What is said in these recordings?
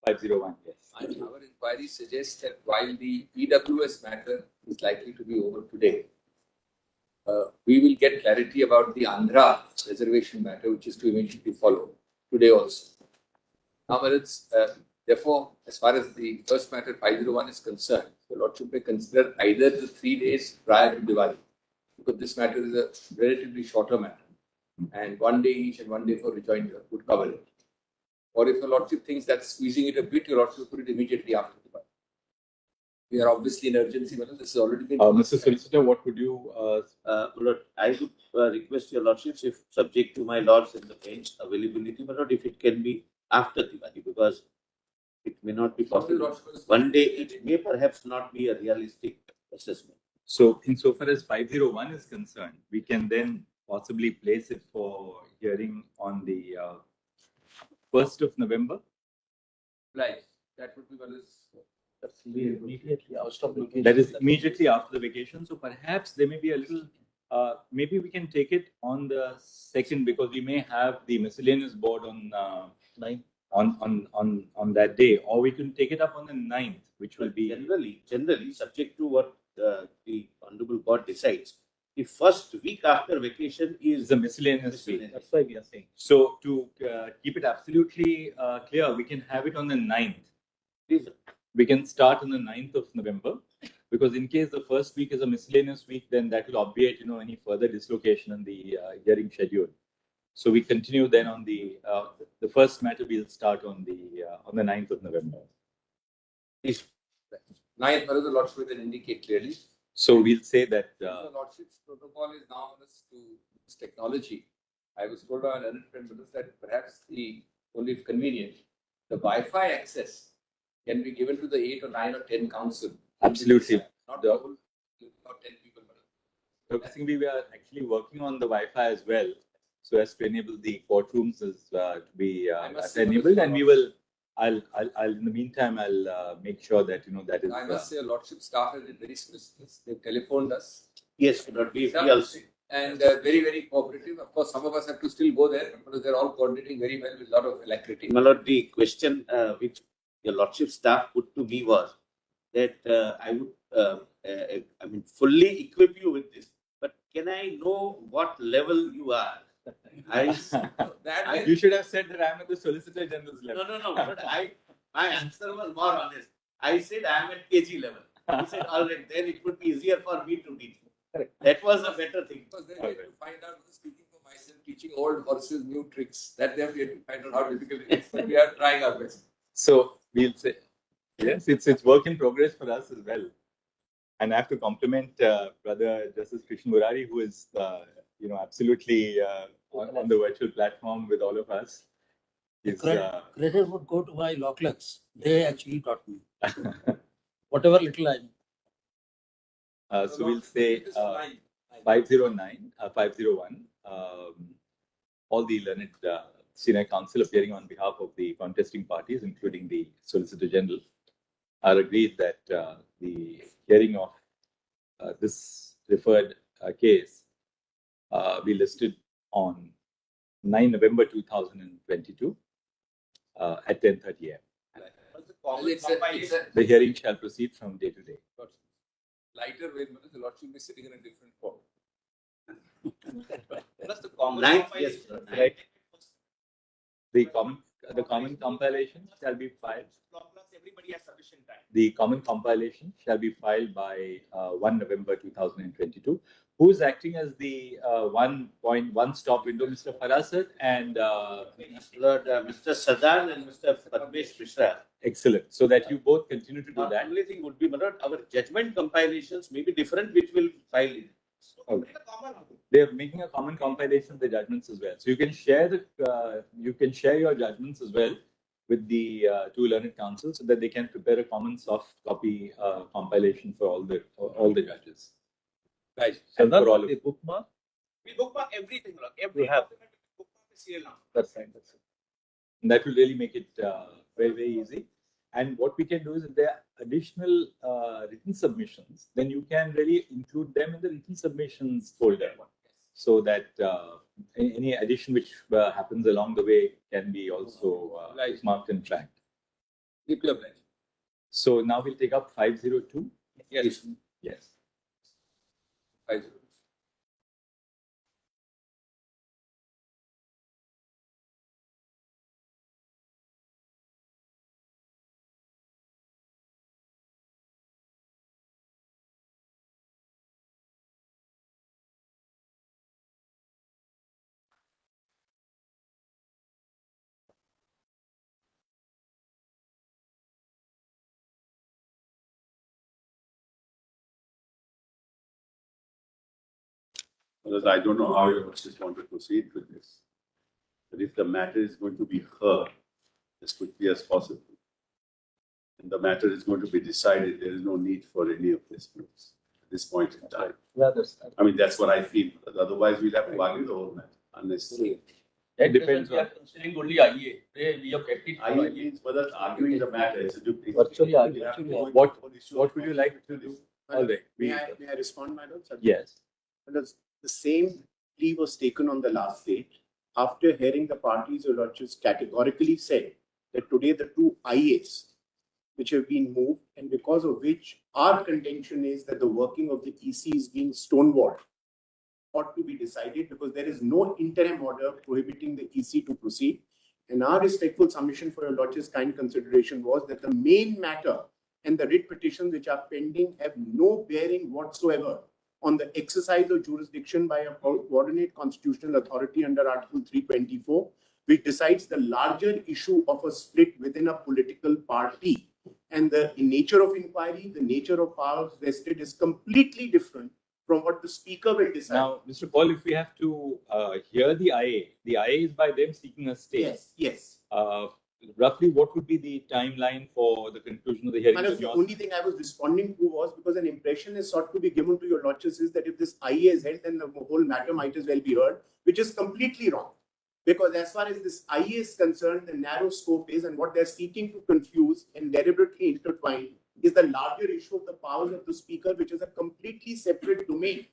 501, yes. And our inquiry suggests that while the EWS matter is likely to be over today, we will get clarity about the Andhra reservation matter, which is to immediately follow today also. Now, therefore, as far as the first matter 501 is concerned, the Lordship may consider either the 3 days prior to Diwali, because this matter is a relatively shorter matter, and 1 day each and 1 day for rejoinder would cover it. Or if the Lordship thinks that's squeezing it a bit, your Lordship put it immediately after Diwali. We are obviously in urgency, but this has already been. Mr. Solicitor, what would you? Lord, I would request your Lordships, if subject to my Lords in the bench availability, but not if it can be after Diwali, because it may not be possible. 1 day it may perhaps not be a realistic assessment. So, insofar as 501 is concerned, we can then possibly place it for hearing on the 1st of November. Right. That would be one is. Immediately after vacation. That is immediately after the vacation. So perhaps there may be a little. Maybe we can take it on the 2nd, because we may have the miscellaneous board on 9th. On that day, or we can take it up on the 9th, which will be generally subject to what the Honorable Board decides. The first week after vacation is the miscellaneous week. That's why we are saying. So to keep it absolutely clear, we can have it on the 9th. Please. We can start on the 9th of November, because in case the first week is a miscellaneous week, then that will obviate, any further dislocation in the hearing schedule. So we continue then on the first matter. We'll start on the 9th of November. 9th, where the Lordship will then indicate clearly. So we'll say that the Lordship's protocol is now on us to this technology. I was told by an learned friend that perhaps only if convenient, the Wi-Fi access can be given to the 8 or 9 or 10 council. Absolutely. Not the whole, not 10 people. I think we are actually working on the Wi-Fi as well, so as to enable the courtrooms to be enabled, and we will. I'll in the meantime, I'll make sure that that is. I must say, Lordship staff has been very specific. They've telephoned us. Yes, but we also. And very, very cooperative. Of course, some of us have to still go there, because they're all coordinating very well with a lot of alacrity. My Lord, the question which your Lordship staff put to me was that I would, fully equip you with this, but can I know what level you are? You should have said that I'm at the Solicitor General's level. No. But my answer was more honest. I said I am at KG level. He said, all right, then it would be easier for me to teach. That was a better thing. Because then we have to find out, speaking for myself, teaching old horses new tricks. That they have to find out how difficult it is. But we are trying our best. So we'll say, yes, it's work in progress for us as well. And I have to compliment Brother Justice Krishna Murari, who is absolutely on the virtual platform with all of us. Credit would go to my law clerks. They actually taught me. Whatever little I know. So we'll say 509, 501. All the learned senior counsel appearing on behalf of the contesting parties, including the Solicitor General, are agreed that the hearing of this referred case be listed on 9 November 2022 at 10:30 a.m. The hearing shall proceed from day to day. Lighter way, the Lordship will be sitting in a different form. That's the common. Yes, right. The common compilation shall be filed. Everybody has sufficient time. The common compilation shall be filed by 1 November 2022. Who is acting as the one-stop window, Mr. Farasat and Mr. Sadan and Mr. Padmesh Mishra. Excellent. So that you both continue to do that. The only thing would be, our judgment compilations may be different, which will file it. Okay. They are making a common compilation of the judgments as well. So you can share your judgments as well with the two learned counsels, so that they can prepare a common soft copy compilation for all the judges. Right. And for all of the bookmark? We bookmark everything. Every bookmark is here now. That's right. And that will really make it very, very easy. And what we can do is, if there are additional written submissions, then you can really include them in the written submissions folder, so that any addition which happens along the way can be also marked and tracked. Deeply obliged. So now we'll take up 502. Yes. Yes. 502. Because I don't know how your justice want to proceed with this. But if the matter is going to be heard as quickly as possible, and the matter is going to be decided, there is no need for any of this at this point in time. Yeah, I mean, that's what I feel. Because otherwise, we'll have to argue the whole matter unnecessarily. It depends We are on. considering only IA. We have kept it for I IA. means whether arguing the matter is a duplicate. Virtually argue. We'll have to Virtually go argue. into What- the whole issue What of would you like to do? All right. May I respond, madam? Yes. Because the same plea was taken on the last day. After hearing the parties, your lordships categorically said that today the two IAs which have been moved and because of which our contention is that the working of the EC is being stonewalled ought to be decided because there is no interim order prohibiting the EC to proceed. And our respectful submission for your lordship's kind consideration was that the main matter and the writ petitions which are pending have no bearing whatsoever on the exercise of jurisdiction by a coordinate constitutional authority under Article 324, which decides the larger issue of a split within a political party. And the nature of inquiry, the nature of powers vested is completely different from what the speaker will decide. Now, Mr. Paul, if we have to hear the IA is by them seeking a stay. Yes, yes. Roughly, what would be the timeline for the conclusion of the hearing? Madam, the only thing I was responding to was because an impression is sought to be given to your lordships is that if this IA is held, then the whole matter might as well be heard, which is completely wrong. Because as far as this IA is concerned, the narrow scope is, and what they're seeking to confuse and deliberately intertwine is the larger issue of the powers of the speaker, which is a completely separate domain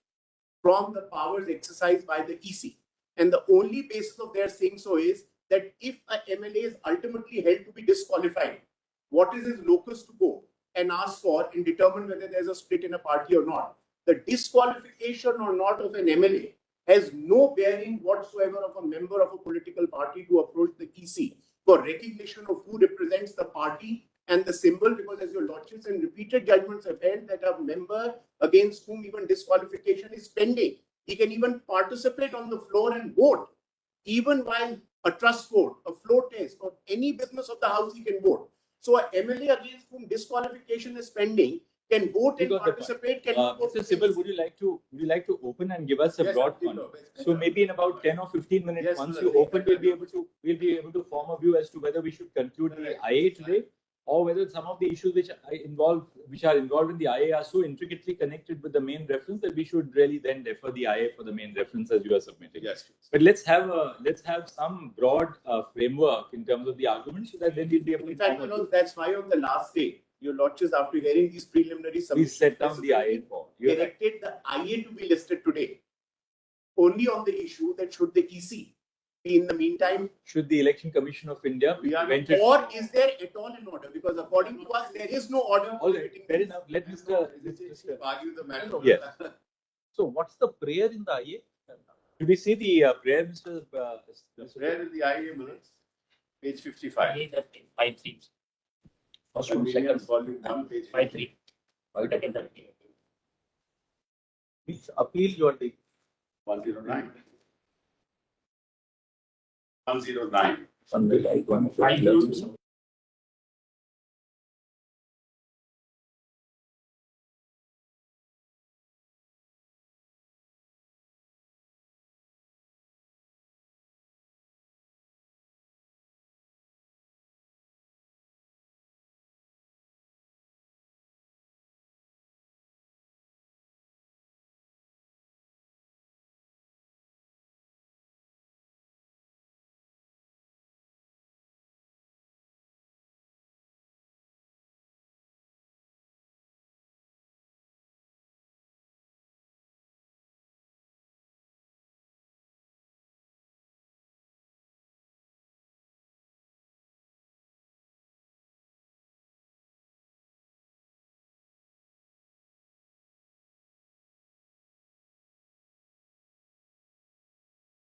from the powers exercised by the EC. And the only basis of their saying so is that if a MLA is ultimately held to be disqualified, what is his locus to go and ask for and determine whether there's a split in a party or not? The disqualification or not of an MLA has no bearing whatsoever of a member of a political party to approach the EC for recognition of who represents the party and the symbol, because as your lordships and repeated judgments have held that a member against whom even disqualification is pending, he can even participate on the floor and vote, even while a trust vote, a floor test, or any business of the house he can vote. So a MLA against whom disqualification is pending can vote and participate. Mr. Sibbal, would you like to open and give us a broad context? So maybe in about 10 or 15 minutes, Yes, once sir. you open, we'll be able to form a view as to whether we should conclude the IA today, or whether some of the issues which are involved in the IA are so intricately connected with the main reference that we should really then defer the IA for the main reference as you are submitting. Yes. But let's have some broad framework in terms of the argument, so that then we'll be able to. In fact, that's why on the last day, your lordships, after hearing these preliminary we submissions, set down the IA for. directed the IA to be listed today, only on the issue that should the EC be in the meantime, Should the Election Commission of India be prevented? or is there at all an order? Because according to us, there is no order. All right, fair enough. Let Mr. Argue the matter. Yes. So what's the prayer in the IA? Did we see the prayer, Mr. Where is the IA minutes? Page 55. 5-3. First And one, we second, have volume 1, page 5-3. Which appeal you are taking? 109. 109. Something like 1.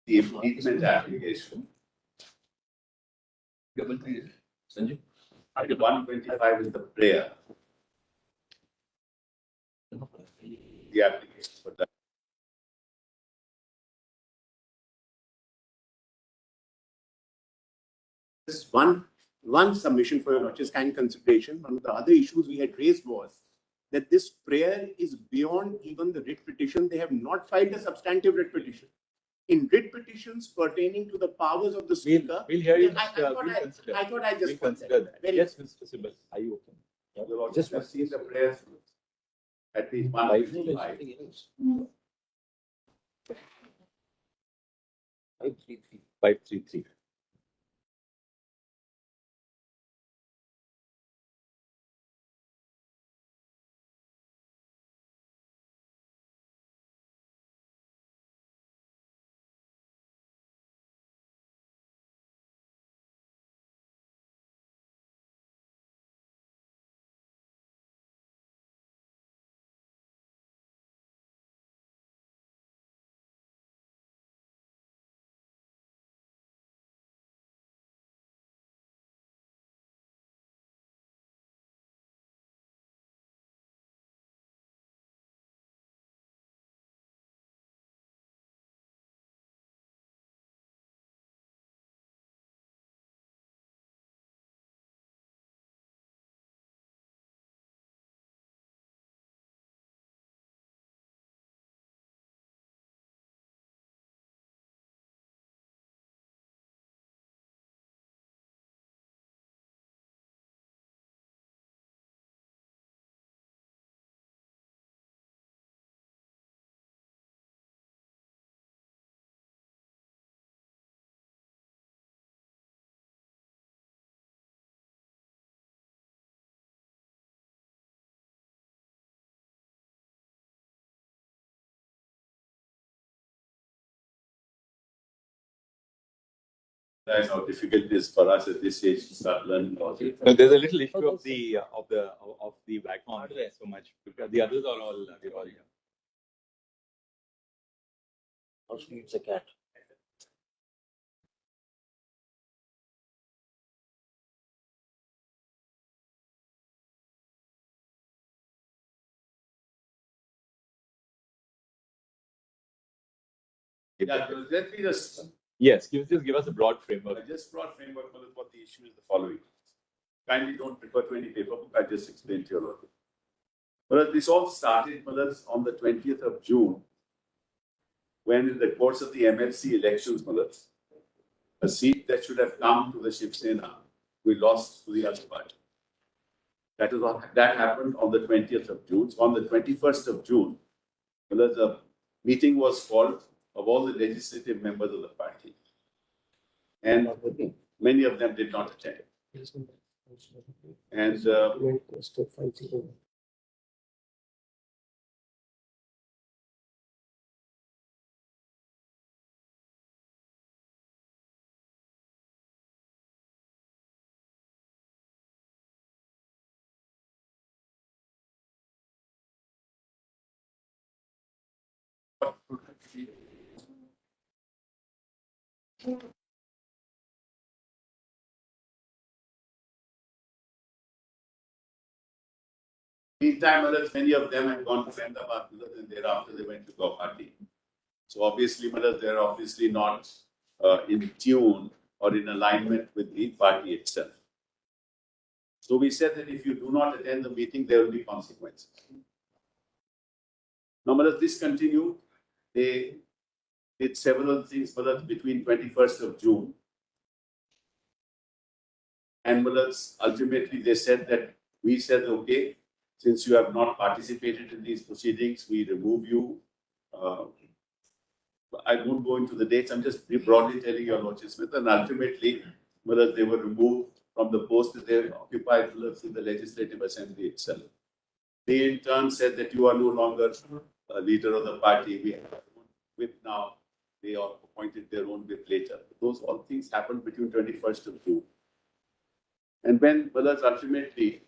the impeachment application. Sanjay? Item 125 is the prayer, the application for that. Just one submission for your Lordship's kind consideration. One of the other issues we had raised was that this prayer is beyond even the writ petition. They have not filed a substantive writ petition. In writ petitions pertaining to the powers of the Speaker, We'll hear you. I thought I just consider that. Very- Yes, Mr. Sibbal, are you okay? Your Lordship has seen the prayers at least 155. 533. There are no difficulties for us at this stage to start learning about it. No, there's a little issue of the background so much because the others are all they're all here. Also needs a cat. Yeah, let me just Yes, just give us a broad framework. just broad framework for what the issue is the following. Kindly don't refer to any paper book. I just explained to you all. But this all started on the 20th of June, when in the course of the MLC elections, a seat that should have come to the Shiv Sena, we lost to the other party. That happened on the 20th of June. So on the 21st of June, a meeting was called of all the legislative members of the party. And many of them did not attend. And meantime, many of them had gone to Ahmedabad and thereafter they went to Guwahati. So obviously, they're obviously not in tune or in alignment with the party itself. So we said that if you do not attend the meeting, there will be consequences. Now, this continued. They did several things between 21st of June. And ultimately they said that we said, okay, since you have not participated in these proceedings, we remove you. I won't go into the dates. I'm just broadly telling your Lordship Smith. And ultimately, they were removed from the post that they occupied in the Legislative Assembly itself. They in turn said that you are no longer a leader of the party. We have a whip now. They appointed their own whip later. Those all things happened between 21st of June. And when ultimately,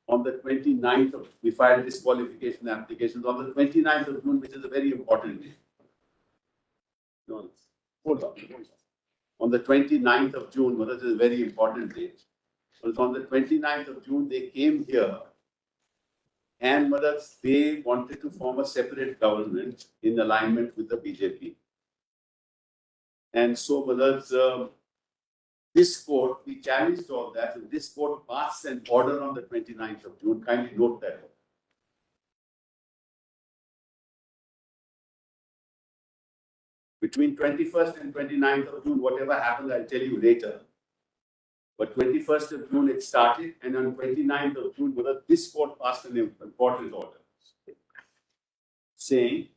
on the 29th of, we filed disqualification applications on the 29th of June, which is a very important day. Hold on. On the 29th of June, well, this is a very important date. But on the 29th of June, they came here and they wanted to form a separate government in alignment with the BJP. And so, this court, we challenged all that, and this court passed an order on the 29th of June. Kindly note that. Between 21st and 29th of June, whatever happened, I'll tell you later. But 21st of June, it started, and on 29th of June, this court passed an important order saying,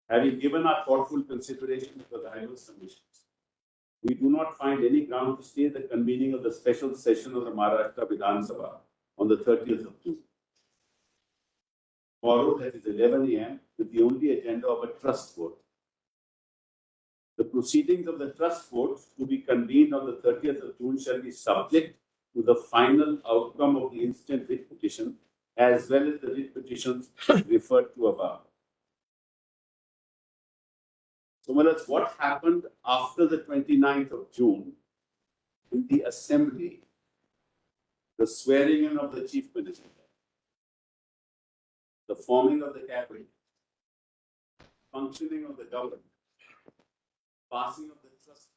having given our thoughtful consideration to the diverse submissions, we do not find any ground to stay the convening of the special session of the Maharashtra Vidhan Sabha on the 30th of June. Tomorrow, that is 11 a.m., with the only agenda of a trust vote. The proceedings of the trust vote to be convened on the 30th of June shall be subject to the final outcome of the instant writ petition, as well as the writ petitions referred to above. So, what happened after the 29th of June in the assembly? The swearing in of the chief minister, the forming of the cabinet, functioning of the government, passing of the trust,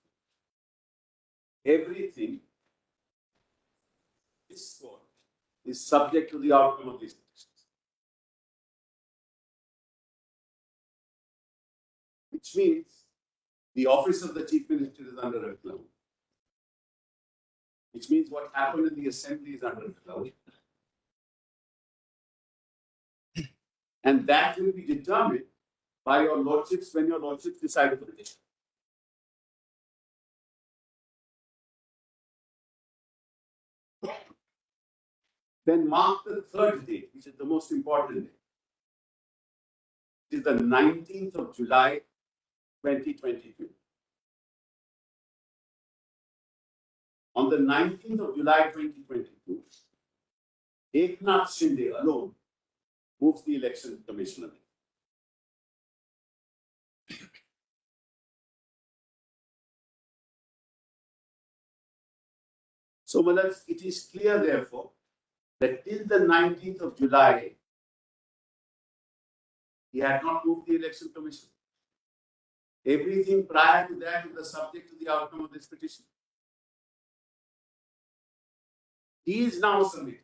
everything, this court is subject to the outcome of these petitions. Which means the office of the chief minister is under a cloud. Which means what happened in the assembly is under a cloud. And that will be determined by your lordships when your lordships decide the petition. Then mark the third date, which is the most important date. It is the 19th of July, 2022. On the 19th of July, 2022, Eknath Shinde alone moves the election commissioner. So, it is clear, therefore, that till the 19th of July, he had not moved the election commission. Everything prior to that was subject to the outcome of this petition. He is now submitting.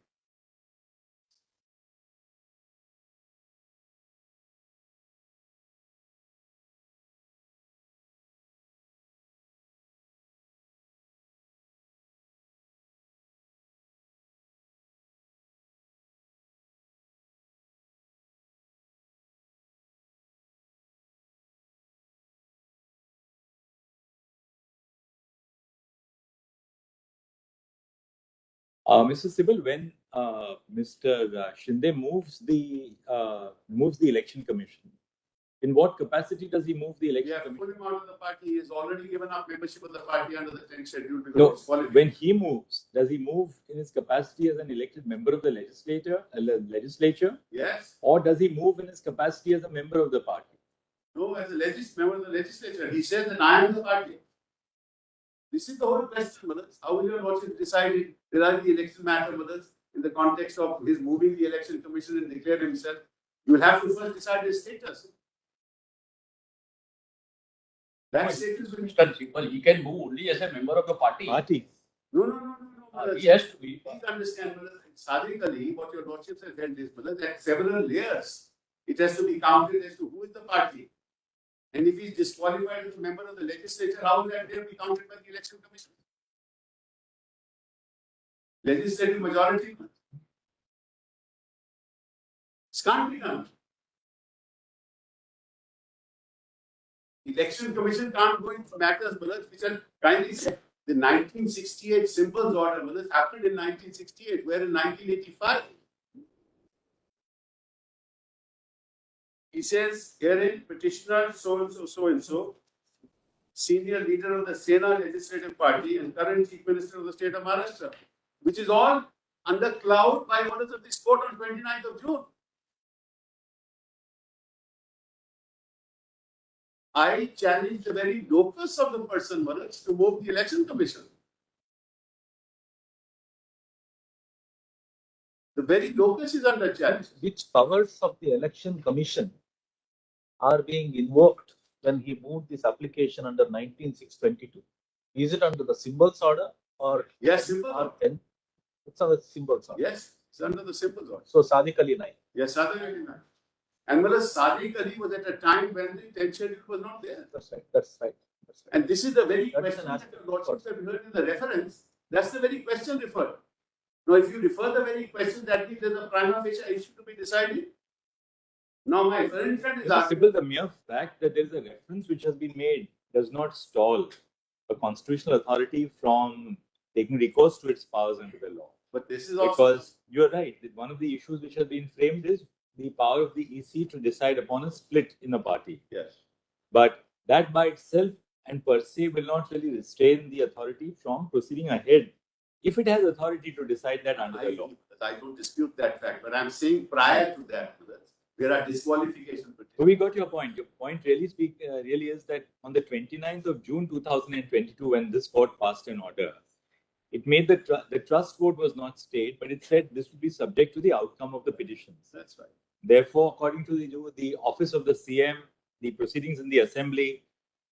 Mr. Sibal, when Mr. Shinde moves the election commission, in what capacity does he move the election Yeah, commission? put him out of the party. He has already given up membership of the party under the 10th schedule. No, when he moves, does he move in his capacity as an elected member of the legislature? Yes. Or does he move in his capacity as a member of the party? No, as a member of the legislature. He says that I am the party. This is the whole question, brothers. How will your lordship decide regarding the election matter, brothers, in the context of his moving the election commission and declare himself? You will have to first decide his status. That status will be Well, he can move only as a member of the party. No. He has to be. Please understand, brothers. Sadhically, what your lordship has held is, brothers, that several layers. It has to be counted as to who is the party. And if he is disqualified as a member of the legislature, how will that dare be counted by the election commission? Legislative majority. This can't be done. Election commission can't go into matters, brothers, which are kindly said. The 1968 Simples order, brothers, happened in 1968, where in 1985. He says, herein petitioner so-and-so, senior leader of the Sena Legislative Party and current Chief Minister of the state of Maharashtra, which is all under cloud by orders of this court on 29th of June. I challenge the very locus of the person, Manoj, to move the election commission. The very locus is under challenge. Which powers of the election commission are being invoked when he moved this application under 19,622? Is it under the symbols order or Yes, simple. or 10? It's under the symbols order. Yes, it's under the symbols order. So Sadiq Ali Naik. Yes, Sadiq Ali Naik. And Sadiq Ali was at a time when the 10th schedule was not there. That's right. That's right. That's right. And this is the very That is question an that aspect. the Lordships have heard in the reference. That's the very question referred. Now, if you refer the very question, that means there's a prima facie issue to be decided. Now, my friend is asking. Sybil, the mere fact that there is a reference which has been made does not stall a constitutional authority from taking recourse to its powers under the law. But this is also Because you're right, that one of the issues which has been framed is the power of the EC to decide upon a split in a party. yes. But that by itself and per se will not really restrain the authority from proceeding ahead if it has authority to decide that under the law. I don't dispute that fact, but I'm saying prior to that, there are disqualification petitions. So we got your point. Your point really is that on the 29th of June 2022, when this court passed an order, it made the trust vote was not stayed, but it said this would be subject to the outcome of the petitions. That's right. Therefore, according to the office of the CM, the proceedings in the assembly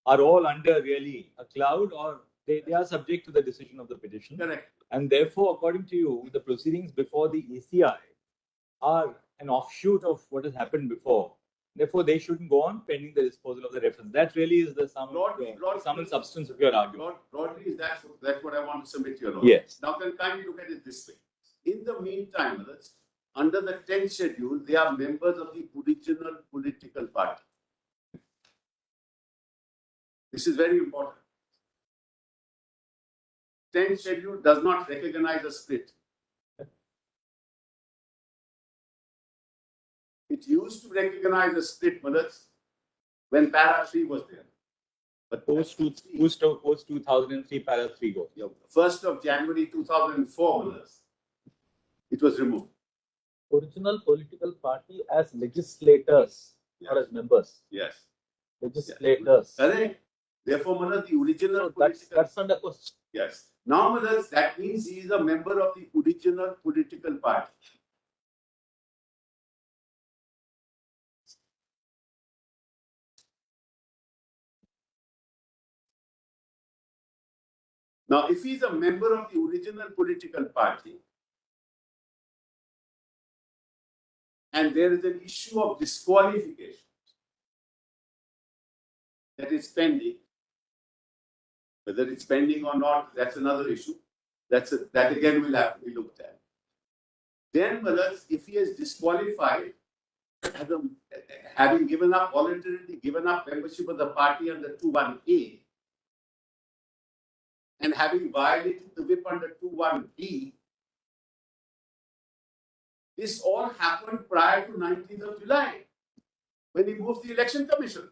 are all under really a cloud, or they are subject to the decision of the petition. Correct. And therefore, according to you, the proceedings before the ECI are an offshoot of what has happened before. Therefore, they shouldn't go on pending the disposal of the reference. That really is the sum and substance of your argument. Broadly, that's what I want to submit to your Lord. Yes. Now, can kindly look at it this way. In the meantime, under the 10th schedule, they are members of the original political party. This is very important. 10th schedule does not recognize a split. It used to recognize a split, when Para 3 was there. But Post 2003, Para 3 goes. 1st of January 2004, it was removed. Original political party as legislators or as members. Yes. Legislators. Correct. Therefore, the original That's under question. Yes. Now, that means he is a member of the original political party. Now, if he is a member of the original political party, and there is an issue of disqualification that is pending, whether it's pending or not, that's another issue. That again will have to be looked at. Then, if he is disqualified, having voluntarily given up membership of the party under 21A, and having violated the whip under 21B, this all happened prior to 19th of July, when he moved the election commission.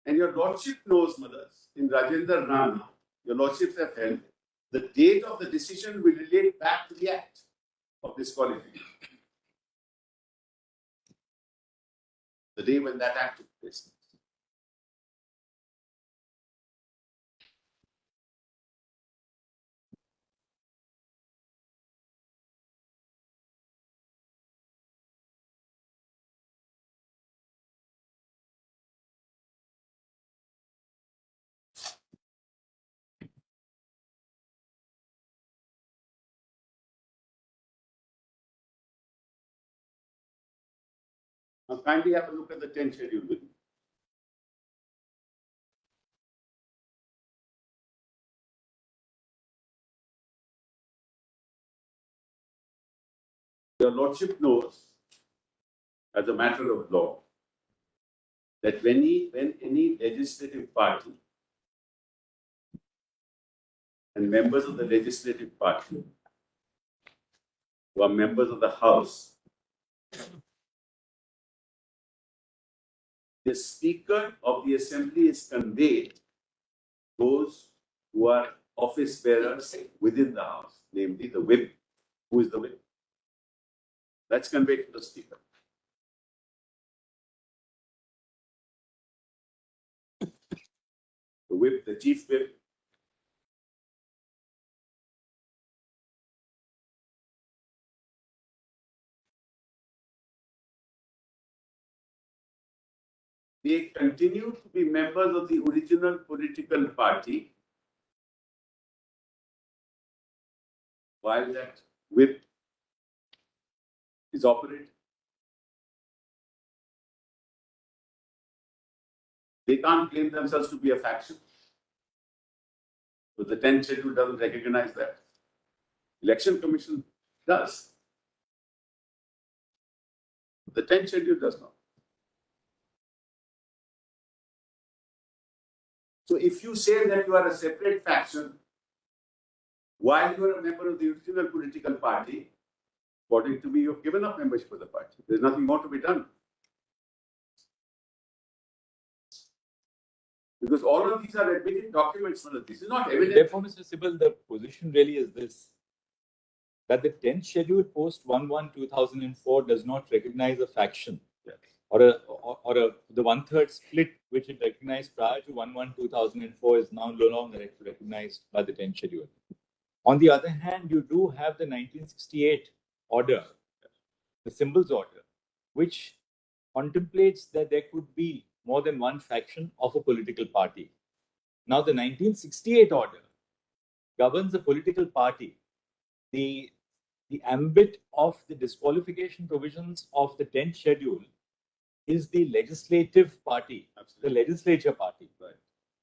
And your Lordship knows, in Rajendra Rana, your Lordships have held, the date of the decision will relate back to the act of disqualification. The day when that act took place. Now, kindly have a look at the 10th schedule with me. Your Lordship knows, as a matter of law, that when any legislative party and members of the legislative party who are members of the House, the Speaker of the Assembly is conveyed those who are office bearers within the House, namely the whip. Who is the whip? Let's convey it to the speaker. The whip, the chief whip. They continue to be members of the original political party while that whip is operating. They can't claim themselves to be a faction. But the 10th schedule doesn't recognize that. Election Commission does. The 10th schedule does not. So if you say that you are a separate faction while you are a member of the original political party, according to me, you have given up membership of the party. There's nothing more to be done. Because all of these are admitted documents. This is not evident. Therefore, Mr. Sibal, the position really is this, that the 10th schedule post 1/1/2004 does not recognize a faction or the 1/3 split which it recognized prior to 1/1/2004 is now no longer recognized by the 10th schedule. On the other hand, you do have the 1968 order, the symbols order, which contemplates that there could be more than one faction of a political party. Now, the 1968 order governs a political party. The ambit of the disqualification provisions of the 10th schedule is the legislative party, the legislature party. Right.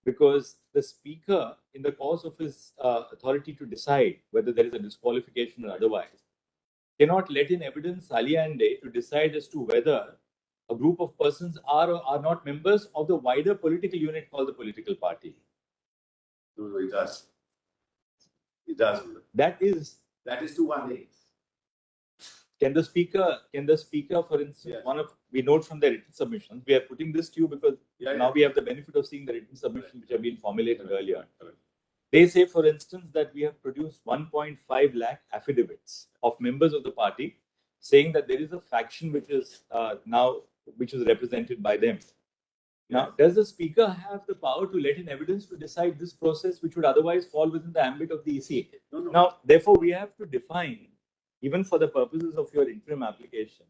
Because the speaker, in the course of his authority to decide whether there is a disqualification or otherwise, cannot let in evidence saliente to decide as to whether a group of persons are or are not members of the wider political unit called the political party. No, it does. It does. That is 218. Can the speaker, for instance, Yes. we note from the written submissions, we are putting this to you because now we have the benefit of seeing the written submissions which have been formulated earlier. Correct. They say, for instance, that we have produced 1.5 lakh affidavits of members of the party saying that there is a faction which is represented by them. Now, does the speaker have the power to let in evidence to decide this process which would otherwise fall within the ambit of the EC? No. Now, therefore, we have to define, even for the purposes of your interim application,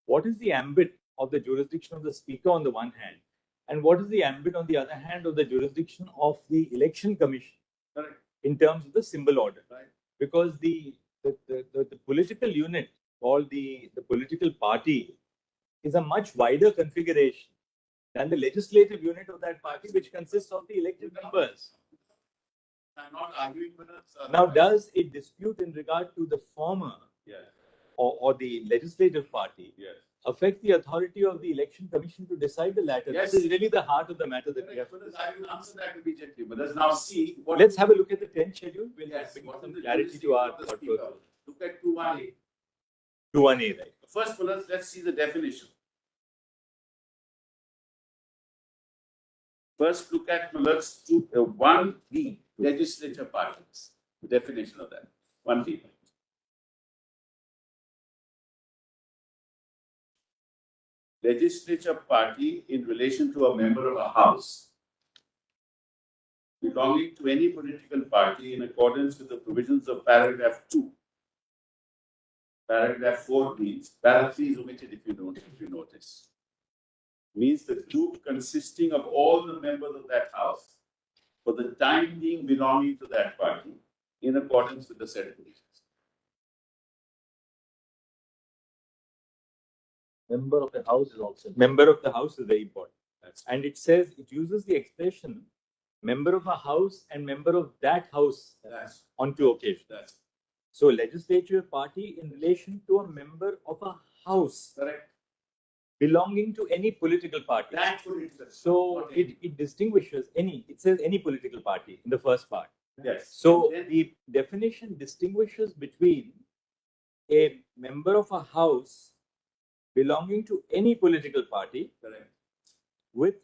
what is the ambit of the jurisdiction of the speaker on the one hand, and what is the ambit on the other hand of the jurisdiction of the election commission. Correct. In terms of the symbol order. Right. Because the political unit called the political party is a much wider configuration than the legislative unit of that party, which consists of the elected members. I'm not arguing with us. Now, does it dispute in regard to the former Yes. or the legislative party Yes. affect the authority of the election commission to decide the latter? Yes. That is really the heart of the matter that we have. I will answer that immediately. But let's now see what. Let's have a look at the 10th schedule. We'll Yes. bring What some is the clarity to our jurisdiction of the thought speaker? process. Look at 218. 218, right? First, let's see the definition. First, look at 1B, legislature parties. The definition of that. 1B. Legislature party in relation to a member of a house belonging to any political party in accordance with the provisions of paragraph 2. Paragraph 4 means, paragraph 3 is omitted if you notice. Means the group consisting of all the members of that house for the time being belonging to that party in accordance with the said provisions. Member of the house is also. Member of the house is very important. And it says, it uses the expression member of a house and member of that house That's on two occasions. that's So, legislature party in relation to a member of a house correct. belonging to any political party. That political. So, not any. it distinguishes it says any political party in the first part. Yes. So, Then- the definition distinguishes between a member of a house belonging to any political party correct. with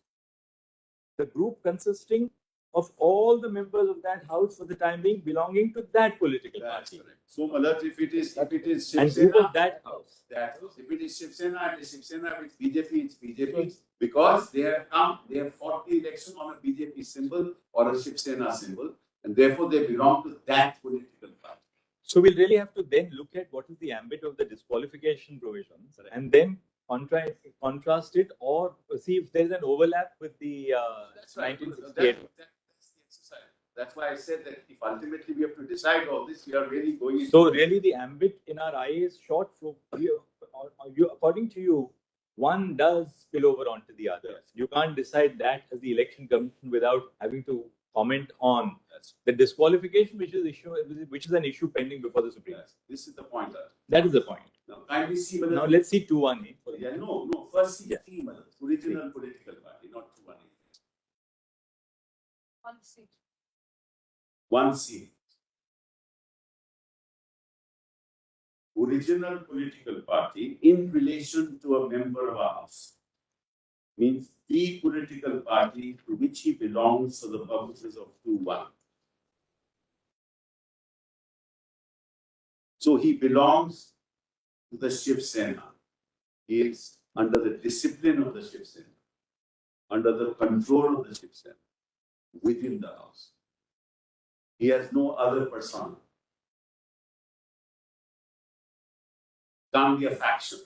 the group consisting of all the members of that house for the time being belonging to that political That's party. correct. So, Malaj, if it is And Shiv who Sena, of that house? if it is Shiv Sena, it is Shiv Sena. If it's BJP, it's BJP. Because they have fought the election on a BJP symbol or a Shiv Sena symbol, and therefore they belong to that political party. So we'll really have to then look at what is the ambit of the disqualification provisions and then contrast it or see if there's an overlap with the That's right. 1968. That's the exercise. That's why I said that if ultimately we have to decide all this, we are really going into. So really the ambit in our eye is short. So according to you, one does spill over onto the other. Yes. You can't decide that as the election commission without having to comment on That's- the disqualification, which is an issue pending before the Supreme. Yes, this is the point. That is the point. Now, kindly see Now let's see 2-1. Yeah, no. First, see Yeah. team, Malaj, original political party, not 2-1. One seat. Original political party in relation to a member of a house means the political party to which he belongs for the purposes of 2-1. So he belongs to the Shiv Sena. He is under the discipline of the Shiv Sena, under the control of the Shiv Sena, within the house. He has no other persona. Can't be a faction.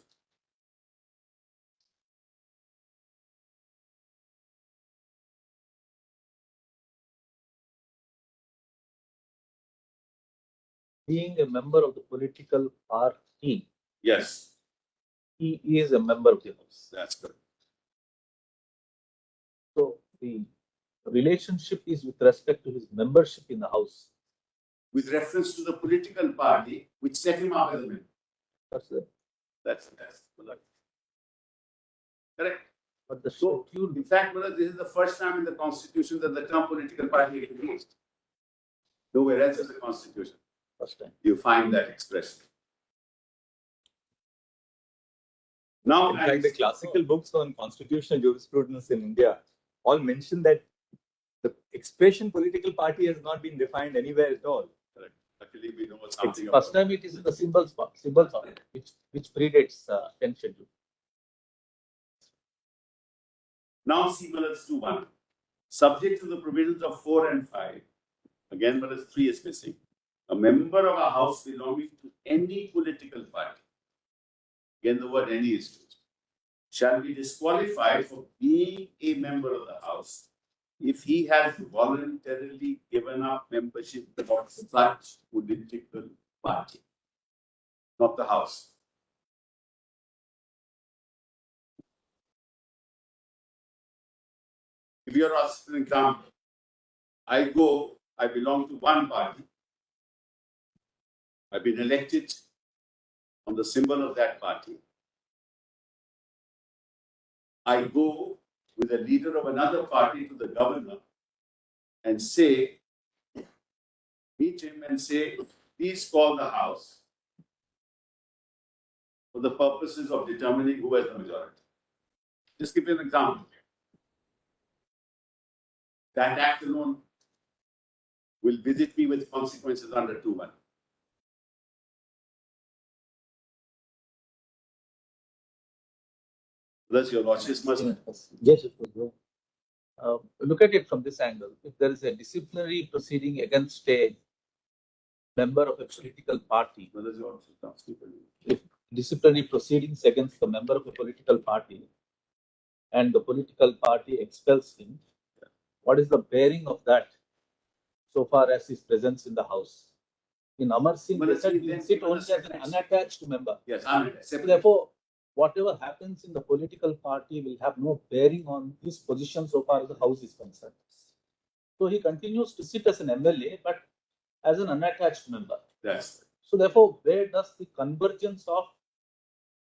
Being a member of the political party, Yes, he is a member of the house. that's good. So the relationship is with respect to his membership in the house. With reference to the political party which set him up as a member. That's the, That's correct. but the So, schedule, in fact, Malaj, this is the first time in the Constitution that the term political party is used. Nowhere else in the Constitution first time. you find that expression. Now, In fact, the classical books on constitutional jurisprudence in India all mention that the expression political party has not been defined anywhere at all. correct. Actually, we know something First about time it is in the symbols part, which predates 10th schedule. Now, see Malaj 2-1. Subject to the provisions of 4 and 5, again, Malaj 3 is missing. A member of a house belonging to any political party, again, the word any is used, shall be disqualified for being a member of the house if he has voluntarily given up membership of such political party, not the house. If you are asked an example, I belong to one party, I've been elected on the symbol of that party. I go with a leader of another party to the governor and say, meet him and say, please call the house for the purposes of determining who has the majority. Just give you an example. That act alone will visit me with consequences under 2-1. Thus, your lordship must. Yes, it will go. Look at it from this angle. If there is a disciplinary proceeding against a member of a political party, if disciplinary proceedings against the member of a political party and the political party expels him, what is the bearing of that so far as his presence in the house? In Amar Singh, they said he will sit only as an unattached member. Yes, So therefore, whatever happens in the political party will have no bearing on his position so far as the house is concerned. So he continues to sit as an MLA, but as an unattached member. Yes. So therefore, where does the convergence of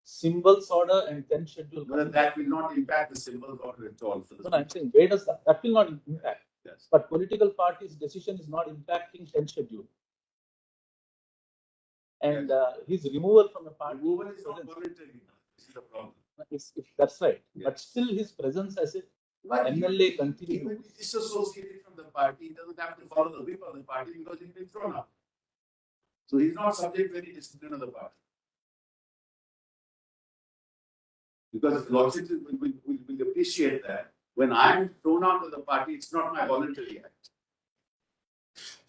symbols order and 10th schedule come Well, in? that will not impact the symbol order at all. For the No, I'm saying, where does that will not impact. Yes. But political party's decision is not impacting 10th schedule. And his removal from the party. Removal is not voluntary. This is the problem. That's right. Yes. But still his presence as a But MLA he will continues. be disassociated from the party, he doesn't have to follow the whip of the party because he's been thrown out. So he's not subject to any discipline of the party. Because Lordship will appreciate that when I am thrown out of the party, it's not my voluntary act.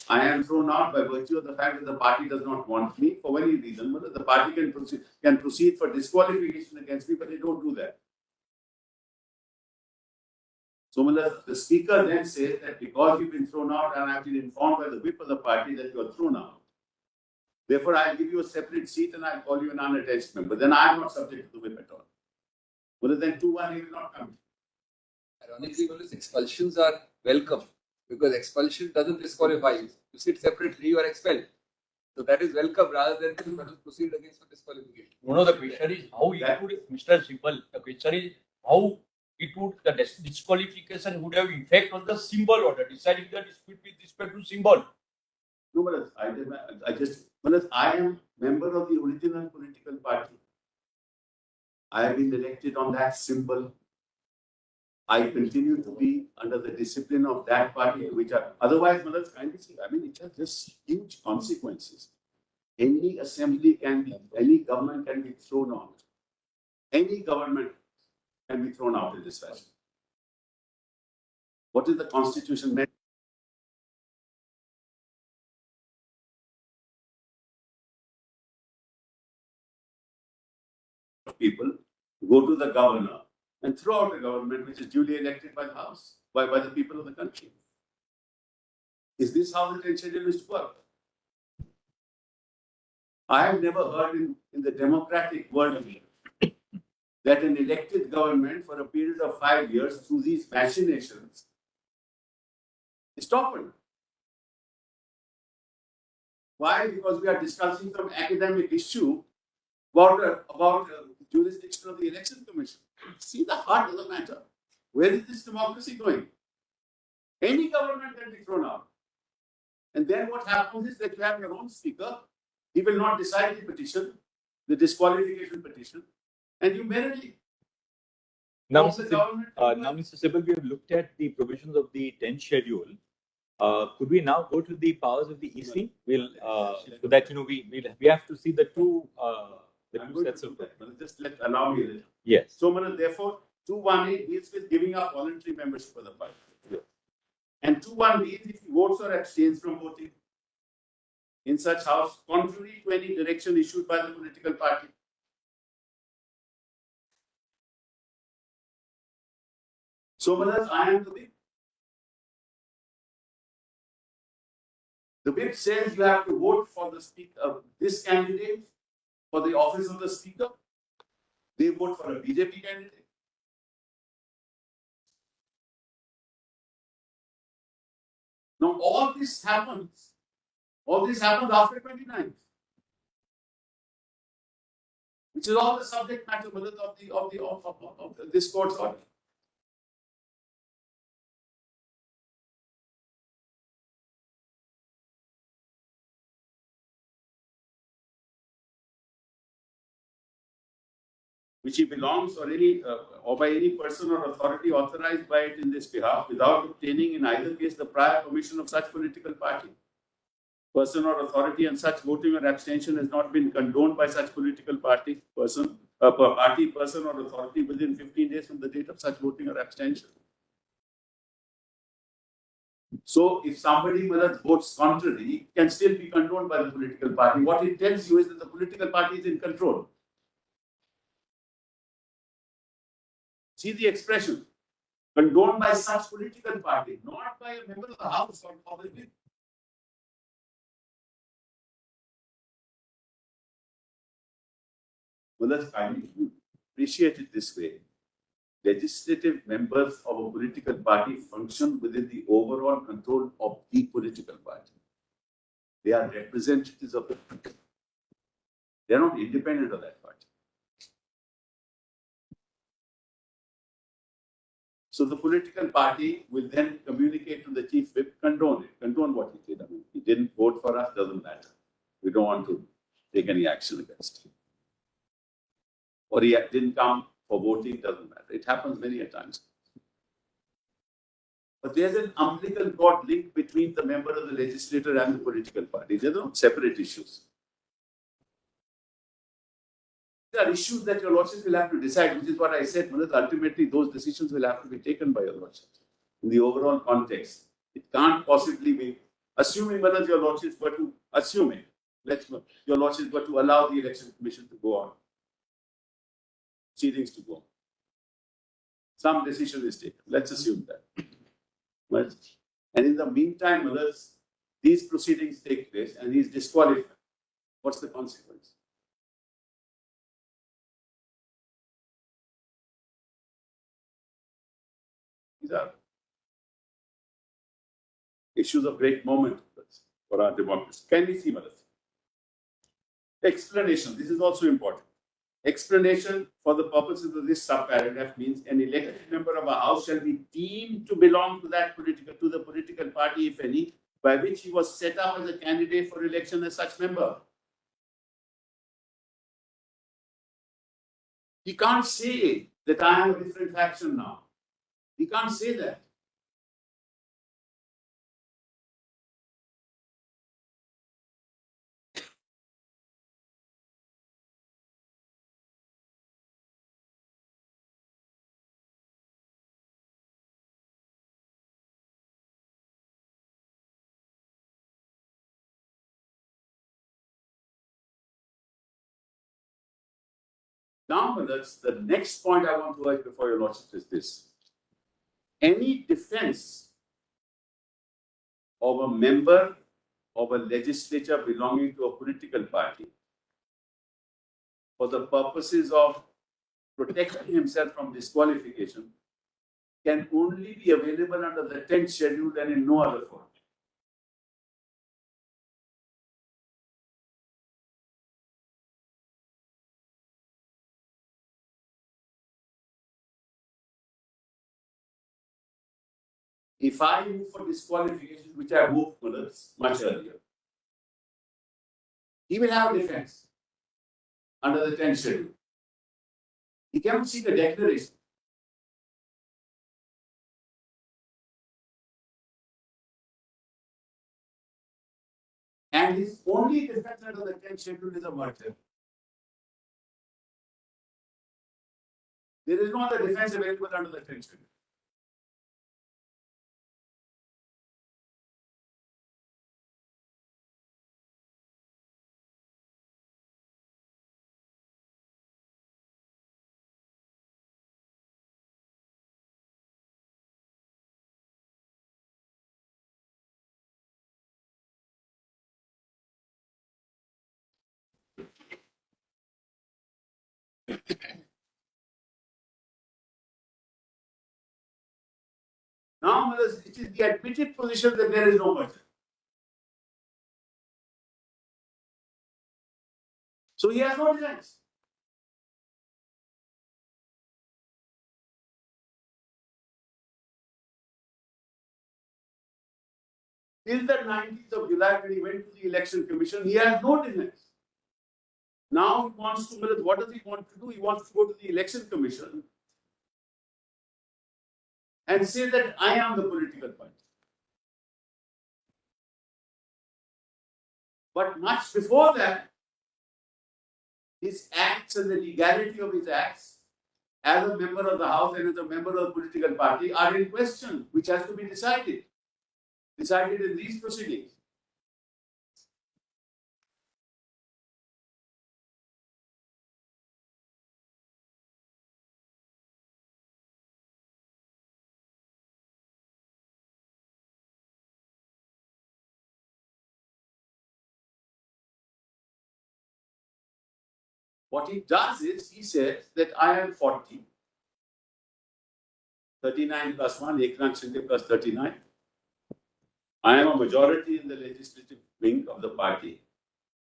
I am thrown out by virtue of the fact that the party does not want me for any reason. But the party can proceed for disqualification against me, but they don't do that. So the speaker then says that because you've been thrown out and I've been informed by the whip of the party that you are thrown out, therefore I'll give you a separate seat and I'll call you an unattached member. Then I am not subject to the whip at all. But then 2-1 he will not come. Ironically, expulsions are welcome because expulsion doesn't disqualify you. You sit separately, you are expelled. So that is welcome rather than proceed against for disqualification. One of the question is how it would, Mr. Simple, the question is how it would, the disqualification would have effect on the symbol order, deciding the dispute with respect to symbol. No, but I am member of the original political party. I have been elected on that symbol. I continue to be under the discipline of that party, which are otherwise, it has just huge consequences. Any assembly any government can be thrown out. Any government can be thrown out in this fashion. What is the constitution meant? People go to the governor and throw out the government which is duly elected by the House, by the people of the country. Is this how the 10th schedule is to work? I have never heard in the democratic world that an elected government for a period of 5 years through these machinations is toppled. Why? Because we are discussing some academic issue about jurisdiction of the Election Commission. See the heart of the matter. Where is this democracy going? Any government can be thrown out. And then what happens is that you have your own speaker. He will not decide the petition, the disqualification petition, and you merely. Now, Mr. Sibal, we have looked at the provisions of the 10th schedule. Could we now go to the powers of the EC? We'll so that we have to see the two sets of. Just allow me a little. Yes. So, therefore, 2-1A deals with giving up voluntary membership of the party. Yes. And 2-1B is if he votes or abstains from voting in such house, contrary to any direction issued by the political party. So, I am the whip. The whip says you have to vote for the speaker, this candidate for the office of the speaker. They vote for a BJP candidate. Now, all this happens after 29th, which is all the subject matter of this court's order. Which he belongs or by any person or authority authorized by it in this behalf without obtaining in either case the prior permission of such political party. Person or authority and such voting or abstention has not been condoned by such political party, person or authority within 15 days from the date of such voting or abstention. So if somebody votes contrary, it can still be condoned by the political party. What it tells you is that the political party is in control. See the expression, condoned by such political party, not by a member of the House or of the Whip. Well, that's kindly appreciate it this way. Legislative members of a political party function within the overall control of the political party. They are representatives of the people. They are not independent of that party. So the political party will then communicate to the chief whip, condone it. Condone what he did. He didn't vote for us, doesn't matter. We don't want to take any action against him. Or he didn't come for voting, doesn't matter. It happens many a times. But there's an umbilical cord link between the member of the legislature and the political party. They're not separate issues. There are issues that your lordships will have to decide, which is what I said. Ultimately, those decisions will have to be taken by your lordships in the overall context. It can't possibly be, assuming whether your lordships were to, your lordships were to allow the election commission to go on, proceedings to go on. Some decision is taken. Let's assume that. Right? And in the meantime, these proceedings take place and he is disqualified. What's the consequence? These are issues of great moment for our democracy. Can we see, Madhya? Explanation. This is also important. Explanation for the purposes of this subparagraph means an elected member of a house shall be deemed to belong to the political party, if any, by which he was set up as a candidate for election as such member. He can't say that I am a different faction now. He can't say that. Now, the next point I want to urge before your lordship is this. Any defense of a member of a legislature belonging to a political party for the purposes of protecting himself from disqualification can only be available under the 10th schedule and in no other form. If I move for disqualification, which I moved much earlier, he will have a defense under the 10th schedule. He cannot seek a declaration. And his only defense under the 10th schedule is a murder. There is no other defense available under the 10th schedule. Now, it is the admitted position that there is no merger. So he has no defense. Till the 19th of July, when he went to the election commission, he has no defense. Now he wants to, what does he want to do? He wants to go to the election commission and say that I am the political party. But much before that, his acts and the legality of his acts as a member of the House and as a member of the political party are in question, which has to be decided in these proceedings. What he does is, he says that I am 40, 39 plus 1, Eknath Shinde plus 39. I am a majority in the legislative wing of the party.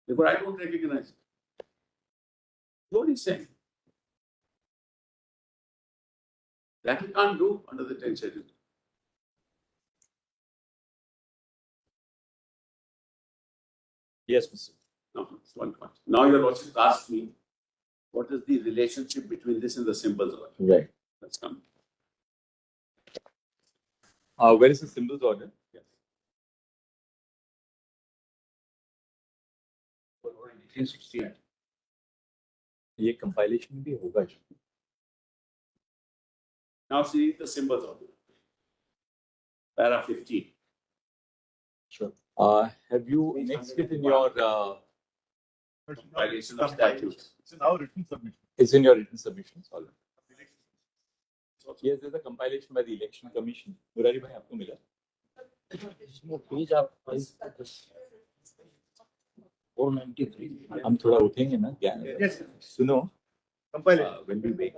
Therefore, I don't recognize it. What he's saying. That he can't do under the 10th schedule. Yes, Mr. No, it's one point. Now your lordship asked me, what is the relationship between this and the symbols of it? Right. Let's come. Where is the symbols order? Yes. 1868. ये compilation भी होगा. Now see the symbols order. Para 15. Sure. Have you annexed it in your? Compilation of statutes. It's in our written submission. It's in your written submissions. All right. Yes, there's a compilation by the Election Commission. Murari bhai, आपको मिला? Page आप 493. हम थोड़ा उठेंगे ना क्या? Yes. सुनो. Compilation. When we wake.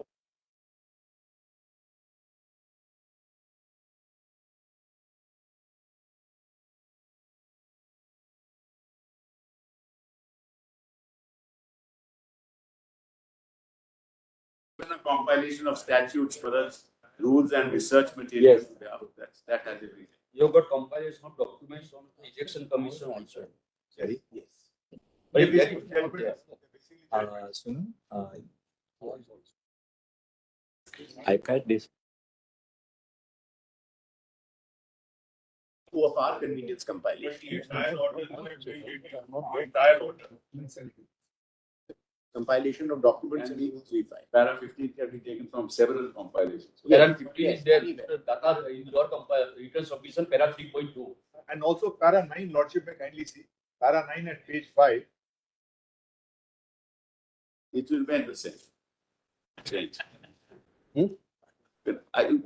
A compilation of statutes for us, rules and research materials. Yes. That has everything. You got compilation of documents from the Election Commission also. Sorry. Yes. Very, very सुनो. iPad this. Two of our convenience compilation. Compilation of documents in legal 3.5. Para 15 can be taken from several compilations. Para 15 is there. Data in your written submission, para 3.2. And also para 9, Lordship may kindly see. Para 9 at page 5. It will remain the same. Change.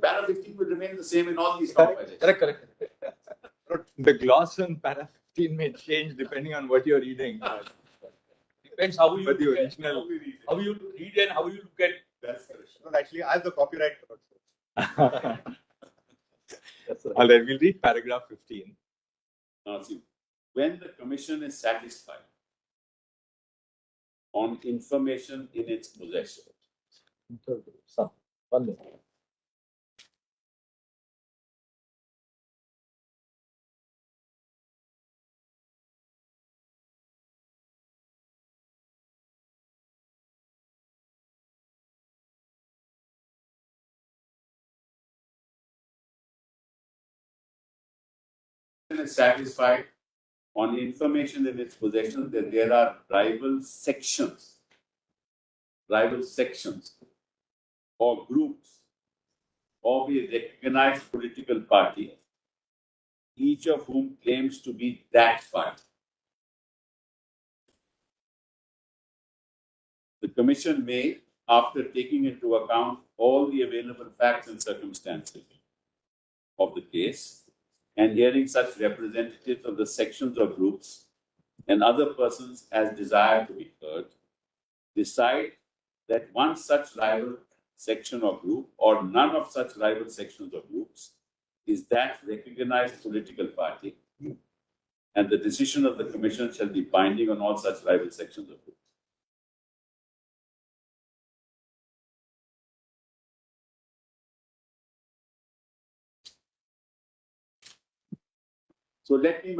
Para 15 will remain the same in all these compilations. Correct. The gloss on para 15 may change depending on what you're reading. Depends how you But the look at, original. how you read and how you look at. That's correct. No, actually, I have the copyright. That's right. All right, we'll read paragraph 15. Now see, when the commission is satisfied on information in its possession, One minute. is satisfied on information in its possession that there are rival sections or groups of a recognized political party, each of whom claims to be that party. The Commission may, after taking into account all the available facts and circumstances of the case, and hearing such representatives of the sections or groups and other persons as desired to be heard, decide that one such rival section or group or none of such rival sections or groups is that recognized political party, and the decision of the Commission shall be binding on all such rival sections or groups. So let me,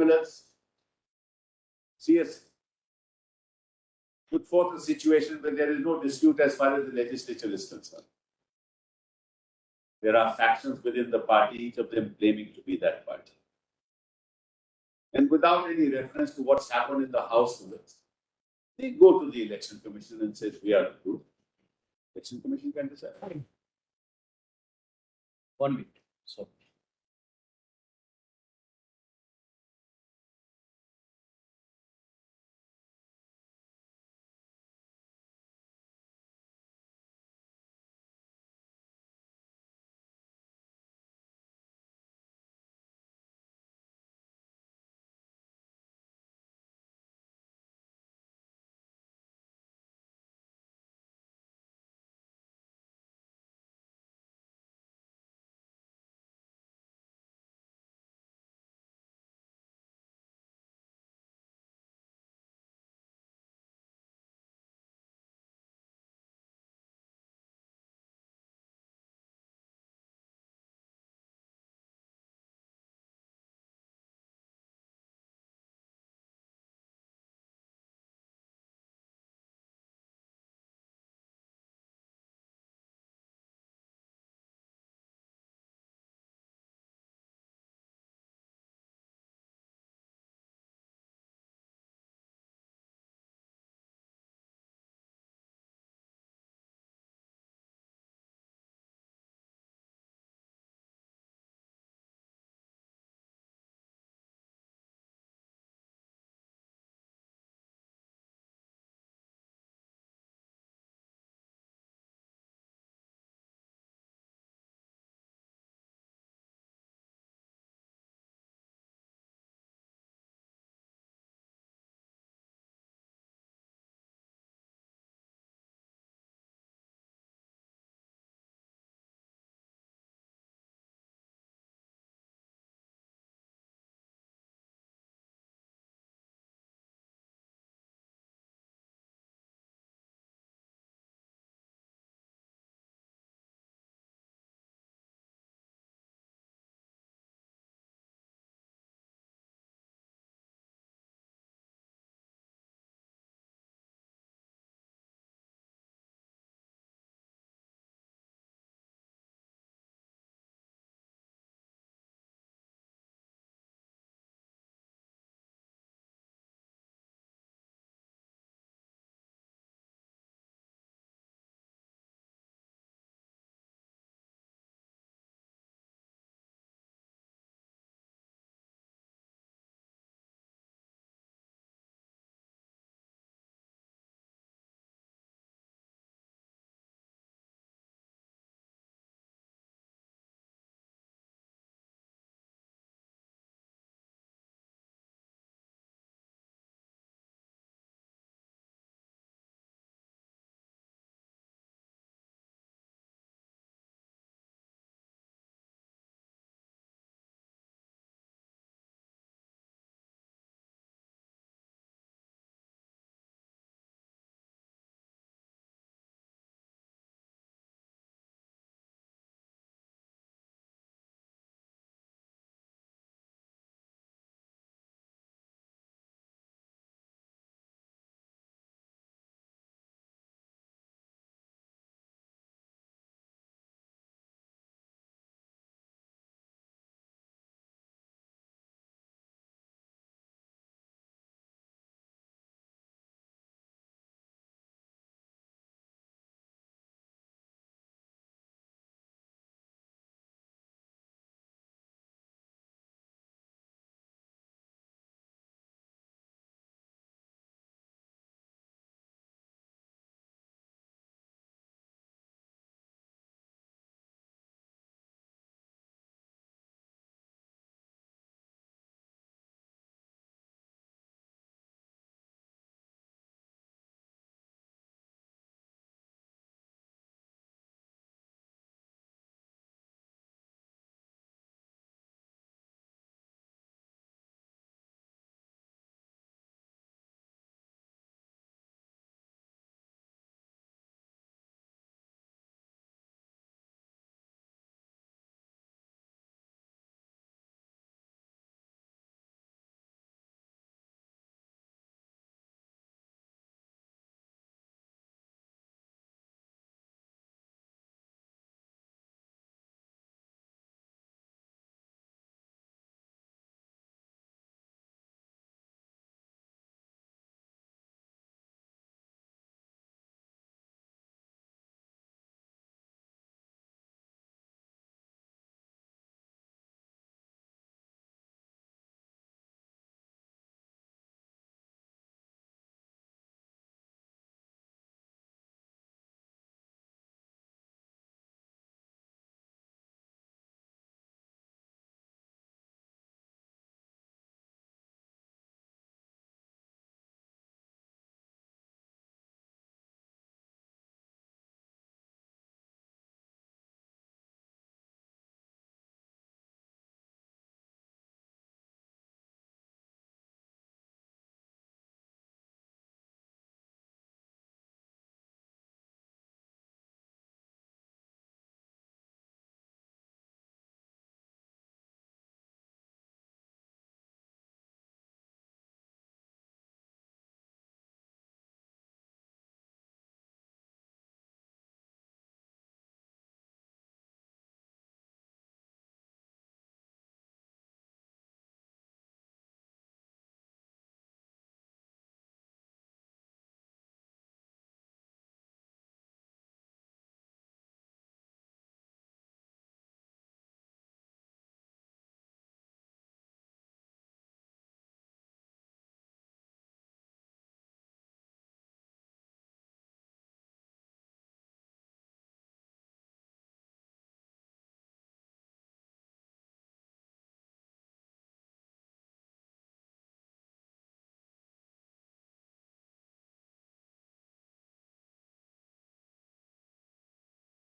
put forth a situation where there is no dispute as far as the legislature is concerned. There are factions within the party, each of them claiming to be that party. And without any reference to what's happened in the House, they go to the Election Commission and say, we are the group. Election Commission can decide. 1 minute. So.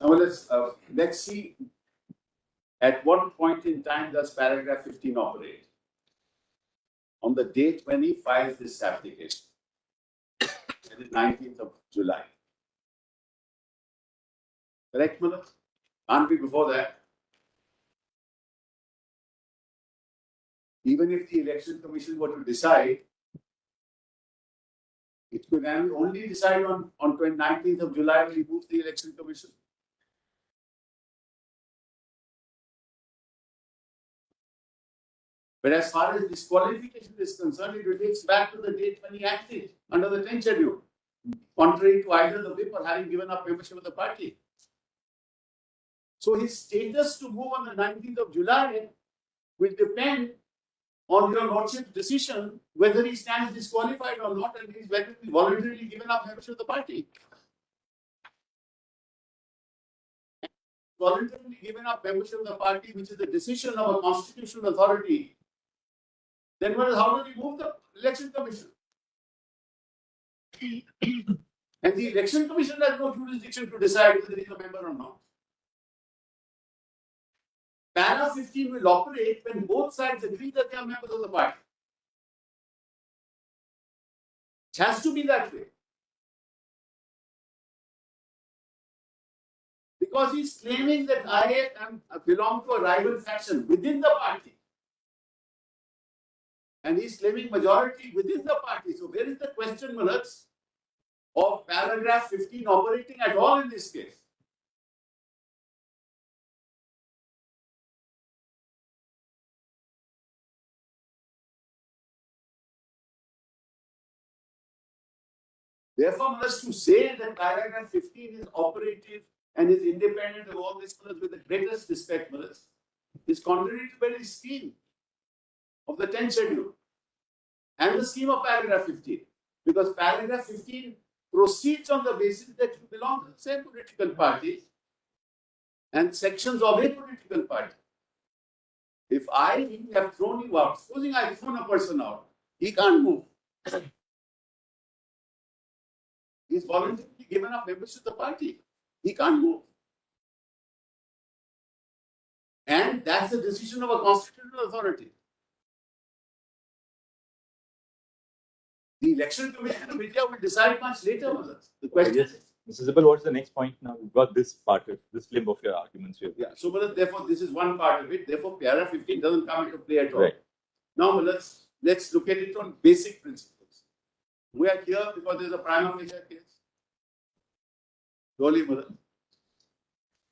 Now let's see at what point in time does paragraph 15 operate? On the date when he files this application, that is 19th of July. Correct, Mullah? Can't be before that. Even if the election commission were to decide, it could only decide on 19th of July when he moves the election commission. But as far as disqualification is concerned, it relates back to the date when he acted under the 10th schedule, contrary to either the whip or having given up membership of the party. So his status to move on the 19th of July will depend on your lordship's decision whether he stands disqualified or not, and he's voluntarily given up membership of the party. Voluntarily given up membership of the party, which is the decision of a constitutional authority, then how do we move the election commission? And the election commission has no jurisdiction to decide whether he is a member or not. Para 15 will operate when both sides agree that they are members of the party. It has to be that way. Because he's claiming that I belong to a rival faction within the party. And he's claiming majority within the party. So where is the question, Mulats, of paragraph 15 operating at all in this case? Therefore, Mulats, to say that paragraph 15 is operative and is independent of all this, Mulats, with the greatest respect, Mulats, is contrary to very scheme of the 10th schedule and the scheme of paragraph 15. Because paragraph 15 proceeds on the basis that you belong to the same political party and sections of a political party. If I have thrown you out, supposing I have thrown a person out, he can't move. He's voluntarily given up membership of the party. He can't move. And that's the decision of a constitutional authority. The election commission of India will decide much later. The question Yes. Mr. Zibal, what's the next point now? We've got this part of this limb of your arguments here. Yeah. So, therefore, this is one part of it. Therefore, paragraph 15 doesn't come into play at all. Right. Now, let's look at it on basic principles. We are here because there's a prima facie case. Slowly,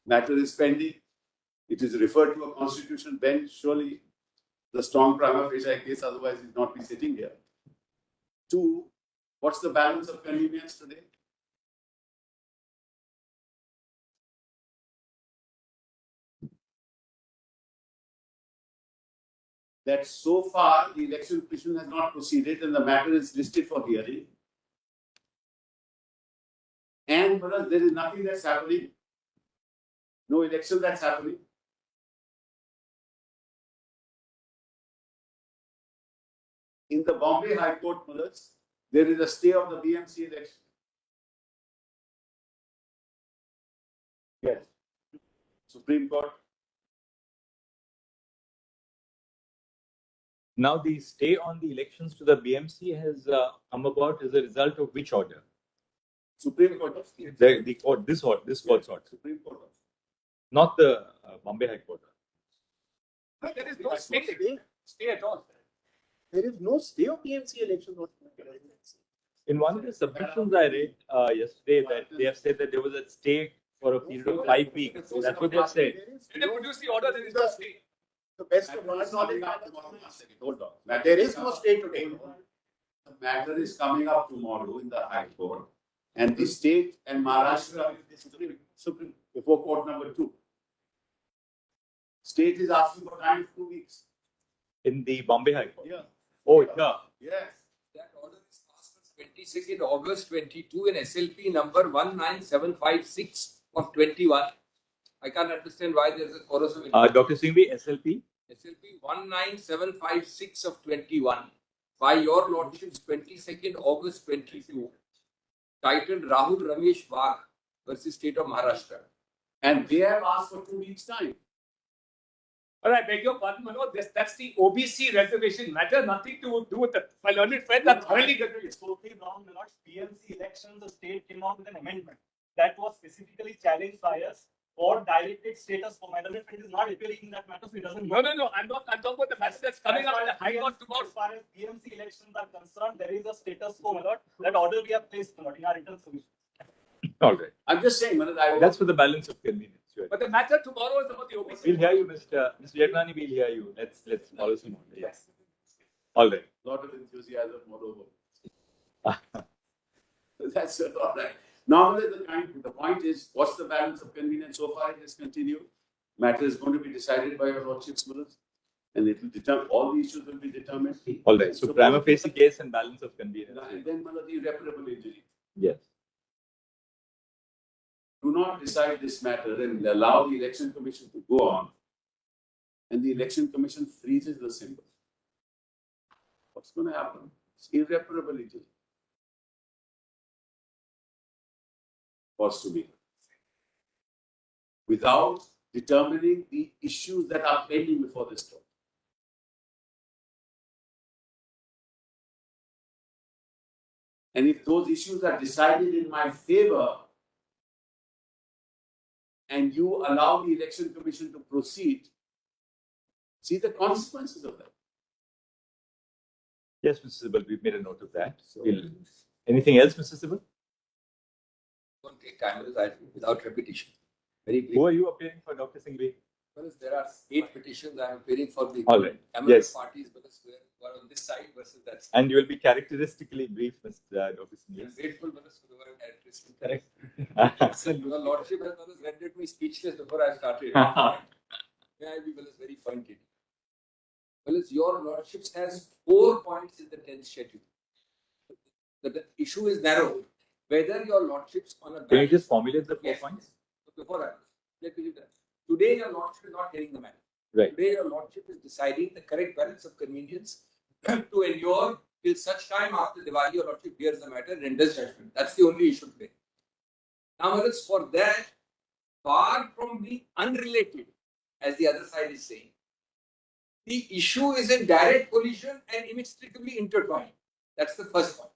matter is pending. It is referred to a constitutional bench. Surely, the strong prima facie case, otherwise, it would not be sitting here. 2, what's the balance of convenience today? That so far the election commission has not proceeded and the matter is listed for hearing. And there is nothing that's happening. No election that's happening. In the Bombay High Court, there is a stay of the BMC election. Yes. Supreme Court. Now, the stay on the elections to the BMC has come about as a result of which order? Supreme Court. The court, this court's order. Supreme Court. Not the Bombay High Court. No, there is no stay at all. There is no stay of PMC election. In one of the submissions I read yesterday, that they have said that there was a stay for a period of 5 weeks. That's what they have said. When they produce the order, there is no stay. The best of our knowledge, hold on. There is no stay today. The matter is coming up tomorrow in the High Court, and the state and Maharashtra Supreme before court number 2. State is asking for time for 2 weeks. In the Bombay High Court? Yeah. Oh, yeah. Yes. That order is passed on 22nd August 22 in SLP number 19756 of 21. I can't understand why there is a chorus of Dr. Singhvi, SLP? SLP 19756 of 21 by your lordship's 22nd August 22, titled Rahul Ramesh Bagh versus State of Maharashtra. And they have asked for 2 weeks' time. But I beg your pardon, Manoj, that's the OBC reservation matter, nothing to do with it. My learned friends are thoroughly It's totally wrong. The last PMC elections, the state came out with an amendment that was specifically challenged by us for directed status for my learned friend is not appearing in that matter, so he doesn't. No, I'm talking about the matter that's coming up in the High Court tomorrow. As far as PMC elections are concerned, there is a status quo, my lord. That order we have placed, my lord, in our written submission. All right. I'm just saying, Manoj, That's for the balance of convenience. Sure. But the matter tomorrow is about the OBC. We'll hear you, Mr. Jetnani. We'll hear you. Let's follow some order. Yes. All right. lot of enthusiasm, moreover. That's all right. Normally, the point is, what's the balance of convenience? So far, it has continued. Matter is going to be decided by your lordship's Manoj, and it will determine, all the issues will be determined. All right. So prima facie case and balance of convenience. And then, Manoj, irreparable injury. Yes. Do not decide this matter and allow the election commission to go on, and the election commission freezes the symbol. What's going to happen? It's irreparable injury. Was to be. Without determining the issues that are pending before this court. And if those issues are decided in my favor, and you allow the election commission to proceed, see the consequences of that. Yes, Mr. Sibal, we've made a note of that. So, anything else, Mr. Sibal? Don't take time without repetition. Very brief. Who are you appearing for, Dr. Singhvi? Because there are 8 petitions I am appearing for the All right. Yes. Parties, because we are on this side versus that side. And you will be characteristically brief, Mr. Dr. Singhvi. I'm grateful because for the word characteristic. Correct. Your Lordship has rendered me speechless before I started. May I be very pointed. Well, your Lordship has 4 points in the 10th schedule. The issue is narrow. Whether your Lordship's on a... Can you just formulate the 4 points? So before let me do that. Today, your Lordship is not hearing the matter. Right. Today, your Lordship is deciding the correct balance of convenience to endure till such time after Diwali, your Lordship hears the matter and renders judgment. That's the only issue today. Now, for that, far from being unrelated, as the other side is saying, the issue is in direct collision and inextricably intertwined. That's the first point.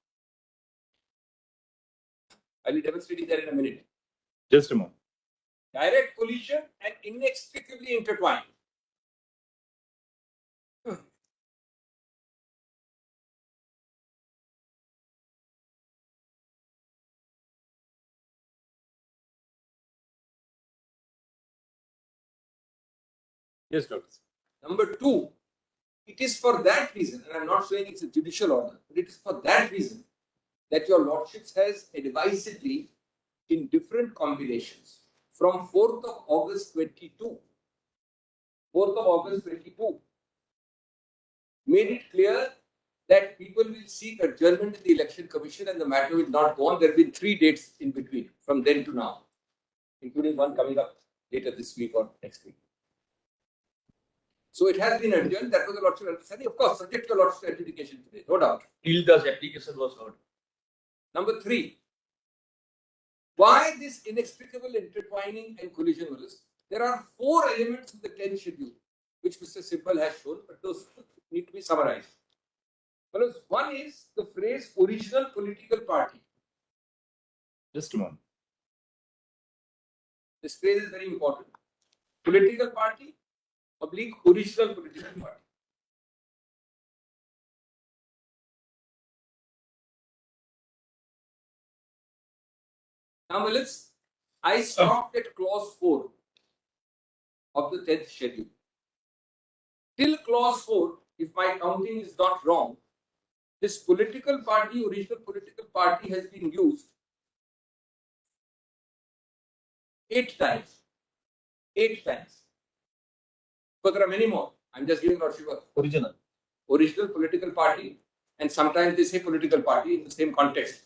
I'll be demonstrating that in a minute. Just a moment. Direct collision and inextricably intertwined. Yes, Doctor. Number 2, it is for that reason, and I'm not saying it's a judicial order, but it is for that reason that your Lordships has advisedly, in different combinations, from 4th of August 22, made it clear that people will seek adjournment in the Election Commission and the matter will not go on. There have been 3 dates in between, from then to now, including one coming up later this week or next week. So it has been adjourned. That was the Lordship understanding. Of course, subject to Lordship adjudication today, no doubt. Till the application was heard. Number 3, why this inextricable intertwining and collision was? There are 4 elements of the 10th schedule, which Mr. Simple has shown, but those need to be summarized. One is the phrase original political party. Just a moment. This phrase is very important. Political party, oblique original political party. Now, I stopped at clause 4 of the 10th schedule. Till clause 4, if my counting is not wrong, this political party, original political party, has been used 8 times. 8 times. But there are many more. I'm just giving Lordship original political party, and sometimes they say political party in the same context.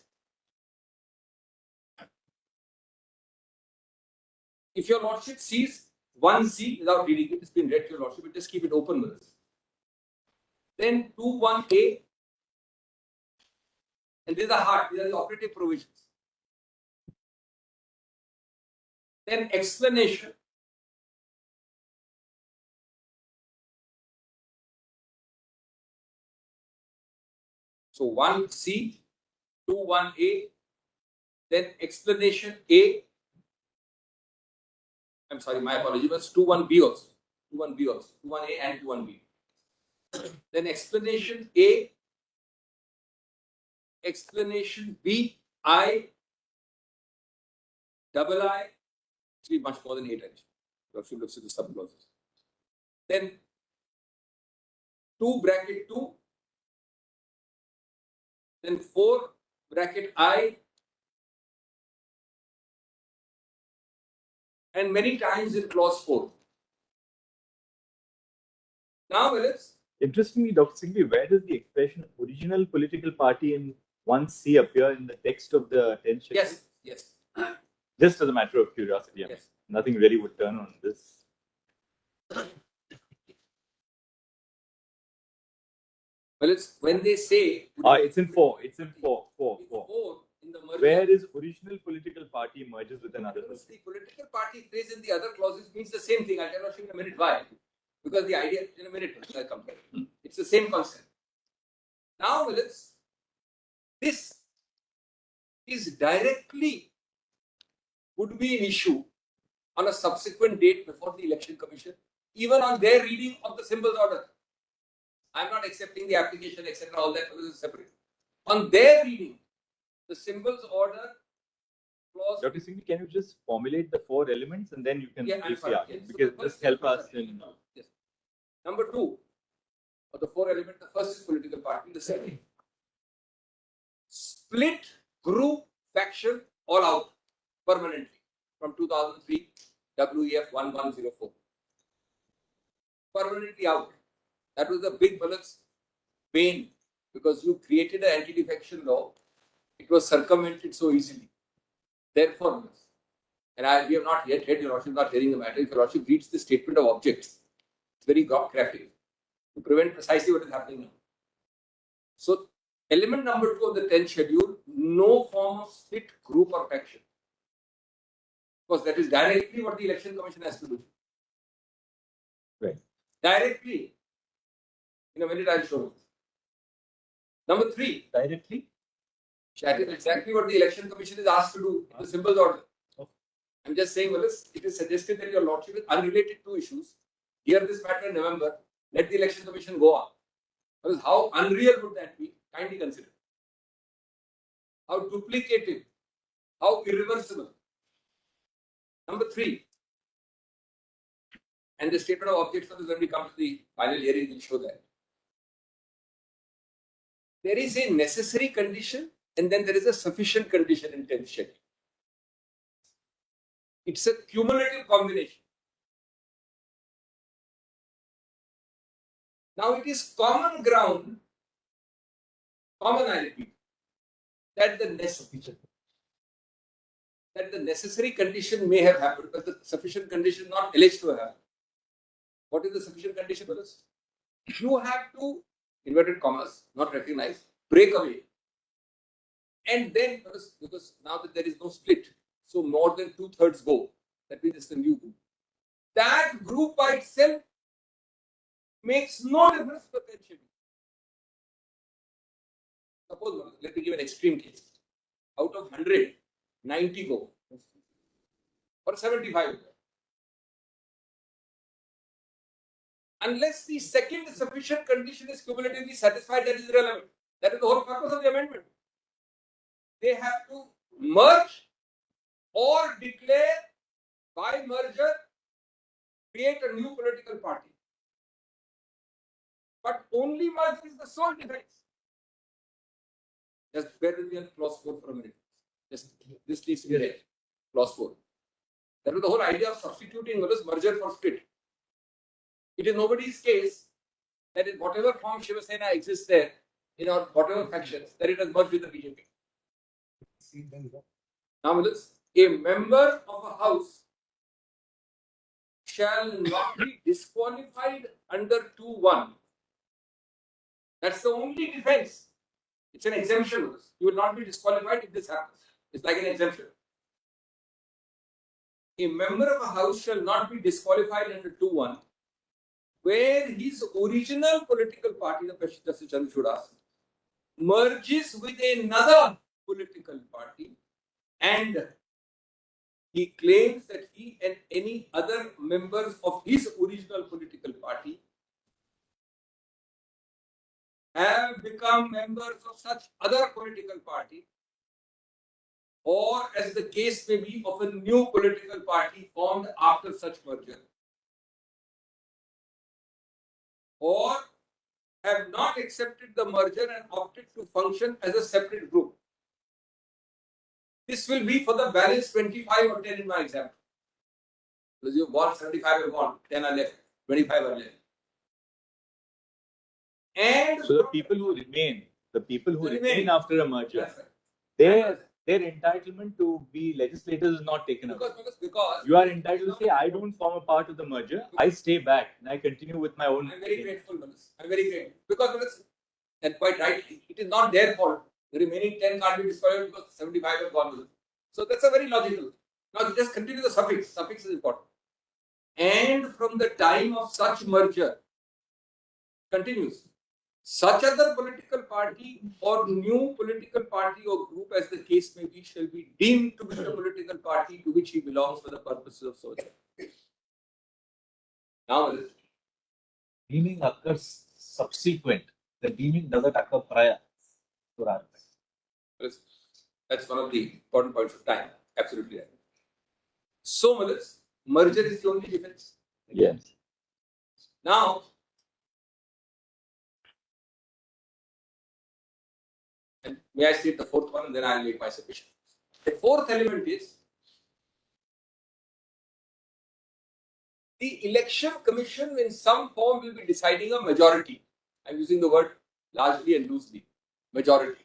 If your Lordship sees 1C without reading it, it's been read to your Lordship, but just keep it open with us. Then 2(1)(a), and these are hard, these are the operative provisions. then explanation, so 1C, 21A, then explanation A. I'm sorry, my apology, was 21B also. 21B also. 21A and 21B. Then explanation A, explanation B, I, double I, actually much more than 8 actually. You have to look at the sub-clauses. Then 2 bracket 2, then 4 bracket I, and many times in clause 4. Now, let's. Interestingly, Dr. Singhvi, where does the expression original political party in 1C appear in the text of the 10th schedule? Yes, yes. Just as a matter of curiosity, I mean, Yes. nothing really would turn on this. Well, it's when they say. It's in 4. It's in 4. 4. 4. 4 in the merger. Where is original political party merges with another? The political party phrase in the other clauses means the same thing. I'll tell you in a minute why. Because the idea, in a minute, I'll come back. It's the same concept. Now, this is directly would be an issue on a subsequent date before the election commission, even on their reading of the symbols order. I'm not accepting the application, etc. All that is separate. On their reading, the symbols order clause. Dr. Singhvi, can you just formulate the 4 elements and then you can Yes, because so just help us in. Yes. Number 2 of the 4 elements, the first is political party, the second split group faction all out permanently from 2003 WEF 1104. Permanently out. That was the big bullet's pain because you created an anti-defection law. It was circumvented so easily. Therefore, and we have not yet heard, Your Lordship, not hearing the matter. If Your Lordship reads the statement of objects, it's very graphic to prevent precisely what is happening now. So, element number 2 of the 10th schedule, no form of split group or faction. Because that is directly what the election commission has to do. Right. Directly. In a minute, I'll show you. Number 3. Directly? That is exactly what the election commission is asked to do in the symbols order. Okay. I'm just saying, well, it is suggested that Your Lordship is unrelated to issues. Hear this matter in November. Let the election commission go on. Because how unreal would that be? Kindly consider. How duplicative. How irreversible. Number 3. And the statement of objects when we come to the final hearing will show that. There is a necessary condition and then there is a sufficient condition in 10th schedule. It's a cumulative combination. Now it is common ground, I repeat, that the necessary condition may have happened, but the sufficient condition not alleged to have happened. What is the sufficient condition for this? You have to, inverted commas, not recognize, break away. And then, because now that there is no split, so more than 2/3 go, that means it's a new group. That group by itself makes no difference to the 10th schedule. Suppose, let me give an extreme case. Out of 100, 90 go. Or 75 go. Unless the second sufficient condition is cumulatively satisfied, that is irrelevant. That is the whole purpose of the amendment. They have to merge or declare by merger, create a new political party. But only merger is the sole defense. Just bear with me on clause 4 for a minute. Just this needs to be read. Clause 4. That was the whole idea of substituting merger for split. It is nobody's case that in whatever form Shiva Sena exists there, in our whatever factions, that it has merged with the BJP. Now, a member of a house shall not be disqualified under 2(1). That's the only defense. It's an exemption. You will not be disqualified if this happens. It's like an exemption. a member of a house shall not be disqualified under 2(1), where his original political party, the question Justice Chandra should ask, merges with another political party, and he claims that he and any other members of his original political party have become members of such other political party, or as the case may be, of a new political party formed after such merger, or have not accepted the merger and opted to function as a separate group. This will be for the balance 25 or 10 in my example. Because you've gone 75 are gone, 10 are left, 25 are left. And So the people who remain after a merger, Yes, sir. their entitlement to be legislators is not taken away. Because You are entitled to say, I don't form a part of the merger. I stay back and I continue with my own. I'm very grateful, Manas. I'm very grateful. Because, Manas, and quite rightly, it is not their fault. The remaining 10 can't be disqualified because 75 have gone with it. So that's a very logical. Now just continue the suffix. Suffix is important. And from the time of such merger, continues, such other political party or new political party or group as the case may be shall be deemed to be the political party to which he belongs for the purposes of sojourn. Now, Deeming occurs subsequent. The deeming doesn't occur prior to our effect. that's one of the important points of time. Absolutely right. So, Malas, merger is the only difference. Yes. Now, and may I state the fourth one and then I'll make my submission. The fourth element is the election commission in some form will be deciding a majority. I'm using the word largely and loosely. Majority.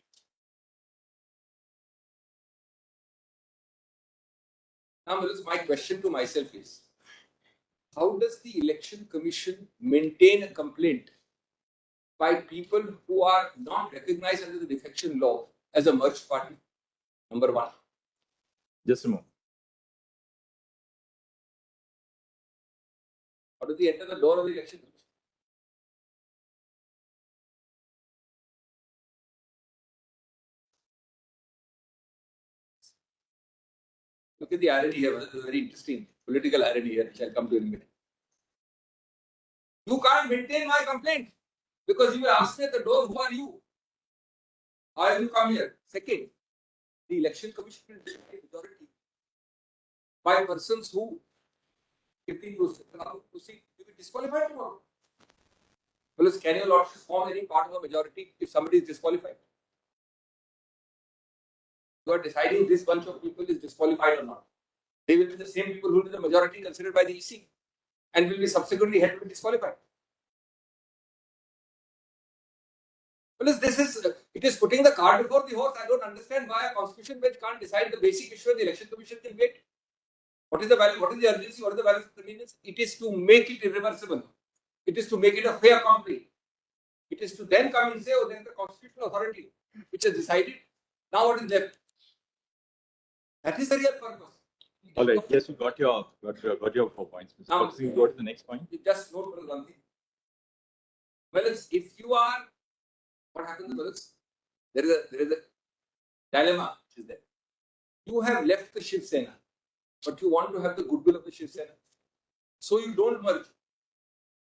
Now, my question to myself is, how does the election commission maintain a complaint by people who are not recognized under the defection law as a merged party? Number one. Just a moment. How do they enter the door of the election commission? Look at the irony here. This is very interesting political irony here, which I'll come to in a minute. You can't maintain my complaint because you will ask me at the door, who are you? How have you come here? Second, the election commission will decide majority by persons who, if they proceed, you will disqualify tomorrow. Well, can your lordship form any part of a majority if somebody is disqualified? You are deciding this bunch of people is disqualified or not. They will be the same people who will be the majority considered by the EC and will be subsequently held to be disqualified. Well, it is putting the cart before the horse. I don't understand why a constitution bench can't decide the basic issue and the election commission can wait. What is the value? What is the urgency? What is the value of convenience? It is to make it irreversible. It is to make it a fait accompli. It is to then come and say, oh, there is the constitutional authority which has decided. Now what is left? That is the real purpose. All right. Yes, you got your 4 points. Mr. Now, Foxy, go to the next point. You just note for one thing. Well, if you are, what happens? Well, there is a dilemma which is there. You have left the Shiv Sena, but you want to have the goodwill of the Shiv Sena. So you don't merge.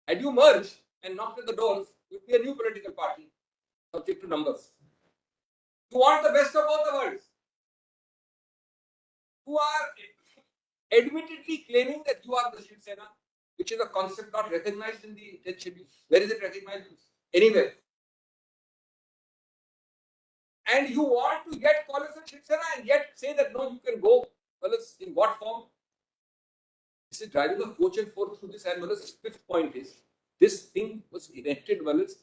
Had you merged and knocked at the doors, it would be a new political party, subject to numbers. You want the best of both the worlds. You are admittedly claiming that you are the Shiv Sena, which is a concept not recognized in the 10th schedule. Where is it recognized? Anywhere. And you want to yet call us a Shiv Sena and yet say that no, you can go. Well, in what form? This is driving a coach and four through this. And Wallace's fifth point is, this thing was enacted, Wallace,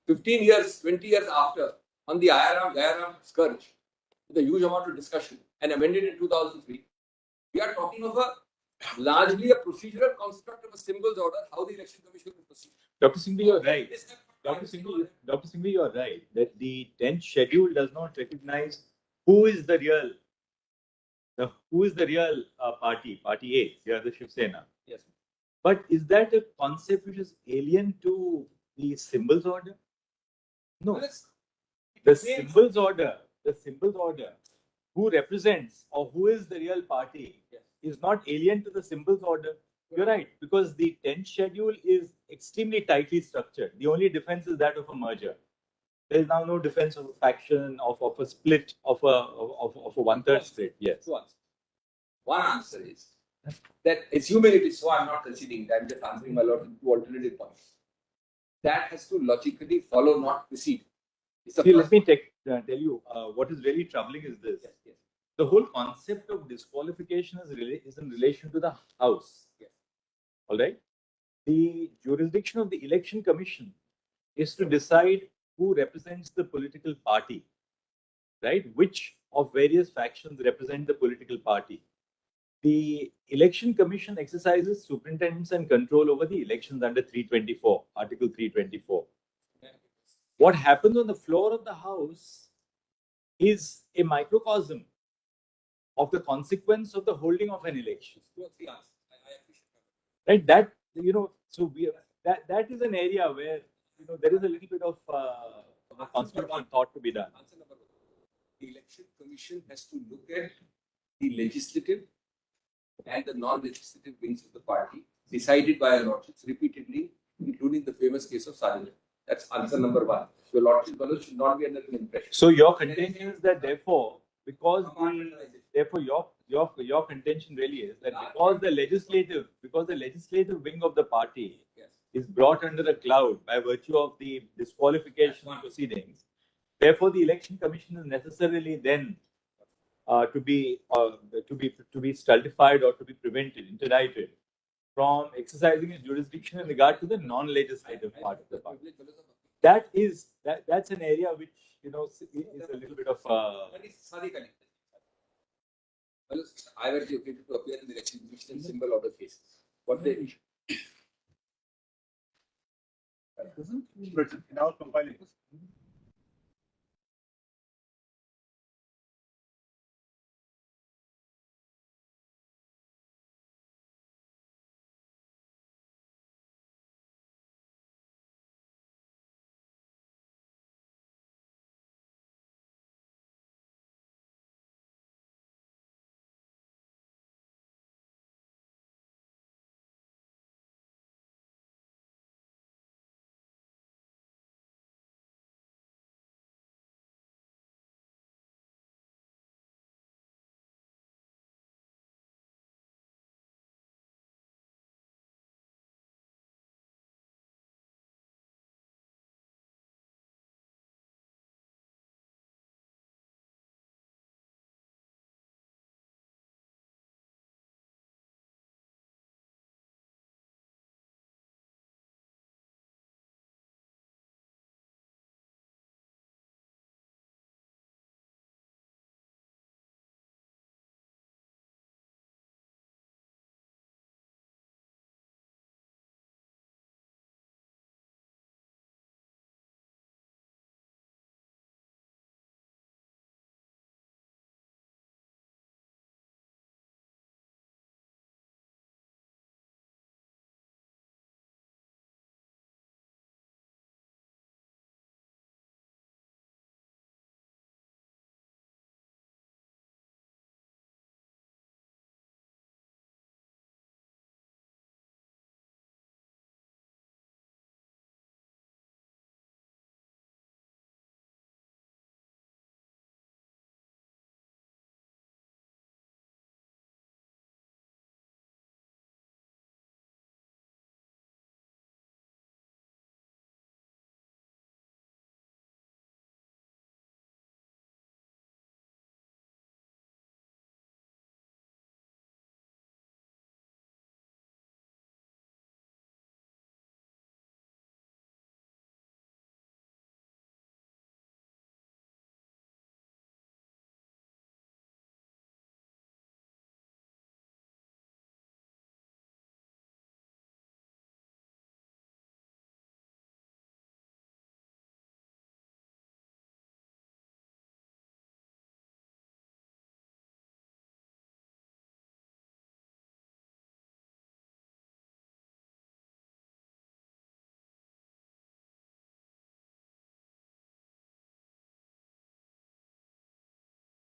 15 years, 20 years after, on the Ayaram scourge, with a huge amount of discussion, and amended in 2003. We are talking of largely a procedural construct of a symbols order, how the election commission will proceed. Dr. Singhvi, you're right. Dr. Singhvi, you're right that the 10th schedule does not recognize who is the real who is the real party? Party A, they are the Shiv Sena. Yes. But is that a concept which is alien to the symbols order? No. The symbols order, who represents or who is the real party is not alien to the symbols order. You're right, because the 10th schedule is extremely tightly structured. The only defense is that of a merger. There is now no defense of a faction, of a split, of a one-third split. Yes. One answer is that, assuming it is so, I'm not conceding that, I'm just answering my lot of two alternative points. That has to logically follow, not precede. See, let me tell you, what is really troubling is this. Yes. The whole concept of disqualification is in relation to the House. Yes. All right? The jurisdiction of the Election Commission is to decide who represents the political party, right? Which of various factions represent the political party. The Election Commission exercises superintendence and control over the elections under 324, Article 324. What happens on the floor of the House is a microcosm of the consequence of the holding of an election. Right? That, so that is an area where, there is a little bit of a constitutional thought to be done. Answer number one. The Election Commission has to look at the legislative and the non-legislative wings of the party, decided by your lordships repeatedly, including the famous case of Sarojini. That's answer number one. Your lordship should not be under the impression. So your contention is that therefore, your contention really is that because the legislative wing of the party is brought under a cloud by virtue of the disqualification proceedings, therefore the Election Commission is necessarily then to be stultified or to be interdicted from exercising its jurisdiction in regard to the non-legislative part of the party. That's an area which is a little bit of. I were to appear in the Election Commission symbol order cases. What they issue? Now compiling.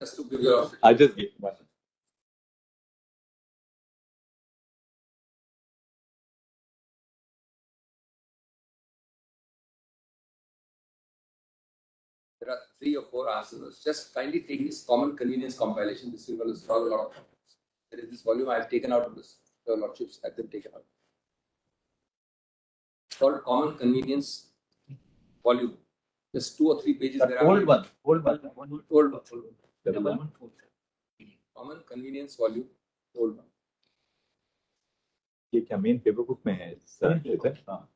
Just to give you I just give one. there are 3 or 4 answers. Just kindly take this common convenience compilation. This will solve a lot of problems. There is this volume I have taken out of this. The lordships had them taken out. It's called common convenience volume. Just 2 or 3 pages. The there old are one. Old one. Double one. Common convenience volume. Old one. ये क्या main paper book में है sir? हाँ.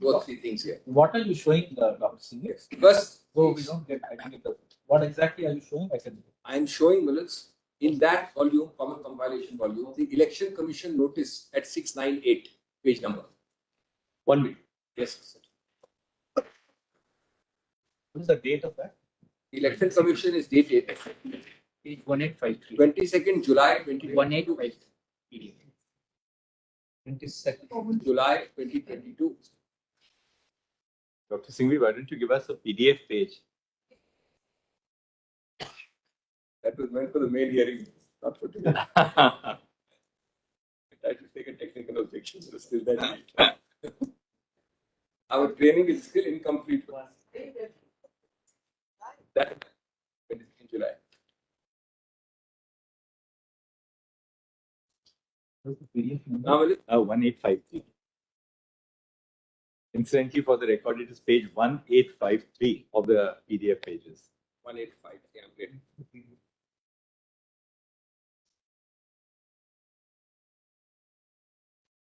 Two or 3 things here. What are you showing, Dr. Singh? First, So we don't get. I think it doesn't. What exactly are you showing? I am showing, Willis, in that volume, common compilation volume, the Election Commission notice at 698, page number. 1 minute. Yes, sir. What is the date of that? Election Commission is dated Page 1853. 22nd July 2022. 1853. 22nd. July 2022. Dr. Singhvi, why don't you give us a PDF page? That was meant for the main hearing, not for today. I tried to take a technical objection, but still that. Our training is still incomplete. That 22nd July. Now, Willis, 1853. Incidentally, for the record, it is page 1853 of the PDF pages. 185. Yeah, great.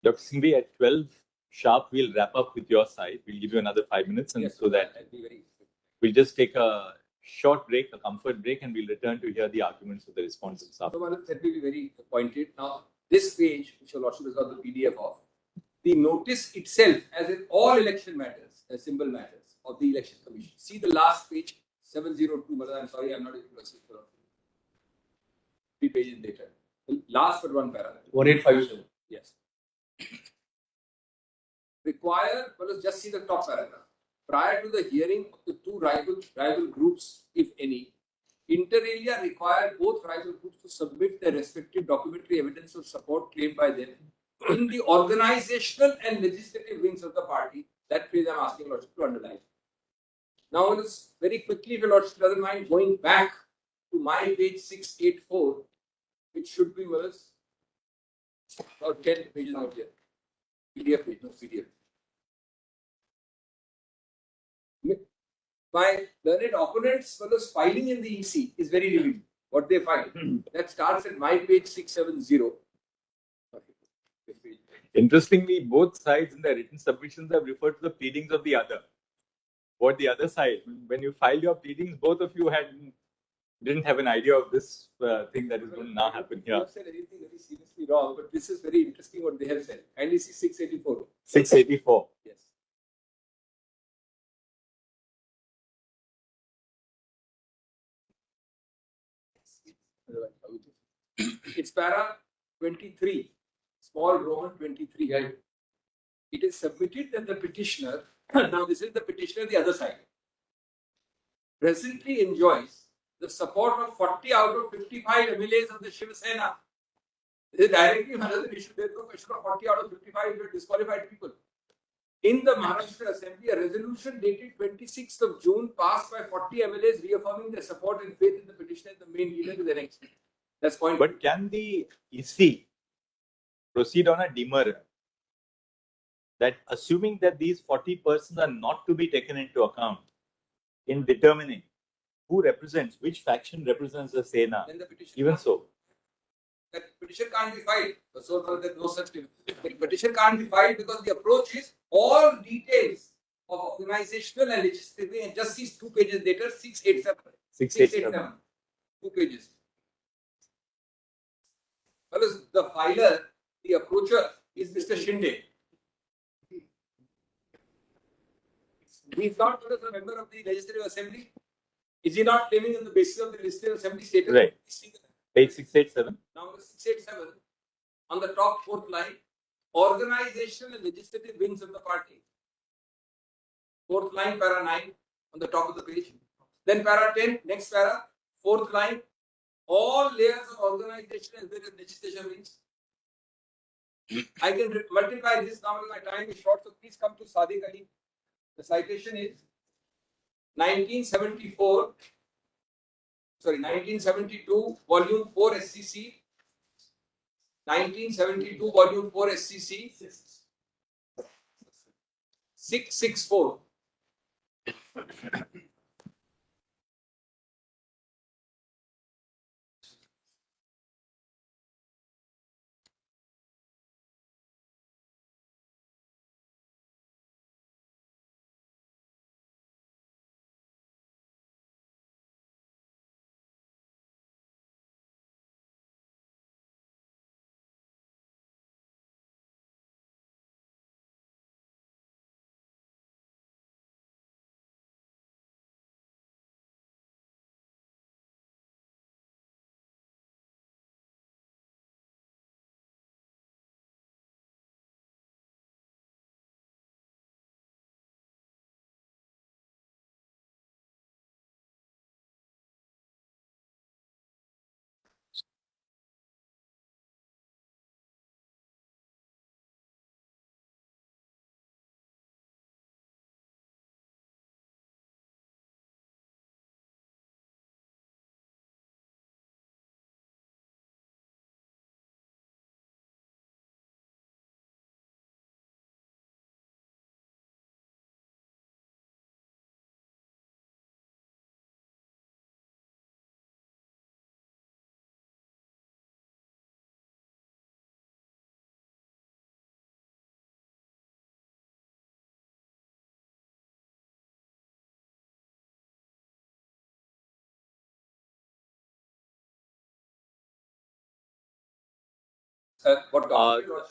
Dr. Singhvi, at 12 sharp, we'll wrap up with your side. We'll give you another 5 minutes, and Yes, so that I'll be very. we'll just take a short break, a comfort break, and we'll return to hear the arguments of the respondents So, after. Manoj, let me be very pointed. Now, this page, which your lordship has got the PDF of, the notice itself, as in all election matters, symbol matters of the Election Commission. See the last page, 702. Manoj, I'm sorry, I'm not able to see. 3 pages later. The last but one paragraph. 1857. Yes. Require, well, let's just see the top paragraph. Prior to the hearing of the 2 rival groups, if any, inter alia require both rival groups to submit their respective documentary evidence of support claimed by them in the organizational and legislative wings of the party. That phrase I'm asking Lordship to underline. Now, let's very quickly, if your Lordship doesn't mind, going back to my page 684, which should be, well, about 10 pages out here. PDF page, no PDF. My learned opponents, fellows, filing in the EC is very revealing. What they find. That starts at my page 670. Interestingly, both sides in their written submissions have referred to the pleadings of the other. What the other side, when you filed your pleadings, both of you didn't have an idea of this thing that is going to now happen here. You have said anything very seriously wrong, but this is very interesting what they have said. Kindly see 684. 684. Yes. It's para 23, small Roman 23. Right. It is submitted that the petitioner, now this is the petitioner, the other side, presently enjoys the support of 40 out of 55 MLAs of the Shiv Sena. This is directly another issue. There is no question of 40 out of 55 disqualified people. In the Maharashtra Assembly, a resolution dated 26th of June passed by 40 MLAs reaffirming their support and faith in the petitioner and the main leader to the next. That's point. But can the EC proceed on a demurrer that assuming that these 40 persons are not to be taken into account in determining who represents, which faction represents the Sena, Then the petition even so? That petition can't be filed. So there's no such thing. The petition can't be filed because the approach is all details of organizational and legislative, and just these 2 pages later, 687. 687. 2 pages. Well, the filer, the approacher is Mr. Shinde. He's not a member of the Legislative Assembly. Is he not claiming on the basis of the listed assembly status? Right. Page 687. Number 687, on the top fourth line, organizational and legislative wings of the party. Fourth line, para 9, on the top of the page. Then para 10, next para, fourth line, all layers of organization as well as legislative wings. I can multiply this now, my time is short, so please come to Sadiq Ali. The citation is 1972, volume 4 SCC, 1972, volume 4 SCC, 664.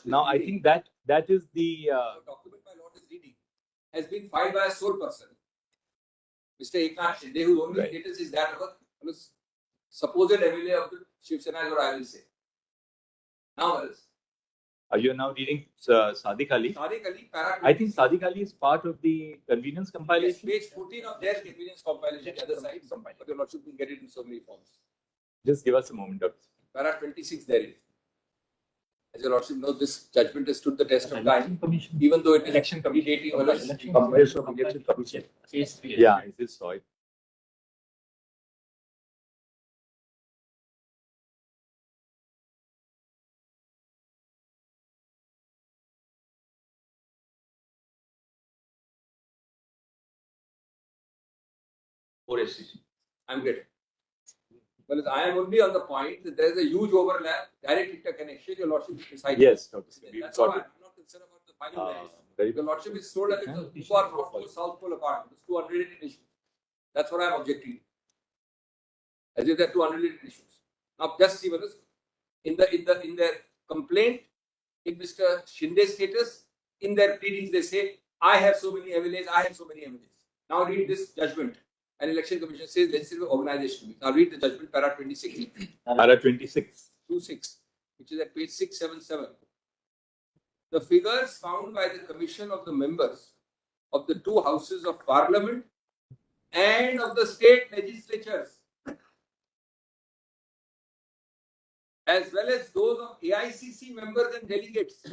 Now, I think that is the document my lord is reading has been filed by a sole person, Mr. Eknath Shinde, whose only Right. status is that of a supposed MLA of the Shiv Sena, is what I will say. Now, else. are you now reading Sadiq Ali? Sadiq Ali, para I think Sadiq Ali is part of the convenience yes, compilation. page 14 of their convenience compilation, the other side, but your lordship can get it in so many forms. Just give us a moment, Doctor. Para 26 there is. As your lordship knows, this judgment has stood the test of time, even though it is Election commission. predating all this. Commission of Election Commission. Phase 3. Yeah, I just saw it. I'm getting. Well, I am only on the point that there is a huge overlap, direct interconnection. Your lordship is deciding. Yes, Doctor. We've That's why got I'm it. not concerned about the final values. Very Your lordship is told that it's two or North Pole, South Pole apart. It's two unrelated issues. That's what I'm objecting to. As if they're two unrelated issues. Now, just see what is in their complaint, in Mr. Shinde's status, in their pleadings, they say, I have so many MLAs, I have so many MLAs. Now read this judgment. An election commission says legislative organization. Now read the judgment, para 26. Para 26. 26, which is at page 677. The figures found by the commission of the members of the two houses of parliament and of the state legislatures, as well as those of AICC members and delegates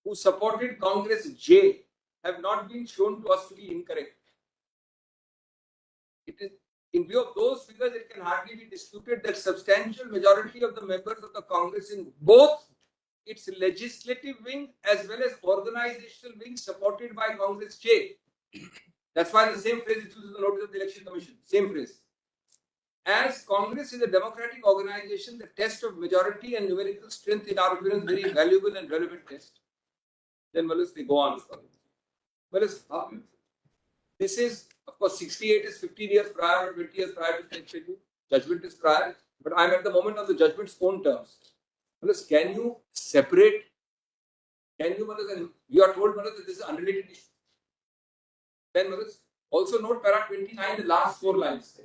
who supported Congress J, have not been shown to us to be incorrect. It is, in view of those figures, it can hardly be disputed that substantial majority of the members of the Congress in both its legislative wing as well as organizational wing supported by Congress J. That's why the same phrase is used in the notice of the Election Commission. Same phrase. As Congress is a democratic organization, the test of majority and numerical strength, in our opinion, is very valuable and relevant test. Then, Malis, they go on. Malis, this is, of course, 68 is 15 years prior or 20 years prior to the schedule. Judgment is prior, but I'm at the moment of the judgment's own terms. Malis, can you separate? Can you, Malis, and you are told, Malis, that this is unrelated issue. Then, Malis, also note para 29, the last 4 lines.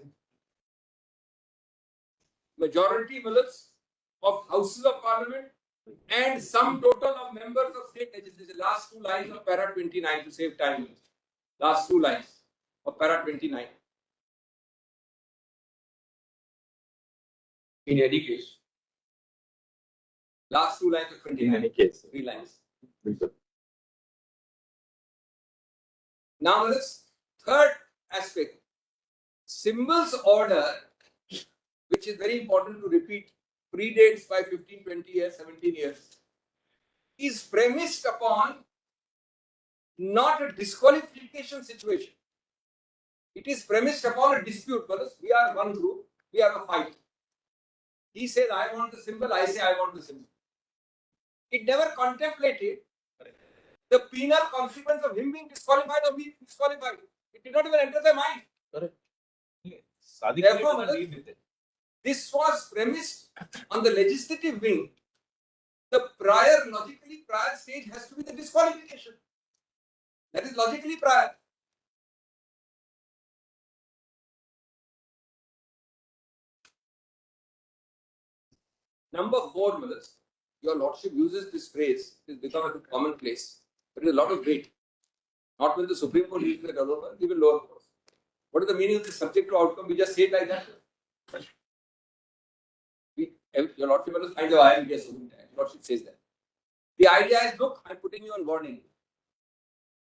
majority ballots of houses of parliament, and sum total of members of state legislature. Last two lines of para 29 to save time. Last two lines of para 29. In any case. Last two lines of 29. In any case. 3 lines. Now this third aspect. Symbols order, which is very important to repeat, predates by 15, 20 years, 17 years, is premised upon not a disqualification situation. It is premised upon a dispute. Because we are one group, we have a fight. He says, I want the symbol, I say, I want the symbol. It never contemplated the penal consequence of him being disqualified or being disqualified. It did not even enter their mind. Correct. Therefore, this was premised on the legislative wing. The logically prior stage has to be the disqualification. That is logically prior. Number 4, Mills, your lordship uses this phrase, it has become a commonplace, but there is a lot of weight. Not when the Supreme Court uses it alone, even lower courts. What is the meaning of the subject to outcome? We just say it like that. Your lordship will find the iron guess. Your lordship says that. The idea is, look, I'm putting you on warning.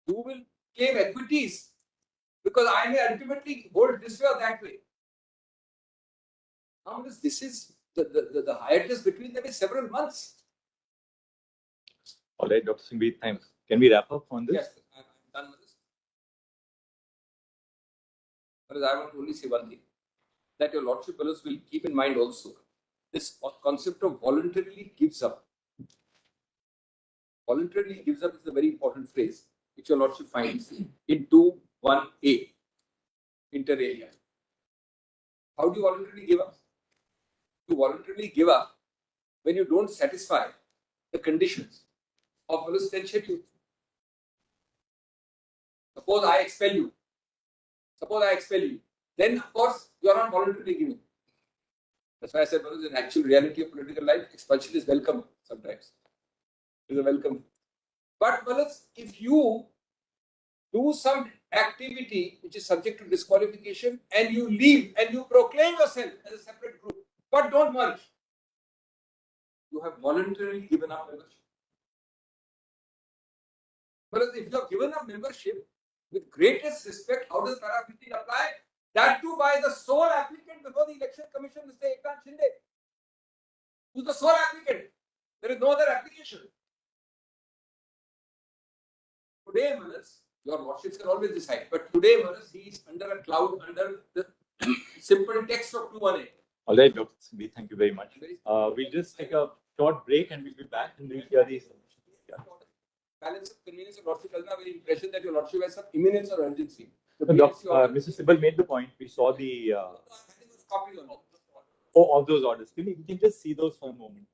You will claim equities because I may ultimately hold this way or that way. Now, this is the hiatus between them is several months. All right, Dr. Singhvi, thanks. Can we wrap up on this? Yes, I'm done with this. But I want to only say one thing, that your lordship fellows will keep in mind also this concept of voluntarily gives up. Voluntarily gives up is a very important phrase, which your lordship finds in 2.1a, inter alia. How do you voluntarily give up? You voluntarily give up when you don't satisfy the conditions of the schedule. Suppose I expel you. Then, of course, you are not voluntarily giving. That's why I said, in the actual reality of political life, expulsion is welcome sometimes. It is a welcome. But, if you do some activity which is subject to disqualification and you leave and you proclaim yourself as a separate group, but don't merge, you have voluntarily given up membership. But if you have given up membership, with greatest respect, how does para 15 apply? That too by the sole applicant before the Election Commission, Mr. Eknath Shinde. Who's the sole applicant? There is no other application. Today, your lordships can always decide, but today, he is under a cloud, under the simple text of 2.1a. All right, Dr. Singhvi, thank you very much. We'll just take a short break and we'll be back and we'll hear these. Balance of convenience of lordship does not have any impression that your lordship has some imminence or urgency. Mr. Sibal made the point. We saw the of those orders. We can just see those for a moment.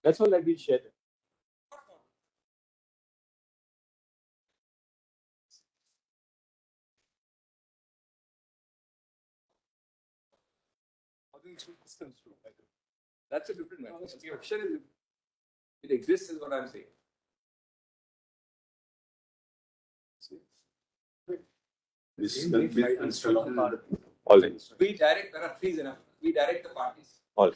That's all that we'll share. That's a different matter. The option is, it exists, is what I'm saying. This is going to be instructed. All right. We direct, there are 3 enough. We direct the parties. All right.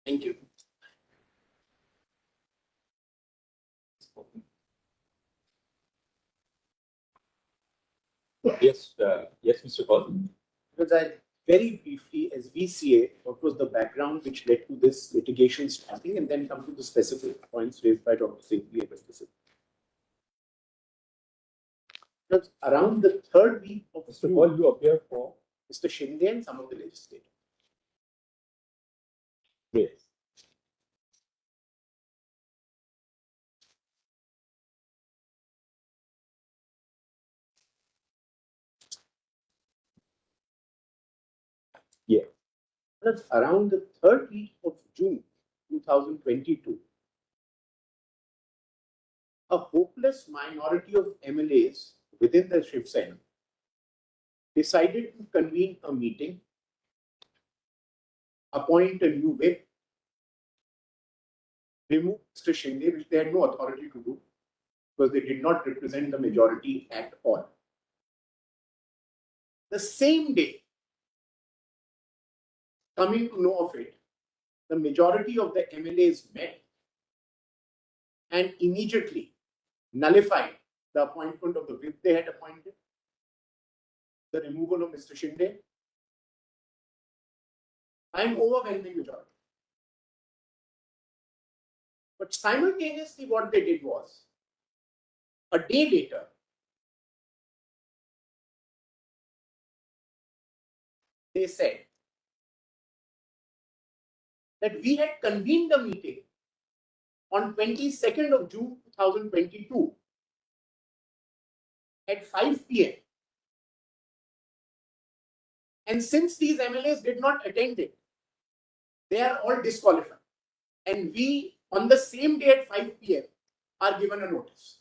Thank you. Yes, yes, Mr. Paul. Because I very briefly, as VCA, what was the background which led to this litigation starting, and then come to the specific points raised by Dr. Singh and Mr. Singh. Because around the third week of Mr. Paul, you appear for? Mr. Shinde and some of the legislators. Yes. Yeah. That's around the third week of June 2022. A hopeless minority of MLAs within the Shiv Sena decided to convene a meeting, appoint a new whip, remove Mr. Shinde, which they had no authority to do because they did not represent the majority at all. The same day, coming to know of it, the majority of the MLAs met and immediately nullified the appointment of the whip they had appointed, the removal of Mr. Shinde, and overwhelming majority. But simultaneously, what they did was, a day later, they said that we had convened a meeting on 22nd of June 2022 at 5 p.m. And since these MLAs did not attend it, they are all disqualified. And we, on the same day at 5 p.m., are given a notice.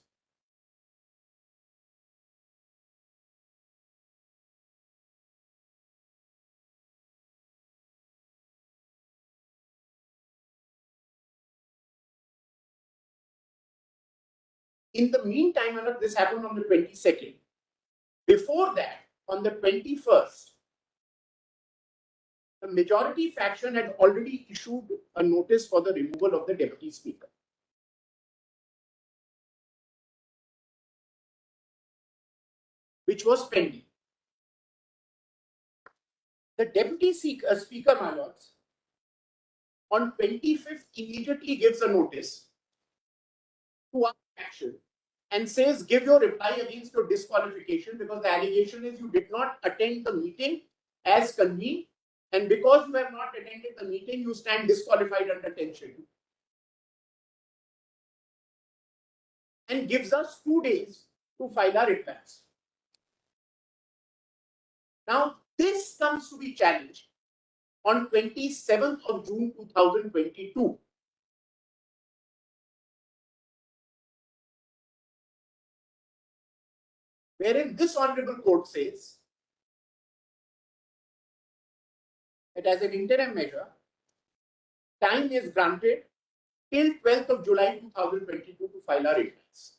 In the meantime, this happened on the 22nd. Before that, on the 21st, the majority faction had already issued a notice for the removal of the deputy speaker, which was pending. The deputy speaker, my lords, on 25th immediately gives a notice to our faction and says, give your reply against your disqualification, because the allegation is you did not attend the meeting as convened, and because you have not attended the meeting, you stand disqualified under 10 schedule. And gives us 2 days to file our replies. Now, this comes to be challenged on 27th of June 2022. Wherein this honorable court says that as an interim measure, time is granted till 12th of July 2022 to file our replies.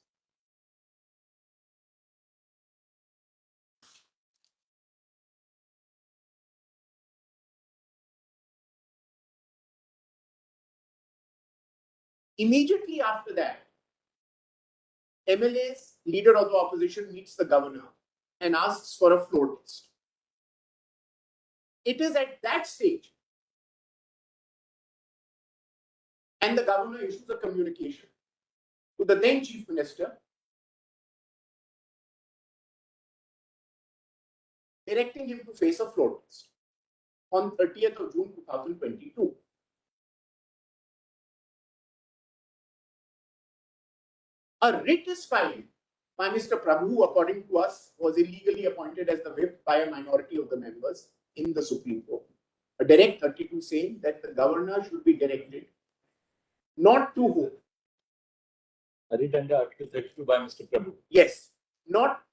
Immediately after that, MLA's leader of the opposition meets the governor and asks for a floor test. It is at that stage, and the governor issues a communication to the then chief minister directing him to face a floor test on 30th of June 2022. A writ is filed by Mr. Prabhu, who according to us was illegally appointed as the whip by a minority of the members in the Supreme Court. A direct 32 saying that the governor should be directed not to whom? A writ under Article 32 by Mr. Prabhu. Yes, not.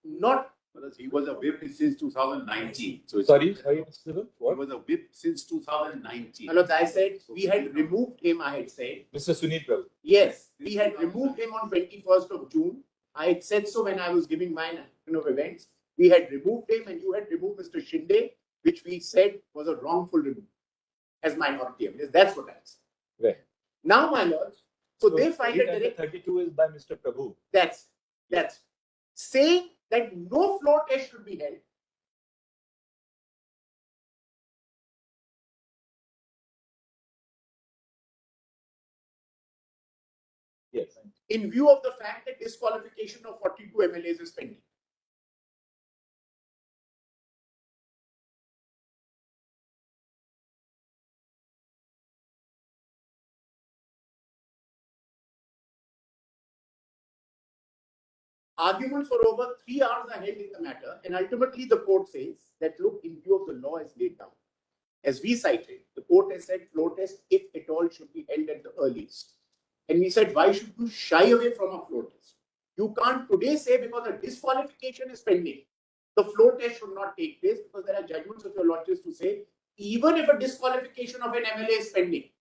Because he was a whip since 2019. So Sorry, Mr. Prabhu? He What? was a whip since 2019. And I said we had removed him. I had said Mr. Sunil Prabhu. yes, we had removed him on 21st of June. I had said so when I was giving my of events. We had removed him, and you had removed Mr. Shinde, which we said was a wrongful removal as minority. That's what I said. Right. Now, my lords, so they find it and the 32 is by Mr. Prabhu. that's saying that no floor test should be held. Yes. In view of the fact that disqualification of 42 MLAs is pending. Arguments for over 3 hours are held in the matter, and ultimately the court says that, look, in view of the law as laid down, as we cited, the court has said floor test, if at all, should be held at the earliest. And we said, why should you shy away from a floor test? You can't today say because a disqualification is pending, the floor test should not take place, because there are judgments of your lordships to say, even if a disqualification of an MLA is pending,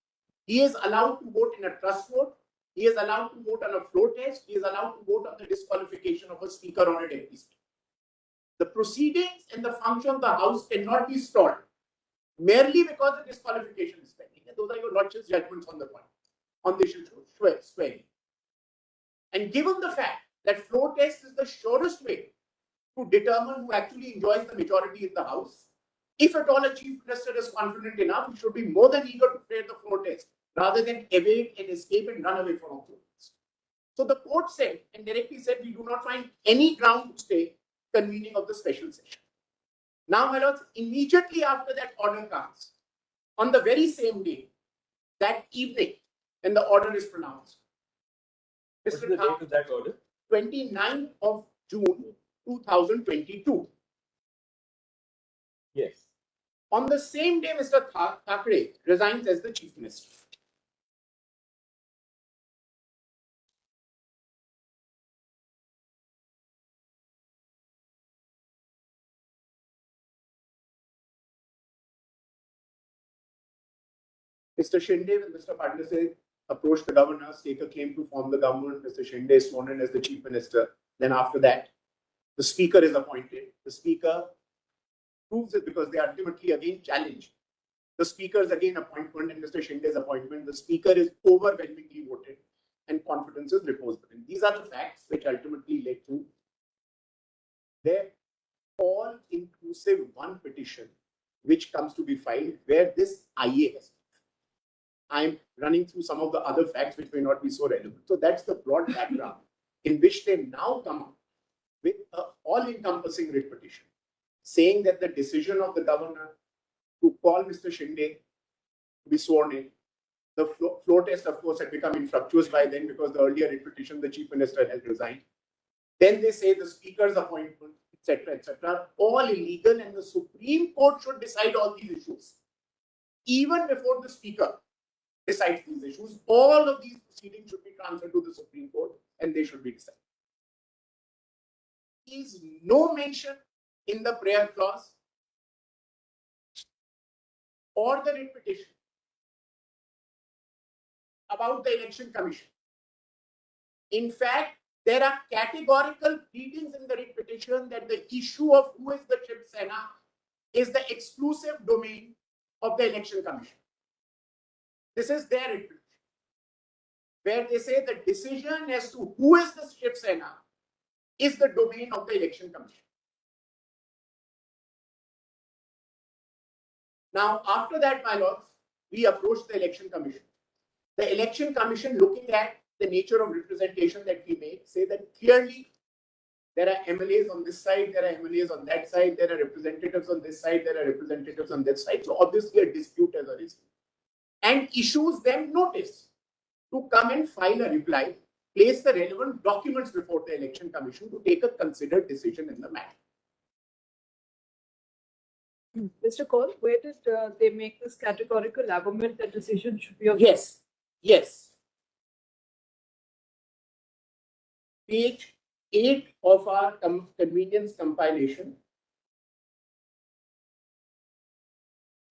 he is allowed to vote in a trust vote, he is allowed to vote on a floor test, he is allowed to vote on the disqualification of a speaker on a deputy speaker. The proceedings and the function of the House cannot be stalled merely because the disqualification is pending. And those are your lordships' judgments on the point, on the issue squarely. And given the fact that floor test is the surest way to determine who actually enjoys the majority in the House, if at all a chief minister is confident enough, he should be more than eager to clear the floor test rather than evade and escape and run away from a floor test. So the court said, and directly said, we do not find any ground to stay convening of the special session. Now, my lords, immediately after that order comes, on the very same day, that evening, when the order is pronounced, What's the date of that order? 29th of June 2022. Yes. On the same day, Mr. Thackeray resigns as the chief minister. Mr. Shinde and Mr. Patna approached the governor, stake a claim to form the government. Mr. Shinde is sworn in as the chief minister. Then after that, the speaker is appointed. The speaker proves it because they ultimately again challenge the speaker's again appointment and Mr. Shinde's appointment. The speaker is overwhelmingly voted and confidence is reposed. And these are the facts which ultimately led to their all-inclusive one petition which comes to be filed where this IA has. I'm running through some of the other facts which may not be so relevant. So that's the broad background in which they now come up with an all-encompassing writ petition, saying that the decision of the governor to call Mr. Shinde to be sworn in, the floor test, of course, had become infructuous by then because the earlier writ petition, the chief minister had resigned. Then they say the speaker's appointment, etc., all illegal, and the Supreme Court should decide all these issues. Even before the speaker decides these issues, all of these proceedings should be transferred to the Supreme Court and they should be decided. There is no mention in the prayer clause or the writ petition about the election commission. In fact, there are categorical pleadings in the writ petition that the issue of who is the Shiv Sena is the exclusive domain of the election commission. This is their writ petition, where they say the decision as to who is the Shiv Sena is the domain of the election commission. Now, after that, my lords, we approached the election commission. The election commission, looking at the nature of representation that we make, say that clearly there are MLAs on this side, there are MLAs on that side, there are representatives on this side, there are representatives on that side. So obviously a dispute has arisen. And issues them notice to come and file a reply, place the relevant documents before the election commission to take a considered decision in the matter. Mr. Kaul, where did they make this categorical argument that decision should be of? Yes. Page 8 of our convenience compilation,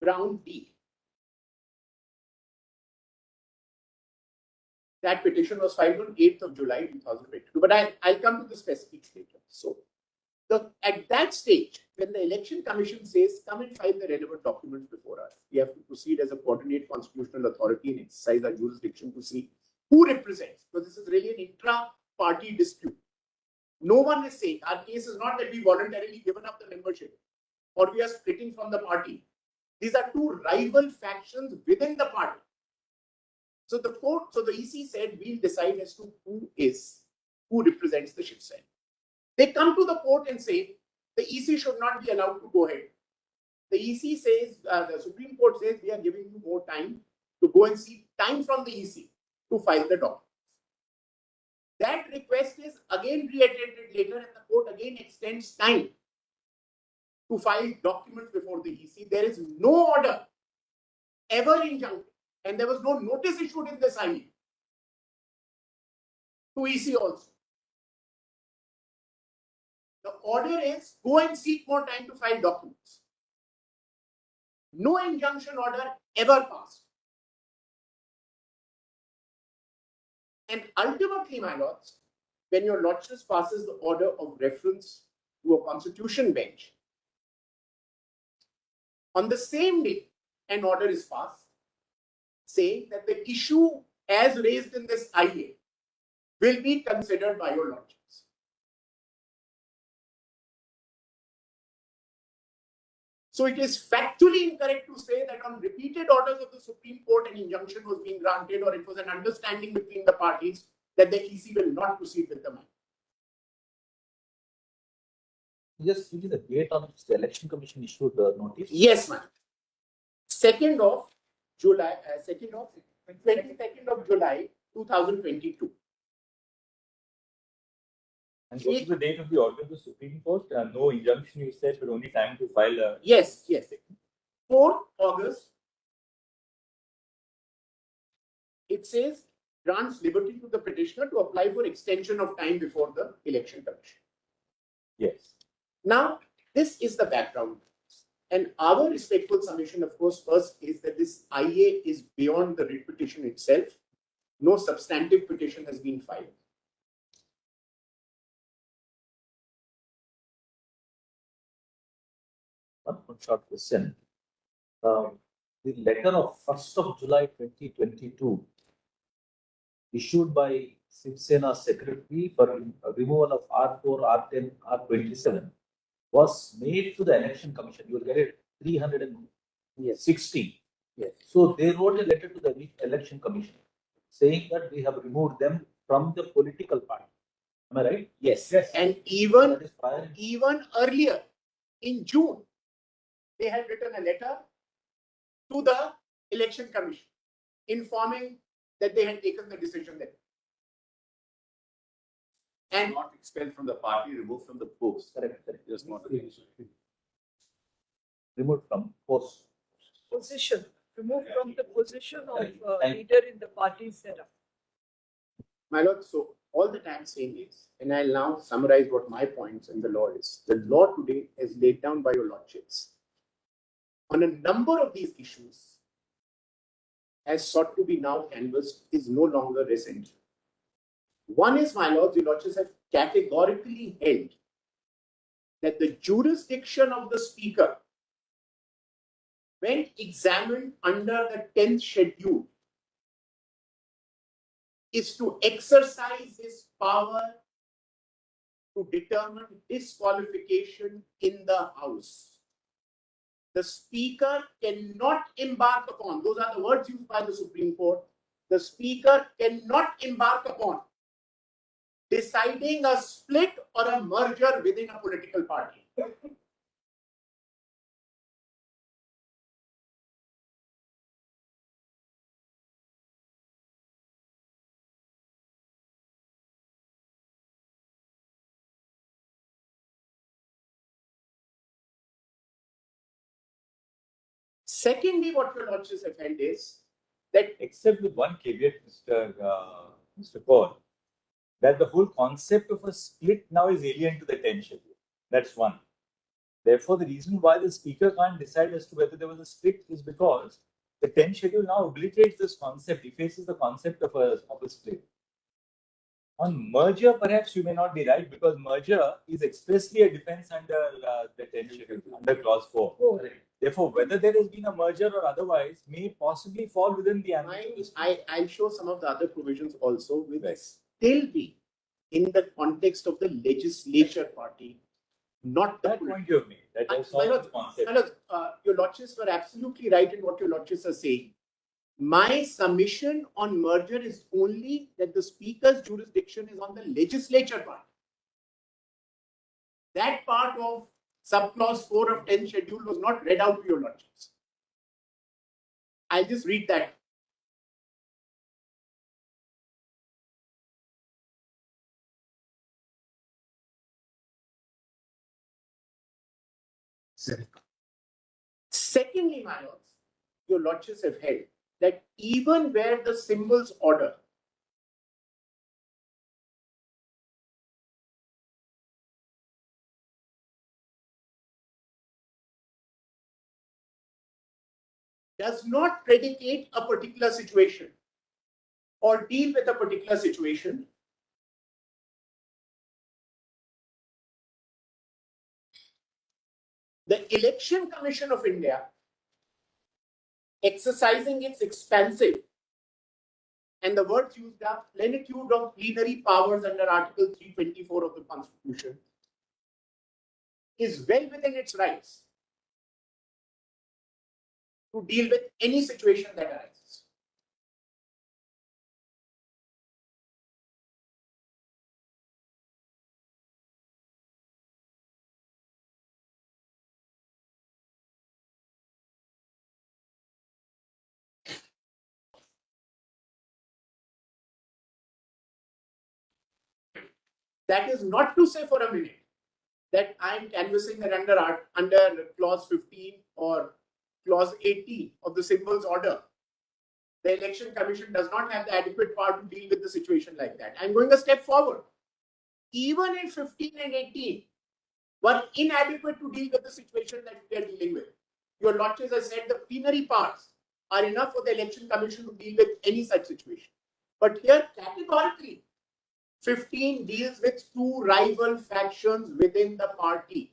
round D. That petition was filed on 8th of July 2022. But I'll come to the specifics later. So At that stage, when the Election Commission says, come and file the relevant documents before us, we have to proceed as a coordinate constitutional authority and exercise our jurisdiction to see who represents, because this is really an intra-party dispute. No one is saying, our case is not that we voluntarily given up the membership or we are splitting from the party. These are two rival factions within the party. So the EC said, we'll decide as to who represents the Shiv Sena. They come to the court and say, the EC should not be allowed to go ahead. The EC says, the Supreme Court says, we are giving you more time to go and seek time from the EC to file the documents. That request is again reiterated later, and the court again extends time to file documents before the EC. There is no order ever injuncted, and there was no notice issued in this IE to EC also. The order is go and seek more time to file documents. No injunction order ever passed. And ultimately, my lords, when your lordship passes the order of reference to a constitution bench, on the same day, an order is passed saying that the issue as raised in this IA will be considered by your lordships. So it is factually incorrect to say that on repeated orders of the Supreme Court an injunction was being granted, or it was an understanding between the parties that the EC will not proceed with the matter. Just give me the date on which the Election Commission issued the notice. Yes, ma'am. 2nd of July, 22nd of July, 2022. And what is the date of the order of the Supreme Court? No injunction, you said, but only time to file a... Yes. 4th August. It says, grants liberty to the petitioner to apply for extension of time before the Election Commission. Yes. Now, this is the background. And our respectful submission, of course, first is that this IA is beyond the writ petition itself. No substantive petition has been filed. One short question. The letter of 1st of July 2022 issued by Shiv Sena Secretary for removal of R4, R10, R27 was made to the Election Commission. You will get it 360. Yes. So they wrote a letter to the Election Commission saying that we have removed them from the political party. Am I right? Yes. And even earlier, in June, they had written a letter to the Election Commission informing that they had taken the decision there. And not expelled from the party, removed from the post. Correct. Just not Removed from post. Position, removed from the position of Thank leader in the party setup. my lord, so all that I am saying is, and I'll now summarize what my points in the law is. The law today is laid down by your lordships on a number of these issues as sought to be now canvassed is no longer recent. One is, my lords, your lordships have categorically held that the jurisdiction of the speaker, when examined under the 10th schedule, is to exercise his power to determine disqualification in the House. The Speaker cannot embark upon, those are the words used by the Supreme Court, the Speaker cannot embark upon deciding a split or a merger within a political party. Secondly, what your lordships have held is that, Except with one caveat, Mr. Kaur, that the whole concept of a split now is alien to the 10th schedule. That's one. Therefore, the reason why the speaker can't decide as to whether there was a split is because the 10th schedule now obliterates this concept, effaces the concept of a split. On merger, perhaps you may not be right because merger is expressly a defense under the 10th schedule, under clause 4. Therefore, whether there has been a merger or otherwise may possibly fall within the ambit. I'll show some of the other provisions also will still be in the context of the legislature party, not the That point you have made. That was not the concept. your lordships were absolutely right in what your lordships are saying. My submission on merger is only that the speaker's jurisdiction is on the legislature part. That part of subclause 4 of 10th schedule was not read out to your lordships. I'll just read that. Secondly, my lords, your lordships have held that even where the symbols order does not predicate a particular situation or deal with a particular situation, the Election Commission of India, exercising its expansive and the words used are plenitude of plenary powers under Article 324 of the Constitution, is well within its rights to deal with any situation that arises. That is not to say for a minute that I am canvassing that under clause 15 or clause 18 of the symbols order, the Election Commission does not have the adequate power to deal with the situation like that. I'm going a step forward. Even in 15 and 18 were inadequate to deal with the situation that we are dealing with. Your lordships have said the plenary powers are enough for the Election Commission to deal with any such situation. But here, categorically, 15 deals with two rival factions within the party.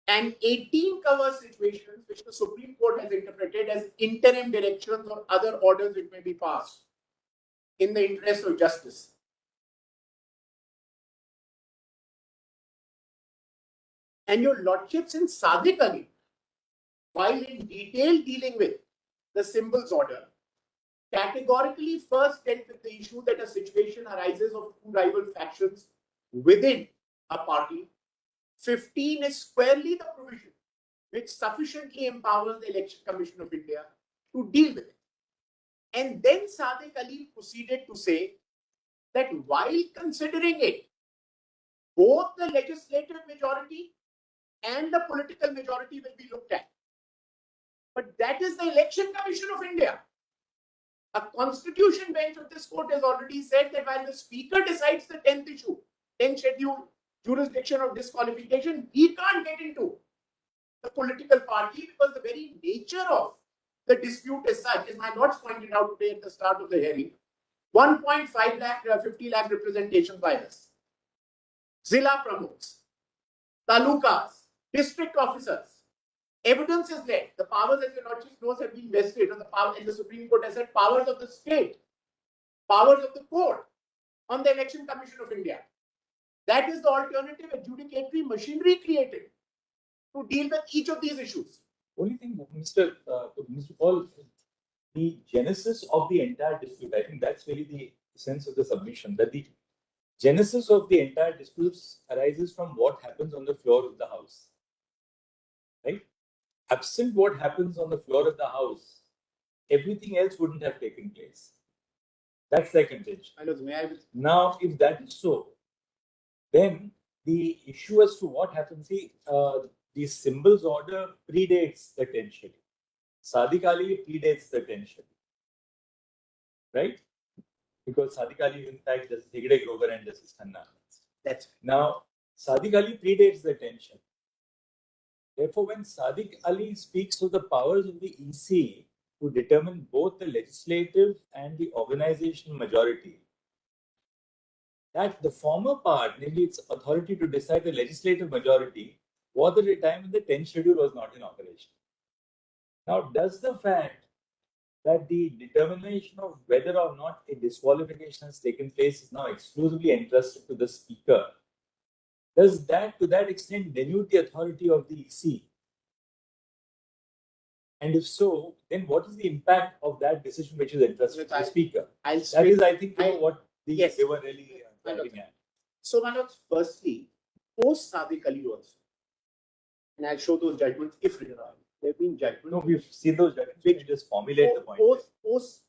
And 18 covers situations which the Supreme Court has interpreted as interim directions or other orders which may be passed in the interest of justice. And your lordships in Sadiq Ali, while in detail dealing with the symbols order, categorically first dealt with the issue that a situation arises of two rival factions within a party. 15 is squarely the provision which sufficiently empowers the Election Commission of India to deal with it. And then Sadiq Ali proceeded to say that while considering it, both the legislative majority and the political majority will be looked at. But that is the Election Commission of India. A constitution bench of this court has already said that while the speaker decides the 10th issue, 10th schedule, jurisdiction of disqualification, he can't get into the political party because the very nature of the dispute is such, as my lords pointed out today at the start of the hearing, 1.5 lakh, 50 lakh representation by us. Zilla Pramukhs, talukas, district officers. Evidence is there. The powers, as your lordship knows, have been vested on the power, and the Supreme Court has said powers of the state, powers of the court on the Election Commission of India. That is the alternative adjudicatory machinery created to deal with each of these issues. Only thing, Mr. Paul, the genesis of the entire dispute, I think that's really the sense of the submission, that the genesis of the entire dispute arises from what happens on the floor of the House. Right? Absent what happens on the floor of the House, everything else wouldn't have taken place. That's their contention. Now, if that is so, then the issue as to what happens, the symbols order predates the 10th schedule. Sadiq Ali predates the 10th schedule, right? Because Sadiq Ali, in fact, Justice Hegde Grover and Justice Khanna. That's Now, Sadiq Ali predates the 10th schedule. Therefore, when Sadiq Ali speaks of the powers of the EC to determine both the legislative and the organizational majority, that the former part, namely its authority to decide the legislative majority, was at a time when the 10th schedule was not in operation. Now, does the fact that the determination of whether or not a disqualification has taken place is now exclusively entrusted to the Speaker, does that to that extent dilute the authority of the EC? And if so, then what is the impact of that decision which is entrusted to the Speaker? That is, I think, what they were really driving at. So, Manoj, firstly, post Sadiq Ali also, and I'll show those judgments if required. There have been judgments. No, we've seen those judgments which just formulate the point. Post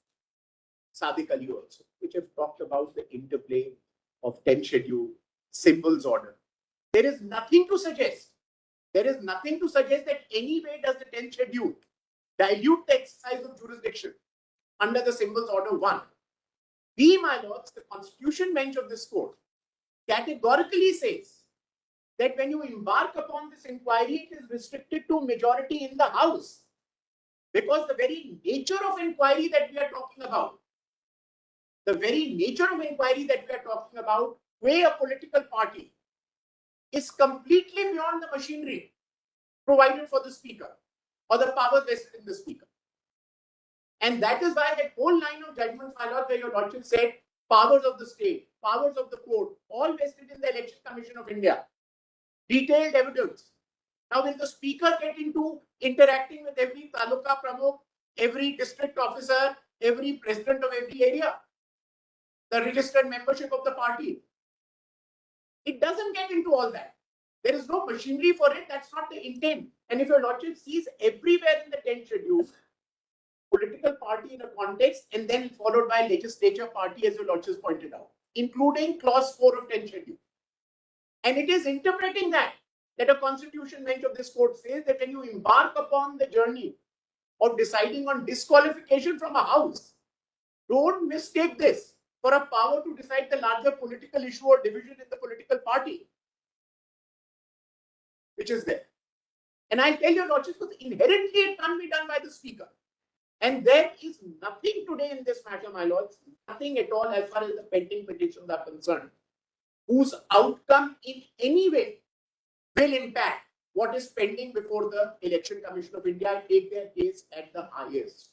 Sadiq Ali also, which have talked about the interplay of 10th schedule, symbols order. There is nothing to suggest. There is nothing to suggest that any way does the 10th schedule dilute the exercise of jurisdiction under the symbols order 1. We, my lords, the constitution bench of this court categorically says that when you embark upon this inquiry, it is restricted to majority in the House. Because the very nature of inquiry that we are talking about, where a political party is completely beyond the machinery provided for the Speaker or the powers vested in the Speaker. And that is why that whole line of judgments, my lord, where your lordship said powers of the state, powers of the court, all vested in the Election Commission of India. Detailed evidence. Now, will the Speaker get into interacting with every taluka pramukh, every district officer, every president of every area, the registered membership of the party? It doesn't get into all that. There is no machinery for it. That's not the intent. And if your lordship sees everywhere in the 10th schedule, political party in a context and then followed by legislature party, as your lordship pointed out, including clause 4 of 10th schedule. And it is interpreting that a constitution bench of this court says that when you embark upon the journey of deciding on disqualification from a house, don't mistake this for a power to decide the larger political issue or division in the political party, which is there. And I tell your lordship, inherently it can't be done by the Speaker. And there is nothing today in this matter, my lords, nothing at all as far as the pending petitions are concerned, whose outcome in any way will impact what is pending before the Election Commission of India and take their case at the highest.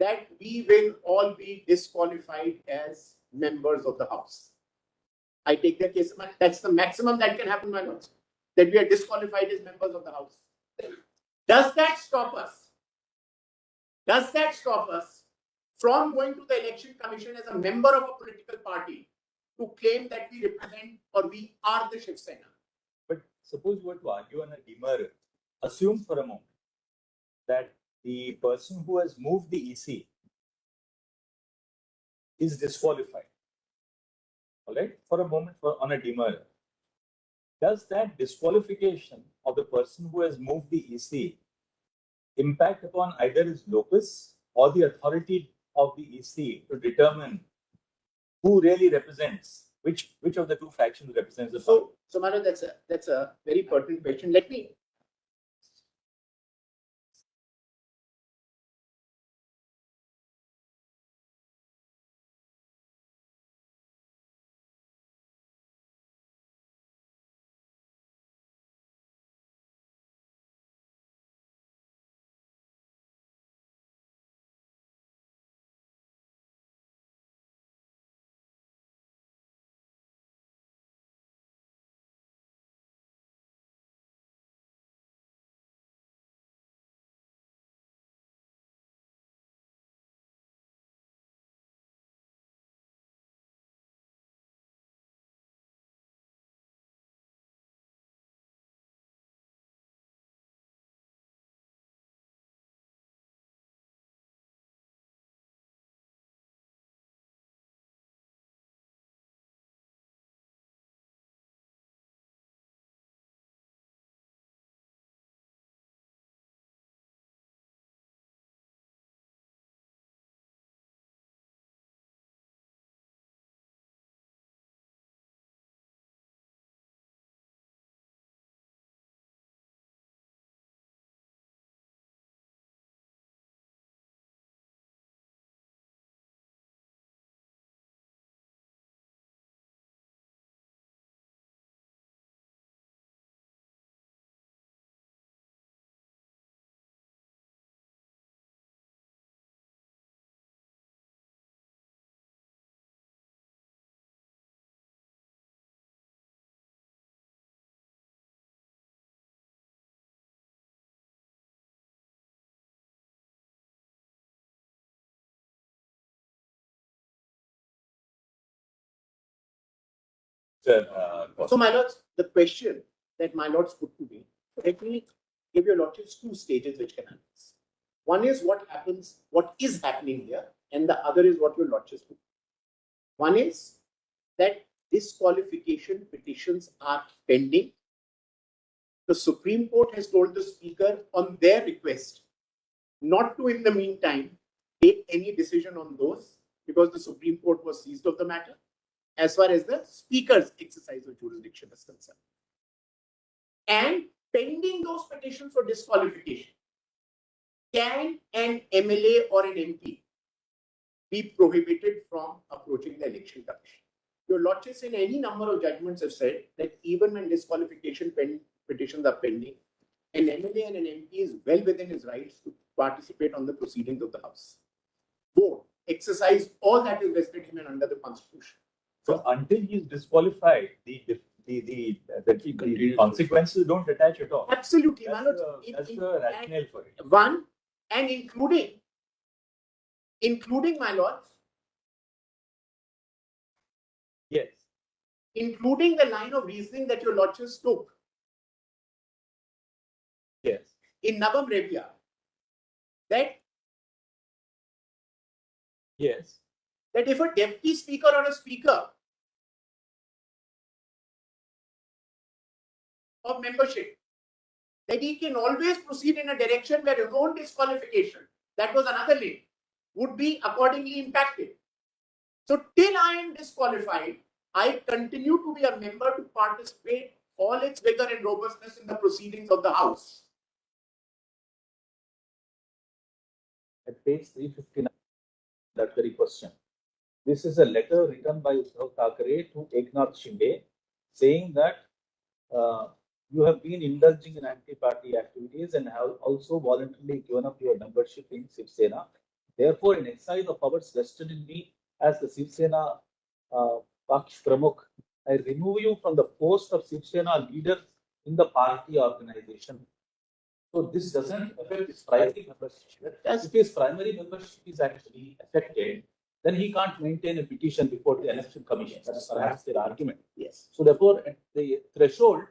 That we will all be disqualified as members of the House. I take their case, that's the maximum that can happen, my lords, that we are disqualified as members of the House. Does that stop us? Does that stop us from going to the Election Commission as a member of a political party to claim that we represent or we are the Shiv Sena? But suppose you were to argue on a demurrer, assume for a moment that the person who has moved the EC is disqualified. All right, for a moment on a demurrer. Does that disqualification of the person who has moved the EC impact upon either his locus or the authority of the EC to determine who really represents, which of the two factions represents the party? So Mara, that's a very pertinent question. Let me So, my lords, the question that my lords put to me, let me give your lordships two stages which can answer. One is what happens, what is happening here, and the other is what your lordships put. One is that disqualification petitions are pending. The Supreme Court has told the Speaker on their request not to, in the meantime, take any decision on those because the Supreme Court was seized of the matter as far as the Speaker's exercise of jurisdiction is concerned. And pending those petitions for disqualification, can an MLA or an MP be prohibited from approaching the election commission? Your lordships in any number of judgments have said that even when disqualification petitions are pending, an MLA and an MP is well within his rights to participate on the proceedings of the House. Vote, exercise all that is vested in him under the Constitution. So until he is disqualified, the consequences don't attach at all. Absolutely, That's the rationale for it. One, and including my lords, Yes. including the line of reasoning that your lordships took Yes. in Navam Revia, that Yes. that if a deputy speaker or a speaker of membership, that he can always proceed in a direction where his own disqualification, that was another lane, would be accordingly impacted. So till I am disqualified, I continue to be a member to participate all its vigor and robustness in the proceedings of the House. At page 359, that very question. This is a letter written by Uddhav Thackeray to Eknath Shinde saying that you have been indulging in anti-party activities and have also voluntarily given up your membership in Shiv Sena. Therefore, in exercise of powers vested in me as the Shiv Sena Paksh Pramukh, I remove you from the post of Shiv Sena leader in the party organization. So this doesn't affect his primary membership. As if his primary membership is actually affected, then he can't maintain a petition before the election commission. That's perhaps their argument. Yes. So therefore, at the threshold,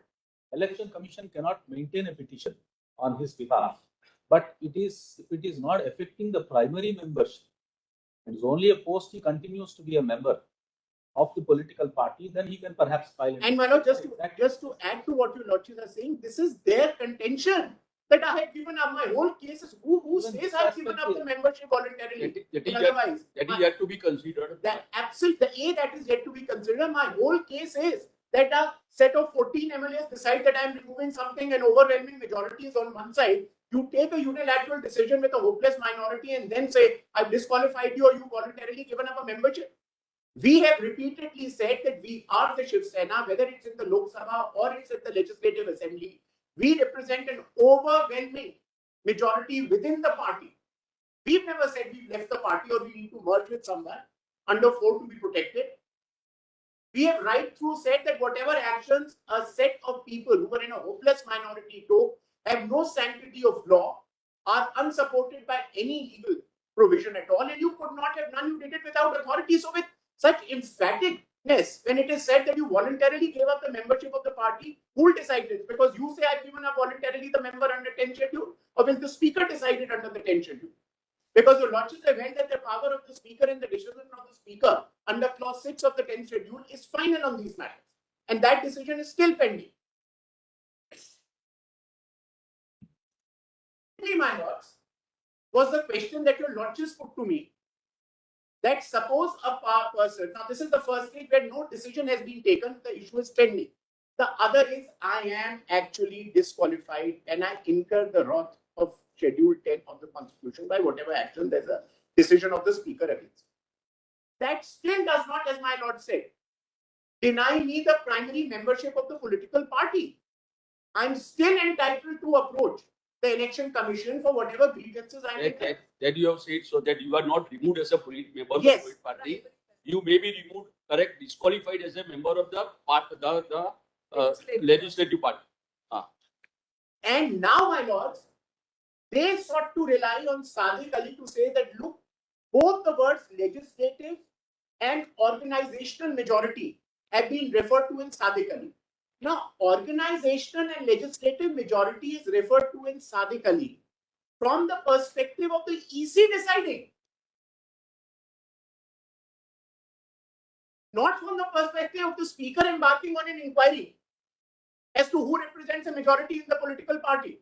election commission cannot maintain a petition on his behalf. But if it is not affecting the primary membership, and it's only a post he continues to be a member of the political party, then he can perhaps file. And my lord, just to add to what your lordships are saying, this is their contention that I have given up. My whole case is who says I have given up the membership voluntarily. That is yet to be considered. That is yet to be considered. My whole case is that a set of 14 MLAs decide that I am removing something and overwhelming majority is on one side. You take a unilateral decision with a hopeless minority and then say, I've disqualified you or you voluntarily given up a membership. We have repeatedly said that we are the Shiv Sena, whether it's in the Lok Sabha or it's at the Legislative Assembly. We represent an overwhelming majority within the party. We've never said we've left the party or we need to merge with someone under 4 to be protected. We have right through said that whatever actions a set of people who are in a hopeless minority took have no sanctity of law, are unsupported by any legal provision at all, and you could not have done, you did it without authority. So with such emphaticness, when it is said that you voluntarily gave up the membership of the party, who will decide this? Because you say I've given up voluntarily the member under 10 schedule, or will the speaker decide it under the 10 schedule? Because your lordships have held that the power of the speaker and the decision of the speaker under clause 6 of the 10th schedule is final on these matters. And that decision is still pending. My lords, was the question that your lordships put to me, that suppose a person, now this is the first case where no decision has been taken, the issue is pending. The other is I am actually disqualified and I incur the wrath of Schedule 10 of the Constitution by whatever action there's a decision of the speaker against. That still does not, as my lord said, deny me the primary membership of the political party. I'm still entitled to approach the election commission for whatever grievances I may. That you have said, so that you are not removed as a member of the political party. You may be removed, disqualified as a member of the legislative party. And now, my lords, they sought to rely on Sadiq Ali to say that, look, both the words legislative and organizational majority have been referred to in Sadiq Ali. Now, organizational and legislative majority is referred to in Sadiq Ali from the perspective of the EC deciding, not from the perspective of the speaker embarking on an inquiry as to who represents a majority in the political party.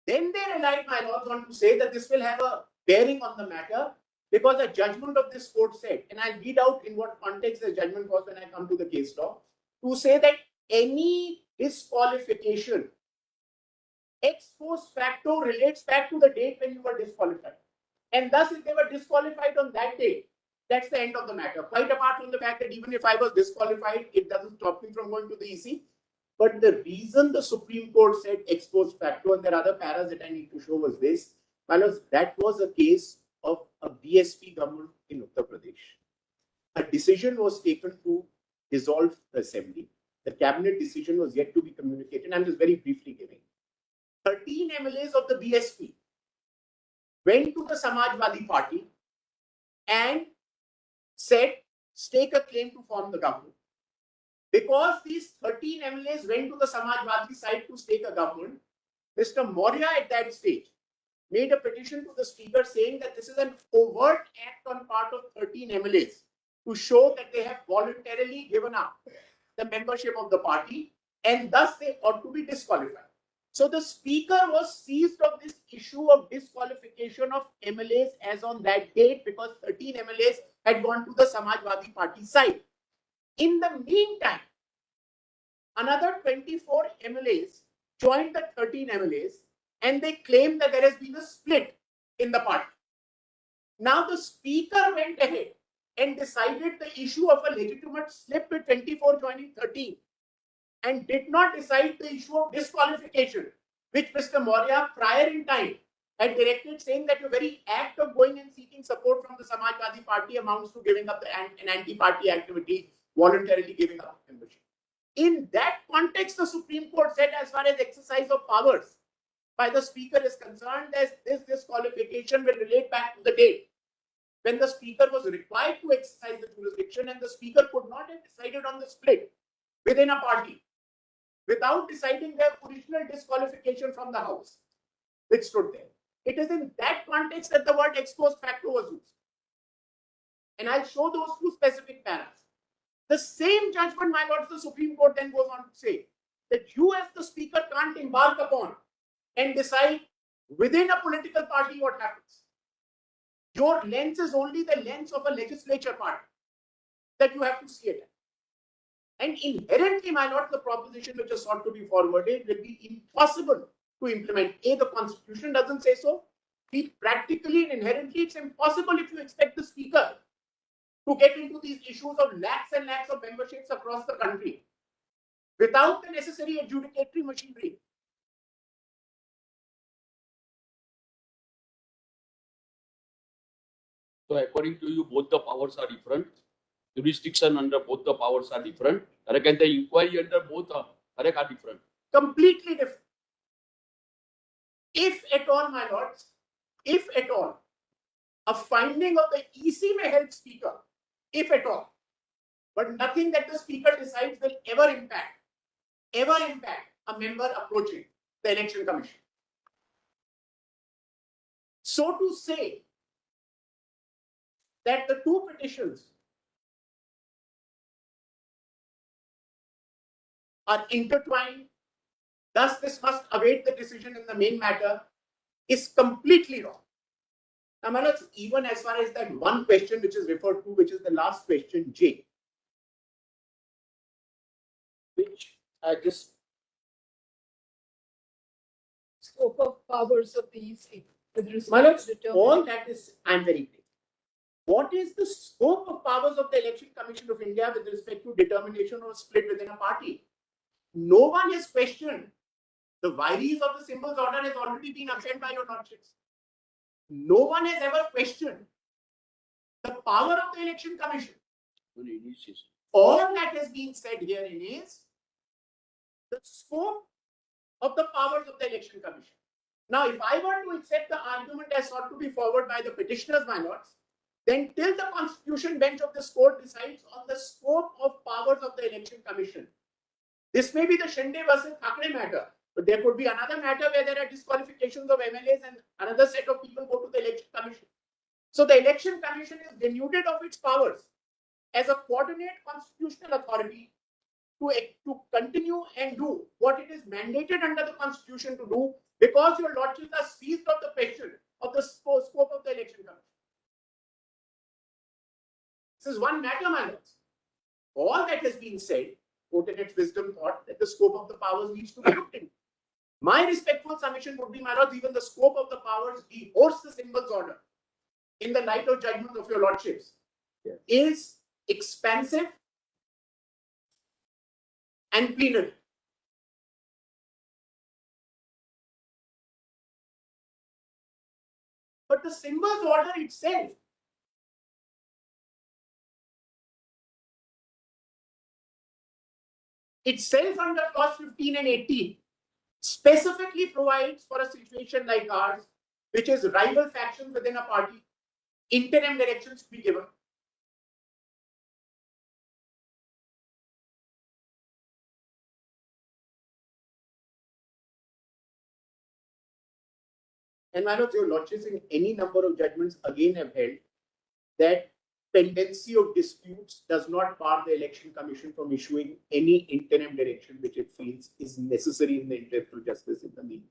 Then they relied, my lords, on to say that this will have a bearing on the matter because a judgment of this court said, and I'll read out in what context the judgment was when I come to the case law, to say that any disqualification ex post facto relates back to the date when you were disqualified. And thus, if they were disqualified on that date, that's the end of the matter. Quite apart from the fact that even if I was disqualified, it doesn't stop me from going to the EC. But the reason the Supreme Court said ex post facto, and there are other paras that I need to show, was this. That was a case of a BSP government in Uttar Pradesh. A decision was taken to dissolve the assembly. The cabinet decision was yet to be communicated. I'm just very briefly giving. 13 MLAs of the BSP went to the Samajwadi Party and said, stake a claim to form the government. Because these 13 MLAs went to the Samajwadi side to stake a government, Mr. Maurya at that stage made a petition to the speaker saying that this is an overt act on part of 13 MLAs to show that they have voluntarily given up the membership of the party and thus they ought to be disqualified. So the speaker was seized of this issue of disqualification of MLAs as on that date because 13 MLAs had gone to the Samajwadi Party side. In the meantime, another 24 MLAs joined the 13 MLAs and they claimed that there has been a split in the party. Now the speaker went ahead and decided the issue of a legitimate slip with 24 joining 13 and did not decide the issue of disqualification, which Mr. Maurya prior in time had directed, saying that your very act of going and seeking support from the Samajwadi Party amounts to giving up an anti-party activity, voluntarily giving up membership. In that context, the Supreme Court said, as far as exercise of powers by the speaker is concerned, that this disqualification will relate back to the date when the speaker was required to exercise the jurisdiction and the speaker could not have decided on the split within a party without deciding their original disqualification from the House, which stood there. It is in that context that the word ex post facto was used. And I'll show those two specific paras. The same judgment, my lords, the Supreme Court then goes on to say that you as the speaker can't embark upon and decide within a political party what happens. Your lens is only the lens of a legislature party that you have to see it. And inherently, my lord, the proposition which is sought to be forwarded will be impossible to implement. A, the Constitution doesn't say so. B, practically and inherently, it's impossible if you expect the speaker to get into these issues of lakhs and lakhs of memberships across the country without the necessary adjudicatory machinery. So according to you, both the powers are different. Jurisdiction under both the powers are different. And the inquiry under both are different. Completely different. If at all, my lords, if at all, a finding of the EC may help speaker, if at all, but nothing that the speaker decides will ever impact a member approaching the election commission. So to say that the two petitions are intertwined, thus this must await the decision in the main matter, is completely wrong. Now, my lords, even as far as that one question which is referred to, which is the last question, J, which I just... Scope of powers of the EC. My lords, all that is, I'm very clear. What is the scope of powers of the Election Commission of India with respect to determination of a split within a party? No one has questioned. The vires of the symbols order has already been upheld by your lordships. No one has ever questioned the power of the Election Commission. All that has been said herein is the scope of the powers of the Election Commission. Now, if I were to accept the argument as sought to be forwarded by the petitioners, my lords, then till the constitution bench of this court decides on the scope of powers of the election commission. This may be the Shinde versus Thakre matter, but there could be another matter where there are disqualifications of MLAs and another set of people go to the election commission. So the election commission is denuded of its powers as a coordinate constitutional authority to continue and do what it is mandated under the constitution to do, because your lordships are seized of the question of the scope of the election commission. This is one matter, my lords. All that has been said, court in its wisdom thought that the scope of the powers needs to be looked into. My respectful submission would be, my lords, even the scope of the powers, the horse the symbols order, in the light of judgment of your lordships, is expansive and plenary. But the symbols order itself under clause 15 and 18 specifically provides for a situation like ours, which is rival factions within a party, interim directions to be given. And my lords, your lordships in any number of judgments again have held that pendency of disputes does not bar the election commission from issuing any interim direction which it feels is necessary in the interest of justice in the meantime.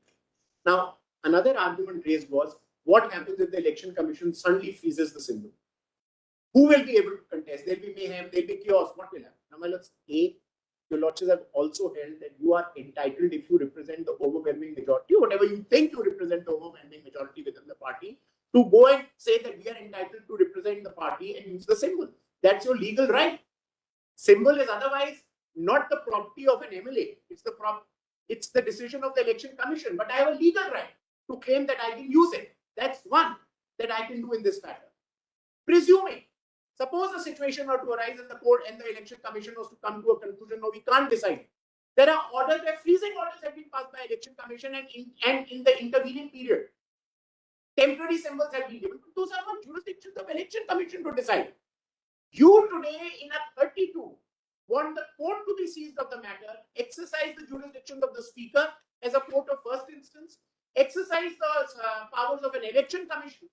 Now, another argument raised was, what happens if the election commission suddenly freezes the symbol? Who will be able to contest? There will be mayhem, there will be chaos. What will happen? Now, my lords, your lordships have also held that you are entitled, if you represent the overwhelming majority, whatever you think you represent the overwhelming majority within the party, to go and say that we are entitled to represent the party and use the symbol. That's your legal right. Symbol is otherwise not the property of an MLA. It's the decision of the election commission. But I have a legal right to claim that I can use it. That's one that I can do in this matter. Presuming, suppose a situation were to arise in the court and the election commission was to come to a conclusion, no, we can't decide. There are orders, where freezing orders have been passed by election commission, and in the intervening period, temporary symbols have been given. Those are not jurisdictions of election commission to decide. You today in a 32 want the court to be seized of the matter, exercise the jurisdiction of the speaker as a court of first instance, exercise the powers of an election commission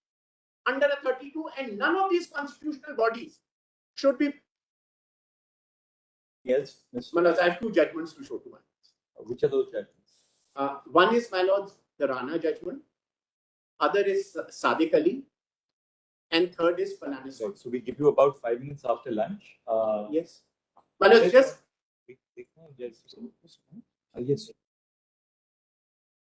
under a 32, and none of these constitutional bodies should be. Yes, My lords, I have two judgments to show to my lords. Which are those judgments? One is, my lords, the Rana judgment. Other is Sadiq Ali. And third is Palanis. Right. So we give you about 5 minutes after lunch. Yes. My lords, just. Yes.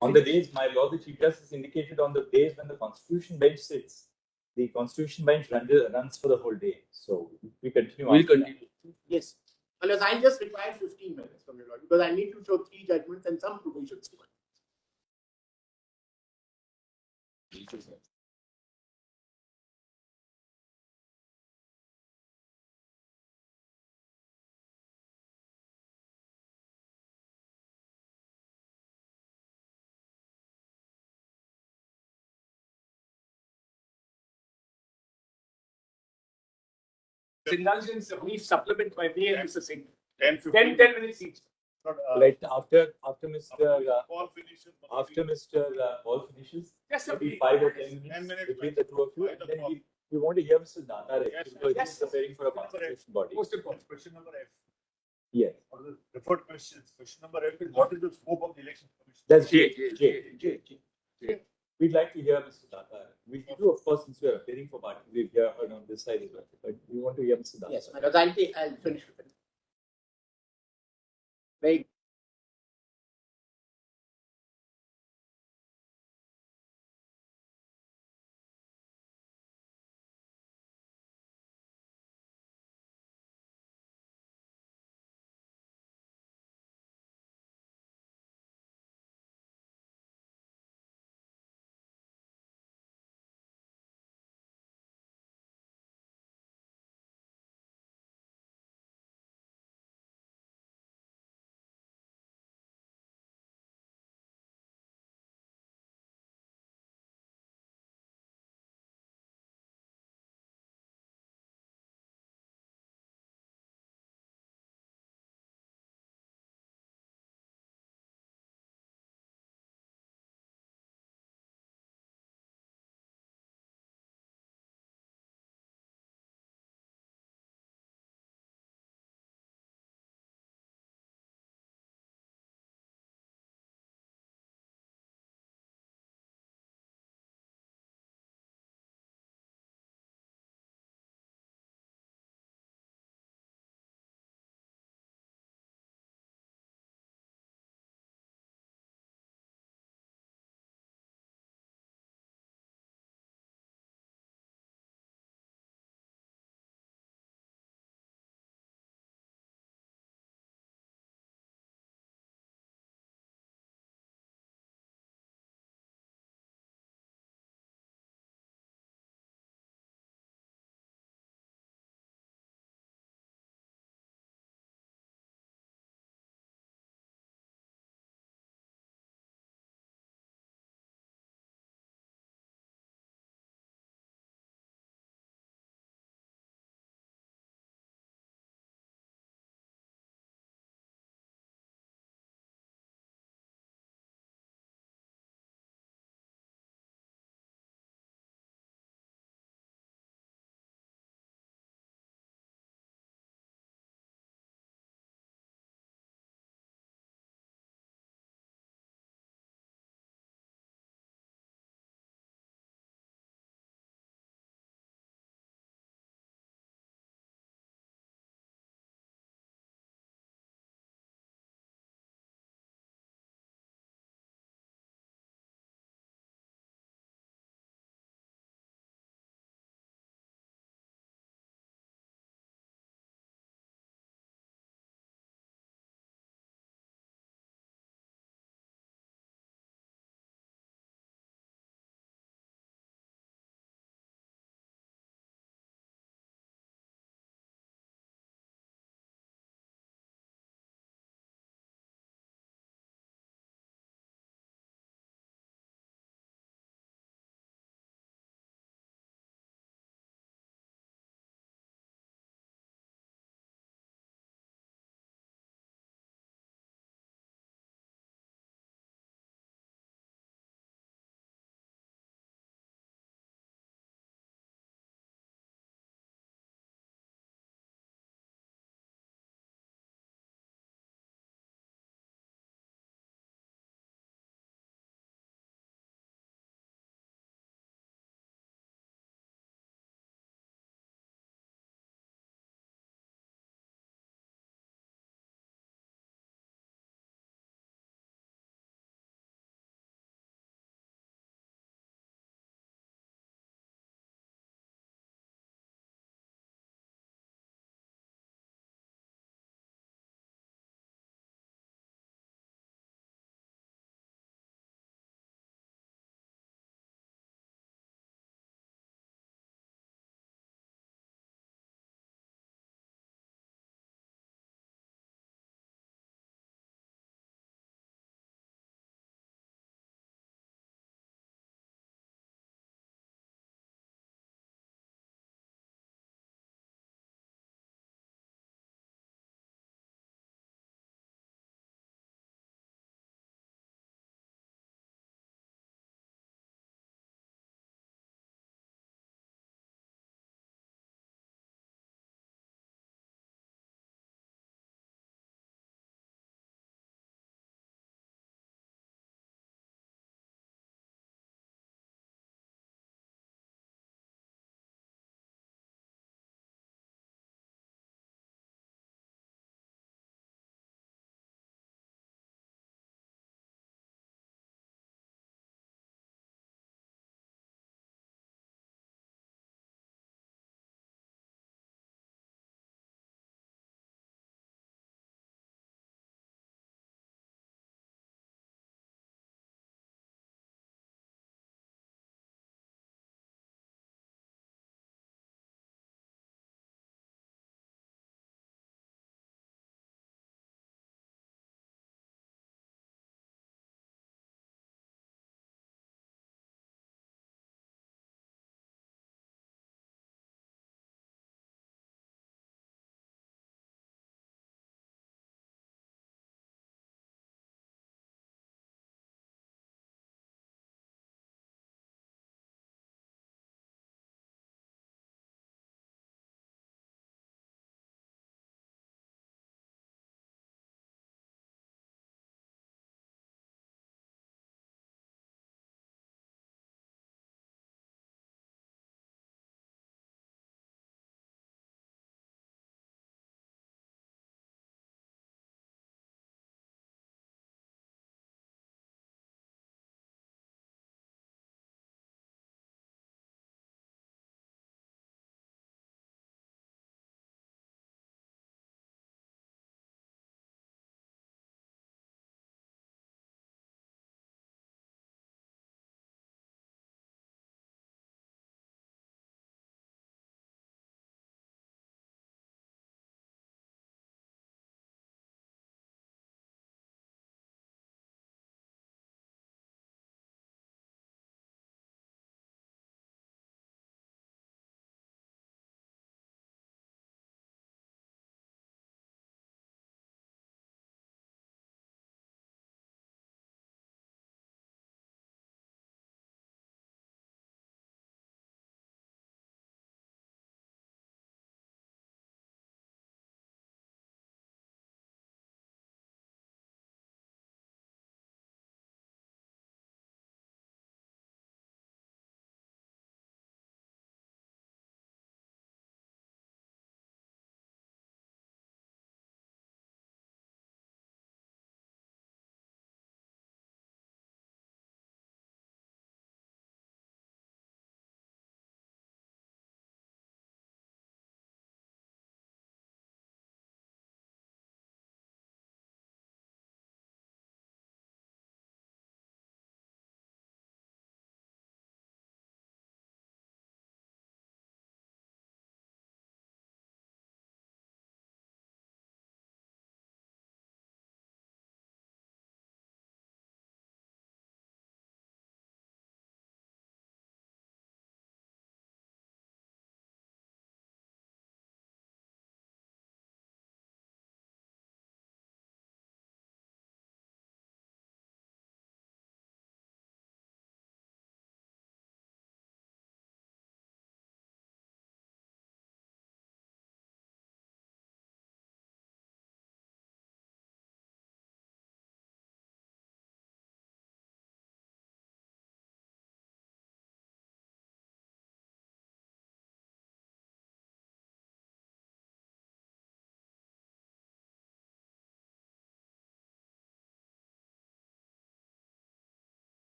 On the days, my lord, the Chief Justice indicated on the days when the Constitution bench sits, the Constitution bench runs for the whole day. So we continue. We'll continue. Yes. Unless I just require 15 minutes from your lord, because I need to show 3 judgments and some provisions to it. Indulgence, a brief supplement by me and Mr. Singh. 10, 10 minutes each. Right after Mr. Paul finishes. After Mr. Paul finishes, Yes, sir. maybe 5 or 10 minutes, 10 minutes between the two of you, Right, and then Paul. we want to hear Mr. Data Yes, because yes. he's preparing for a constitution body. Most important. Question number F. Yes, Or the deferred questions. Question number F is, what is the scope of the election commission? that's J. J. We'd like to hear Mr. Data. We do, of course, since we are appearing for party, we hear on this side as well, but we want to hear Mr. Data. Yes, my lords, I'll finish with it. Very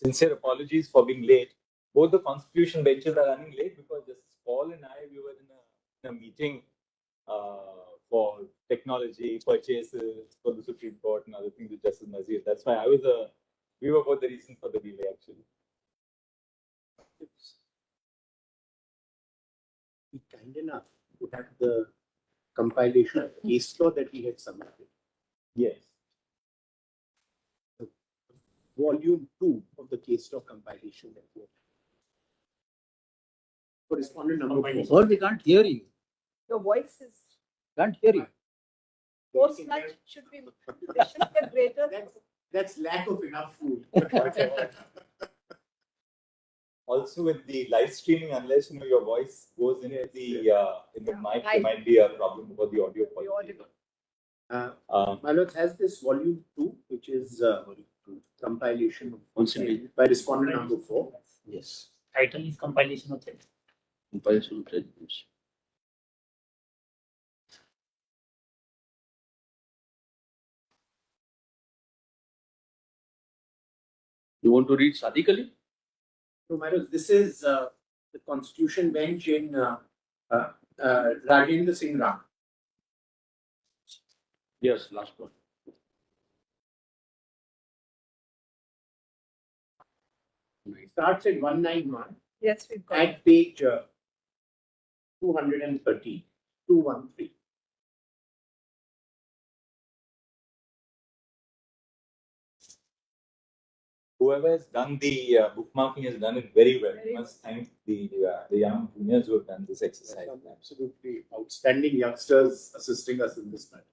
sincere apologies for being late. Both the constitution benches are running late because Justice Paul and I, we were in a meeting for technology purchases for the Supreme Court and other things with Justice Nazir. That's why we were both the reason for the delay actually. Be kind enough to have the compilation of case law that we had submitted. Yes. Volume 2 of the case law compilation that we had. Correspondent number 4. Sir, we can't hear you. Your voice is Can't hear you. post lunch should be there should be a greater. That's lack of enough food. Also, with the live streaming, unless your voice goes into the mic, there might be a problem about the audio quality. My Lord, has this volume 2, which is compilation by respondent number 4. Yes. Title is compilation of text. Compilation of text. You want to read Sadiq Ali? So, my Lord, this is the Constitution bench in Rajendra Singh Ram. Yes, last one. Starts at 191 Yes, we've got. at page 230, 213. Whoever has done the bookmarking has done it very well. We must thank the young juniors who have done this exercise. Absolutely outstanding youngsters assisting us in this matter.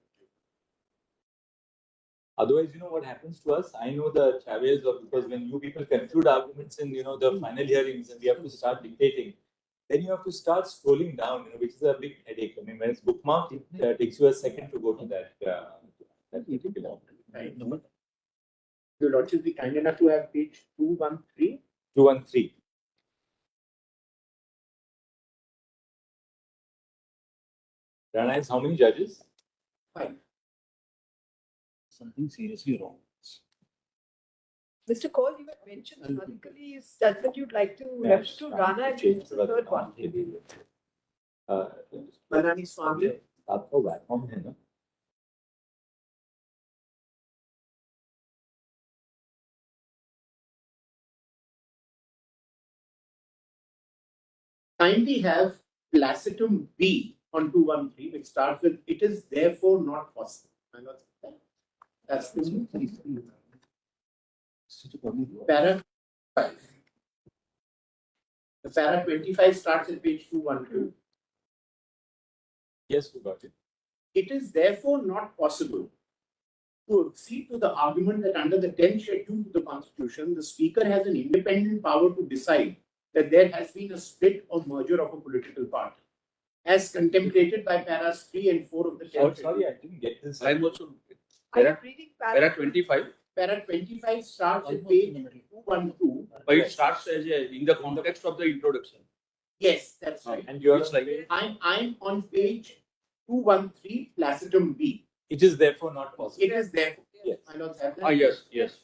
Otherwise, what happens to us? I know the travails of, because when you people conclude arguments in the final hearings and we have to start dictating, then you have to start scrolling down, which is a big headache. I mean, when it's bookmarked, it takes you a second to go to that particular. Your Lordship, be kind enough to have page 213. 213. Rana has how many judges? 5. Something seriously wrong. Mr. Cole, you had mentioned Sadiq Ali's judgment you'd like to refer to. Rana and change the third one. Manani Swami. आपको platform है ना? Kindly have placitum B on 213, which starts with, it is therefore not possible. That's para 5. The para 25 starts at page 212. Yes, we got it. It is therefore not possible to accede to the argument that under the 10th schedule of the Constitution, the Speaker has an independent power to decide that there has been a split or merger of a political party, as contemplated by paras 3 and 4 of the 10th schedule. Sorry, I didn't get this. I'm also Are you reading para 25. Para 25 starts at page 212. But it starts as in the context of the introduction. Yes, that's right. And you're It's like I'm on page 213, placitum B. it is therefore not possible. It is therefore. Yes. My Lords, have that? yes.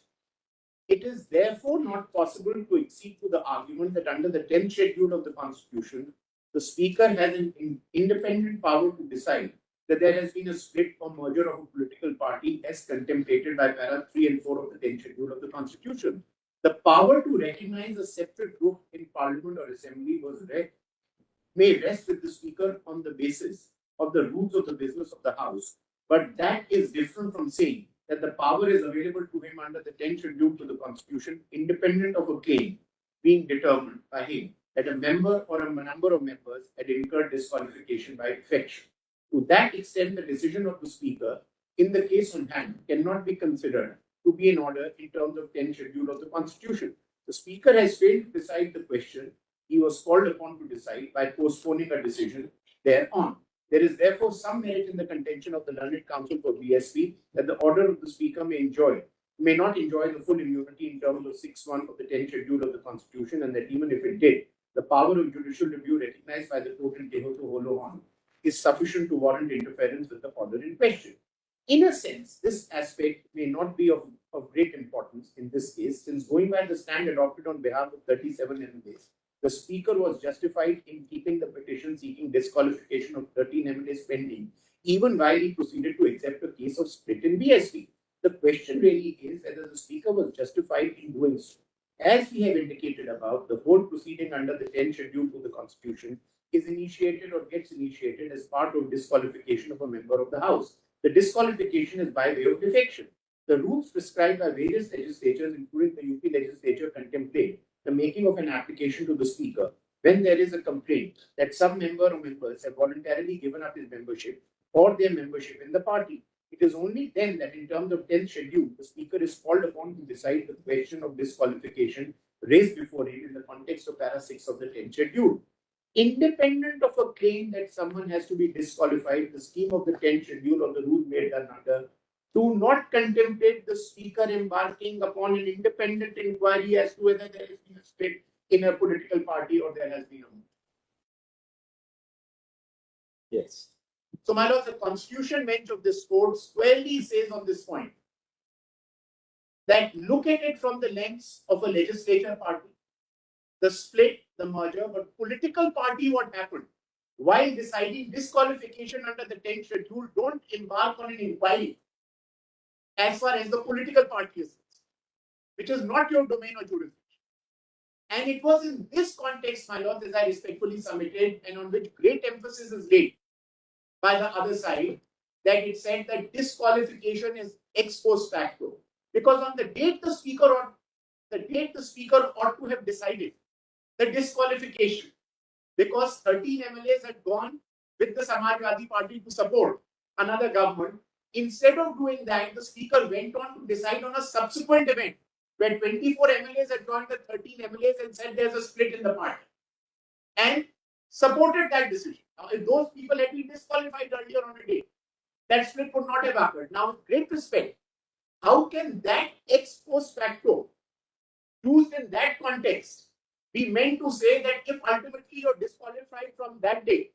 It is therefore not possible to accede to the argument that under the 10th schedule of the Constitution, the Speaker has an independent power to decide that there has been a split or merger of a political party as contemplated by para 3 and 4 of the 10th schedule of the Constitution. The power to recognize a separate group in Parliament or Assembly may rest with the Speaker on the basis of the rules of the business of the House, but that is different from saying that the power is available to him under the 10th schedule to the Constitution, independent of a claim being determined by him that a member or a number of members had incurred disqualification by defection. To that extent, the decision of the Speaker in the case on hand cannot be considered to be in order in terms of 10th schedule of the Constitution. The Speaker has failed to decide the question he was called upon to decide by postponing a decision thereon. There is therefore some merit in the contention of the Learned Counsel for BSP that the order of the Speaker may not enjoy the full immunity in terms of 6.1 of the 10th schedule of the Constitution, and that even if it did, the power of judicial review recognized by the court in Tehoto Holo is sufficient to warrant interference with the order in question. In a sense, this aspect may not be of great importance in this case, since going by the stand adopted on behalf of 37 MLAs, the Speaker was justified in keeping the petition seeking disqualification of 13 MLAs pending, even while he proceeded to accept a case of split in BSP. The question really is whether the Speaker was justified in doing so. As we have indicated above, the whole proceeding under the 10th schedule to the Constitution is initiated or gets initiated as part of disqualification of a member of the House. The disqualification is by way of defection. The rules prescribed by various legislatures, including the UP legislature, contemplate the making of an application to the Speaker when there is a complaint that some member or members have voluntarily given up his membership or their membership in the party. It is only then that in terms of 10th schedule, the Speaker is called upon to decide the question of disqualification raised before him in the context of para 6 of the 10th schedule. Independent of a claim that someone has to be disqualified, the scheme of the 10th schedule or the rule made under do not contemplate the Speaker embarking upon an independent inquiry as to whether there has been a split in a political party or there has been a move. Yes. So, my lord, the Constitution bench of this court squarely says on this point that look at it from the lens of a legislature party, the split, the merger, but political party, what happened? While deciding disqualification under the 10th schedule, don't embark on an inquiry as far as the political party is concerned, which is not your domain or jurisdiction. And it was in this context, my lord, as I respectfully submitted, and on which great emphasis is laid by the other side, that it said that disqualification is ex post facto. Because on the date the Speaker ought to have decided the disqualification, because 13 MLAs had gone with the Samajwadi Party to support another government. Instead of doing that, the Speaker went on to decide on a subsequent event when 24 MLAs had joined the 13 MLAs and said there's a split in the party and supported that decision. Now, if those people had been disqualified earlier on a day, that split would not have occurred. Now, with great respect, how can that ex post facto used in that context be meant to say that if ultimately you're disqualified from that day,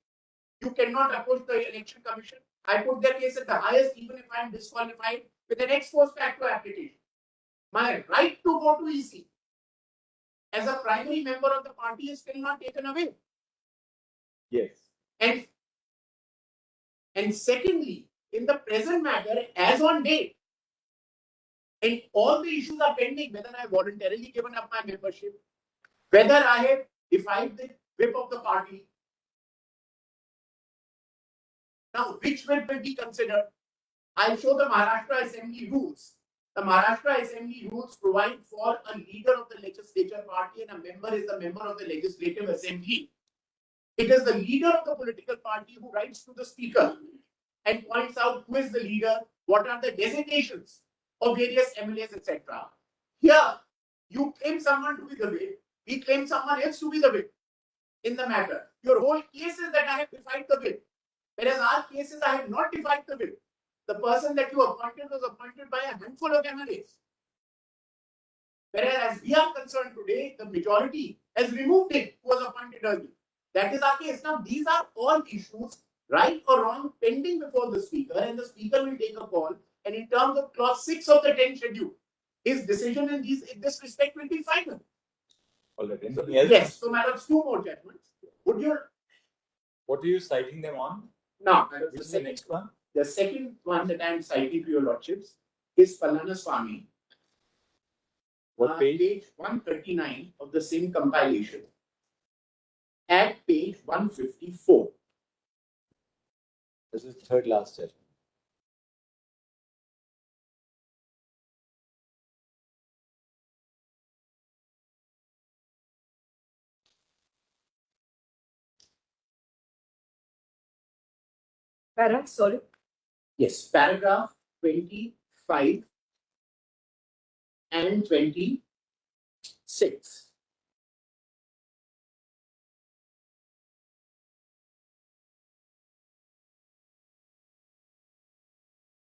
you cannot approach the election commission? I put their case at the highest, even if I am disqualified with an ex post facto application. My right to go to EC as a primary member of the party is still not taken away. Yes. And secondly, in the present matter, as on date, and all the issues are pending, whether I have voluntarily given up my membership, whether I have defied the whip of the party. Now, which whip will be considered? I'll show the Maharashtra Assembly rules. The Maharashtra Assembly rules provide for a leader of the legislature party and a member is the member of the legislative assembly. It is the leader of the political party who writes to the Speaker and points out who is the leader, what are the designations of various MLAs, etc. Here, you claim someone to be the whip, we claim someone else to be the whip in the matter. Your whole case is that I have defied the whip, whereas our case is I have not defied the whip. The person that you appointed was appointed by a handful of MLAs. Whereas as we are concerned today, the majority has removed it who was appointed earlier. That is our case. Now, these are all issues, right or wrong, pending before the Speaker, and the Speaker will take a call. And in terms of clause 6 of the 10th schedule, his decision in this respect will be final. All right. Yes. So, madam, 2 more judgments. Would you? What are you citing them on? Now, Which is the next one? The second one that I am citing to your lordships is Palana Swami. What page? Page 139 of the same compilation. At page 154. This is the third last judgment. Sorry. Yes, paragraph 25 and 26.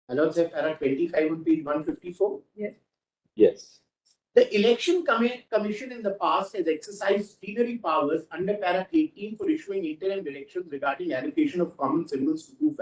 Hello, sir, paragraph 25 on page 154. Yes. Yes. The Election Commission in the past has exercised plenary powers under para 18 for issuing interim directions regarding allocation of common symbols to 2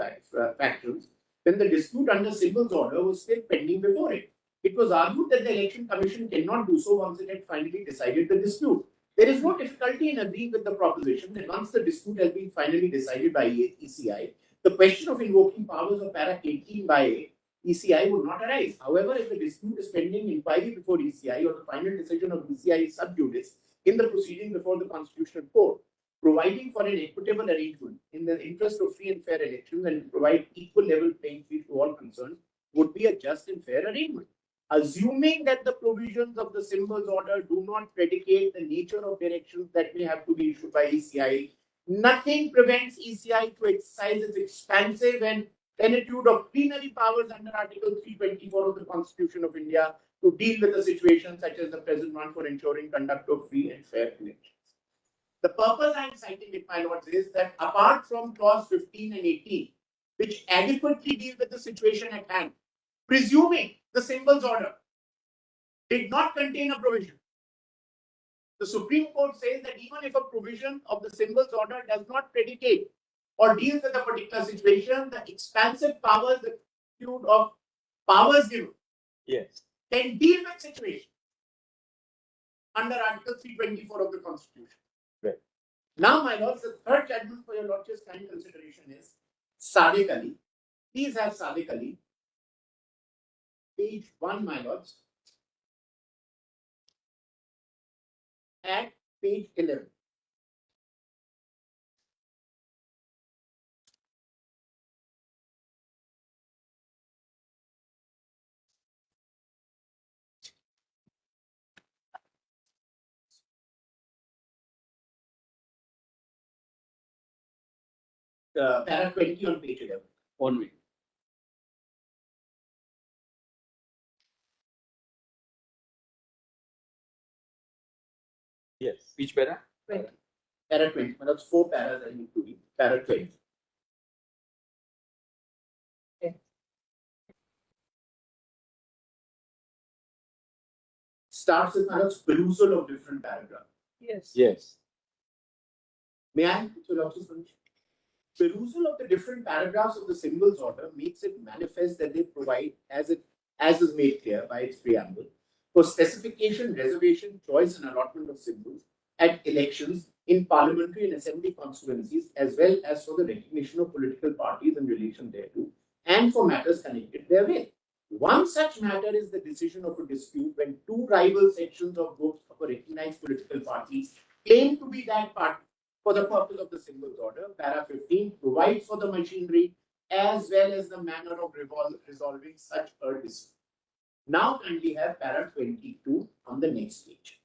factions. when the dispute under symbols order was still pending before it. It was argued that the Election Commission cannot do so once it had finally decided the dispute. There is no difficulty in agreeing with the proposition that once the dispute has been finally decided by ECI, the question of invoking powers of para 18 by ECI would not arise. However, if the dispute is pending inquiry before ECI or the final decision of ECI is sub judice in the proceeding before the Constitutional Court, providing for an equitable arrangement in the interest of free and fair elections and provide equal level playing field to all concerned would be a just and fair arrangement. Assuming that the provisions of the symbols order do not predicate the nature of directions that may have to be issued by ECI, nothing prevents ECI to exercise its expansive and plenitude of plenary powers under Article 324 of the Constitution of India to deal with a situation such as the present one for ensuring conduct of free and fair elections. The purpose I am citing it, my lords, is that apart from clause 15 and 18, which adequately deal with the situation at hand, presuming the symbols order did not contain a provision, the Supreme Court says that even if a provision of the symbols order does not predicate or deals with a particular situation, the expansive powers, the attitude of powers given, can deal with situation under Article 324 of the Constitution. Right. Now, my lords, the third judgment for your lordship's kind consideration is Sadiq Ali. Please have Sadiq Ali. Page 1, my lords. At page 11. Para 20 on page 11. Only. Yes. Which para? Para 20. That's 4 paras I need to read. Para 20. Starts with perusal of different paragraphs. Yes. Yes. May I? Perusal of the different paragraphs of the symbols order makes it manifest that they provide, as is made clear by its preamble, for specification, reservation, choice, and allotment of symbols at elections in parliamentary and assembly constituencies, as well as for the recognition of political parties in relation thereto, and for matters connected therewith. One such matter is the decision of a dispute when two rival sections of groups of a recognized political party claim to be that party for the purpose of the symbols order. Para 15 provides for the machinery as well as the manner of resolving such a dispute. Now, kindly have para 22 on the next page.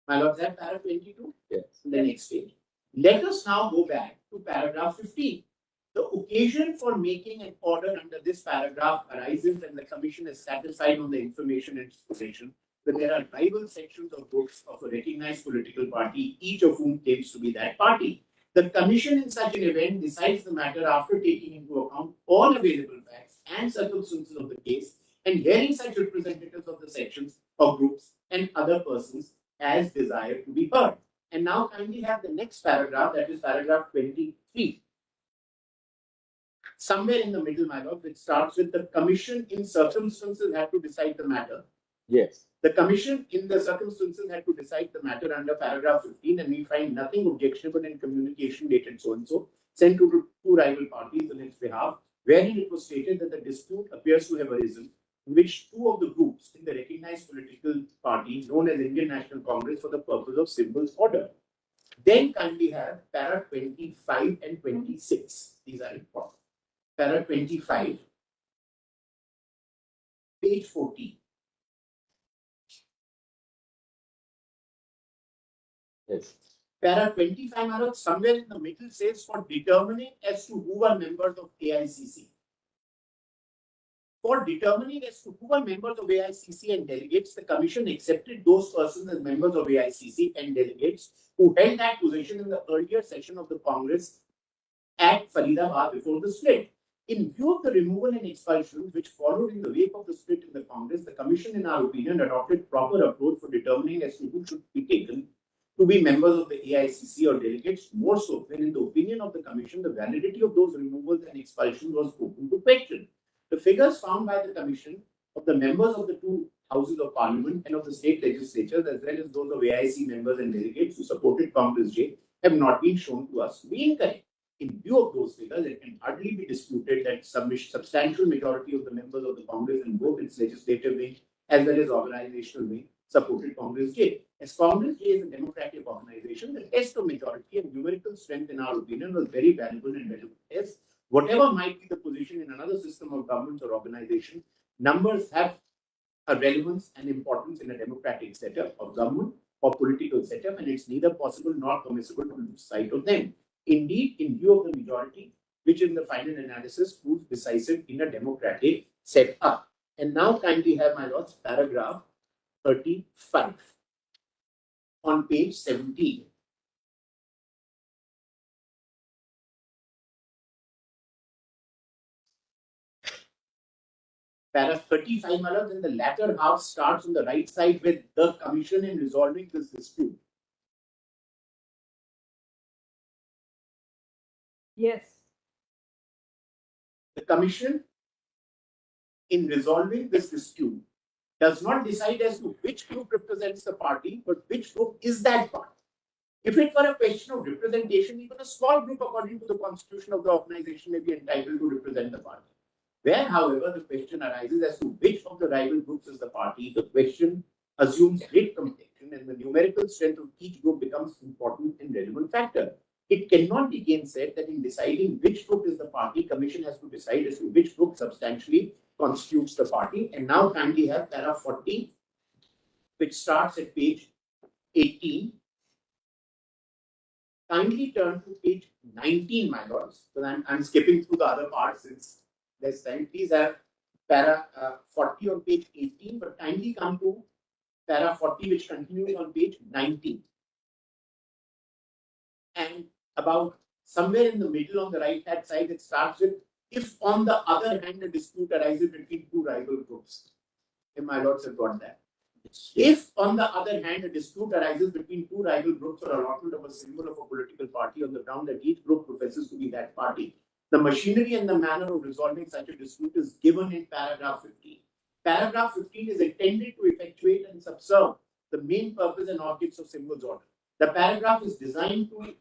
My lords, have para 22? Yes. The next page. Let us now go back to paragraph 15. The occasion for making an order under this paragraph arises when the Commission is satisfied on the information in its possession that there are rival sections of groups of a recognized political party, each of whom claims to be that party. The Commission in such an event decides the matter after taking into account all available facts and circumstances of the case and hearing such representatives of the sections or groups and other persons as desired to be heard. And now kindly have the next paragraph, that is paragraph 23. Somewhere in the middle, my lord, which starts with the Commission in circumstances had to decide the matter. Yes. The Commission in the circumstances had to decide the matter under paragraph 15, and we find nothing objectionable in communication dated so and so, sent to two rival parties on its behalf, wherein it was stated that the dispute appears to have arisen in which two of the groups in the recognized political party known as Indian National Congress for the purpose of symbols order. Then kindly have para 25 and 26. These are important. Para 25, page 14. Yes. Para 25, my lord, somewhere in the middle says for determining as to who are members of AICC. For determining as to who are members of AICC and delegates, the Commission accepted those persons as members of AICC and delegates who held that position in the earlier session of the Congress at Faridabad before the split. In view of the removal and expulsion which followed in the wake of the split in the Congress, the Commission, in our opinion, adopted proper approach for determining as to who should be taken to be members of the AICC or delegates, more so when in the opinion of the Commission, the validity of those removals and expulsions was open to question. The figures found by the Commission of the members of the two houses of parliament and of the state legislatures, as well as those of AIC members and delegates who supported Congress J, have not been shown to us to be incorrect. In view of those figures, it can hardly be disputed that substantial majority of the members of the Congress in both its legislative wing as well as organizational wing supported Congress J. As Congress J is a democratic organization, the test of majority and numerical strength, in our opinion, was very valuable and relevant test. Whatever might be the position in another system of governments or organizations, numbers have a relevance and importance in a democratic setup of government or political setup, and it's neither possible nor permissible to lose sight of them. Indeed, in view of the majority, which in the final analysis proves decisive in a democratic setup. And now kindly have my lords paragraph 35 on page 17. Paragraph 35, my lords, and the latter half starts on the right side with the Commission in resolving this dispute. Yes. The Commission in resolving this dispute does not decide as to which group represents the party, but which group is that party. If it were a question of representation, even a small group according to the constitution of the organization may be entitled to represent the party. Where, however, the question arises as to which of the rival groups is the party, the question assumes great competition and the numerical strength of each group becomes important and relevant factor. It cannot be gainsaid that in deciding which group is the party, Commission has to decide as to which group substantially constitutes the party. And now kindly have paragraph 40, which starts at page 18. Kindly turn to page 19, my lords, because I'm skipping through the other parts since there's time. Please have paragraph 40 on page 18, but kindly come to paragraph 40, which continues on page 19. And about somewhere in the middle on the right-hand side, it starts with, if on the other hand, a dispute arises between two rival groups. And my lords have got that. If, on the other hand, a dispute arises between two rival groups or allotment of a symbol of a political party on the ground that each group professes to be that party, the machinery and the manner of resolving such a dispute is given in paragraph 15. Paragraph 15 is intended to effectuate and subserve the main purpose and objects of symbols order. The paragraph is designed to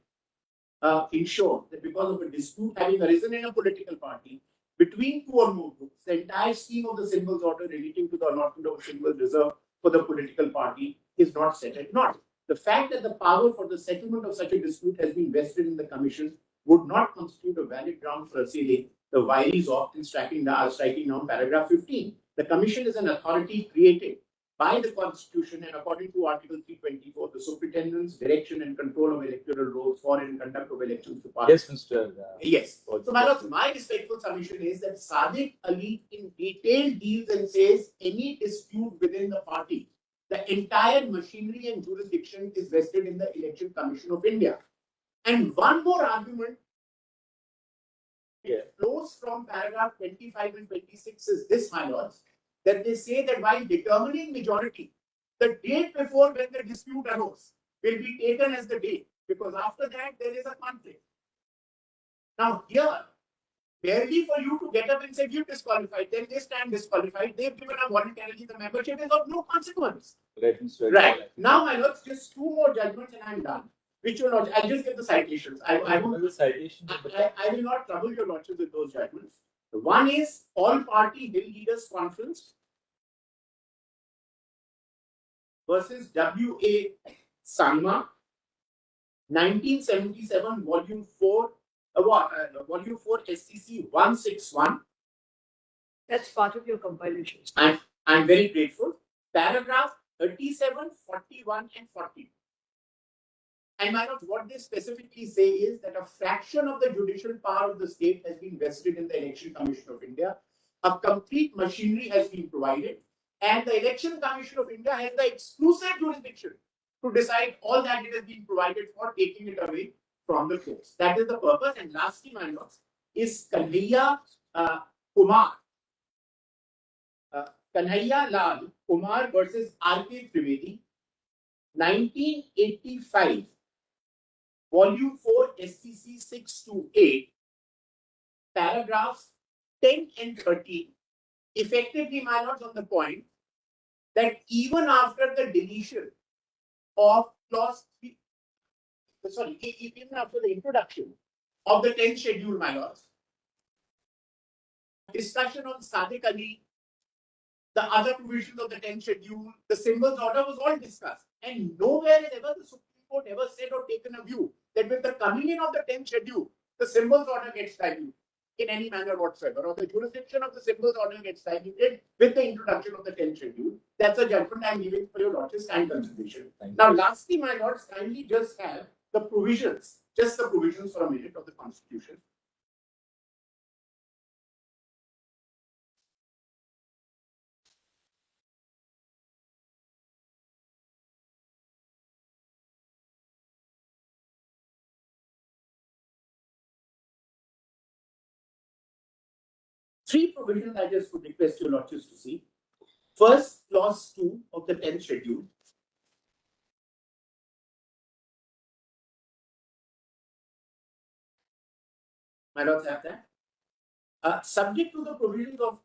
ensure that because of a dispute having arisen in a political party between two or more groups, the entire scheme of the symbols order relating to the allotment of symbols reserved for the political party is not set at naught. The fact that the power for the settlement of such a dispute has been vested in the Commission would not constitute a valid ground for assailing the wiles of in striking down paragraph 15. The Commission is an authority created by the Constitution and according to Article 324, the superintendence, direction and control of electoral rolls for and conduct of elections to Parliament. Yes, Mr. Yes. So, my lords, my respectful submission is that Sadiq Ali in detail deals and says any dispute within the party, the entire machinery and jurisdiction is vested in the Election Commission of India. And one more argument flows from paragraph 25 and 26 is this, my lords, that they say that while determining majority, the date before when the dispute arose will be taken as the date, because after that there is a conflict. Now here, barely for you to get up and say you're disqualified, then they stand disqualified, they've given up voluntarily, the membership is of no consequence. Right, Mr. Right. Now, my lords, just two more judgments and I'm done. Which will not, I'll just get the citations. I will not trouble your lordships with those judgments. The one is All Party Hill Leaders Conference versus W.A. Sangma, 1977, Volume 4, Volume 4, SCC 161. That's part of your compilation. I'm very grateful. Paragraph 37, 41, and 42. And my lords, what they specifically say is that a fraction of the judicial power of the state has been vested in the Election Commission of India. A complete machinery has been provided, and the Election Commission of India has the exclusive jurisdiction to decide all that it has been provided for, taking it away from the courts. That is the purpose. And lastly, my lords, is Kanhaiya Lal Kumar versus R.K. Trivedi, 1985, Volume 4, SCC 6 to 8, paragraphs 10 and 13, effectively, my lords, on the point that even after the deletion of clause 3, even after the introduction of the 10th schedule, my lords, discussion on Sadiq Ali, the other provisions of the 10th schedule, the symbols order was all discussed. And nowhere has ever the Supreme Court ever said or taken a view that with the coming in of the 10th schedule, the symbols order gets diluted in any manner whatsoever, or the jurisdiction of the symbols order gets diluted with the introduction of the 10th schedule. That's a judgment I'm giving for your lordship's time consideration. Now, lastly, my lords, kindly just have the provisions, just the provisions for a minute of the Constitution. Three provisions I just would request your lordships to see. First, clause 2 of the 10th schedule. My lords have that. Subject to the provisions of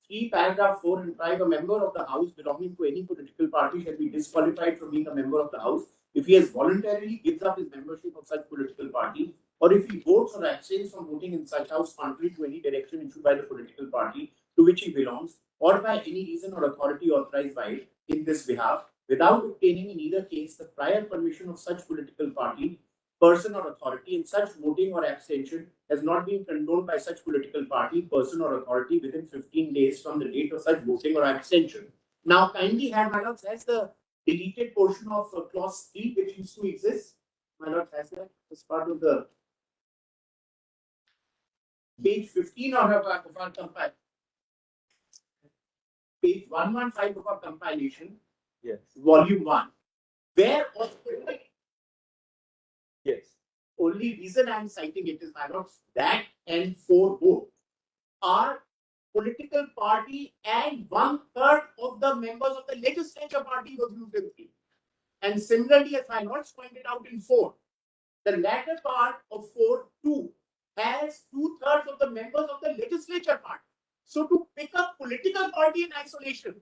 3, paragraph 4 and 5, a member of the House belonging to any political party shall be disqualified from being a member of the House if he has voluntarily gives up his membership of such political party, or if he votes or abstains from voting in such House contrary to any direction issued by the political party to which he belongs, or by any reason or authority authorized by it in this behalf, without obtaining in either case the prior permission of such political party, person or authority, in such voting or abstention has not been condoned by such political party, person or authority within 15 days from the date of such voting or abstention. Now, kindly have, my lords, has the deleted portion of clause 3 which used to exist. My lords, has that as part of the page 15 of our compilation. Page 115 of our compilation. Yes. Volume 1. Where also, Yes. only reason I am citing it is, my lords, that and 4 both are political party and 1/3 of the members of the legislature party was used in 3. And similarly, as my lords pointed out in 4, the latter part of 4(2) has 2/3 of the members of the legislature party. So to pick up political party in isolation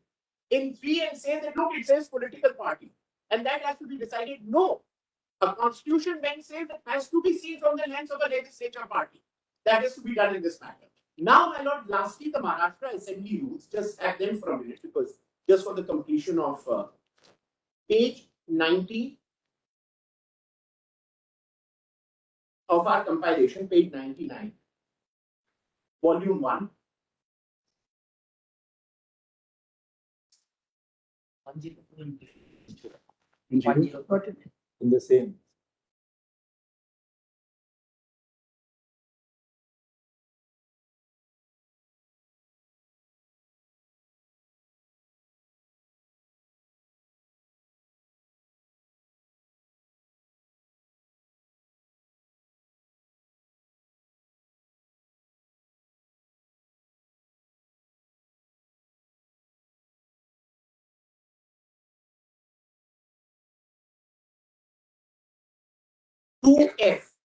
in 3 and say that, look, it says political party, and that has to be decided, no. A constitution bench says that has to be seen from the lens of a legislature party. That has to be done in this matter. Now, my lord, lastly, the Maharashtra Assembly rules, just have them for a minute, because just for the completion of page 90 of our compilation, page 99, volume 1. In the same. To F,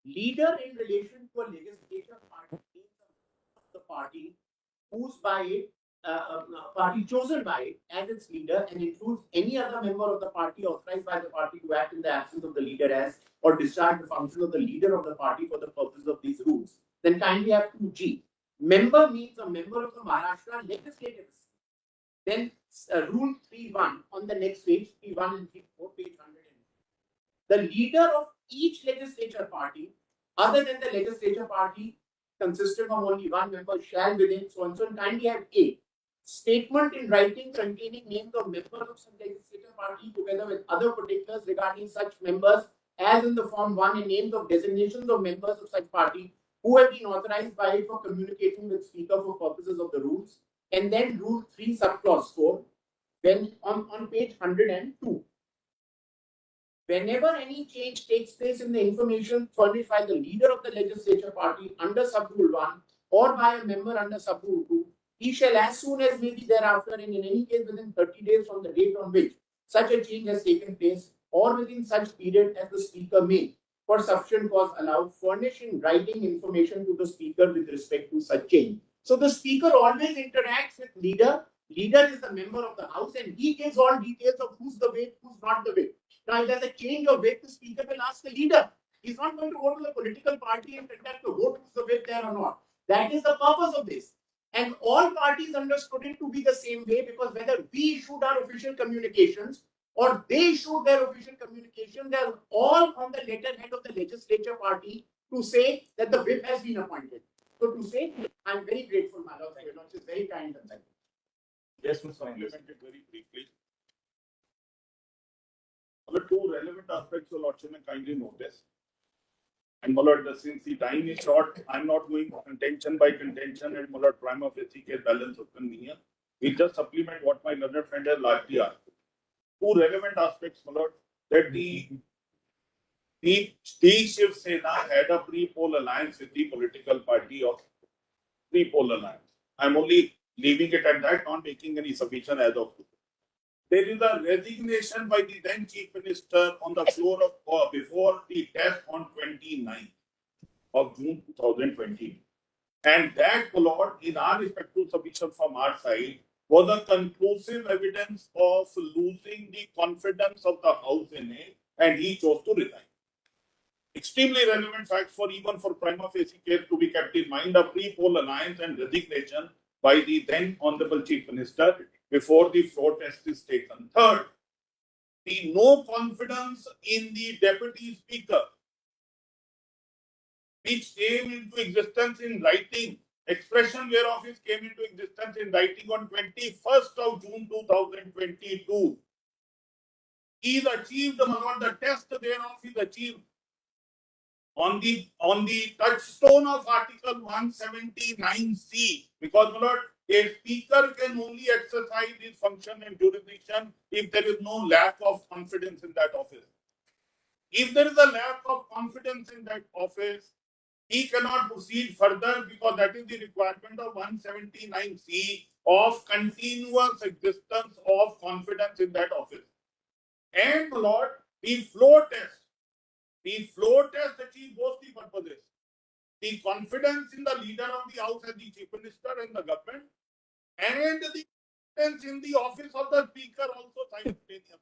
leader in relation to a legislature party, the party whose by it, party chosen by it as its leader, and includes any other member of the party authorized by the party to act in the absence of the leader as or discharge the function of the leader of the party for the purpose of these rules. Then kindly have 2G. Member means a member of the Maharashtra Legislative Assembly. Then rule 3.1 on the next page, 3.1 and 3.4, page 100. The leader of each legislature party, other than the legislature party consisting of only one member, shall within so and so, and kindly have A, statement in writing containing names of members of some legislature party together with other particulars regarding such members as in the form 1, and names of designations of members of such party who have been authorized by it for communicating with speaker for purposes of the rules. And then rule 3 subclause 4, when on page 102. Whenever any change takes place in the information furnished by the leader of the legislature party under sub-rule 1 or by a member under sub-rule 2, he shall, as soon as may be thereafter, and in any case within 30 days from the date on which such a change has taken place or within such period as the speaker may, for sufficient cause allowed, furnish in writing information to the speaker with respect to such change. So the speaker always interacts with leader. Leader is the member of the house and he gives all details of who's the whip, who's not the whip. Now, if there's a change of whip, the speaker will ask the leader. He's not going to go to the political party and conduct a vote who's the whip there or not. That is the purpose of this. And all parties understood it to be the same way, because whether we issued our official communications or they issued their official communication, they're all on the letterhead of the legislature party to say that the whip has been appointed. So to say, I'm very grateful, my lord, your lordship is very kind and thank you. Yes, Mr. Implemented very briefly. The two relevant aspects of Lordship may kindly notice. And my lord, since the time is short, I'm not going contention by contention and my lord, prima facie case balance of convenience. We just supplement what my learned friend has largely asked. Two relevant aspects, my lord, that the Shiv Sena had a pre-poll alliance with the political party of pre-poll alliance. I'm only leaving it at that, not making any submission as of today. There is a resignation by the then Chief Minister on the floor of before the test on 29th of June 2020. And that, Lord, in our respective submission from our side, was a conclusive evidence of losing the confidence of the House in it, and he chose to resign. Extremely relevant facts for even for prima facie case to be kept in mind, a pre-poll alliance and resignation by the then Honorable Chief Minister before the floor test is taken. Third, the no confidence in the Deputy Speaker, which came into existence in writing, expression whereof it came into existence in writing on 21st of June 2022. Is achieved, the test thereof is achieved on the touchstone of Article 179C, because Lord, a speaker can only exercise his function and jurisdiction if there is no lack of confidence in that office. If there is a lack of confidence in that office, he cannot proceed further, because that is the requirement of 179C of continuous existence of confidence in that office. And Lord, the floor test achieves both the purposes. The confidence in the leader of the House as the Chief Minister and the government, and the confidence in the office of the Speaker also simultaneously.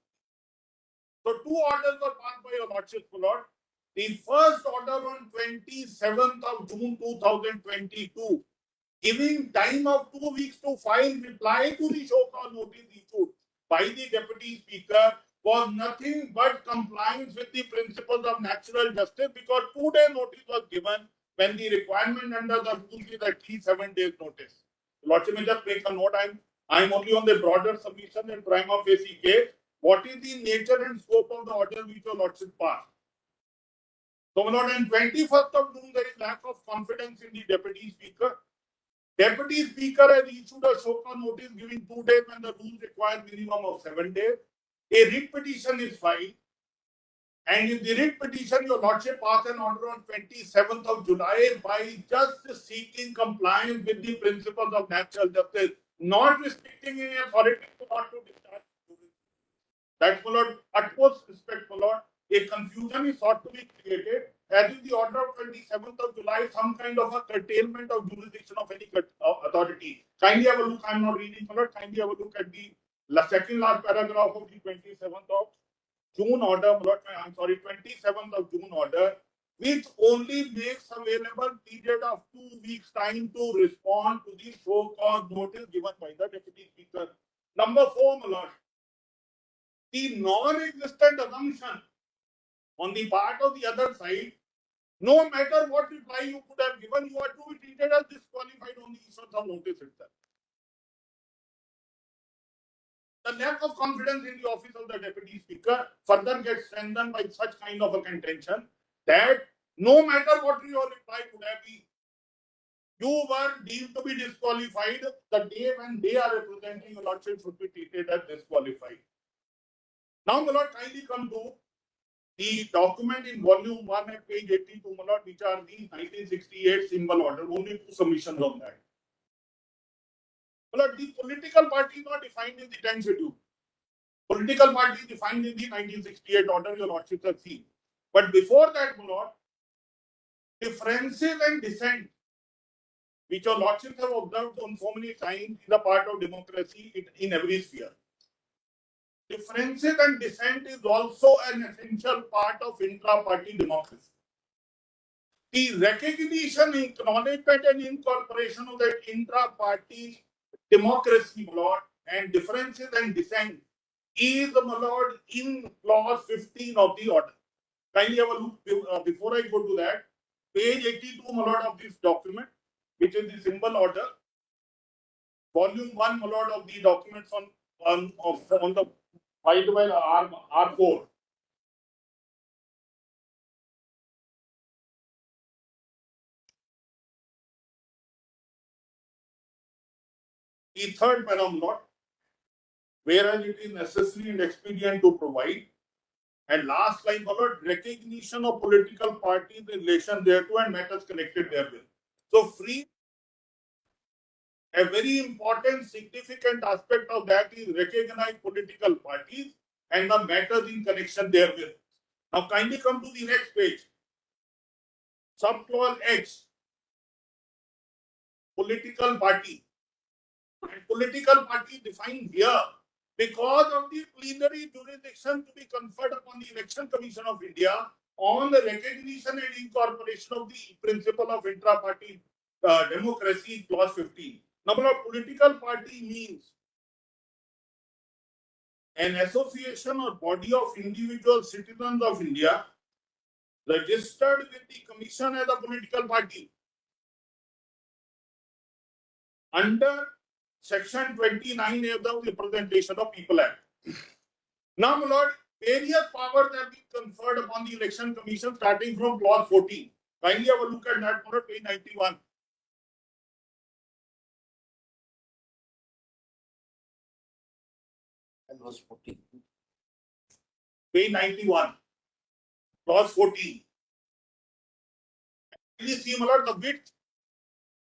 So two orders were passed by your Lordship, Lord. The first order on 27th of June 2022, giving time of 2 weeks to file reply to the show cause notice issued by the Deputy Speaker, was nothing but compliance with the principles of natural justice, because 2-day notice was given when the requirement under the rules is at least 7 days notice. Lordship may just make a note. I'm only on the broader submission and prima facie case. What is the nature and scope of the order which your Lordship passed? So, Lord, on 21st of June, there is lack of confidence in the Deputy Speaker. Deputy Speaker has issued a show cause notice giving 2 days when the rules require minimum of 7 days. A writ petition is filed, and in the writ petition, your Lordship passed an order on 27th of July by just seeking compliance with the principles of natural justice, not restricting any authority to not to discharge. That's my lord, utmost respect, my lord. A confusion is sought to be created, as in the order of 27th of July, some kind of a curtailment of jurisdiction of any authority. Kindly have a look, I'm not reading, my lord. Kindly have a look at the second last paragraph of the 27th of June order, my lord. I'm sorry, 27th of June order, which only makes available period of 2 weeks time to respond to the show cause notice given by the Deputy Speaker. Number 4, my lord. The non-existent assumption on the part of the other side, no matter what reply you could have given, you are to be treated as disqualified on the issuance of notice itself. The lack of confidence in the office of the Deputy Speaker further gets strengthened by such kind of a contention that no matter what your reply could have been, you were deemed to be disqualified the day when they are representing your Lordship should be treated as disqualified. Now, my lord, kindly come to the document in volume 1 at page 82, my lord, which are the 1968 symbol order, only 2 submissions on that. My lord, the political party is not defined in the 10th schedule. Political party defined in the 1968 order, your lordship has seen. But before that, my lord, differences and dissent, which your lordships have observed on so many times, is a part of democracy in every sphere. Differences and dissent is also an essential part of intra-party democracy. The recognition, acknowledgement, and incorporation of that intra-party democracy, my lord, and differences and dissent is, my lord, in clause 15 of the order. Kindly have a look before I go to that. Page 82, my lord, of this document, which is the symbol order. Volume 1, my lord, of the documents on the filed by R4. The third paragraph, whereas it is necessary and expedient to provide. And last line, followed, recognition of political parties in relation thereto and matters connected therewith. So free, a very important, significant aspect of that is recognize political parties and the matters in connection therewith. Now kindly come to the next page. Subclause H, political party. And political party defined here because of the plenary jurisdiction to be conferred upon the Election Commission of India on the recognition and incorporation of the principle of intra-party democracy, clause 15. Number of political party means an association or body of individual citizens of India registered with the Commission as a political party under Section 29 of the Representation of People Act. Now, my lord, various powers have been conferred upon the Election Commission starting from clause 14. Kindly have a look at that, my lord, page 91. And was 14. Page 91, clause 14. Please see, my lord, the width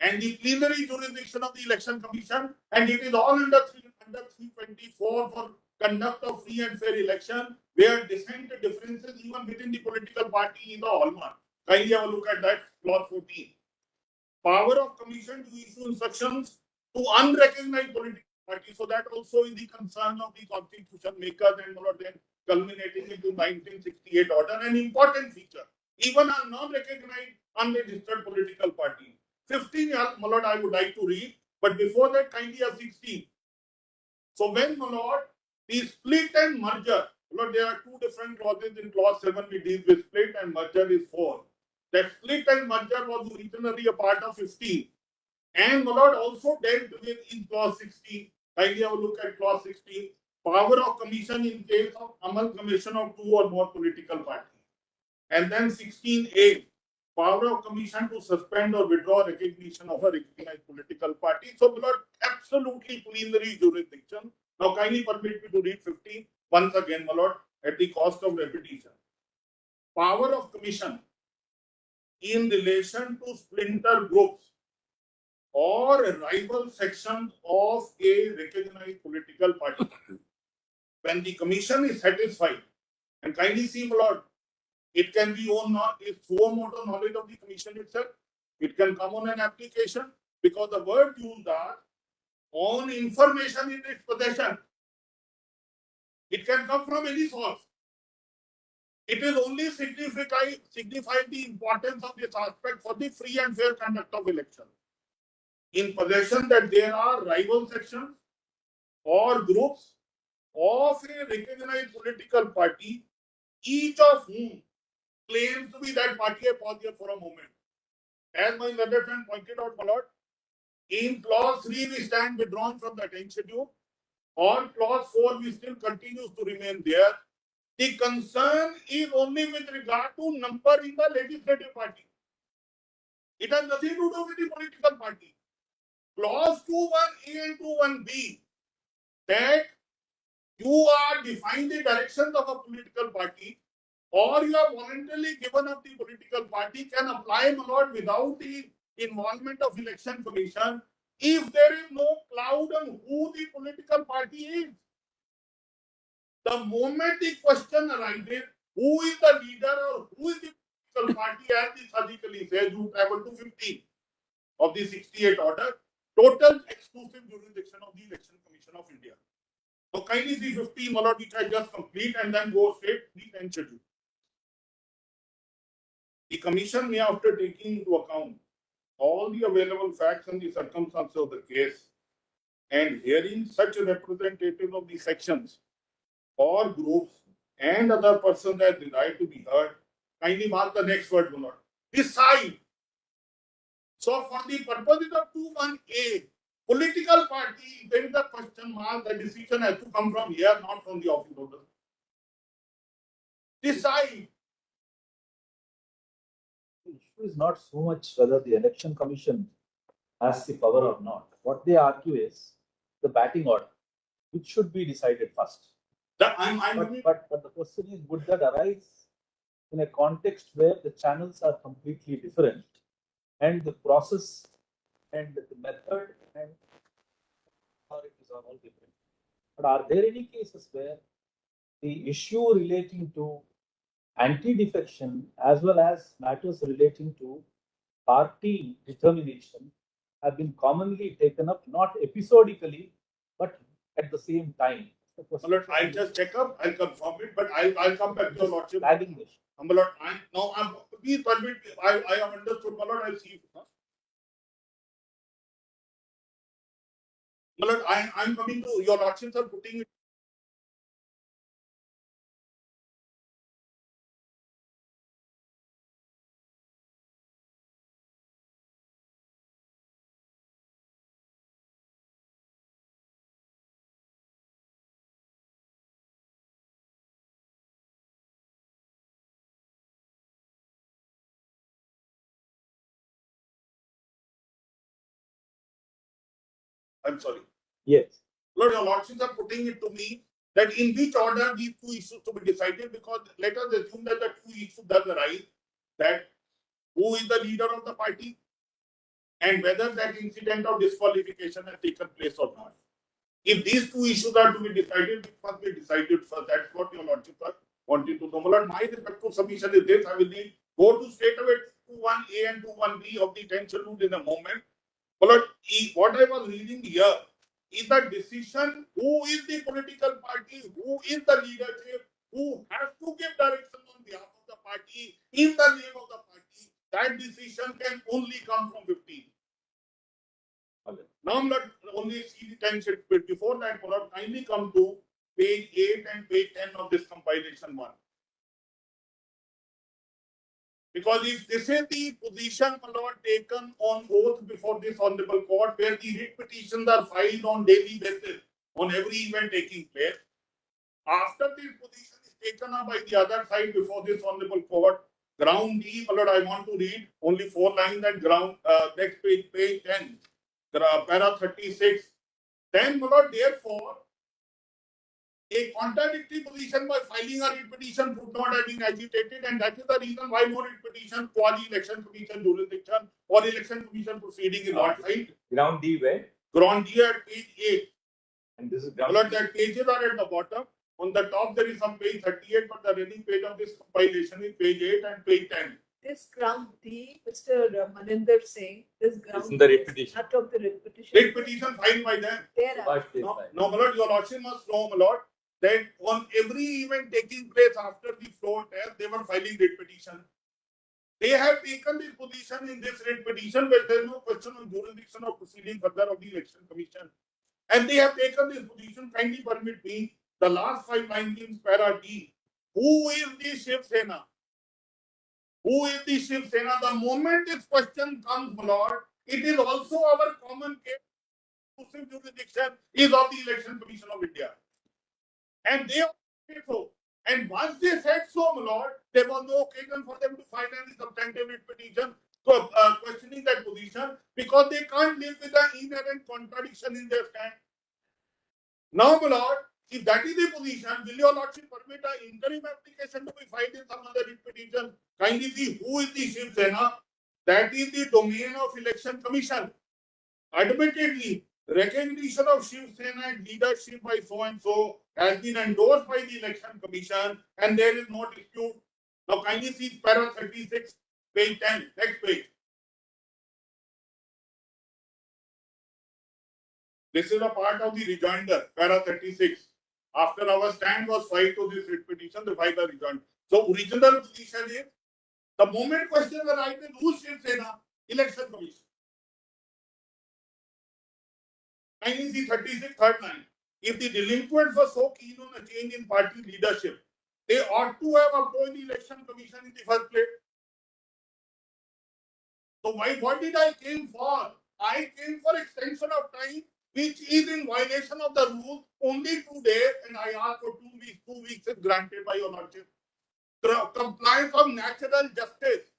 and the plenary jurisdiction of the Election Commission, and it is all under 324 for conduct of free and fair election, where dissent differences even within the political party is the hallmark. Kindly have a look at that, clause 14. Power of Commission to issue instructions to unrecognized political parties. So that also is the concern of the constitution makers and then culminating into 1968 order, an important feature. Even a non-recognized, unregistered political party. 15, my lord, I would like to read, but before that, kindly have 16. So when, my lord, the split and merger, my lord, there are two different clauses in clause 7, we deal with split and merger is 4. That split and merger was originally a part of 15. And my lord also dealt with in clause 16. Kindly have a look at clause 16. Power of commission in case of amalgamation of two or more political parties. And then 16A, power of commission to suspend or withdraw recognition of a recognized political party. So, my lord, absolutely plenary jurisdiction. Now, kindly permit me to read 15 once again, my lord, at the cost of repetition. Power of commission in relation to splinter groups or rival sections of a recognized political party. When the commission is satisfied, and kindly see, my lord, it can be on its suo motu knowledge of the commission itself. It can come on an application because the word used are on information in its possession. It can come from any source. It is only signifying the importance of this aspect for the free and fair conduct of election. In possession that there are rival sections or groups of a recognized political party, each of whom claims to be that party. I pause here for a moment. As my other friend pointed out, my lord, in clause 3 we stand withdrawn from the attention schedule. On clause 4 we still continues to remain there. The concern is only with regard to number in the legislative party. It has nothing to do with the political party. Clause 2(1)(a) and 2(1)(b) that you are defining the directions of a political party or you have voluntarily given up the political party can apply, my lord, without the involvement of Election Commission if there is no cloud on who the political party is. The moment the question arises, who is the leader or who is the political party, as the surgically says, you travel to 15 of the 68 order, total exclusive jurisdiction of the Election Commission of India. So kindly see 15, one which I just complete and then go straight to the 10th schedule. The commission may, after taking into account all the available facts and the circumstances of the case and hearing such representatives of the sections or groups and other persons that desire to be heard, kindly mark the next word, my lord. Decide. So for the purposes of 21A, political party, there is a question mark, the decision has to come from here, not from the office order. Decide. The issue is not so much whether the election commission has the power or not. What they argue is the batting order, which should be decided first. But the question is, would that arise in a context where the channels are completely different and the process and the method and authorities are all different? But are there any cases where the issue relating to anti-defection as well as matters relating to party determination have been commonly taken up, not episodically, but at the same time? I'll just check up, I'll confirm it, but I'll come back to your lordship. Lagging this. My lord, please permit, I have understood, my lord, I'll see. My lord, I'm coming to your lordships are putting it. I'm sorry. Yes. Lord, your lordships are putting it to me that in which order these two issues to be decided, because let us assume that the two issues does arise, that who is the leader of the party and whether that incident of disqualification has taken place or not. If these two issues are to be decided, it must be decided first. That's what your lordships are wanting to know. My lord, my respectful submission is this. I will go to straight away to 1A and to 1B of the 10th schedule in a moment. My lord, what I was reading here is the decision who is the political party, who is the leadership, who has to give direction on behalf of the party, in the name of the party. That decision can only come from 15. Now I'm not only see the 10 sheet, but before that, kindly come to page 8 and page 10 of this compilation 1. Because if this is the position, my lord, taken on oath before this honorable court, where the writ petitions are filed on daily basis on every event taking place, after this position is taken up by the other side before this honorable court, ground D, my lord, I want to read only 4 lines and ground next page, page 10, para 36. Then, my lord, therefore, a contradictory position by filing a writ petition would not have been agitated, and that is the reason why no writ petition, quasi-election commission jurisdiction or election commission proceeding is not filed. Ground D where? Ground D at page 8. And this is ground Well, that pages are at the bottom. On the top, there is some page 38, but the running page of this compilation is page 8 and page 10. This ground D, Mr. Maninder saying, this ground Isn't the writ petition? part of the writ petition. Writ petition filed by them. There are. No, my lord, your lordship must know, my lord, that on every event taking place after the floor test, they were filing writ petition. They have taken this position in this writ petition where there is no question on jurisdiction or proceeding further of the election commission. And they have taken this position. Kindly permit me, the last 5 lines in para D. Who is the Shiv Sena? Who is the Shiv Sena? The moment this question comes, my lord, it is also our common case. Exclusive jurisdiction is of the Election Commission of India. And they said so. And once they said so, my lord, there was no occasion for them to file any substantive writ petition questioning that position, because they can't live with the inherent contradiction in their stand. Now, my lord, if that is the position, will your lordship permit an interim application to be filed in some other writ petition? Kindly see who is the Shiv Sena. That is the domain of Election Commission. Admittedly, recognition of Shiv Sena and leadership by so and so has been endorsed by the Election Commission, and there is no dispute. Now, kindly see para 36, page 10, next page. This is a part of the rejoinder, para 36. After our stand was filed to this writ petition, the file was rejoined. So, original position is the moment question arises, who's Shiv Sena? Election Commission. Kindly see 36, third line. If the delinquents were so keen on a change in party leadership, they ought to have approached the Election Commission in the first place. So what did I came for? I came for extension of time, which is in violation of the rule, only 2 days, and I asked for 2 weeks. 2 weeks is granted by your lordship. Compliance of natural justice.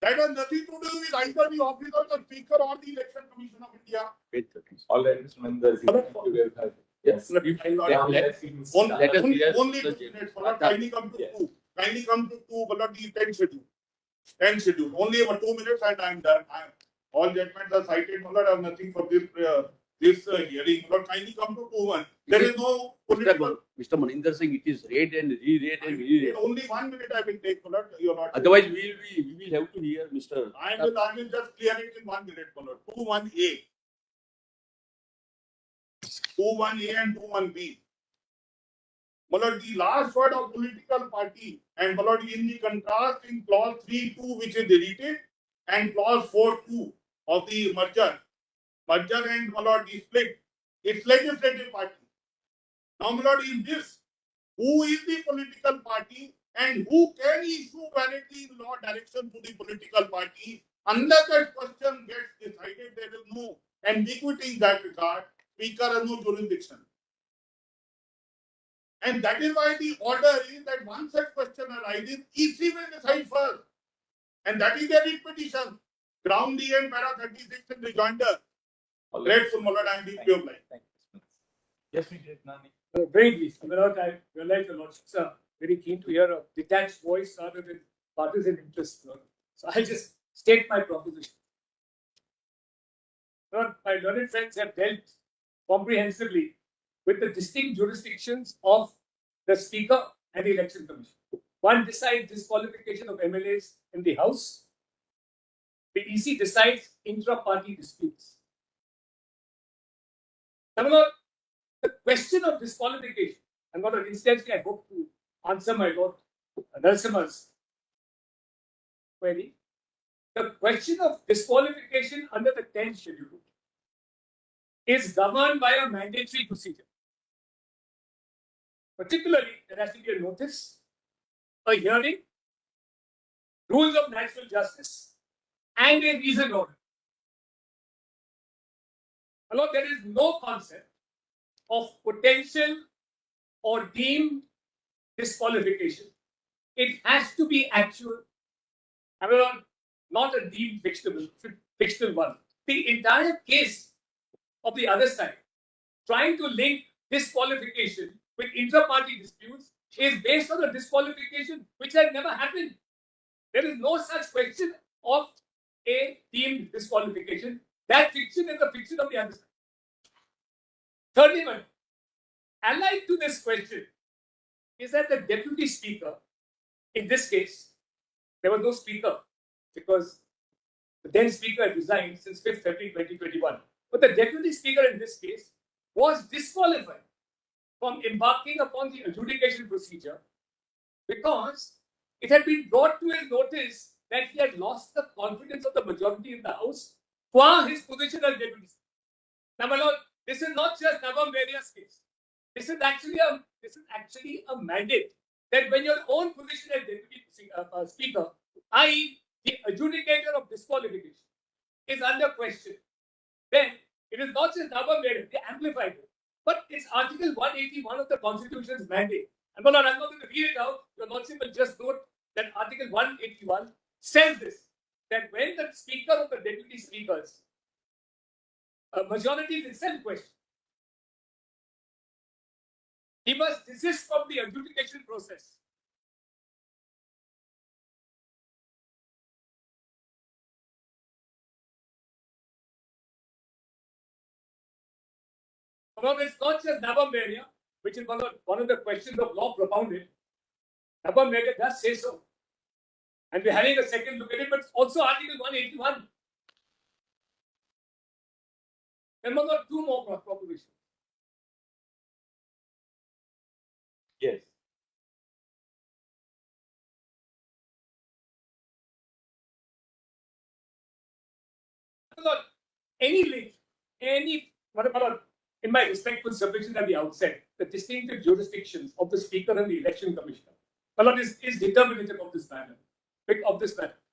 That has nothing to do with either the office of the Speaker or the Election Commission of India. All right, Mr. Maninder. Yes. Only 2 minutes. Kindly come to 2. Kindly come to 2, but the 10 schedule. 10 schedule. Only about 2 minutes and I'm done. All judgments are cited. I have nothing for this hearing. But kindly come to 2-1. There is no political. Mr. Maninder Singh, it is read and re-read and re-read. Only 1 minute I will take. Your lordship. Otherwise, we will have to hear Mr. I will just clear it in 1 minute. 2-1A. 2-1A and 2-1B. The last word of political party and in the contrast in clause 3.2 which is deleted and clause 4.2 of the merger and the split, it's legislative party. Now in this, who is the political party and who can issue validly in law direction to the political party? Unless that question gets decided, there is no ambiguity in that regard. Speaker has no jurisdiction. And that is why the order is that once such question arises, EC will decide first. And that is their petition. Ground D and para 36 in rejoinder. Grateful, my lord, I am deeply obliged. Yes, we did, Nani. Very brief. I realize the lordships are very keen to hear a detached voice rather than partisan interest. So I'll just state my proposition. My learned friends have dealt comprehensively with the distinct jurisdictions of the Speaker and the Election Commission. One decides disqualification of MLAs in the House. The EC decides intra-party disputes. Now, the question of disqualification, and what incidentally I hope to answer my Lord Narasimha's query. The question of disqualification under the 10th schedule is governed by a mandatory procedure. Particularly, there has to be a notice, a hearing, rules of natural justice, and a reasoned order. Although there is no concept of potential or deemed disqualification, it has to be actual, not a deemed fictional one. The entire case of the other side, trying to link disqualification with intra-party disputes, is based on a disqualification which has never happened. There is no such question of a deemed disqualification. That fiction is the fiction of the other side. Thirdly, allied to this question is that the deputy speaker, in this case, there was no speaker because the then speaker had resigned since 5th February 2021. But the deputy speaker in this case was disqualified from embarking upon the adjudication procedure because it had been brought to his notice that he had lost the confidence of the majority in the House for his position as deputy speaker. Now, my lord, this is not just Navam Varia's case. This is actually a mandate that when your own position as deputy speaker, i.e., the adjudicator of disqualification, is under question, then it is not just Navam Varia, they amplified it. But it's Article 181 of the Constitution's mandate. And I'm not going to read it out. Your Lordship will just note that Article 181 says this, that when the Speaker of the Deputy Speakers, a majority is itself question, he must desist from the adjudication process. No, it's not just Nabam area, which is one of the questions of law propounded. Nabam area does say so. And we're having a second look at it, but also Article 181. Then we've got two more propositions. Yes. Any link, in my respectful submission at the outset, the distinctive jurisdictions of the Speaker and the Election Commissioner, my lord, is determinative of this matter.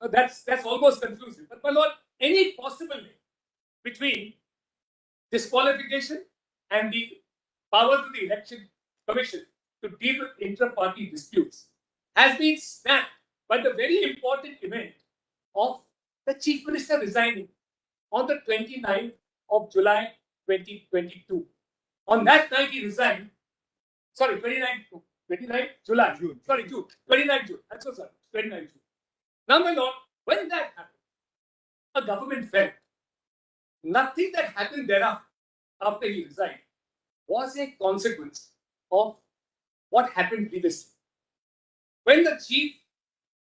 That's almost conclusive. But my lord, any possible link between disqualification and the powers of the Election Commission to deal with inter-party disputes has been snapped by the very important event of the Chief Minister resigning on the 29th of July 2022. On that night he resigned. Sorry, 29th July. June. Sorry, June. 29th June. I'm so sorry. 29th June. Now, my lord, when that happened, a government fell. Nothing that happened thereafter, after he resigned, was a consequence of what happened previously. When the Chief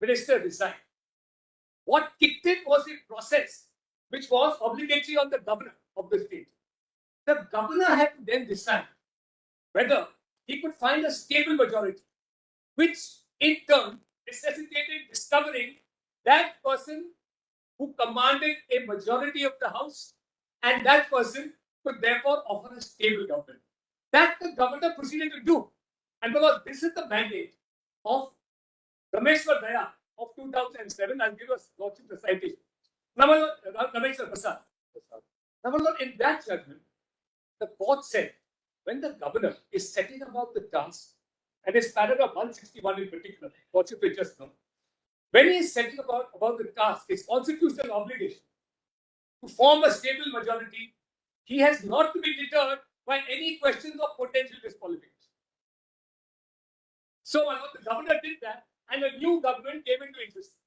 Minister resigned, what kicked in was a process which was obligatory on the governor of the state. The governor had to then decide whether he could find a stable majority, which in turn necessitated discovering that person who commanded a majority of the House, and that person could therefore offer a stable government. That the governor proceeded to do. And because this is the mandate of Rameshwar Daya of 2007, I'll give us the citation. Rameshwar Prasad. In that judgment, the court said when the governor is setting about the task, and it's paragraph 161 in particular, what you just know, when he is setting about the task, his constitutional obligation to form a stable majority, he has not to be deterred by any questions of potential disqualification. So the governor did that, and a new government came into existence.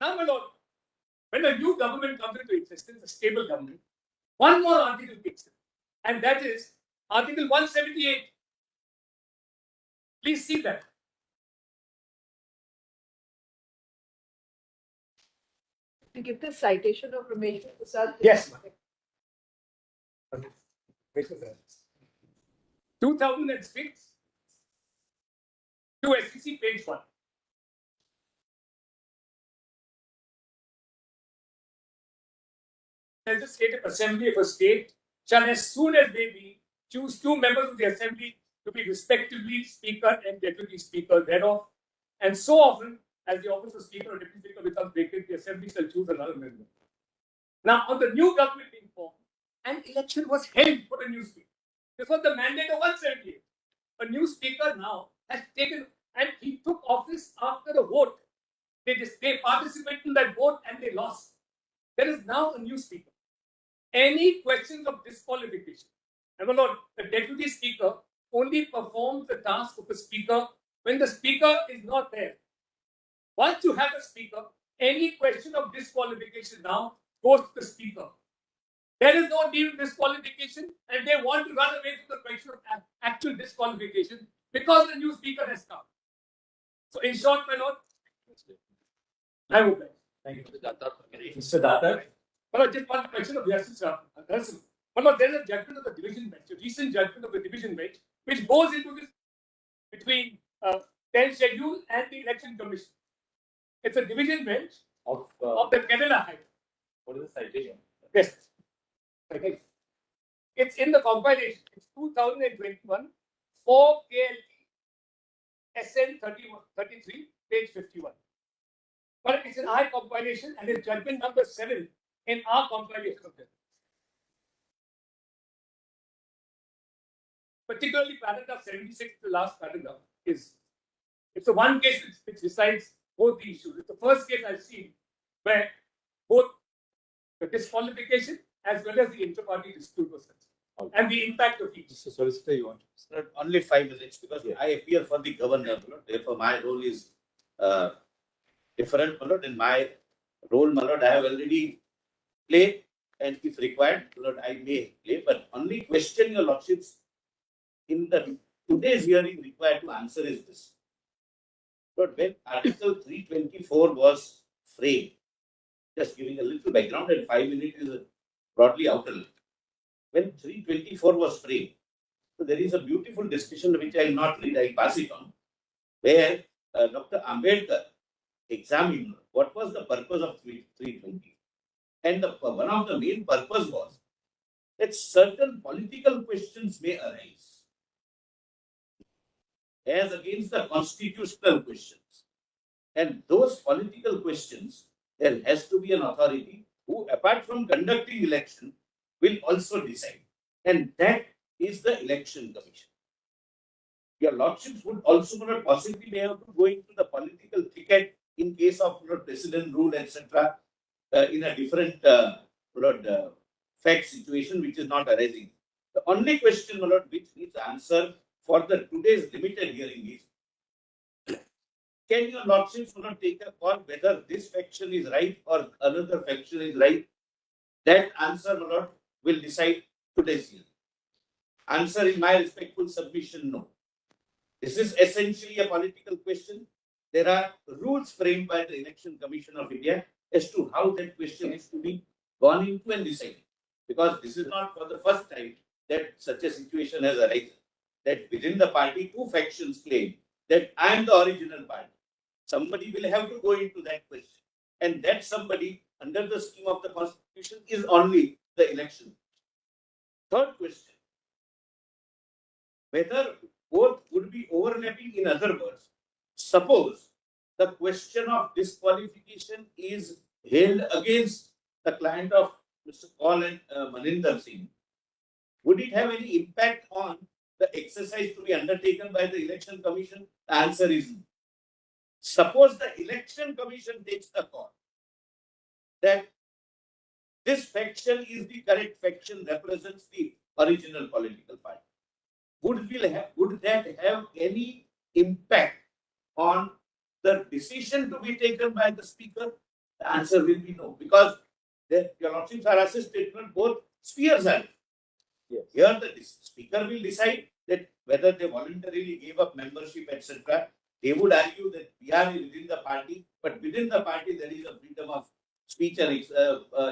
Now, my lord, when a new government comes into existence, a stable government, one more article kicks in, and that is Article 178. Please see that. To give the citation of Rameshwar Prasad. Yes. 2006 to SEC page 1. Legislative Assembly of a state shall, as soon as they be, choose 2 members of the Assembly to be respectively Speaker and Deputy Speaker thereof, and so often as the office of Speaker or Deputy Speaker becomes vacant, the Assembly shall choose another member. Now, on the new government being formed, an election was held for a new Speaker. This was the mandate of 178. A new Speaker now has taken, and he took office after a vote. They participated in that vote and they lost. There is now a new Speaker. Any questions of disqualification, and my lord, the Deputy Speaker only performs the task of the Speaker when the Speaker is not there. Once you have a Speaker, any question of disqualification now goes to the Speaker. There is no need of disqualification, and they want to run away from the question of actual disqualification because the new Speaker has come. So, in short, my lord, I will pay. Thank you, Mr. Datta. Mr. Datta. Well, just one question of Justice Harrison. Well, there is a judgment of the division bench, a recent judgment of the division bench, which goes into this between 10th schedule and the Election Commission. It's a division bench of the Kerala High Court. What is the citation? Yes. Okay. It's in the compilation. It's 2021 4 KLT SN 33, page 51. But it's an I compilation and it's judgment number 7 in our compilation of them. Particularly paragraph 76, the last paragraph, it's the one case which decides both the issues. It's the first case I've seen where both the disqualification as well as the inter-party dispute was concerned, and the impact of each. Mr. Solicitor, you want to? Sir, only 5 minutes because I appear for the governor. Therefore, my role is different. In my role, I have already played and if required, Lord, I may play, but only question your lordships in the today's hearing required to answer is this. But when Article 324 was framed, just giving a little background and 5 minutes is broadly outer. When 324 was framed, so there is a beautiful discussion which I will not read, I pass it on, where Dr. Ambedkar examined what was the purpose of 320. And one of the main purpose was that certain political questions may arise as against the constitutional questions. And those political questions, there has to be an authority who, apart from conducting election, will also decide. And that is the election commission. Your lordships would also not possibly be able to go into the political thicket in case of president rule, etc., in a different fact situation which is not arising. The only question, my lord, which needs answer for the today's limited hearing is, can your lordships not take a call whether this faction is right or another faction is right? That answer, my lord, will decide today's hearing. Answer in my respectful submission, no. This is essentially a political question. There are rules framed by the Election Commission of India as to how that question is to be gone into and decided. Because this is not for the first time that such a situation has arisen. That within the party, two factions claim that I am the original party. Somebody will have to go into that question. And that somebody, under the scheme of the Constitution, is only the election. Third question, whether both would be overlapping. In other words, suppose the question of disqualification is held against the client of Mr. Kaul and Maninder Singh, would it have any impact on the exercise to be undertaken by the Election Commission? The answer is no. Suppose the Election Commission takes the call that this faction is the correct faction, represents the original political party. Would that have any impact on the decision to be taken by the speaker? The answer will be no, because your lordships are assisted from both spheres. Yes. Here the speaker will decide that whether they voluntarily gave up membership, etc. They would argue that we are within the party, but within the party there is a freedom of speech and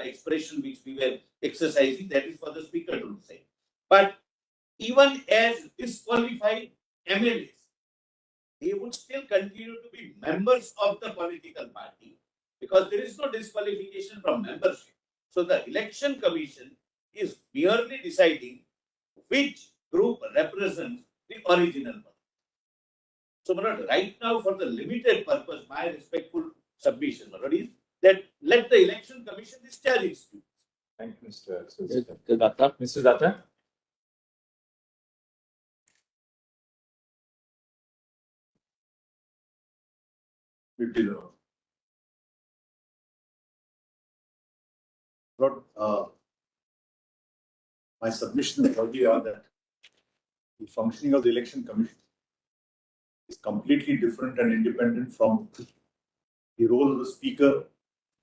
expression which we were exercising. That is for the speaker to decide. But even as disqualified MLAs, they would still continue to be members of the political party because there is no disqualification from membership. So the Election Commission is merely deciding which group represents the original party. So, right now, for the limited purpose, my respectful submission is that let the Election Commission discharge its duties. Thank you, Mr. Datta. Mr. Datta? My submission is earlier that the functioning of the Election Commission is completely different and independent from the role of the Speaker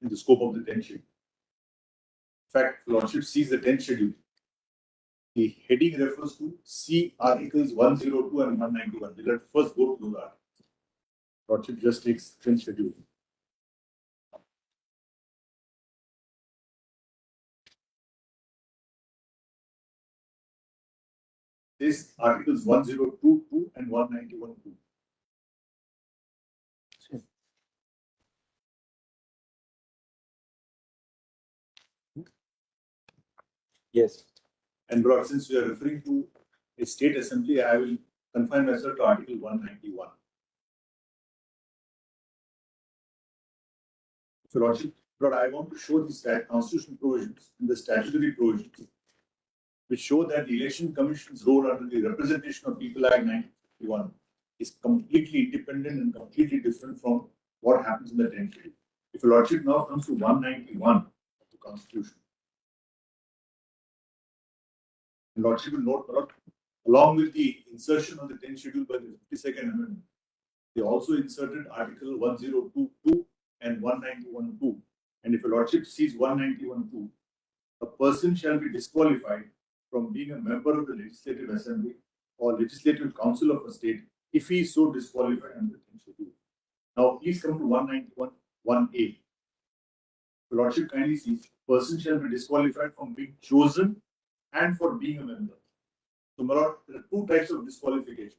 in the scope of the 10th schedule. In fact, Lordship sees the 10th schedule. The heading refers to C Articles 102 and 191. Let us first go through that. Lordship just takes 10th schedule. This Articles 1022 and 191(2). Yes. And bro, since we are referring to a state assembly, I will confine myself to Article 191. So, Lordship, but I want to show the constitutional provisions and the statutory provisions which show that the Election Commission's role under the Representation of People Act 1951 is completely independent and completely different from what happens in the 10th schedule. If your Lordship now comes to 191 of the Constitution, the Lordship will note, along with the insertion of the 10th schedule by the 52nd Amendment, they also inserted Article 1022 and 191(2). And if your Lordship sees 191(2), a person shall be disqualified from being a member of the Legislative Assembly or Legislative Council of a state if he is so disqualified under the schedule. Now, please come to 191, 1A. The Lordship kindly sees, person shall be disqualified from being chosen and for being a member. So, my lord, there are two types of disqualifications.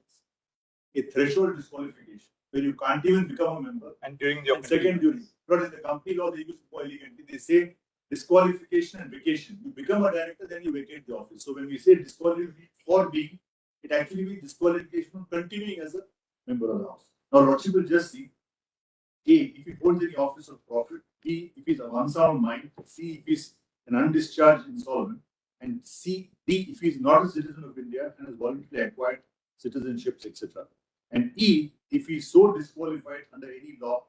A threshold disqualification, where you can't even become a member. And during the Second, during. But in the company law, they use more elegantly. They say disqualification and vacation. You become a director, then you vacate the office. So when we say disqualification for being, it actually means disqualification from continuing as a member of the house. Now, Lordship will just see A, if he holds any office of profit, B, if he's of unsound mind, C, if he's an undischarged insolvent, and D, if he's not a citizen of India and has voluntarily acquired citizenships, etc. And E, if he's so disqualified under any law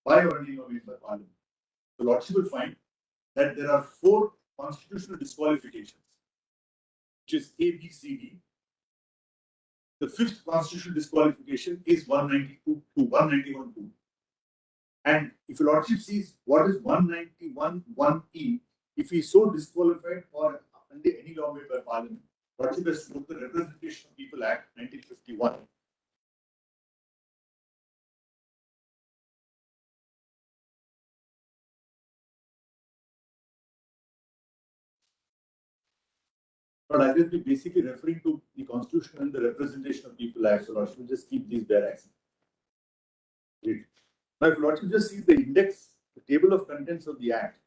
by or any law made by Parliament. The Lordship will find that there are 4 constitutional disqualifications, which is A, B, C, D. The 5th constitutional disqualification is 191(2). And if your Lordship sees what is 191(1)(e), if he is so disqualified or under any law made by Parliament, Lordship has to look at the Representation of People Act 1951. But I will be basically referring to the Constitution and the Representation of People Act. So Lordship will just keep these bare acts. Now, if Lordship just sees the index, the table of contents of the Act,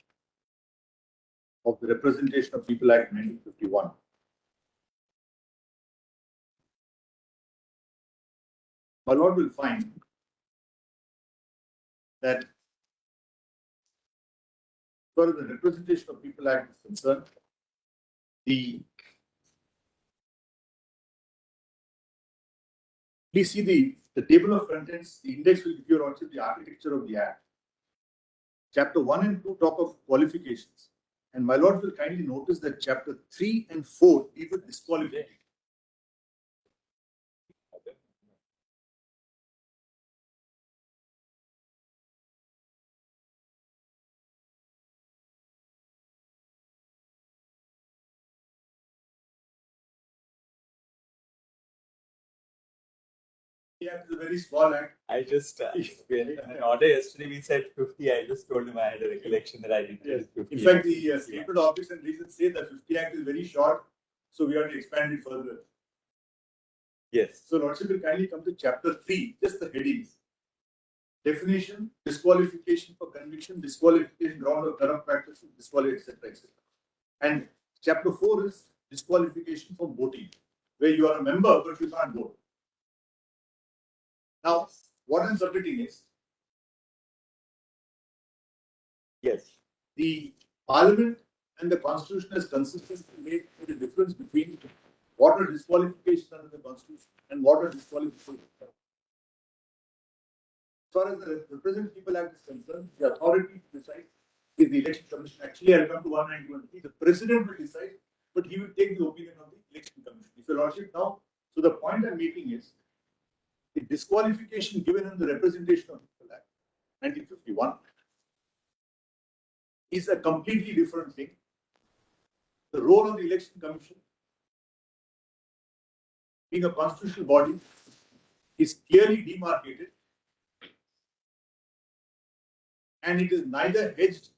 of the Representation of People Act 1951. My Lord will find that as far as the Representation of People Act is concerned, please see the table of contents, the index will give you also the architecture of the Act. Chapter 1 and 2 talk of qualifications. And my Lord will kindly notice that chapter 3 and 4 deal with disqualification. Yeah, it's a very small act. I just, in an order yesterday, we said 50. I just told him I had a recollection that I did. Yes. 50. In fact, the statement of office and reasons say that 50 Act is very short, so we have to expand it further. Yes. So, Lordship will kindly come to chapter 3, just the headings. Definition, disqualification for conviction, disqualification ground of corrupt practices, disqualification, etc., etc. And chapter 4 is disqualification from voting, where you are a member but you can't vote. Now, what I'm submitting is, yes, the Parliament and the Constitution has consistently made the difference between what are disqualifications under the Constitution and what are disqualifications. As far as the Representative People Act is concerned, the authority to decide is the Election Commission. Actually, I'll come to 191. The President will decide, but he will take the opinion of the Election Commission. If your Lordship now, so the point I'm making is, the disqualification given in the Representation of People Act 1951 is a completely different thing. The role of the Election Commission, being a constitutional body, is clearly demarcated, and it is neither hedged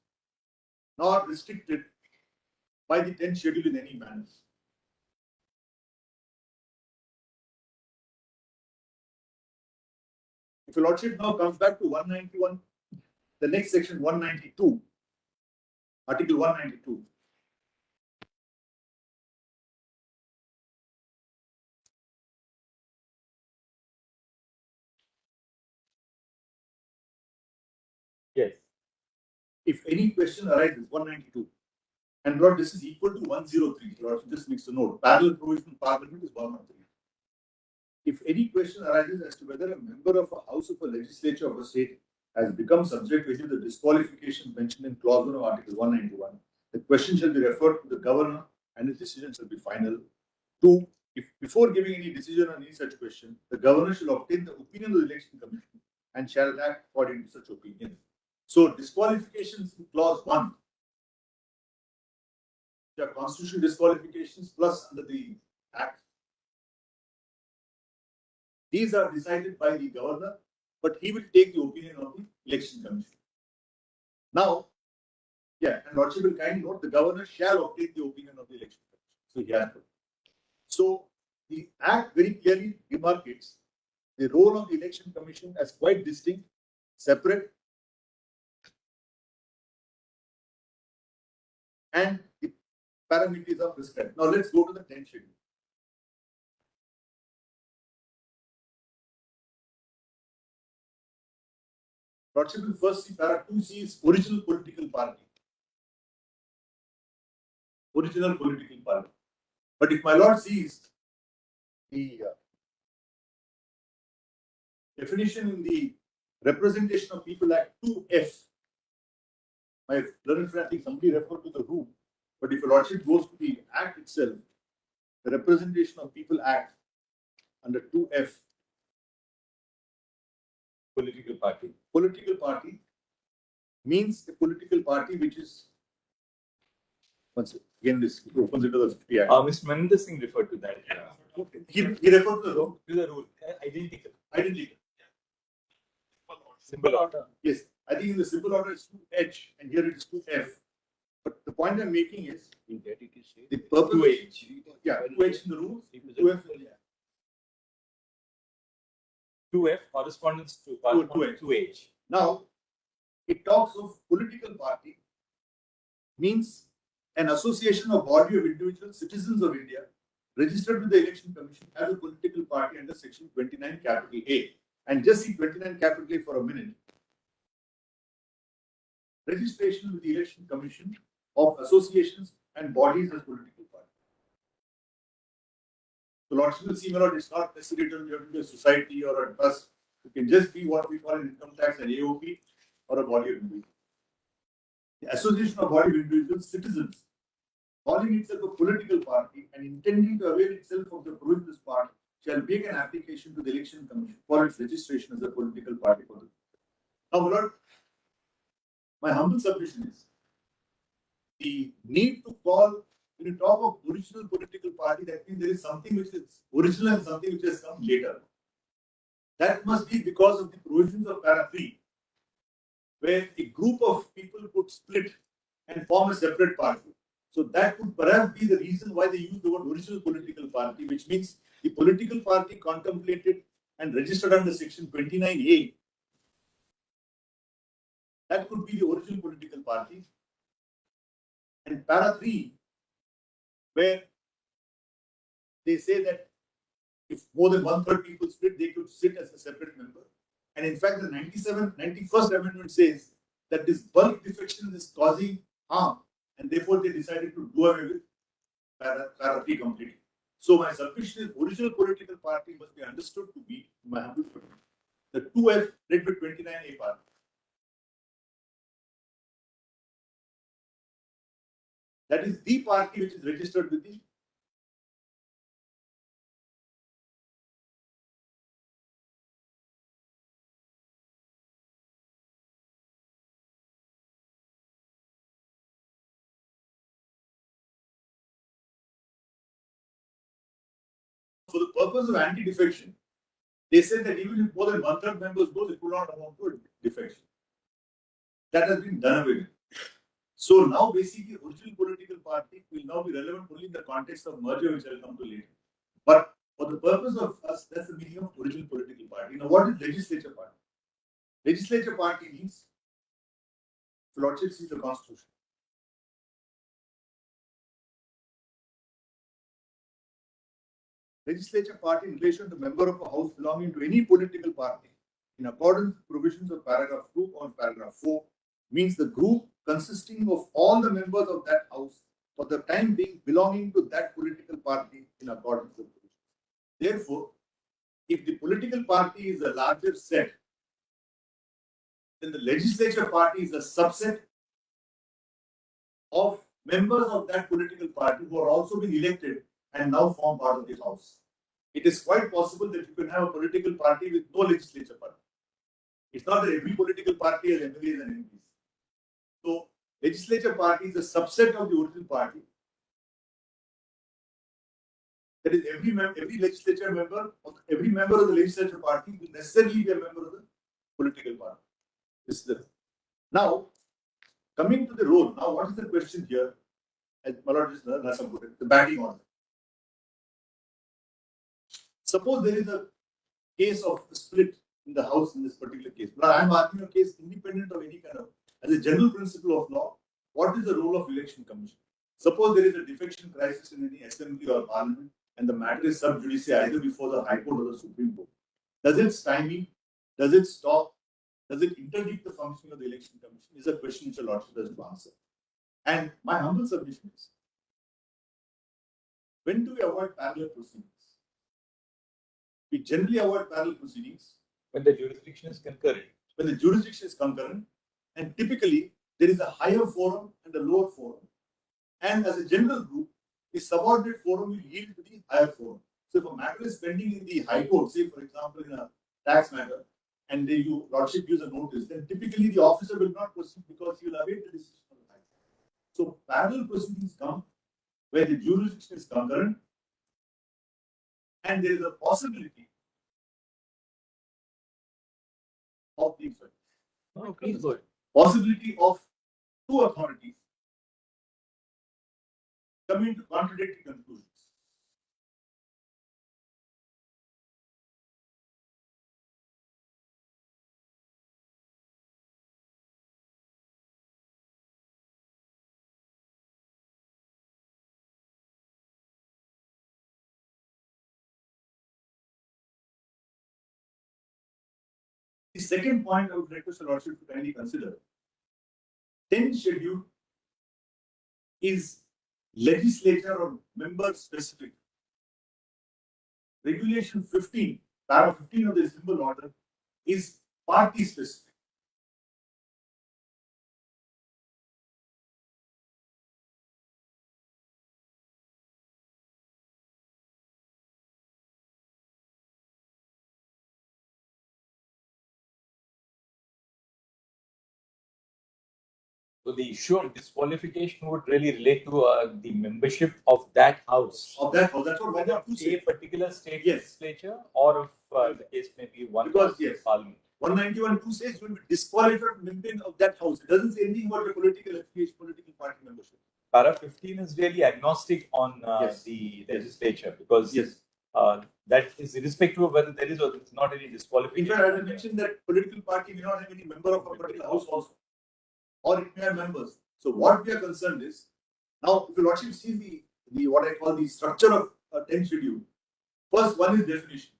nor restricted by the 10th schedule in any manner. If your Lordship now comes back to 191, the next section 192, Article 192. yes, If any question arises, 192, and Lord, this is equal to 103. Lord, just makes a note. Parallel provision Parliament is 113. If any question arises as to whether a member of a house of a legislature of a state has become subject to the disqualifications mentioned in clause 1 of Article 191, the question shall be referred to the governor and his decision shall be final. 2. If before giving any decision on any such question, the governor shall obtain the opinion of the Election Commission and shall act according to such opinion. So disqualifications in clause 1 There are constitutional disqualifications plus under the Act. These are decided by the governor, but he will take the opinion of the Election Commission. Now, and Lordship will kindly note, the governor shall obtain the opinion of the Election Commission. So he has to. So the Act very clearly demarcates the role of the Election Commission as quite distinct, separate, and the parameters are prescribed. Now let's go to the 10th schedule. Lordship will first see para 2C is original political party. Original political party. But if my lord sees the definition in the Representation of People Act 2F, my learned friend, I think somebody referred to the room, but if your lordship goes to the Act itself, the Representation of People Act under 2F, Political party. Political party means a political party which is, once again, this opens into the 50 Act. Mr. Maninder Singh referred to that. He referred to the rule. To the rule. Identical. Identical. Symbol order. Yes, I think in the symbol order it's 2H and here it is 2F. But the point I'm making is the purpose. 2H. Yeah, 2H in the rules, 2F. 2F corresponds to 2H. Now, it talks of political party means an association or body of individual citizens of India registered with the Election Commission as a political party under Section 29 capital A. And just see 29 capital A for a minute. Registration with the Election Commission of associations and bodies as political parties. So, Lordship will see, my lord, it's not necessary to be a society or a trust. It can just be what we call an income tax, an AOP, or a body of individuals. The association of body of individuals, citizens, calling itself a political party and intending to avail itself of the provisions of this part, shall make an application to the Election Commission for its registration as a political party. Now, my lord, my humble submission is the need to call, when you talk of original political party, that means there is something which is original and something which has come later. That must be because of the provisions of para 3, where a group of people could split and form a separate party. So that could perhaps be the reason why they use the word original political party, which means the political party contemplated and registered under Section 29A. That could be the original political party. And para 3, where they say that if more than 1/3 people split, they could sit as a separate member. And in fact, the 91st Amendment says that this bulk defection is causing harm, and therefore they decided to do away with para 3 completely. So my submission is original political party must be understood to be, my humble opinion, the 2F read with 29A party. That is the party which is registered with the for the purpose of anti-defection. They said that even if more than 1/3 members go, it will not amount to a defection. That has been done away with. So now basically original political party will now be relevant only in the context of merger, which I will come to later. But for the purpose of us, that's the meaning of original political party. Now what is legislature party? Legislature party means, so Lordship sees the constitution. Legislature party in relation to member of a house belonging to any political party in accordance with provisions of paragraph 2 or paragraph 4 means the group consisting of all the members of that house for the time being belonging to that political party in accordance with provisions. Therefore, if the political party is a larger set, then the legislature party is a subset of members of that political party who are also being elected and now form part of the house. It is quite possible that you can have a political party with no legislature party. It's not that every political party has MLAs and MPs. So, legislature party is a subset of the original party, That is, every legislature member, every member of the legislature party will necessarily be a member of the political party. This is the now coming to the role. Now, what is the question here? As Malad just put it, the batting order. Suppose there is a case of split in the house in this particular case. But I am arguing a case independent of any kind of, as a general principle of law, what is the role of election commission? Suppose there is a defection crisis in any assembly or parliament and the matter is sub judice either before the High Court or the Supreme Court. Does it stymie? Does it stop? Does it interdict the functioning of the election commission? Is a question which a lordship has to answer. And my humble submission is, when do we avoid parallel proceedings? We generally avoid parallel proceedings when the jurisdiction is concurrent. When the jurisdiction is concurrent, and typically there is a higher forum and a lower forum. And as a general group, the subordinate forum will yield to the higher forum. So if a matter is pending in the High Court, say for example in a tax matter, and you lordship gives a notice, then typically the officer will not proceed because he will await the decision of the High Court. So parallel proceedings come where the jurisdiction is concurrent, and there is a possibility of the possibility of two authorities coming to contradictory conclusions. The second point I would request the lordship to kindly consider: 10th schedule is legislature or member specific. Regulation 15, para 15 of the symbol order is party specific. So the issue of disqualification would really relate to the membership of that house. Of that house, that's what why there are two A states. particular state Yes. legislature, or if the case may be one Because yes, parliament. 191(2) says you will be disqualified member of that house. It doesn't say anything about your political affiliation, political party membership. Para 15 is really agnostic on Yes. the legislature because Yes. that is irrespective of whether there is or there is not any In disqualification. fact, I mentioned that political party may not have any member of a particular house also, or it may have members. So what we are concerned is, now if your lordship sees the what I call the structure of a 10th schedule, first one is definition,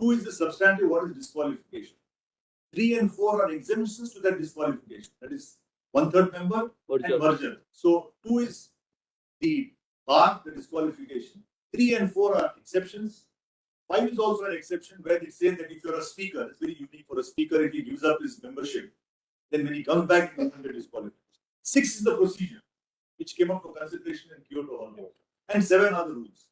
2 is the substantive, what is disqualification, 3 and 4 are exemptions to that disqualification, that is 1/3 member and merger. So 2 is the bar, the disqualification, 3 and 4 are exceptions. 5 is also an exception where it says that if you're a speaker, it's very unique for a speaker, if he gives up his membership, then when he comes back, he doesn't get disqualified. 6 is the procedure, which came up for consideration in Kyoto almost, and 7 are the rules.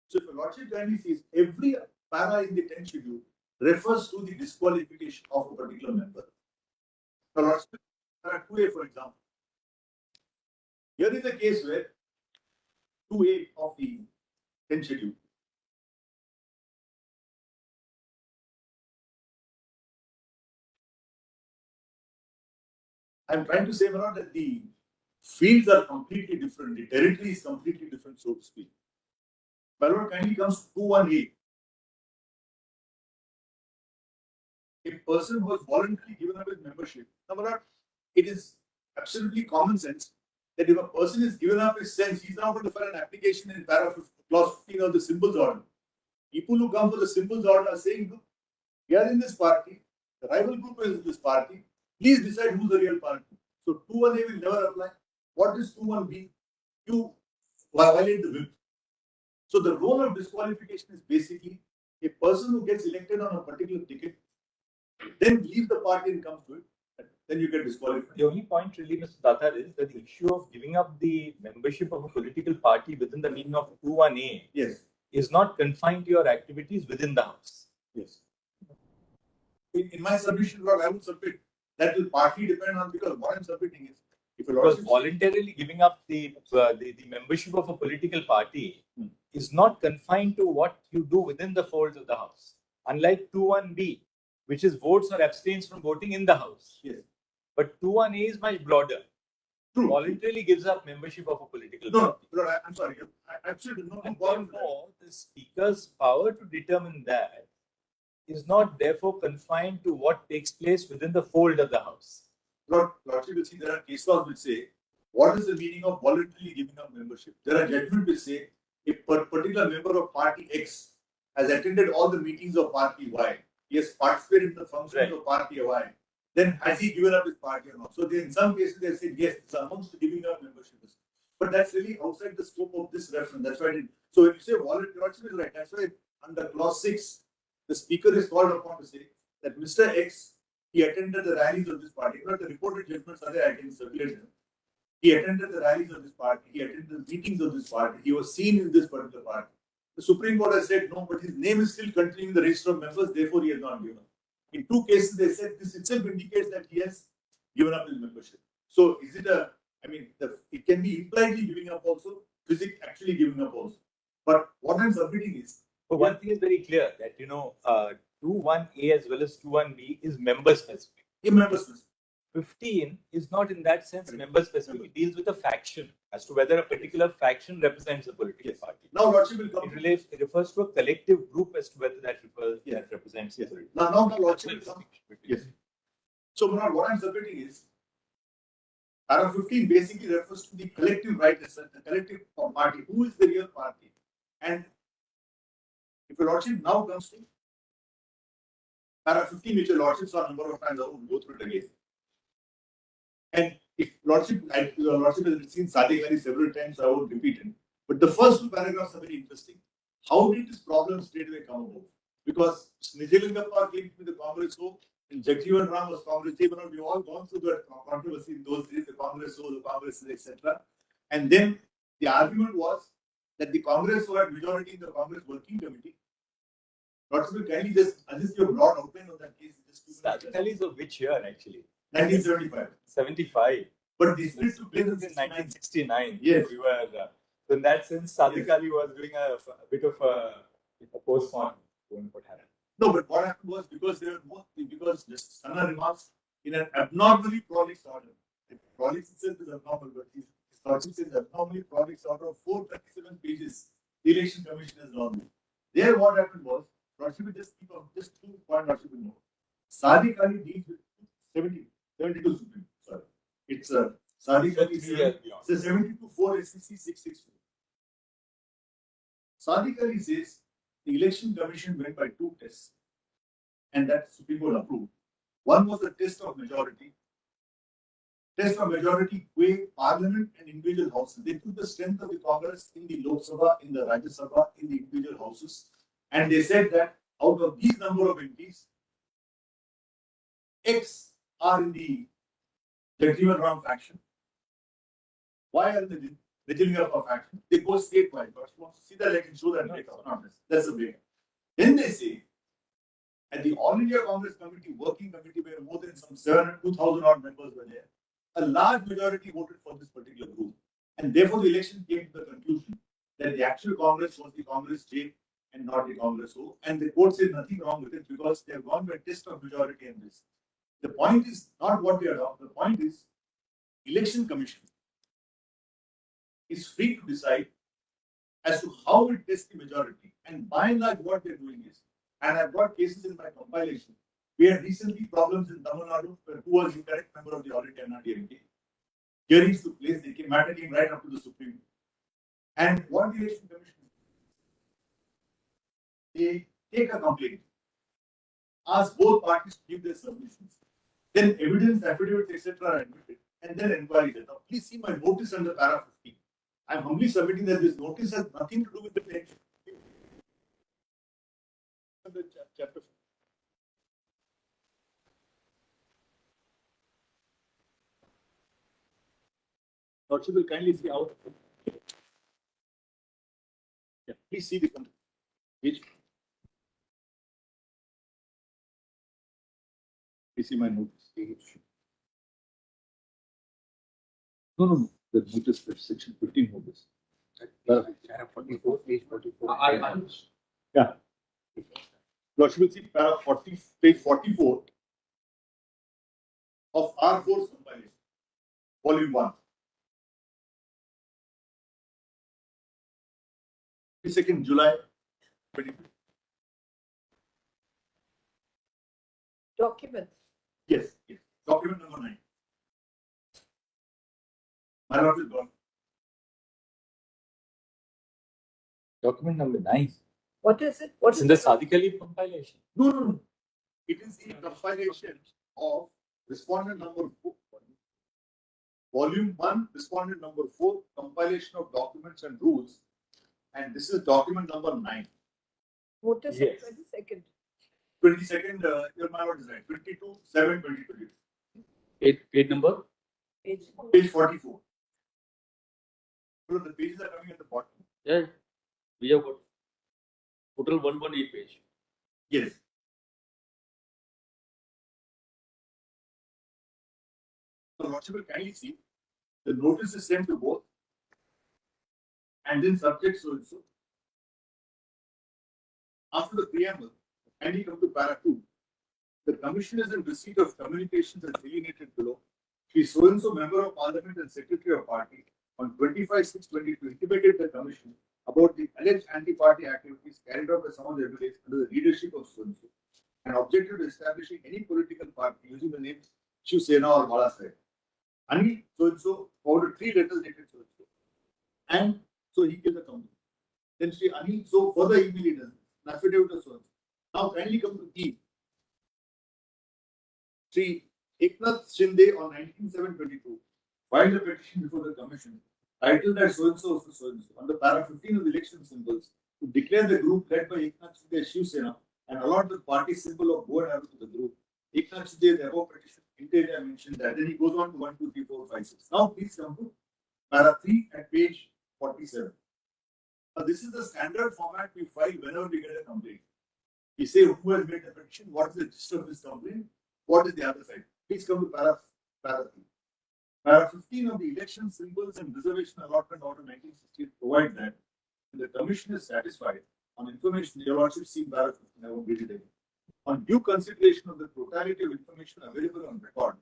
So if a lordship kindly sees, every para in the 10th schedule refers to the disqualification of a particular member. The lordship, para 2A, for example. Here is a case where 2A of the 10th schedule. I'm trying to say, Manoj, that the fields are completely different. The territory is completely different, so to speak. Manoj kindly comes to 218. A person who has voluntarily given up his membership. Now, Manoj, it is absolutely common sense that if a person is given up his sense, he's now going to file an application in clause 15 of the symbols order. People who come for the symbols order are saying, look, we are in this party, the rival group is in this party. Please decide who's the real party. So 2-1A will never apply. What does 2-1B? You violate the whip. So the role of disqualification is basically a person who gets elected on a particular ticket, then leaves the party and comes to it, then you get disqualified. The only point really, Mr. Datar, is that the issue of giving up the membership of a political party within the meaning of 2-1A Yes. is not confined to your activities within the house. Yes. In my submission, Lord, I would submit that will partly depend on, because what I'm submitting is, if a Because voluntarily giving up the membership of a political party is not confined to what you do within the folds of the House. Unlike 2(1)B, which is votes or abstains from voting in the House. Yes. But 2(1)A is much broader. True. Voluntarily gives up membership of a political No, party. no, I'm sorry. I absolutely no. And therefore, the Speaker's power to determine that is not therefore confined to what takes place within the fold of the House. Lordship will see there are case laws which say, what is the meaning of voluntarily giving up membership? There are judgments which say, if a particular member of party X has attended all the meetings of party Y, he has participated in the functions of party Y, then has he given up his party or not? So in some cases they say, yes, it's amongst the giving up membership. But that's really outside the scope of this reference. That's why so when you say voluntary, Lordship is right. That's why under clause 6, the Speaker is called upon to say that Mr. X, he attended the rallies of this party. Not the reported judgments are there, I can circulate them. He attended the rallies of this party. He attended the meetings of this party. He was seen in this particular party. The Supreme Court has said no, but his name is still continuing in the register of members, therefore he has not given up. In 2 cases, they said this itself indicates that he has given up his membership. So is it it can be impliedly giving up also, physically actually giving up also. But what I'm submitting is, but one thing is very clear that 2(1)A as well as 2(1)B is member specific. member specific. 15 is not in that sense member specific. It deals with a faction as to whether a particular faction represents a political party. Now, Lordship will come. It refers to a collective group as to whether that represents a political party. Now, Lordship will come. Yes. So, what I'm submitting is, paragraph 15 basically refers to the collective right, the collective party. Who is the real party? And if your Lordship now comes to paragraph 15, which your Lordship saw a number of times, I will go through it again. And if your Lordship has seen Sadiq Ali several times, I won't repeat it. But the first 2 paragraphs are very interesting. How did this problem straight away come about? Because Nijalingappa came to the Congress so, and Jagjeevan Ram was Congress. We've all gone through the controversy in those days, the Congress so, the Congress, etc. And then the argument was that the Congress had majority in the Congress Working Committee. Lordship, can you just assist your broad outline on that case? Sadiq Ali is of which year actually? 1975. 75. But this took place in 1969. Yes. We were, so in that sense, Sadiq Ali was doing a bit of a post-mortem on what happened. No, but what happened was because Justice Khanna remarks in an abnormally prolix order. The prolix itself is abnormal, but his Lordship says abnormally prolix order of 437 pages. The Election Commission is normal. There, what happened was, Lordship will just keep on just 2 points. Lordship will know. Sadiq Ali deals with 72 Supreme. Sorry, it's Sadiq Ali says 72-4 SCC 664. Sadiq Ali says the Election Commission went by 2 tests, and that Supreme Court approved. One was the test of majority. Test of majority way Parliament and individual houses. They took the strength of the Congress in the Lok Sabha, in the Rajya Sabha, in the individual houses, and they said that out of these number of MPs, X are in the Jagjeevan Ram faction. Why are they the Nijalingappa faction? They go statewide. But you want to see that, I can show that later. That's the break. Then they say, at the All India Congress Committee, Working Committee, where more than some 2,000 odd members were there, a large majority voted for this particular group. And therefore, the election came to the conclusion that the actual Congress was the Congress J and not the Congress O. And the court said nothing wrong with it because they have gone by test of majority in this. The point is not what we are about. The point is, Election Commission is free to decide as to how it tests the majority. And by and large, what they're doing is, and I've got cases in my compilation. We had recently problems in Tamil Nadu where who was the correct member of the All India NRDMK. Hearings took place, they came right up to the Supreme Court. And what the Election Commission they take a complaint, ask both parties to give their submissions, then evidence, affidavits, etc. are admitted, and then inquiry. Now, please see my notice under paragraph 15. I'm humbly submitting that this notice has nothing to do with the bench. Chapter. Lordship will kindly see out. Yeah, please see the page. Please see my notice. No. The notice, section 15 notice. 44, page 44. Yeah. Lordship will see para 40, page 44 of R4 compilation, volume 1. 22nd July 22. Documents. Yes, yes. Document number 9. My lord is gone. Document number 9. What is it? What It's is in the it? Sadiq Ali compilation. No. It is the compilation of respondent number 4. Volume 1, respondent number 4, compilation of documents and rules. And this is document number 9. Notice Yes. of 22nd. 22nd, your my lord is right. 22/7/2022. Page number? Page 44. So the pages are coming at the bottom. Yeah, we have got total 118 page. Yes. So Lordship will kindly see the notice is sent to both and then subject so and so. After the preamble, kindly come to para 2. The commission is in receipt of communications as delineated below. She is so and so member of parliament and secretary of party on 25/6/22 intimated the commission about the alleged anti-party activities carried out by some of the MLAs under the leadership of so and so and objected to establishing any political party using the names Shiv Sena or Bala Sahib. Ani so and so forwarded 3 letters dated so and so. And so he gives a comment. Then Sri Ani so further email he does an affidavit of so and so. Now kindly come to E. Sri Eknath Shinde on 19/7/22 filed a petition before the commission titled as so and so on the para 15 of the election symbols to declare the group led by Eknath Shinde as Shiv Sena and allot the party symbol of bow and arrow to the group. Eknath Shinde, the above petition, interior mentioned that. Then he goes on to 1, 2, 3, 4, 5, 6. Now please come to para 3 at page 47. Now this is the standard format we file whenever we get a complaint. We say who has made the petition, what is the gist of this complaint, what is the other side. Please come to para 3. Para 15 of the election symbols and reservation allotment order 1968 provide that when the commission is satisfied on information, your lordship see para 15, I won't read it again. On due consideration of the totality of information available on record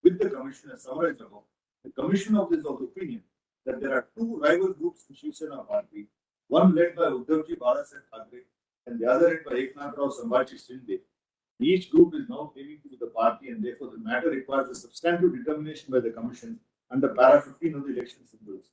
with the commission as summarized above, the commission of this of opinion that there are 2 rival groups in Shiv Sena party, one led by Uddhavji Balasaheb Thackeray and the other led by Eknath Rao Sambhaji Shinde. Each group is now claiming to be the party and therefore the matter requires a substantive determination by the commission under para 15 of the election symbols.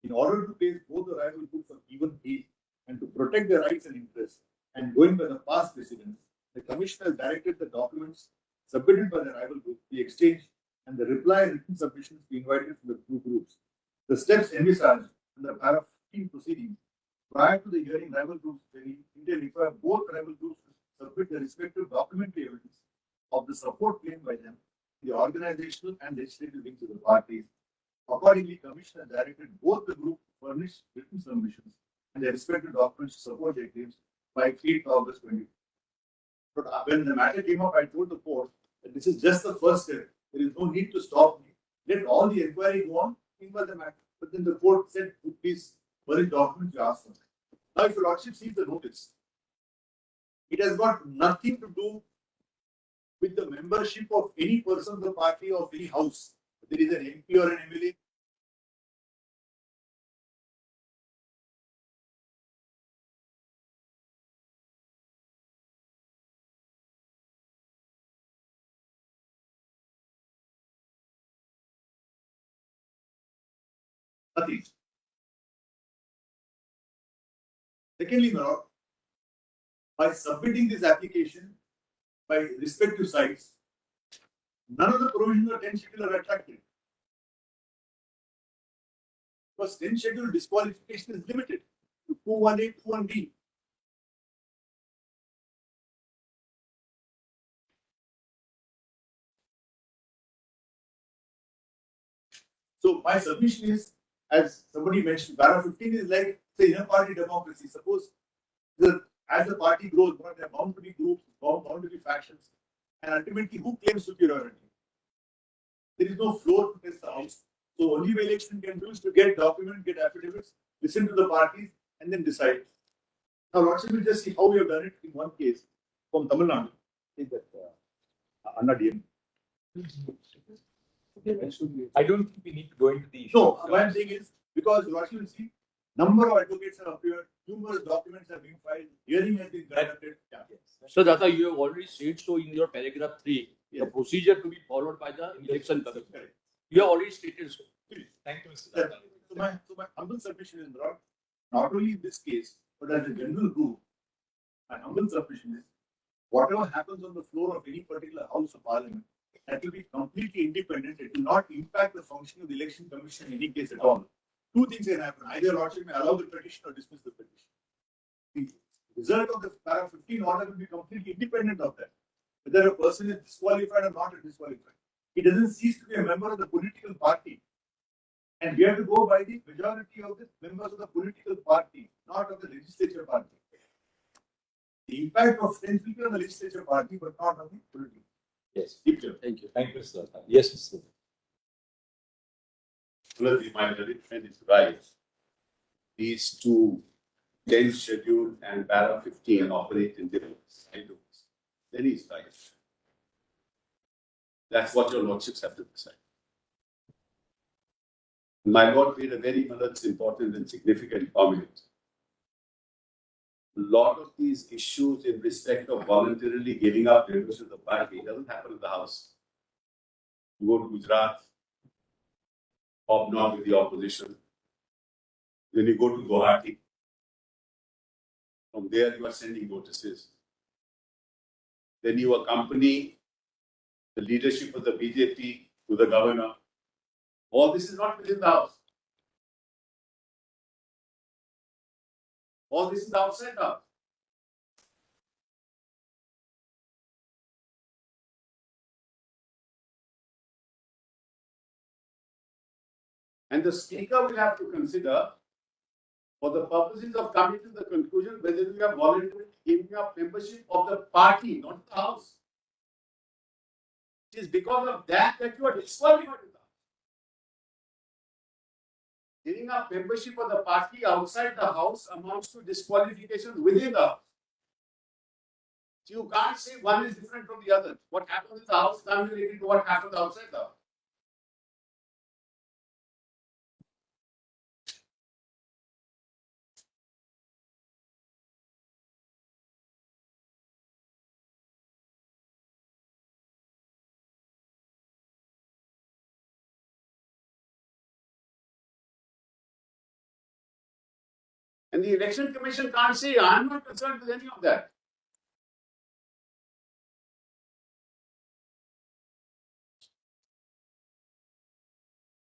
In order to place both the rival groups on even keel and to protect their rights and interests and going by the past precedents, the commission has directed the documents submitted by the rival group be exchanged and the reply and written submissions be invited from the 2 groups. The steps envisaged under para 15 proceedings prior to the hearing rival groups they require both rival groups to submit the respective documentary evidence of the support claimed by them, the organizational and legislative wings of the parties. Accordingly, Commission has directed both the group to furnish written submissions and their respective documents to support their claims by 8th August 2020. But when the matter came up, I told the court that this is just the first step. There is no need to stop me. Let all the inquiry go on, inquire the matter. But then the court said, please furnish documents you asked for. Now, if your lordship sees the notice, it has got nothing to do with the membership of any person of the party or of any house. There is an MP or an MLA. Nothing. Secondly, my lord, by submitting this application by respective sites, none of the provisions of 10th schedule are attracted. Because 10th schedule disqualification is limited to 218, 21B. So my submission is, as somebody mentioned, para 15 is like the inner party democracy. Suppose as the party grows, there are bound to be groups, bound to be factions, and ultimately who claims superiority? There is no floor to test the house. So only way election can do is to get documents, get affidavits, listen to the parties, and then decide. Now, Lordship will just see how we have done it in one case from Tamil Nadu. Is that Anna DM? I don't think we need to go into the issue. No, what I'm saying is, because Lordship will see, number of advocates have appeared, numerous documents have been filed, hearing has been conducted. Yeah. So Datta, you have already said so in your paragraph 3, the Yes. procedure to be followed by the election commission. Correct. You have already stated so. Thank you, Mr. That- Datta. So my humble submission is not only in this case, but as a general rule, my humble submission is whatever happens on the floor of any particular house of parliament, that will be completely independent. It will not impact the function of the election commission in any case at all. Two things can happen. Either Lordship may allow the petition or dismiss the petition. The result of the paragraph 15 order will be completely independent of that. Whether a person is disqualified or not disqualified. He doesn't cease to be a member of the political party. And we have to go by the majority of the members of the political party, not of the legislature party. The impact of friends will be on the legislature party, but not on the political. Yes. Thank you. Thank you, Mr. Datta. Yes, Mr. Well, my judgment is right. These two, 10 schedule and para 15 operate in different silos. Then he's right. That's what your lordships have to decide. My lord made a very important and significant comment. A lot of these issues in respect of voluntarily giving up members of the party doesn't happen in the house. You go to Gujarat, hobnob with the opposition. Then you go to Guwahati. From there, you are sending notices. Then you accompany the leadership of the BJP to the governor. All this is not within the house. All this is outside the house. And the speaker will have to consider, for the purposes of coming to the conclusion, whether you have voluntarily given up membership of the party, not the house. It is because of that that you are disqualified with the house. Giving up membership of the party outside the house amounts to disqualification within the house. So you can't say one is different from the other. What happens in the house is unrelated to what happens outside the house. And the election commission can't say, I'm not concerned with any of that.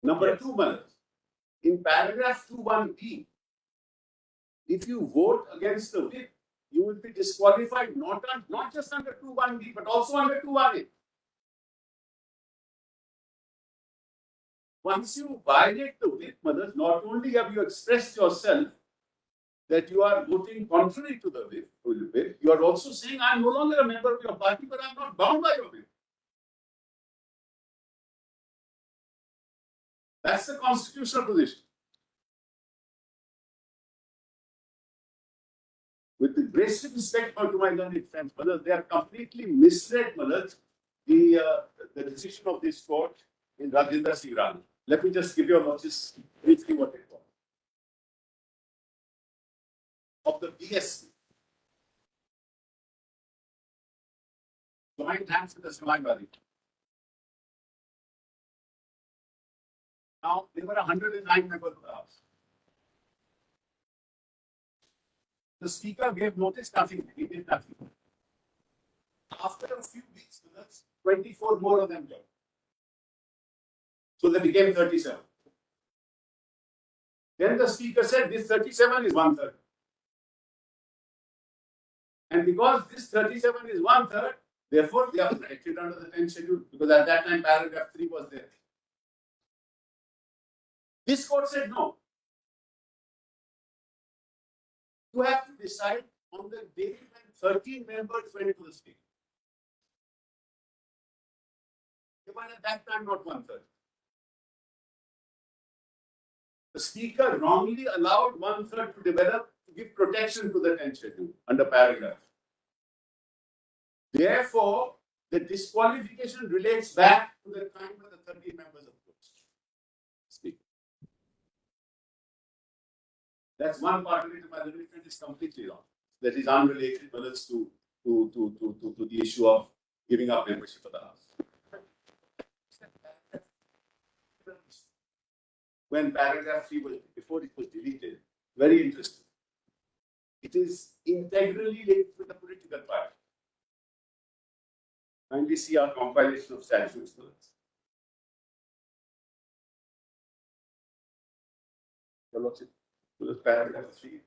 Number two, Manoj, in paragraph 21B, if you vote against the whip, you will be disqualified not just under 21B, but also under 21A. Once you violate the whip, Manoj, not only have you expressed yourself that you are voting contrary to the whip, you are also saying, I'm no longer a member of your party, but I'm not bound by your whip. That's the constitutional position. With the greatest respect to my learned friends, Manoj, they are completely misled, Manoj, the decision of this court in Rajendra Singh Rana. Let me just give you a notice briefly what it was. Of the BSC. Joint hands with the Samajwadi. Now, there were 109 members of the House. The Speaker gave notice, nothing. He did nothing. After a few weeks, 24 more of them joined. So they became 37. Then the Speaker said, this 37 is 1/3. And because this 37 is 1/3, therefore they are protected under the 10th schedule, because at that time paragraph 3 was there. This court said no. You have to decide on the day when 13 members went to the state. They were at that time not 1/3. The Speaker wrongly allowed 1/3 to develop to give protection to the 10th schedule under paragraph. Therefore, the disqualification relates back to the time when the 30 members approached Speaker. That's one part of it. My judgment is completely wrong. That is unrelated, but it's to the issue of giving up membership of the House. When paragraph 3 was, before it was deleted, very interesting. It is integrally linked with the political party. Kindly see our compilation of statutes. Paragraph 3.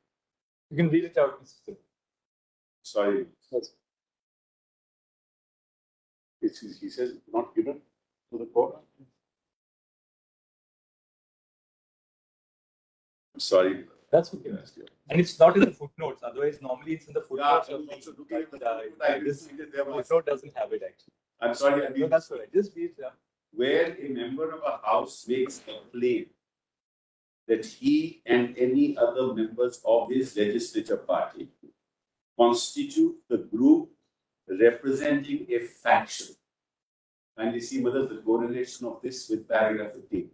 You can read it out, Mr. Singh. Sorry. He says not given to the court. I'm sorry. That's okay. And it's not in the footnotes. Otherwise, normally it's in the footnotes. Yeah, of also the, looking at the but, footnote, I this didn't see that there was. footnote doesn't have it actually. I'm sorry. I No, mean, that's all right. Just read it. where a member of a house makes a claim that he and any other members of his legislature party constitute the group representing a faction. Kindly see whether the correlation of this with paragraph 15,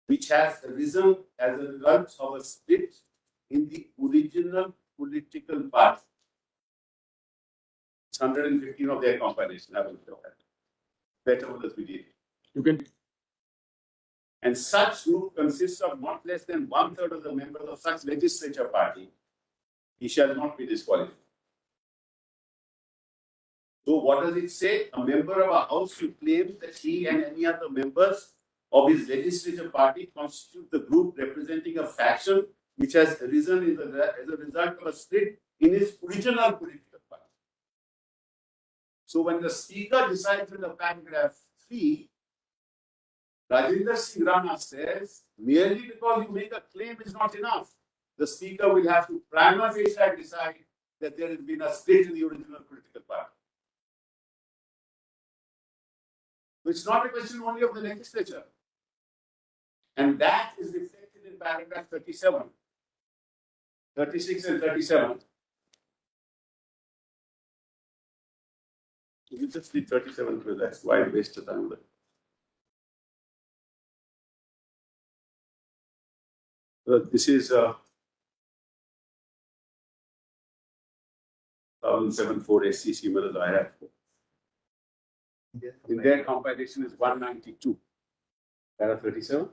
which has arisen as a result of a split in the original political party. It's 115 of their compilation. Have a look at that. Better one as we did. You can. And such group consists of not less than 1/3 of the members of such legislature party. He shall not be disqualified. So what does it say? A member of a house who claims that he and any other members of his legislature party constitute the group representing a faction which has arisen as a result of a split in his original political party. So when the Speaker decides in the paragraph 3, Rajinder Singh Rana says, merely because you make a claim is not enough. The Speaker will have to prima facie decide that there has been a split in the original political party. So it's not a question only of the legislature. And that is reflected in paragraph 37, 36 and 37. You just read 37 because that's why I wasted time with it. This is 1074 SCC models I have. In their compilation is 192. Para 37.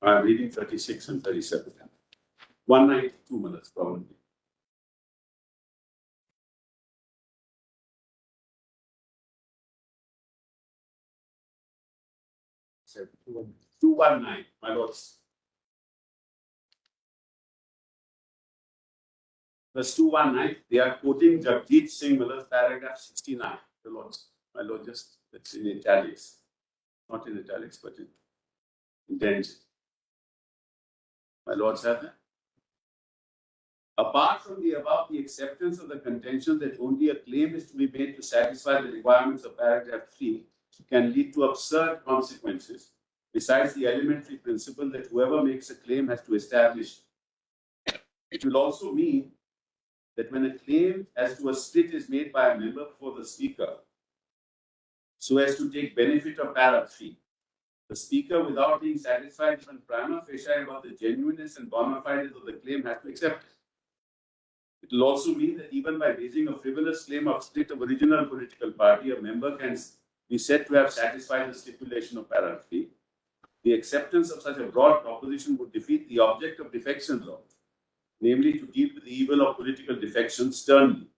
I'm reading 36 and 37. 192 models probably. So 219, my lords. Verse 219, they are quoting Jagdeep Singh Miller's paragraph 69. The lords, my lord, just it's in italics, not in italics, but in intention. My lords have that. Apart from the above, the acceptance of the contention that only a claim is to be made to satisfy the requirements of paragraph 3 can lead to absurd consequences, besides the elementary principle that whoever makes a claim has to establish. It will also mean that when a claim as to a split is made by a member before the Speaker, so as to take benefit of paragraph 3, the Speaker, without being satisfied even prima facie about the genuineness and bona fides of the claim, has to accept it. It will also mean that even by raising a frivolous claim of split of original political party, a member can be said to have satisfied the stipulation of paragraph 3. The acceptance of such a broad proposition would defeat the object of defection law, namely to deal with the evil of political defection sternly.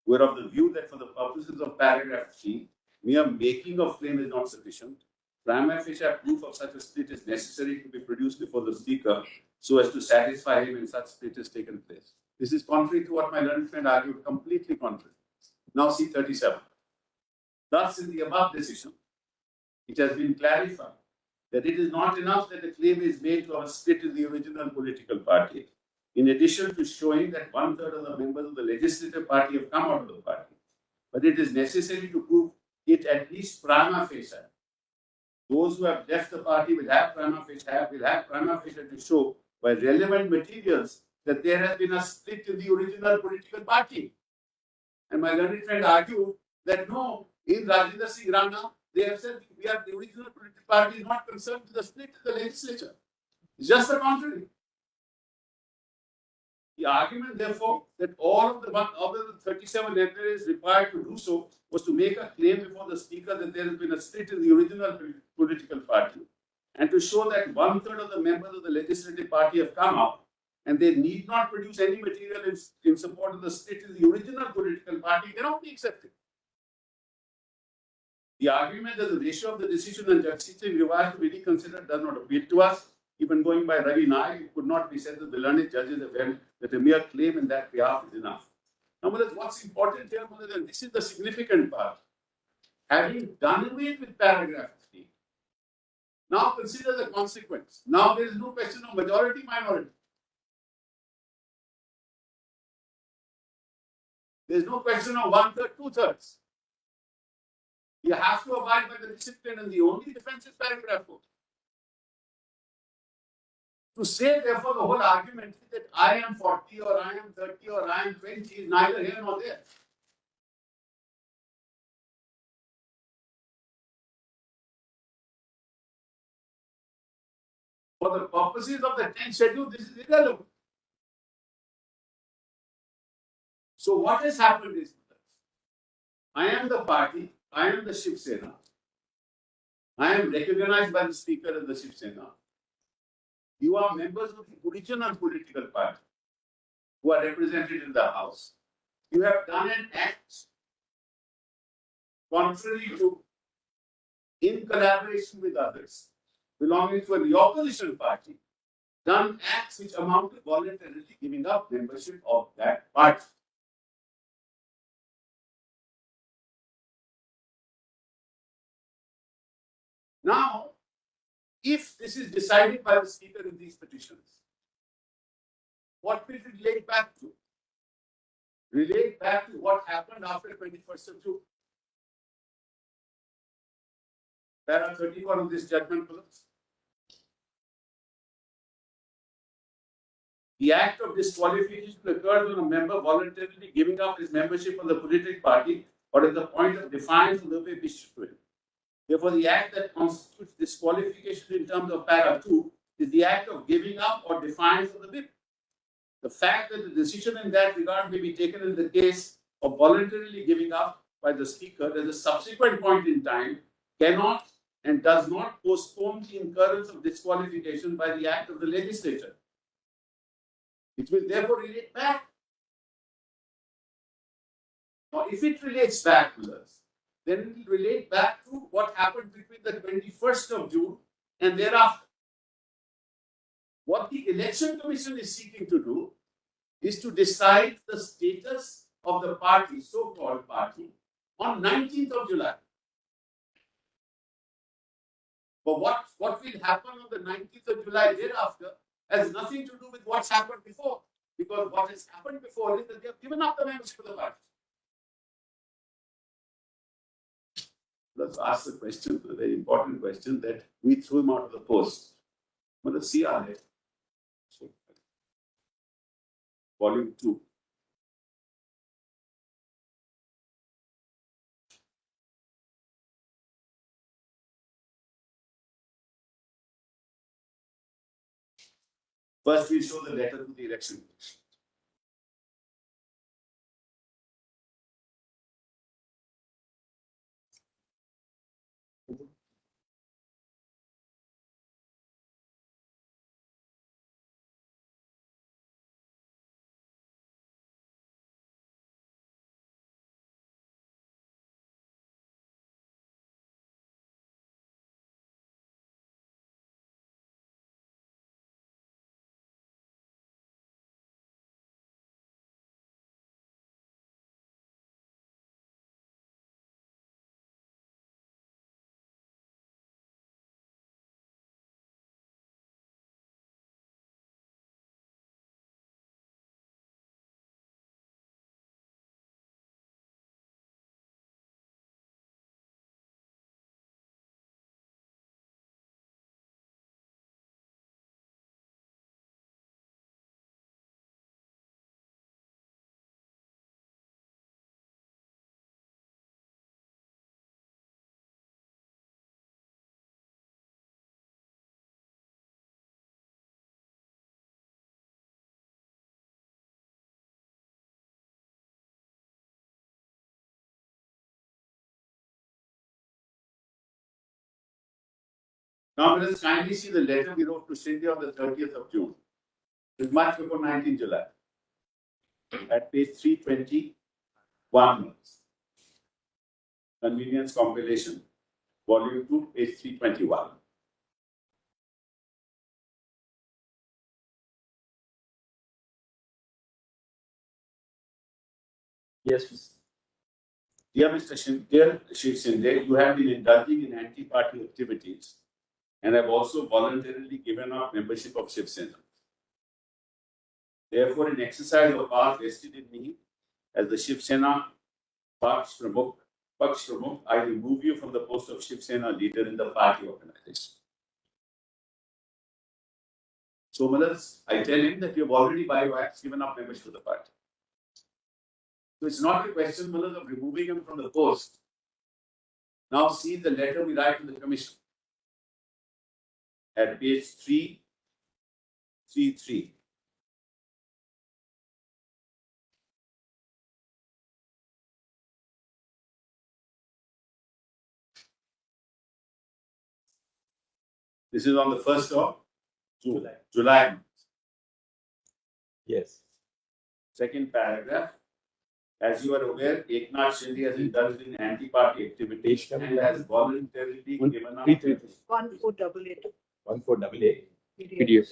We are of the view that for the purposes of paragraph 3, mere making of claim is not sufficient. Prima facie proof of such a split is necessary to be produced before the Speaker so as to satisfy him when such split has taken place. This is contrary to what my learned friend argued, completely contrary. Now see 37. Thus, in the above decision, it has been clarified that it is not enough that a claim is made to have a split in the original political party, in addition to showing that 1/3 of the members of the legislative party have come out of the party, but it is necessary to prove it at least prima facie, those who have left the party will have prima facie to show by relevant materials that there has been a split in the original political party. And my learned friend argued that no, in Rajendra Singh Rana, they have said we are the original political party is not concerned with the split in the legislature. It's just the contrary. The argument, therefore, that all of the 37 MLAs required to do so was to make a claim before the Speaker that there has been a split in the original political party and to show that 1/3 of the members of the legislative party have come out and they need not produce any material in support of the split in the original political party cannot be accepted. The argument that the ratio of the decision and justice revised to be reconsidered does not appeal to us. Even going by Ravi Naik, it could not be said that the learned judges have held that a mere claim in that behalf is enough. Now, what's important here, and this is the significant part, having done away with paragraph 3, now consider the consequence. Now there is no question of majority minority. There is no question of 1/3, 2/3. You have to abide by the discipline, and the only defense is paragraph 4. To say, therefore, the whole argument is that I am 40 or I am 30 or I am 20 is neither here nor there. For the purposes of the 10th schedule, this is irrelevant. So what has happened is, I am the party, I am the Shiv Sena. I am recognized by the Speaker as the Shiv Sena. You are members of the original political party who are represented in the House. You have done an act contrary to, in collaboration with others belonging to the opposition party, done acts which amount to voluntarily giving up membership of that party. Now, if this is decided by the Speaker in these petitions, what will it relate back to? Relate back to what happened after 21st of June. Para 34 of this judgment clause. The act of disqualification occurs when a member voluntarily giving up his membership of the political party or at the point of defiance of the way wished to him. Therefore, the act that constitutes disqualification in terms of para 2 is the act of giving up or defiance of the whip. The fact that the decision in that regard may be taken in the case of voluntarily giving up by the Speaker at a subsequent point in time cannot and does not postpone the incurrence of disqualification by the act of the legislature. It will therefore relate back. Now, if it relates back to us, then it will relate back to what happened between the 21st of June and thereafter. What the Election Commission is seeking to do is to decide the status of the party, so-called party, on 19th of July. But what will happen on the 19th of July thereafter has nothing to do with what's happened before. Because what has happened before is that they have given up the membership of the party. Let's ask the question, a very important question that we threw him out of the post. But let's see our head. Volume 2. First, we show the letter to the Election Commission. Now, let us kindly see the letter we wrote to Cindy on the 30th of June. It was much before 19 July. At page 321. Convenience compilation, volume 2, page 321. Yes. Dear Mr. Shinde, you have been indulging in anti-party activities and have also voluntarily given up membership of Shiv Sena. Therefore, in exercise of power vested in me as the Shiv Sena Paksh Pramukh, I remove you from the post of Shiv Sena leader in the party organization. So, Malas, I tell him that you have already by wax given up membership of the party. So it's not a question, Malas, of removing him from the post. Now see the letter we write to the commission at page 333. This is on the 1st of July. Yes. Second paragraph. As you are aware, Eknath Shinde has indulged in anti-party activities and has voluntarily given up. 1488. 1488. PDF.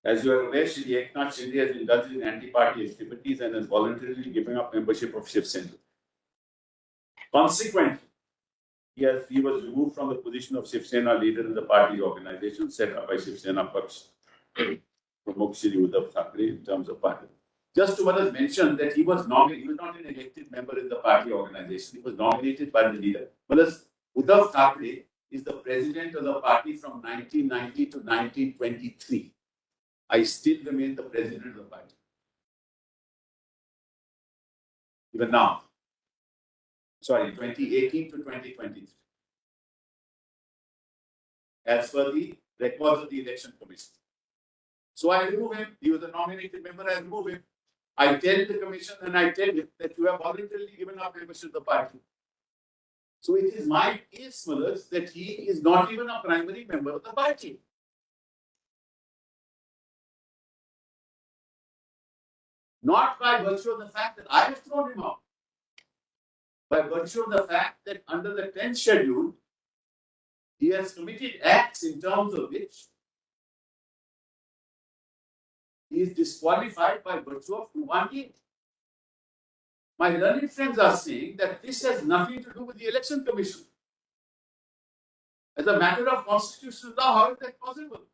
As you are aware, Shri Eknath Shinde has indulged in anti-party activities and has voluntarily given up membership of Shiv Sena. Consequently, he was removed from the position of Shiv Sena leader in the party organization set up by Shiv Sena Paksh Pramukh Shri Uddhav Thackeray in terms of party. Just to mention that he was not an elected member in the party organization. He was nominated by the leader. Uddhav Thackeray is the president of the party from 1990 to 1923. I still remain the president of the party. Even now. Sorry, 2018 to 2023. As per the records of the election commission. So I remove him. He was a nominated member. I remove him. I tell the commission and I tell him that you have voluntarily given up membership of the party. So it is my case, Malas, that he is not even a primary member of the party. Not by virtue of the fact that I have thrown him out. By virtue of the fact that under the 10th schedule, he has committed acts in terms of which he is disqualified by virtue of 218. My learned friends are saying that this has nothing to do with the election commission. As a matter of constitutional law, how is that possible?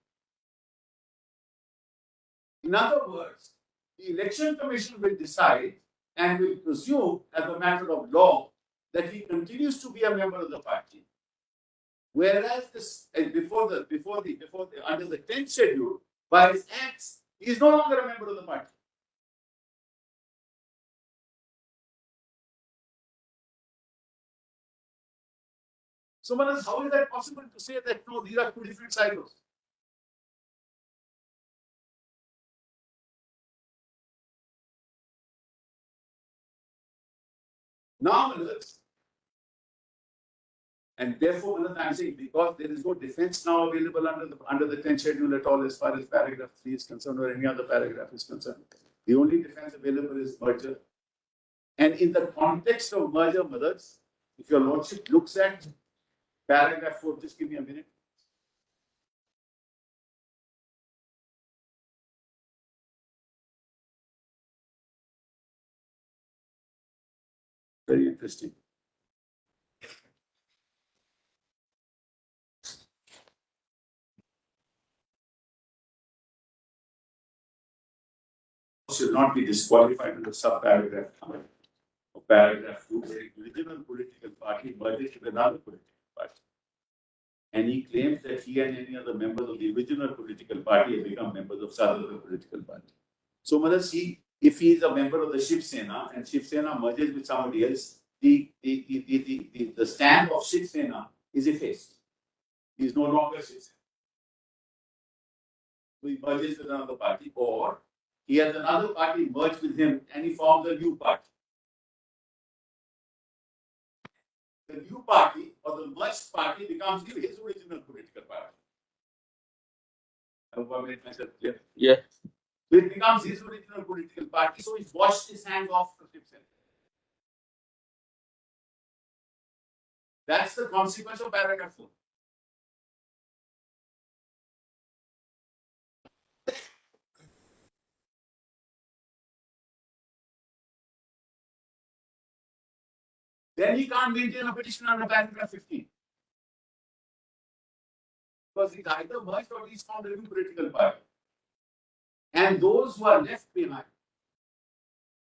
In other words, the election commission will decide and will presume as a matter of law that he continues to be a member of the party. Whereas this under the 10th schedule, by his acts, he is no longer a member of the party. So, Manas, how is that possible to say that no, these are two different cycles? Now, Manas, and therefore, Manas, I'm saying because there is no defense now available under the 10th schedule at all as far as paragraph 3 is concerned or any other paragraph is concerned. The only defense available is merger. And in the context of merger, Manas, if your lordship looks at paragraph 4, just give me a minute. Very interesting. Should not be disqualified under subparagraph of paragraph 2, where a regional political party merges with another political party. And he claims that he and any other members of the original political party have become members of some other political party. So, Manas, if he is a member of the Shiv Sena and Shiv Sena merges with somebody else, the stand of Shiv Sena is effaced. He is no longer Shiv Sena. So he merges with another party, or he has another party merge with him and he forms a new party. the new party or the merged party becomes his original political party. I hope I made myself clear. Yeah. So it becomes his original political party, so he's washed his hands off the tip center. That's the consequence of paragraph 4. Then he can't maintain a petition under paragraph 15. Because he's either merged or he's formed a new political party. And those who are left behind,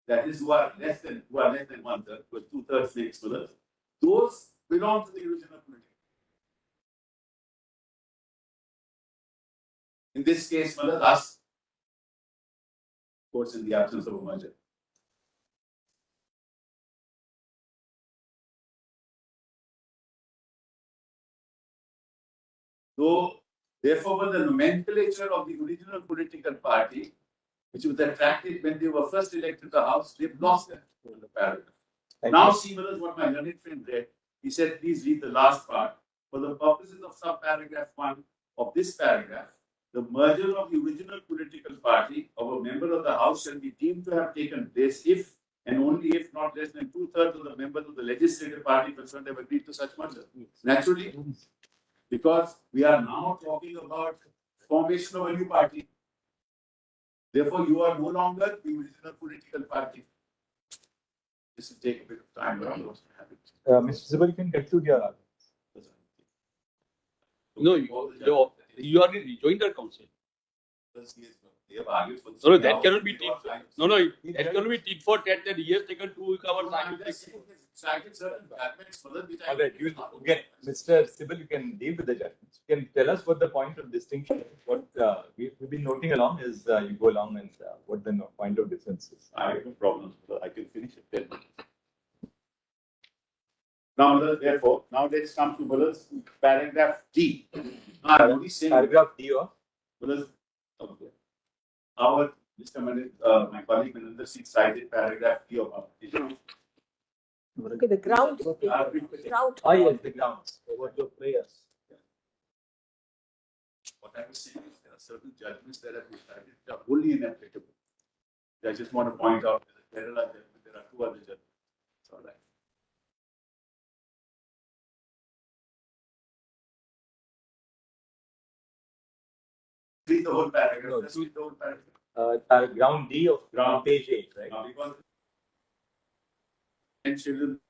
that is, who are less than 1/3, because 2/3 makes others, those belong to the original political. In this case, Malad us, of course, in the absence of a merger. So, therefore, the nomenclature of the original political party, which was attractive when they were first elected to the House, they've lost that over the paragraph. Now, see, what my learned friend read. He said, please read the last part. For the purposes of subparagraph 1 of this paragraph, the merger of the original political party of a member of the House shall be deemed to have taken place if and only if not less than 2/3 of the members of the legislative party concerned have agreed to such merger. Naturally, because we are now talking about formation of a new party. Therefore, you are no longer the original political party. This will take a bit of time. Mr. Sibal, you can conclude your argument. No, you are in rejoinder council. They have argued for this. No, that cannot be tit. No, that cannot be tit for tat that he has taken 2 hours. Cited certain judgments for which I. All right, again, Mr. Sibal, you can deal with the judgments. You can tell us what the point of distinction is. What we've been noting along is you go along and what the point of difference is. I have no problem. I can finish it 10 minutes. Now, therefore, now let's come to paragraph D. Paragraph D of okay. Our Mr. my colleague Maninder Singh cited paragraph D of our petition. Okay, the ground. Ground. Oh, yes, the grounds. What your prayers. What I was saying is there are certain judgments that have been cited that are wholly inapplicable. I just want to point out that Kerala judgment, there are 2 other judgments. It's all right. Read the whole paragraph. No, Let's read the whole paragraph. Ground D of ground page 8, right? Now, because and children.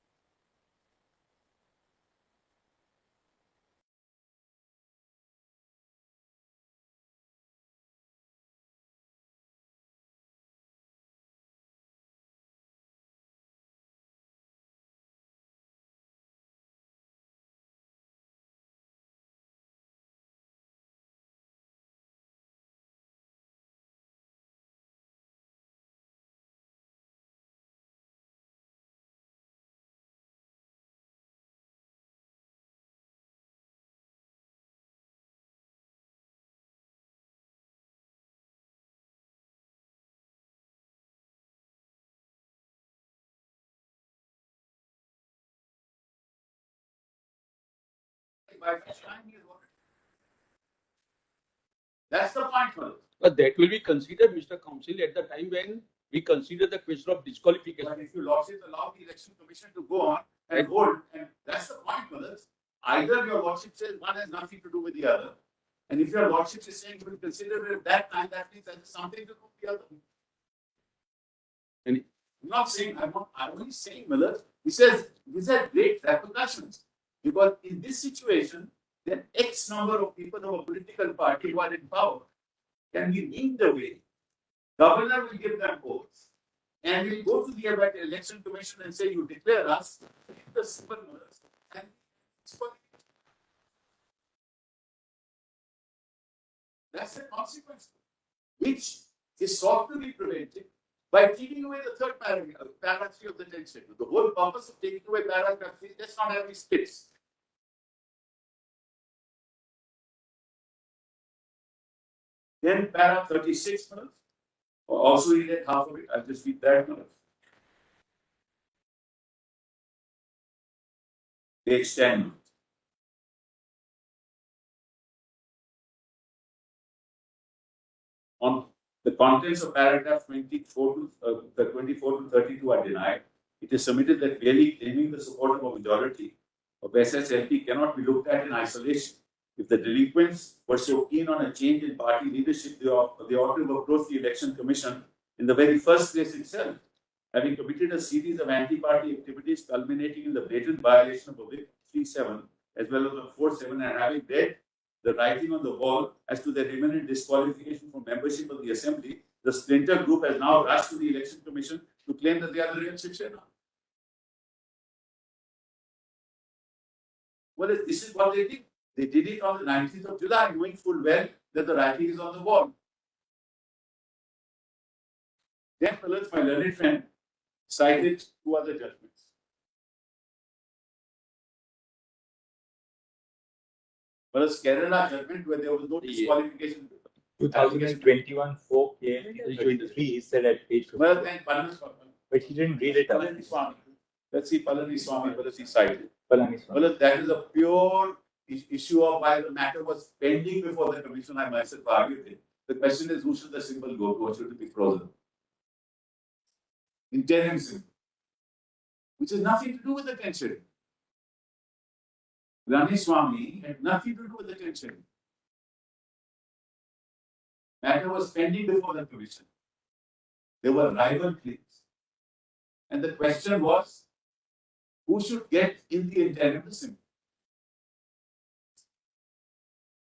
By which time he is what? That's the point, fellows. But that will be considered, Mr. Council, at the time when we consider the question of disqualification. But if you lordship allow the election commission to go on and hold, and that's the point, fellows. Either your lordship says one has nothing to do with the other, and if your lordship is saying you will consider it at that time, that means that has something to do with the other. And I'm not saying I'm only saying, Miller. He says these are great repercussions. Because in this situation, then X number of people of a political party who are in power can be named away. Governor will give them votes, and we'll go to the election commission and say, you declare us the simple numbers. And that's the consequence, which is sought to be prevented by taking away the third paragraph 3 of the 10th schedule. The whole purpose of taking away paragraph 3, let's not have these splits. Then paragraph 36 minutes. Also read it half of it. I'll just read that minutes. Page 10. On the contents of paragraph 24 to 32 are denied. It is submitted that merely claiming the support of a majority of SSLP cannot be looked at in isolation. If the delinquents were so keen on a change in party leadership, they ought to have approached the Election Commission in the very first place itself, having committed a series of anti-party activities culminating in the blatant violation of Whip 37 as well as of 47, and having read the writing on the wall as to their imminent disqualification from membership of the Assembly, the splinter group has now rushed to the Election Commission to claim that they are the real Shiv Sena. Well, this is what they did. They did it on the 19th of July, knowing full well that the writing is on the wall. Then, my learned friend cited two other judgments. But a Kerala judgment where there was no disqualification. 2021 4 23 said at page 50. Well, then, but he didn't read it out. Let's see Palani-Swamy, whether he cited. Palani-Swamy. Well, that is a pure issue of why the matter was pending before the commission. I myself argued it. The question is, who should the symbol go to, or should it be frozen? Interim symbol, which has nothing to do with the tension. Palani-Swamy had nothing to do with the tension. Matter was pending before the commission. There were rival claims. And the question was, who should get in the interim symbol?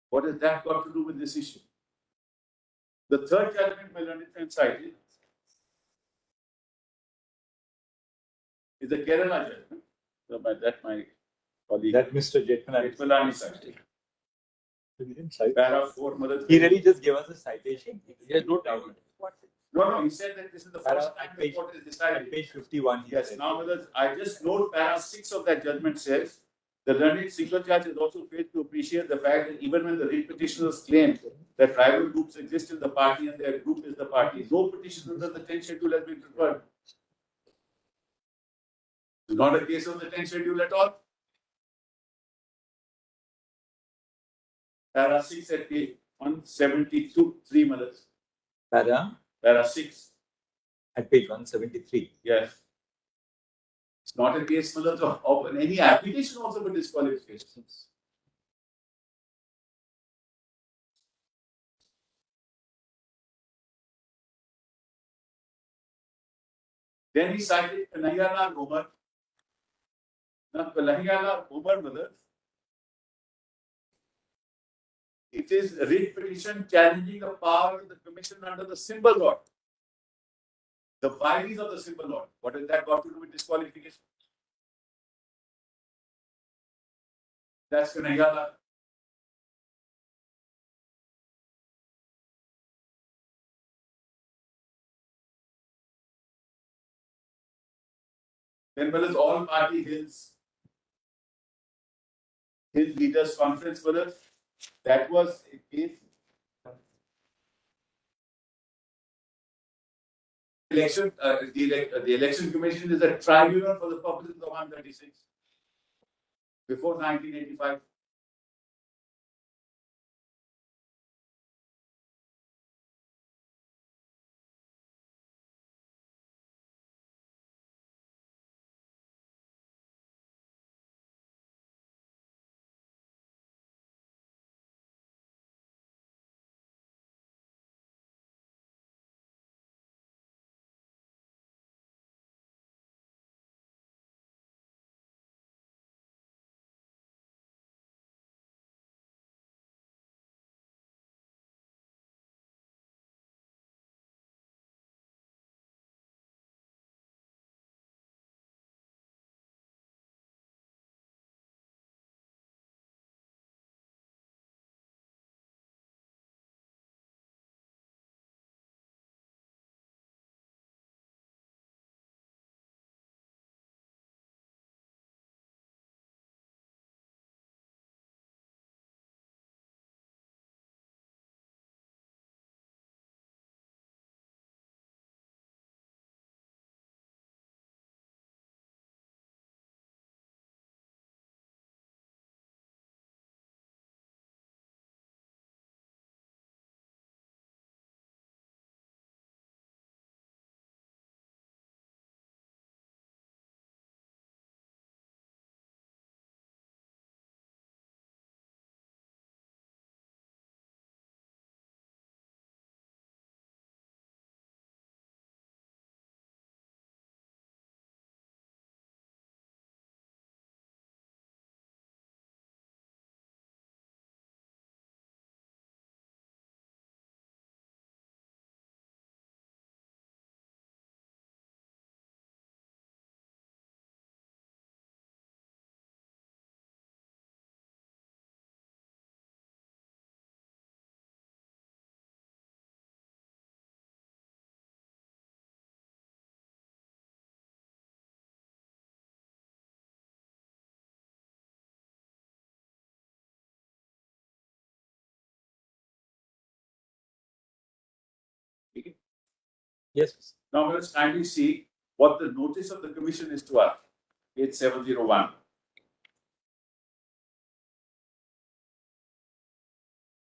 What has that got to do with this issue? The third judgment my learned friend cited is the Kerala judgment. So by that, my colleague. That Mr. Jetmalani cited. He didn't cite. Paragraph 4, Mother. He really just gave us a citation. He has no doubt. No, he said that this is the first time the page, court has decided. Page 51. Yes, now, Mother, I just note paragraph 6 of that judgment says, the learned single judge has also failed to appreciate the fact that even when the writ petitioners claim that rival groups exist in the party and their group is the party, no petition under the 10th schedule has been preferred. It's not a case of the 10th schedule at all. Para 6 at page 172, 3 mothers. Para 6. At page 173. Yes. It's not a case, mothers, of any application also for disqualifications. Then he cited Kanhaiyalal Umar. Now, Kanhaiyalal Umar, mothers, it is a writ petition challenging the power of the commission under the symbol law. The violations of the symbol law. What has that got to do with disqualification? That's Kanhaiyalal. Then well as all party Hills leaders conference, brothers. That was a case. The election commission is a tribunal for the purposes of 136 before 1985. Yes. Now let's kindly see what the notice of the commission is to us. Page 701.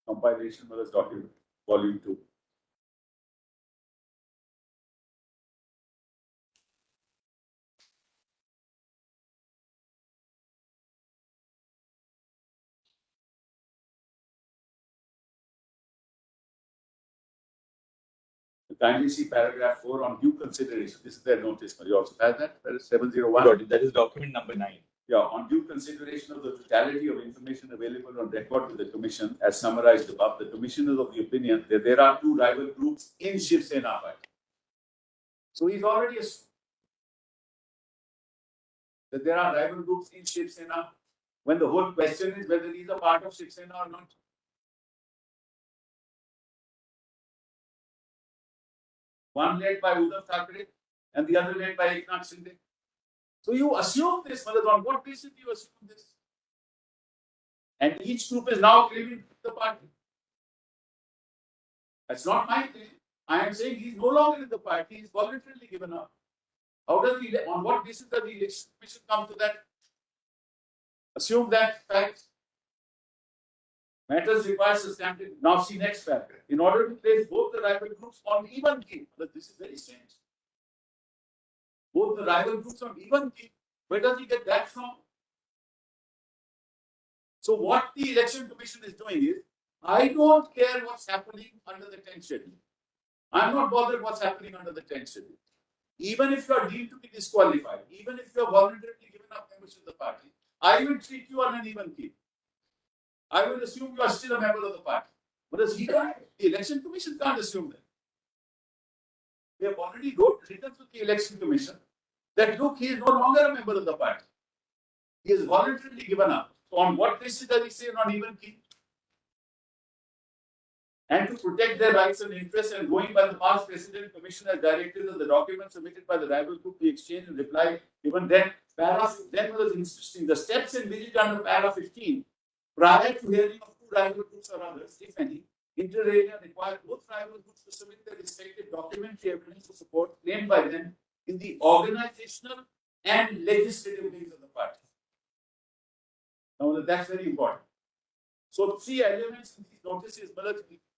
Compilation of this document, volume 2. Kindly see paragraph 4 on due consideration. This is their notice. You also have that? That is 701. Got it. That is document number 9. Yeah, on due consideration of the totality of information available on record to the Commission, as summarized above, the Commission is of the opinion that there are two rival groups in Shiv Sena party. So he's already assumed that there are rival groups in Shiv Sena when the whole question is whether he's a part of Shiv Sena or not. One led by Uddhav Thackeray and the other led by Eknath Shinde. So you assume this, Madhya, on what basis do you assume this? And each group is now claiming the party. That's not my claim. I am saying he's no longer in the party, he's voluntarily given up. How does he, on what basis does the election commission come to that? Assume that fact. Matters require substantive. Now see next paragraph. In order to place both the rival groups on even keel, but this is very strange. Both the rival groups on even keel. Where does he get that from? So what the election commission is doing is, I don't care what's happening under the 10th schedule. I'm not bothered what's happening under the 10th schedule. Even if you are deemed to be disqualified, even if you are voluntarily given up membership of the party, I will treat you on an even keel. I will assume you are still a member of the party. Whereas the election commission can't assume that. We have already written to the election commission that look, he is no longer a member of the party. He is voluntarily given up. So on what basis does he say on even keel? And to protect their rights and interests and going by the past precedent, commission has directed that the documents submitted by the rival group be exchanged and replied. Even then, then was interesting. The steps envisaged under paragraph 15, prior to hearing of two rival groups or others, if any, inter alia require both rival groups to submit their respective documentary evidence to support claimed by them in the organizational and legislative wings of the party. Now that's very important. So three elements in these notices,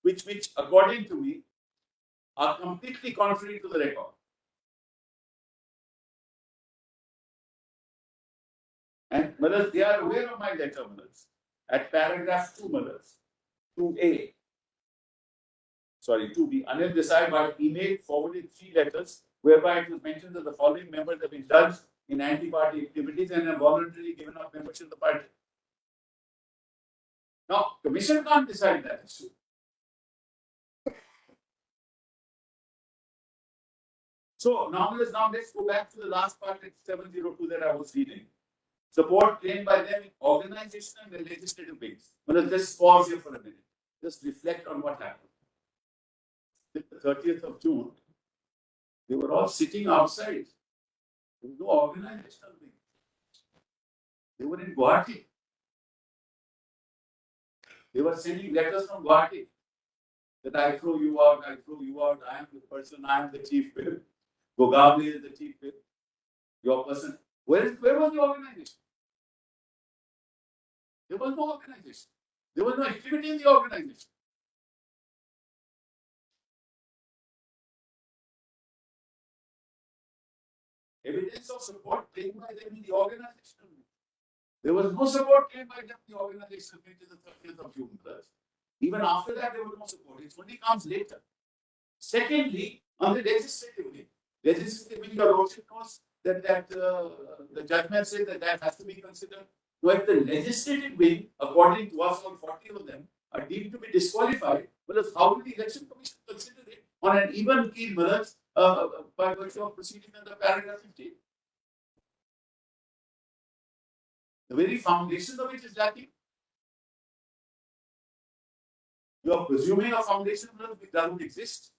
which according to me are completely contrary to the record. And they are aware of my letter, at paragraph 2, 2A. Sorry, 2B. Anil Desai by email forwarded 3 letters whereby it was mentioned that the following members have been judged in anti-party activities and have voluntarily given up membership of the party. Now, commission can't decide that issue. So now let's go back to the last part at 702 that I was reading. Support claimed by them in organizational and legislative ways. Let's just pause here for a minute. Just reflect on what happened. The 30th of June, they were all sitting outside. There was no organizational wing. They were in Guwahati. They were sending letters from Guwahati that I throw you out, I am the person, I am the chief whip. Gogavli is the chief whip. Your person. Where was the organization? There was no organization. There was no activity in the organization. Evidence of support claimed by them in the organization. There was no support claimed by them in the organization until the 30th of June. Even after that, there was no support. It only comes later. Secondly, on the legislative wing, your lordship knows that the judgment says that has to be considered. So if the legislative wing, according to us, all 40 of them, are deemed to be disqualified, well, how will the election commission consider it on an even keel by virtue of proceeding under paragraph 15? The very foundation of it is lacking. You are presuming a foundation which doesn't exist.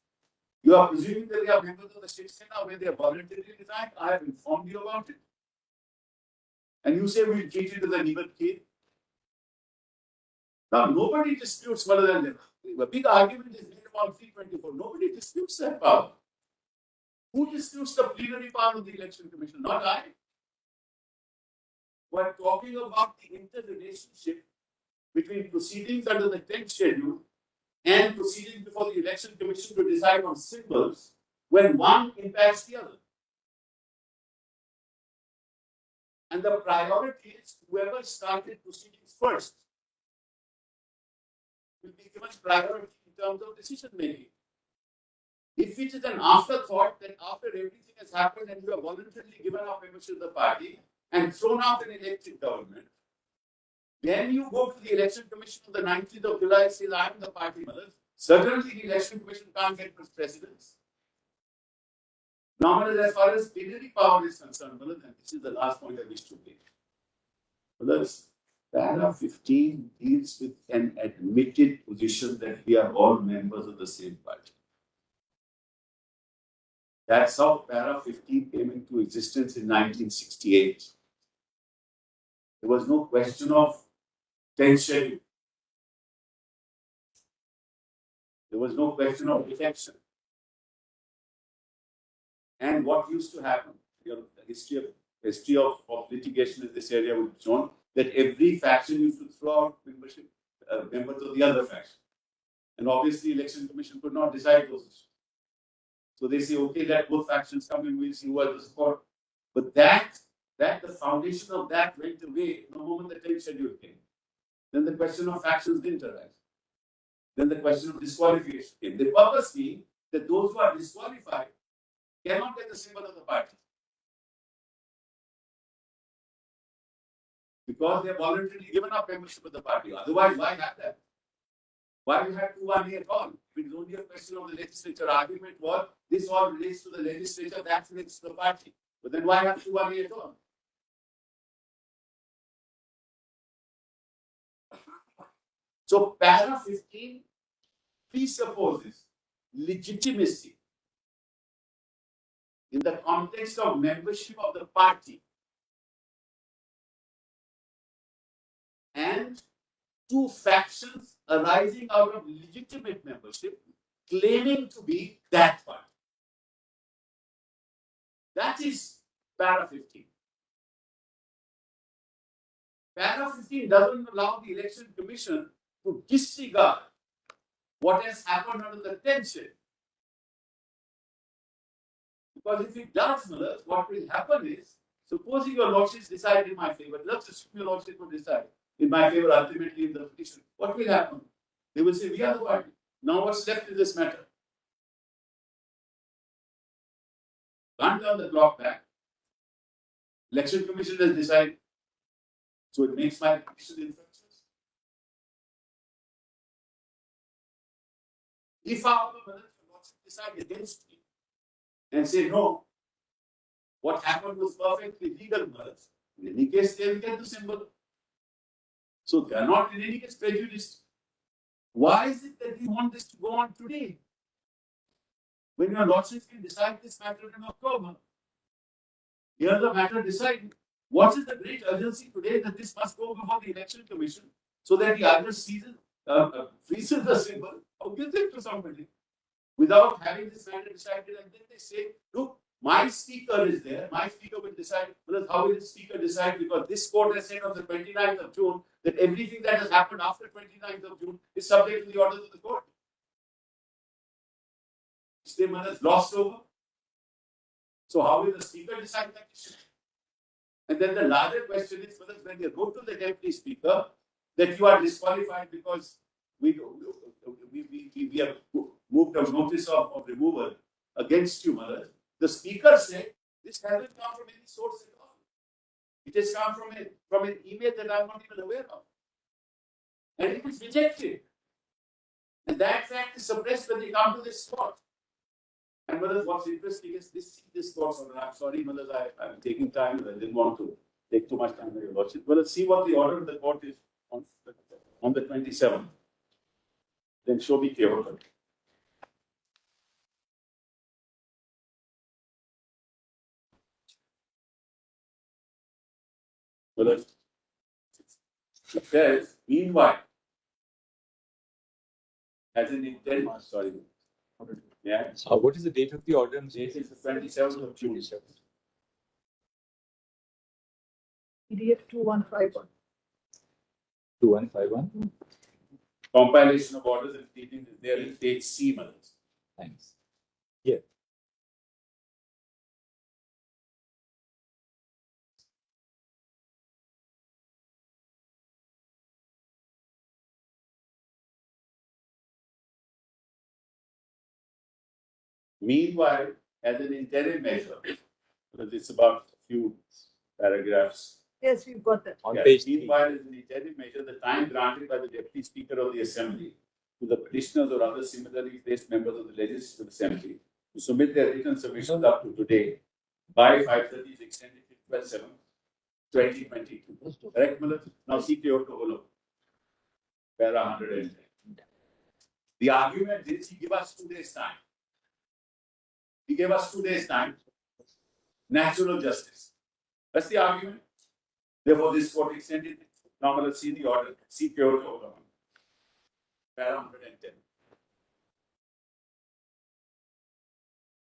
You are presuming that they are members of the Shiv Sena when they are voluntarily resigned. I have informed you about it. And you say we will treat it as an even keel. Now, nobody disputes whether a big argument is made about 324. Nobody disputes that power. Who disputes the plenary power of the Election Commission? Not I. We're talking about the interrelationship between proceedings under the 10th schedule and proceedings before the Election Commission to decide on symbols when one impacts the other. And the priority is whoever started proceedings first will be given priority in terms of decision making. If it is an afterthought that after everything has happened and you have voluntarily given up membership of the party and thrown out an elected government, then you go to the Election Commission on the 19th of July and say, I am the party mother. Certainly the Election Commission can't get precedence. Now, as far as plenary power is concerned, and this is the last point I wish to make. Paragraph 15 deals with an admitted position that we are all members of the same party. That's how paragraph 15 came into existence in 1968. There was no question of 10th schedule. There was no question of defection. And what used to happen, the history of litigation in this area would have shown that every faction used to throw out membership, members of the other faction. And obviously, Election Commission could not decide those issues. So they say, okay, let both factions come in, we'll see who has the support. But that the foundation of that went away the moment the 10th schedule came. Then the question of factions didn't arise. Then the question of disqualification came. The purpose being that those who are disqualified cannot get the symbol of the party. Because they have voluntarily given up membership of the party. Otherwise, why have that? Why do you have 2-1 at all? It is only a question of the legislature. Argument was this all relates to the legislature, that relates to the party. But then why have 2-1 at all? So paragraph 15 presupposes legitimacy in the context of membership of the party and two factions arising out of legitimate membership claiming to be that party. That is paragraph 15. Paragraph 15 doesn't allow the Election Commission to disregard what has happened under the 10th schedule. Because if it does, what will happen is, supposing your lordships decide in my favor, let's assume your lordship will decide in my favor ultimately in the petition, what will happen? They will say, we are the party. Now what's left in this matter? Can't turn the clock back. Election Commission has decided. So it makes my petition infectious. If however the lordship decide against me and say no, what happened was perfectly legal, in any case they will get the symbol. So they are not in any case prejudiced. Why is it that we want this to go on today? When your lordships can decide this matter in October, here the matter decided. What is the great urgency today that this must go before the Election Commission so that the other freezes the symbol or gives it to somebody without having this matter decided? And then they say, look, my speaker is there, my speaker will decide. Well, how will the speaker decide? Because this court has said on the 29th of June that everything that has happened after 29th of June is subject to the orders of the court. They must have glossed over. So how will the speaker decide that issue? And then the larger question is whether when you go to the deputy speaker that you are disqualified because we have moved a notice of removal against you, Mother. The speaker said this hasn't come from any source at all. It has come from an email that I'm not even aware of. And it is rejected. And that fact is suppressed when they come to this spot. And Mother, what's interesting is this course, and I'm sorry, Mother, I'm taking time, I didn't want to take too much time to watch it. Well, let's see what the order of the court is on the 27th. Then show me careful. Well, it says, meanwhile, as in intent, sorry, Yeah. What is the date of the order? Date is the 27th of June. PDF 2151. 2151. Compilation of orders and pleadings is there in page C, Madhya. Thanks. Yeah. Meanwhile, as an interim measure, because it's about a few paragraphs. Yes, we've got that. On page 3. Meanwhile, as an interim measure, the time granted by the Deputy Speaker of the Assembly to the petitioners or other similarly placed members of the Legislative Assembly to submit their written submissions up to today by 5:30 is extended to 12/7/2022. Correct, Malak? Now see Kyoto Holo. Para 110. The argument is he gave us 2 days time. He gave us 2 days time. Natural justice. That's the argument. Therefore, this court extended it. Now let's see the order. See Kyoto Holo. Para 110.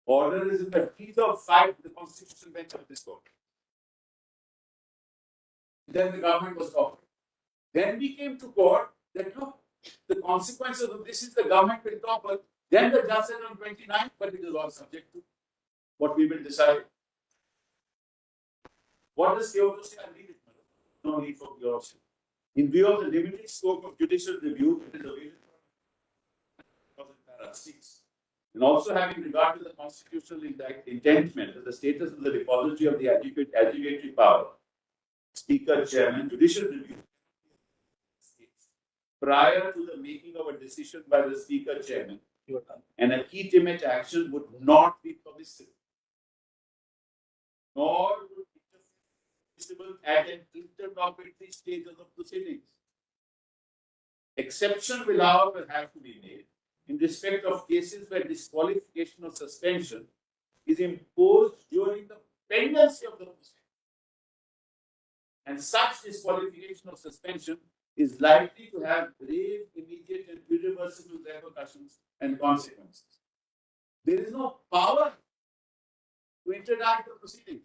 Order is in the teeth of 5 of the constitutional bench of this court. Then the government was covered. Then we came to court that look, the consequences of this is the government will topple. Then the judge said on 29th, but it is all subject to what we will decide. What does Kyoto say? I'll read it. No need for curiosity. In view of the limited scope of judicial review, it is available in para 6. And also having regard to the constitutional intentment of the status of the repository of the adjudicatory power, Speaker, Chairman, judicial review, prior to the making of a decision by the Speaker, Chairman, and a legitimate action would not be permissible, nor would it be permissible at an interlocutory stage of the proceedings. Exception will, however, have to be made in respect of cases where disqualification or suspension is imposed during the pendency of the proceeding. And such disqualification or suspension is likely to have grave, immediate, and irreversible repercussions and consequences. There is no power to interact the proceedings.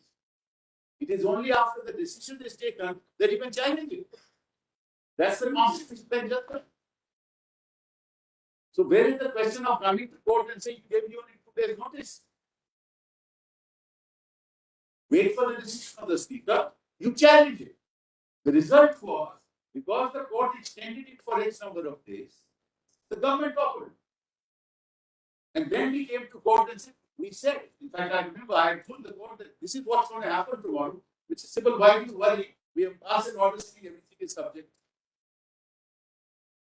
It is only after the decision is taken that you can challenge it. That's the constitutional judgment. So where is the question of coming to court and saying you gave me only 2 days notice? Wait for the decision of the Speaker, you challenge it. The result was, because the court extended it for X number of days, the government toppled. And then we came to court and said, we said, in fact, I remember I told the court that this is what's going to happen tomorrow, which is simple, why do you worry? We have passed an order saying everything is subject.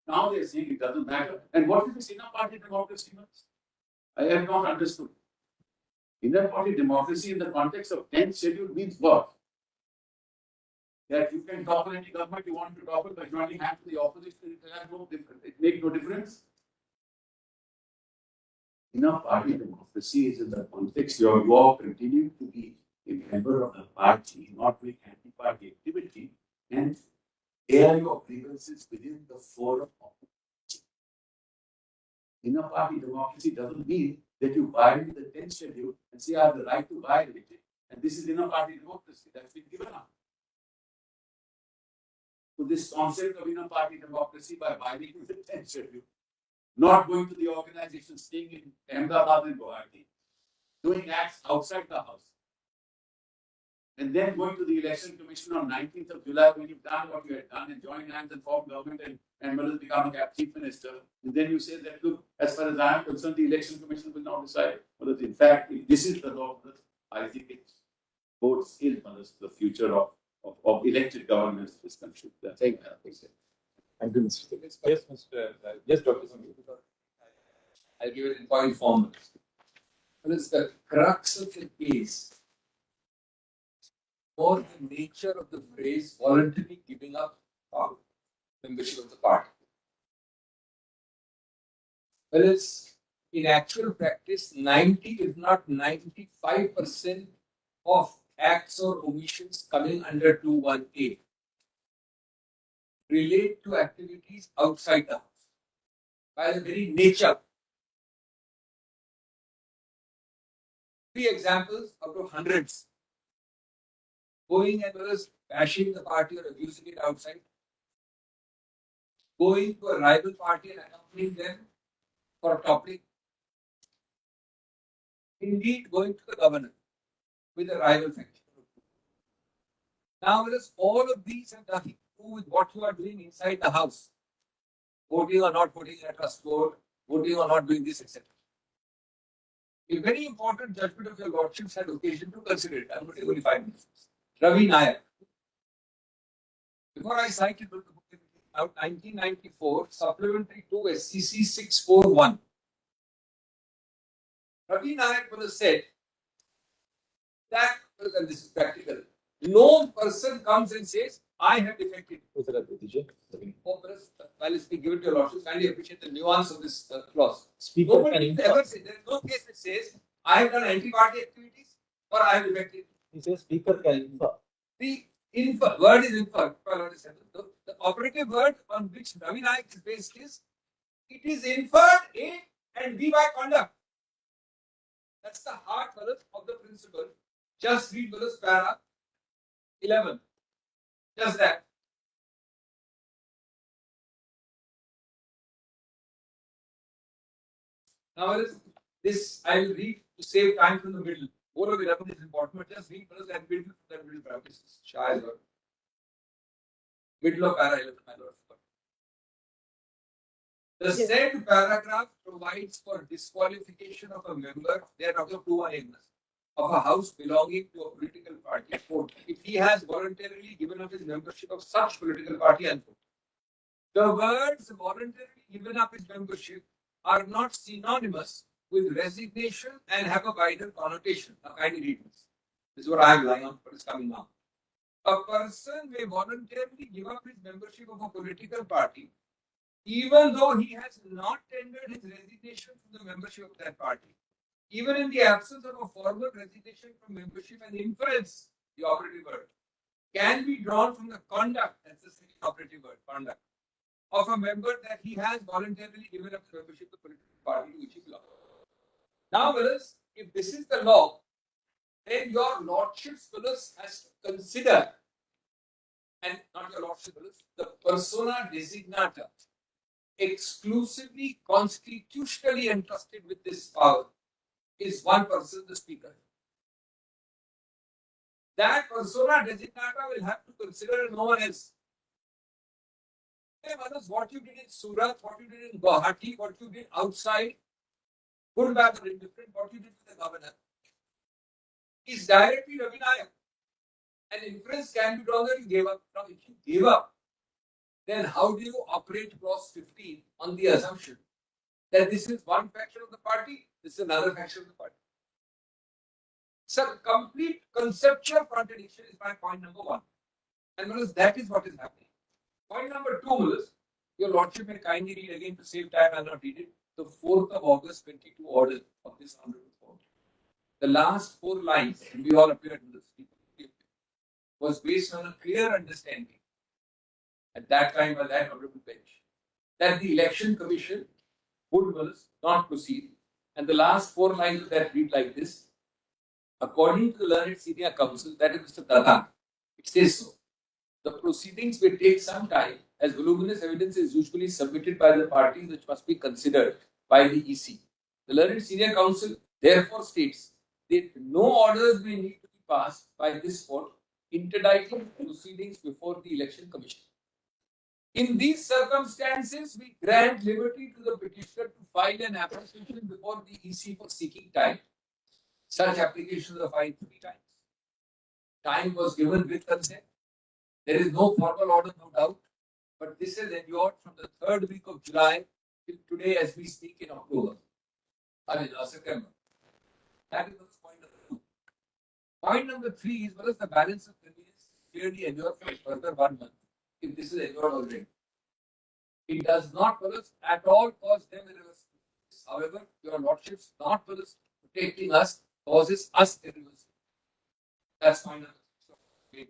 Now they are saying it doesn't matter. And what is this inner party democracy? I have not understood. Inner party democracy in the context of 10th schedule means what? That you can topple any government you want to topple by joining hands with the opposition. It has no difference. It makes no difference. Inner party democracy is in the context you are continuing to be a member of the party, not doing anti-party activity, and air your grievances within the forum of the party. Inner party democracy doesn't mean that you violate the 10th schedule and say I have the right to violate it, and this is inner party democracy that's been given up. So this concept of inner party democracy by violating the 10th schedule, not going to the organization, staying in Ahmedabad and Guwahati, doing acts outside the house, and then going to the election commission on 19th of July when you've done what you had done and joined hands and formed government and will become a chief minister. And then you say that, look, as far as I am concerned, the election commission will now decide whether in fact, if this is the law, I think it bodes ill for the future of elected governments in this country. Thank you. Thank you, Mr. Yes, Mr. Yes, Dr. Sandeep. I'll give it in point form. What is the crux of the case or the nature of the phrase voluntarily giving up membership of the party? Well, it's in actual practice 90, if not 95% of acts or omissions coming under 21A relate to activities outside the house by the very nature. 3 examples out of hundreds. Going and others bashing the party or abusing it outside. Going to a rival party and accompanying them for topic. Indeed, going to the governor with a rival faction. Now, all of these have nothing to do with what you are doing inside the house. Voting or not voting at a store, voting or not doing this, etc. A very important judgment of your lordships had occasion to consider it. I'm going to take only 5 minutes. Ravi Nayak. Before I cite it, out 1994, supplementary to SCC 641. Ravi Nayak was said that, and this is practical, no person comes and says, I have defected. While it's being given to your lordships, kindly appreciate the nuance of this clause. Nobody has ever said, there is no case that says, I have done anti-party activities or I have defected. He says speaker can infer. The infer, word is infer. The operative word on which Ravi Nayak is based is, it is inferred A and B by conduct. That's the heart of the principle. Just read para 11. Just that. Now, this I will read to save time from the middle. All of 11 is important, but just read first that middle practice. Middle of para 11, my lord. The said paragraph provides for disqualification of a member, they are talking of 2 of a house belonging to a political party, quote, if he has voluntarily given up his membership of such political party, unquote. The words voluntarily given up his membership are not synonymous with resignation and have a wider connotation. Now, kindly read this. This is what I am relying on, but it's coming now. A person may voluntarily give up his membership of a political party, even though he has not tendered his resignation from the membership of that party. Even in the absence of a formal resignation from membership, and inference, the operative word, can be drawn from the conduct, that's the second operative word, conduct, of a member that he has voluntarily given up the membership of the political party to which he belongs. Now, fellas, if this is the law, then your lordships, fellas, has to consider, and not your lordship, fellas, the persona designata exclusively constitutionally entrusted with this power is one person, the speaker. That persona designata will have to consider no one else. Hey, brothers, what you did in Surat, what you did in Guwahati, what you did outside, good, bad, or indifferent, what you did with the governor, is directly Ravi Nayak. An inference can be drawn that you gave up. Now, if you gave up, then how do you operate clause 15 on the assumption that this is one faction of the party, this is another faction of the party? So, complete conceptual contradiction is my point number 1. And that is what is happening. Point number 2 is, your lordship may kindly read again to save time, I will not read it, the 4th of August 22 order of this honorable court. The last 4 lines, and we all appeared in this, was based on a clear understanding at that time by that honorable bench that the election commission would not proceed. And the last 4 lines of that read like this. According to the learned senior counsel, that is Mr. Tata, it says so. The proceedings will take some time as voluminous evidence is usually submitted by the parties which must be considered by the EC. The learned senior counsel therefore states that no orders may need to be passed by this court interdicting proceedings before the election commission. In these circumstances, we grant liberty to the petitioner to file an application before the EC for seeking time. Such applications are filed 3 times. Time was given with consent. There is no formal order, no doubt, but this is endured from the 3rd week of July till today as we speak in October. September. That is point number 2. Point number 3 is what is the balance of convenience clearly endured for further 1 month. If this is endured already, it does not at all cause them irreversible. However, your lordships not protecting us causes us irreversible. That's point number 3.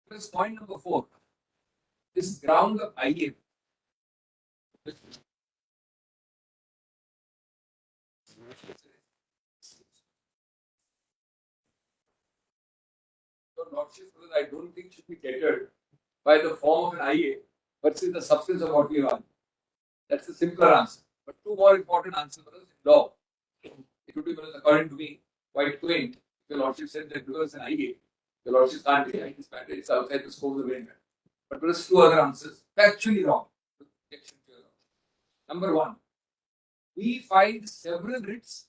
This is point number 4. This ground of IA. your lordship, because I don't think should be catered by the form of an IA versus the substance of what we want. That's the simpler answer. But two more important answers for us in law. It would be, according to me, quite quaint if your lordship said that because it's an IA, your lordship can't decide this matter, it's outside the scope of the matter. But there are two other answers, factually wrong. Number one, we find several writs,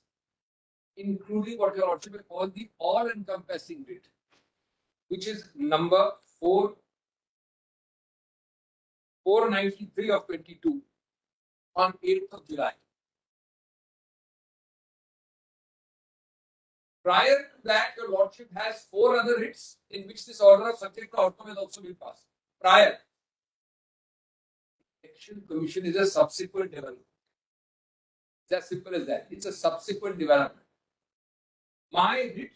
including what your lordship will call the all-encompassing writ, which is number 493 of 22 on 8th of July. Prior to that, your lordship has 4 other writs in which this order of subject to outcome has also been passed. Prior. Election Commission is a subsequent development. It's as simple as that. It's a subsequent development. My writ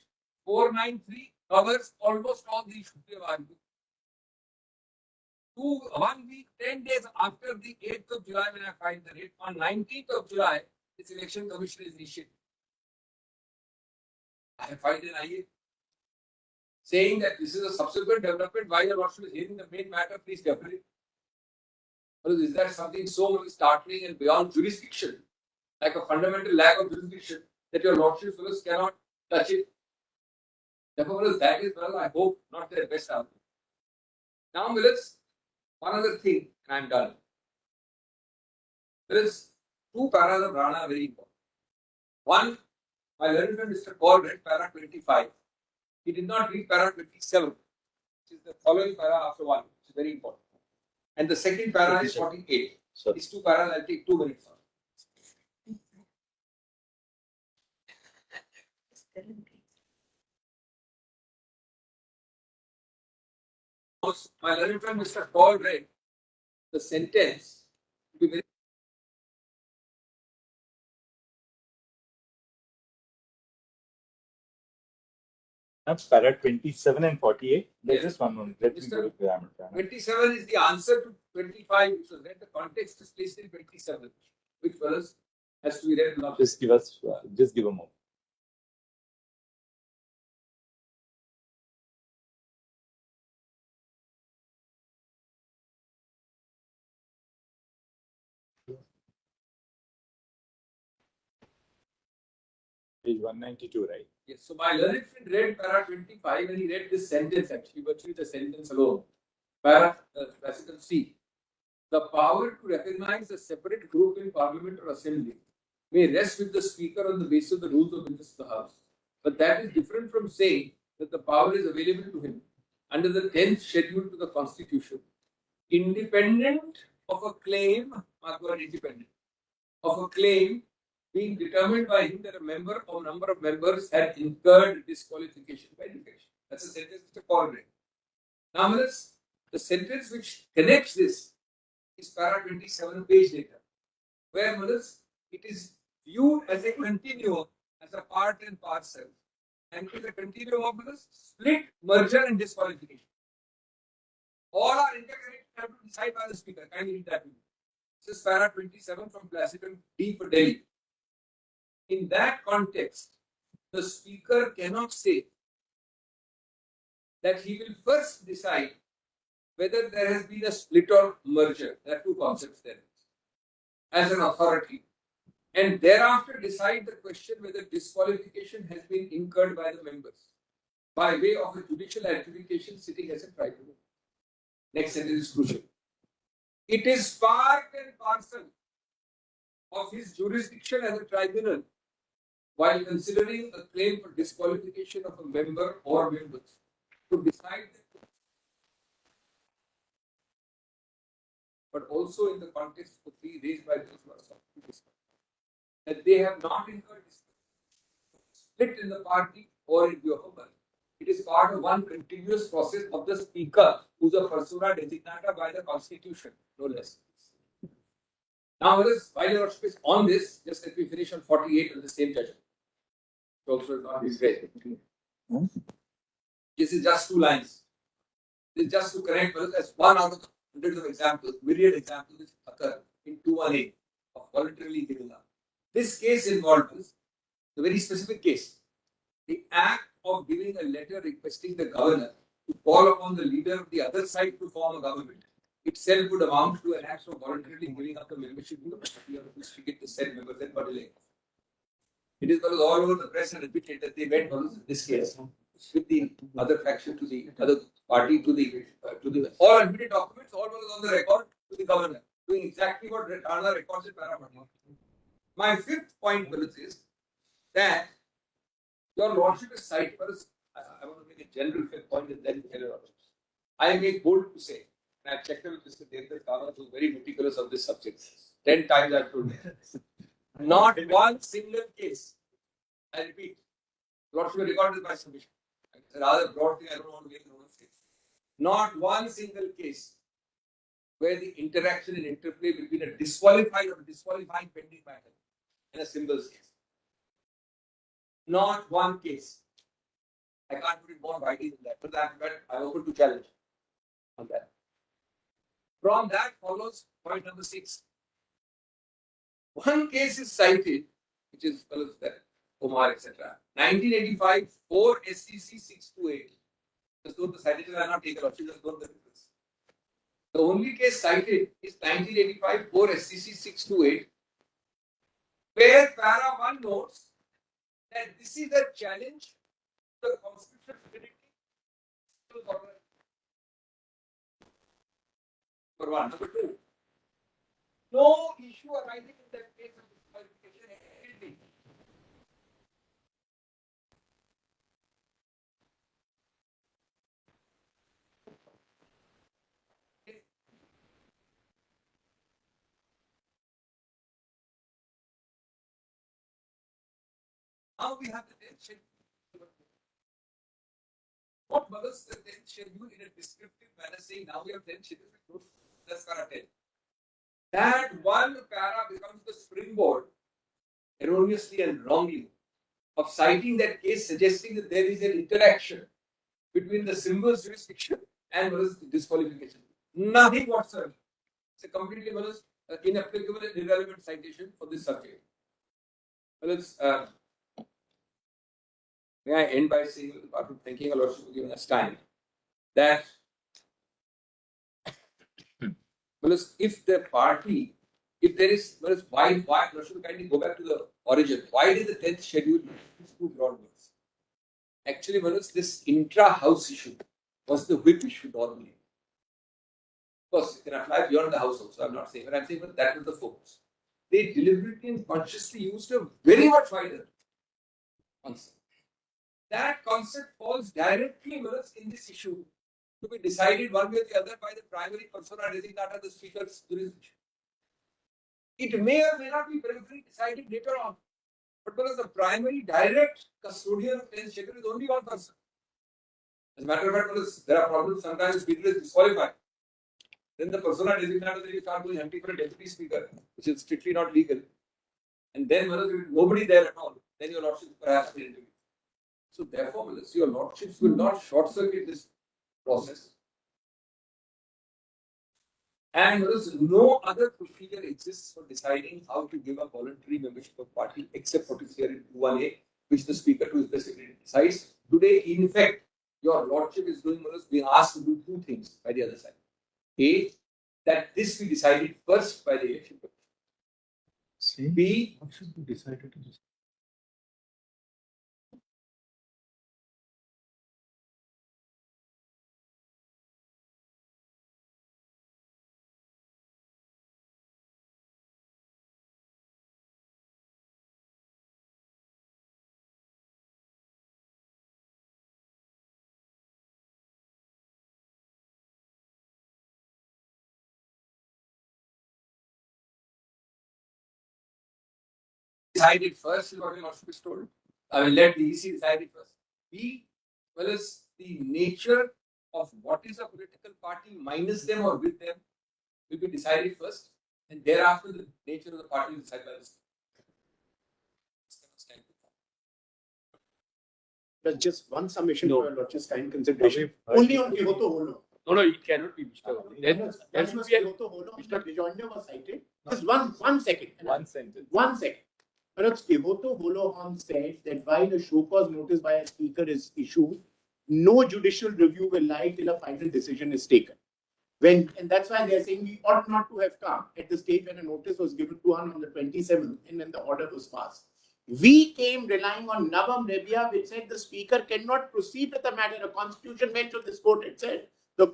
493 covers almost all the issues we have argued. 1 week, 10 days after the 8th of July, when I filed the writ, on 19th of July, this election commission is initiated. I have filed an IA saying that this is a subsequent development. While your lordship is hearing the main matter, please defer it. Is there something so startling and beyond jurisdiction, like a fundamental lack of jurisdiction, that your lordship cannot touch it? Therefore, that is, well, I hope, not their best answer. Now, Mills, one other thing, and I'm done. There is 2 paras of Rana very important. One, my learned friend Mr. Paul read para 25. He did not read para 27, which is the following para after 1, which is very important. And the second para is 48. So these 2 paras I'll take 2 minutes on. My learned friend Mr. Paul read the sentence to be very. Para 27 and 48. There's Yes. just one more. Let me go to grammar. 27 is the answer to 25, which was read. The context is placed in 27, which was has to be read. Just give a moment. Page 192, right? Yes. So my learned friend read para 25 and he read this sentence actually, virtually the sentence alone. Para recital C. The power to recognize a separate group in Parliament or Assembly may rest with the Speaker on the basis of the rules of business of the House. But that is different from saying that the power is available to him under the 10th schedule to the Constitution, independent of a claim, independent of a claim being determined by him that a member or number of members had incurred disqualification by defection. That's a sentence Mr. Paul read. Now, the sentence which connects this is para 27 page later, where it is viewed as a continuum, as a part and parcel, and it is a continuum of split, merger, and disqualification. All are interconnected and have to decide by the Speaker. Can you read that? This is para 27 from Classical D for Delhi. In that context, the Speaker cannot say that he will first decide whether there has been a split or merger. There are 2 concepts there. As an authority. And thereafter decide the question whether disqualification has been incurred by the members by way of a judicial adjudication sitting as a tribunal. Next sentence is crucial. It is part and parcel of his jurisdiction as a tribunal while considering a claim for disqualification of a member or members to decide that, but also in the context of the 3 raised by those who are subject that they have not incurred split in the party or in view of a merger. It is part of one continuous process of the Speaker, who is a persona designata by the Constitution, no less. Now, while your lordship is on this, just let me finish on 48 of the same judgment. This is just 2 lines. This is just to connect, as one out of the hundreds of examples, myriad examples which occur in 218 of voluntarily giving up. This case involved a very specific case. The act of giving a letter requesting the governor to call upon the leader of the other side to form a government itself would amount to an act of voluntarily giving up the membership of the party or to restrict the said members and body like. It is all over the press and repeated that they met in this case with the other faction to the other party to the all admitted documents, all was on the record to the governor, doing exactly what Rana records in Paramatma. My fifth point is that your lordship is cited. I want to make a general fifth point and then tell your lordship. I make bold to say, and I've checked with Mr. Devdas Kama, who is very meticulous of this subject. 10 times I've told him. Not one single case. I repeat, lordship recorded by submission. It's a rather broad thing, I don't want to make no one say. Not one single case where the interaction and interplay between a disqualified or disqualifying pending matter and a symbols case. Not one case. I can't put it more widely than that, but I'm open to challenge on that. From that follows point number 6. One case is cited, which is Omar, etc. 1985, 4 SCC 628. Just note the citation are not taken off, just note the difference. The only case cited is 1985, 4 SCC 628, where para 1 notes that this is a challenge to the constitutional validity. Number 1. Number 2. No issue arising in that case of disqualification. Now we have the 10th schedule. What was the 10th schedule in a descriptive manner saying now we have 10 schedules? That's para 10. That one para becomes the springboard, erroneously and wrongly, of citing that case, suggesting that there is an interaction between the symbols jurisdiction and disqualification. Nothing whatsoever. It's a completely inapplicable and irrelevant citation for this subject. May I end by saying, apart from thanking a lot for giving us time, that if the party, if there is, why should we kindly go back to the origin? Why did the 10th schedule use 2 broad words? Actually, this intra-house issue was the whip issue normally. Of course, it can apply beyond the house also. I'm not saying, but I'm saying that was the focus. They deliberately and consciously used a very much wider concept. That concept falls directly in this issue to be decided one way or the other by the primary persona designata, the speaker's jurisdiction. It may or may not be peripherally decided later on, but because the primary direct custodian of 10th schedule is only one person. As a matter of fact, there are problems sometimes the speaker is disqualified. Then the persona designata, then you start going hunting for a deputy speaker, which is strictly not legal. And then nobody there at all, then your lordship perhaps will interview. So therefore, your lordships will not short circuit this process. And no other procedure exists for deciding how to give a voluntary membership of party except what is here in 2.1a, which the speaker to his best secretary decides. Today, in fact, your lordship is being asked to do 2 things by the other side. A, that this be decided first by the election commission. B, what should be decided to this? Decided first is what your lordship is told. I will let the EC decide it first. B, is the nature of what is a political party minus them or with them will be decided first, and thereafter the nature of the party will be decided by the state. But just one submission for your lordship's kind consideration. Only on Kyoto Holo. No, it cannot be, Mr. That was Kyoto Holo. Mr. Rejoinder was cited. Just one second. One sentence. 1 second. Kyoto Holo said that while a show cause notice by a speaker is issued, no judicial review will lie till a final decision is taken. And that's why they're saying we ought not to have come at the stage when a notice was given to us on the 27th and when the order was passed. We came relying on Navam Rebia, which said the speaker cannot proceed with the matter. A constitution bench of this court had said the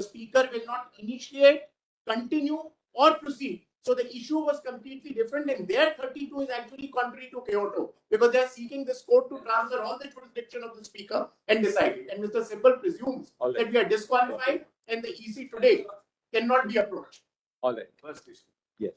speaker will not initiate, continue, or proceed. So the issue was completely different, and their 32 is actually contrary to Kyoto because they are seeking this court to transfer all the jurisdiction of the speaker and decide it. And Mr. Simple presumes that we are disqualified and the EC today cannot be approached. All right. First issue. Yes.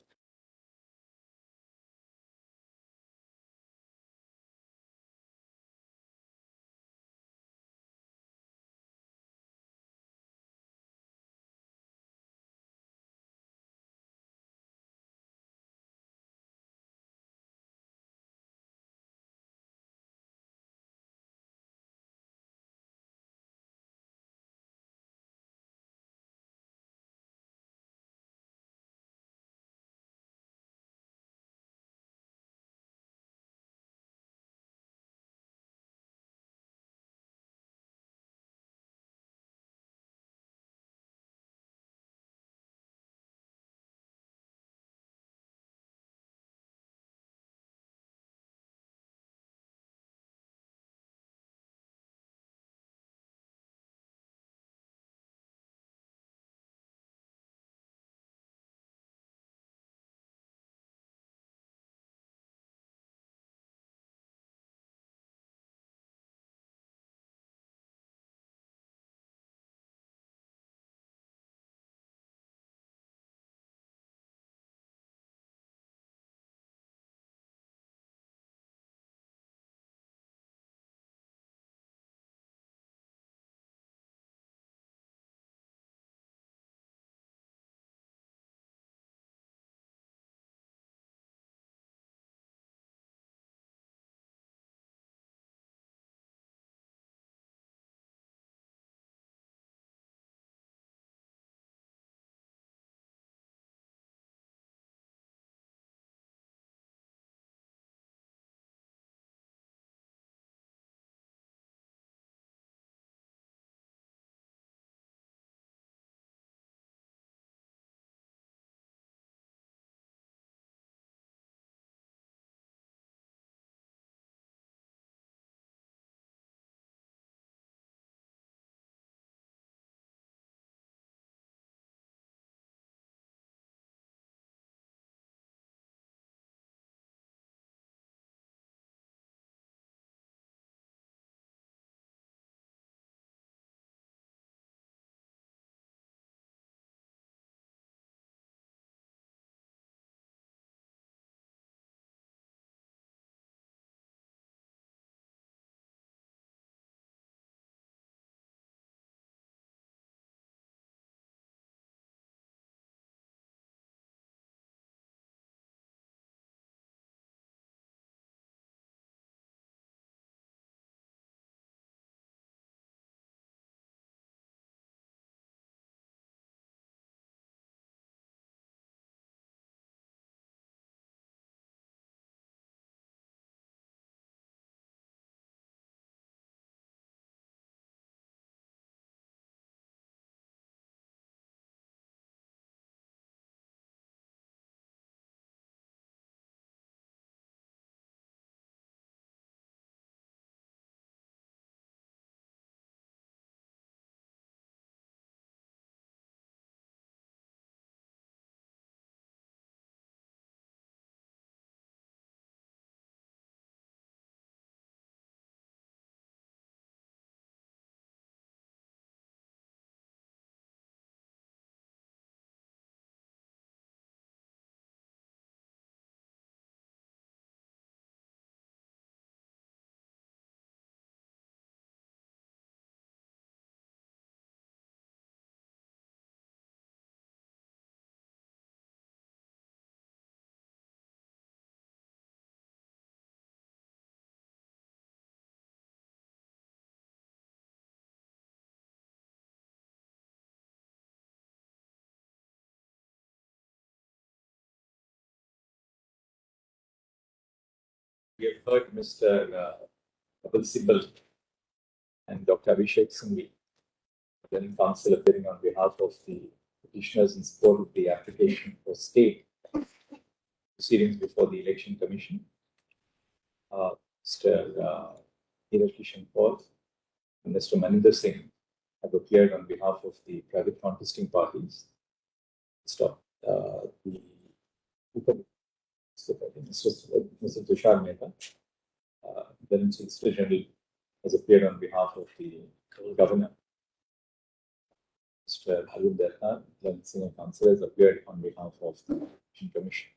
We have heard Mr. Kapil Sibal and Dr. Abhishek Singhi, Learning Counsel, appearing on behalf of the petitioners in support of the application for stay proceedings before the Election Commission. Mr. Neeraj Kishan Paul and Mr. Maninder Singh have appeared on behalf of the private contesting parties. Mr. Tushar Mehta, then Solicitor General, has appeared on behalf of the Governor. Mr. Arvind Dutta, then Senior Counsel, has appeared on behalf of the Election Commission.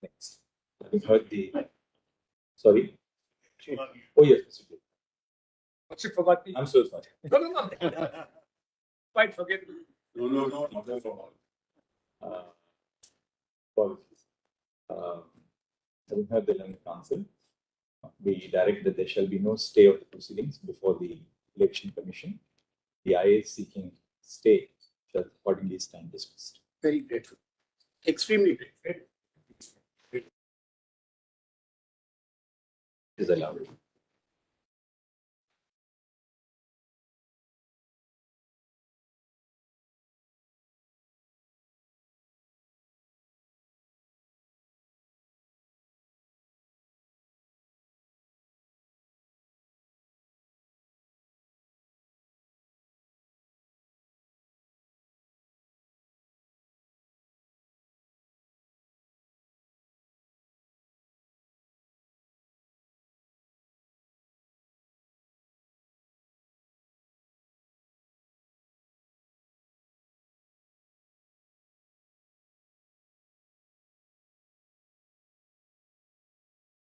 Next, having heard the sorry. Oh yes, Mr. J. What's it forgot me? I'm so sorry. No. Quite forget me. No, not at all. Apologies. Having heard the Learned Counsel, we direct that there shall be no stay of the proceedings before the Election Commission. The IA seeking stay shall accordingly stand dismissed. Very grateful. Extremely grateful. It is allowed.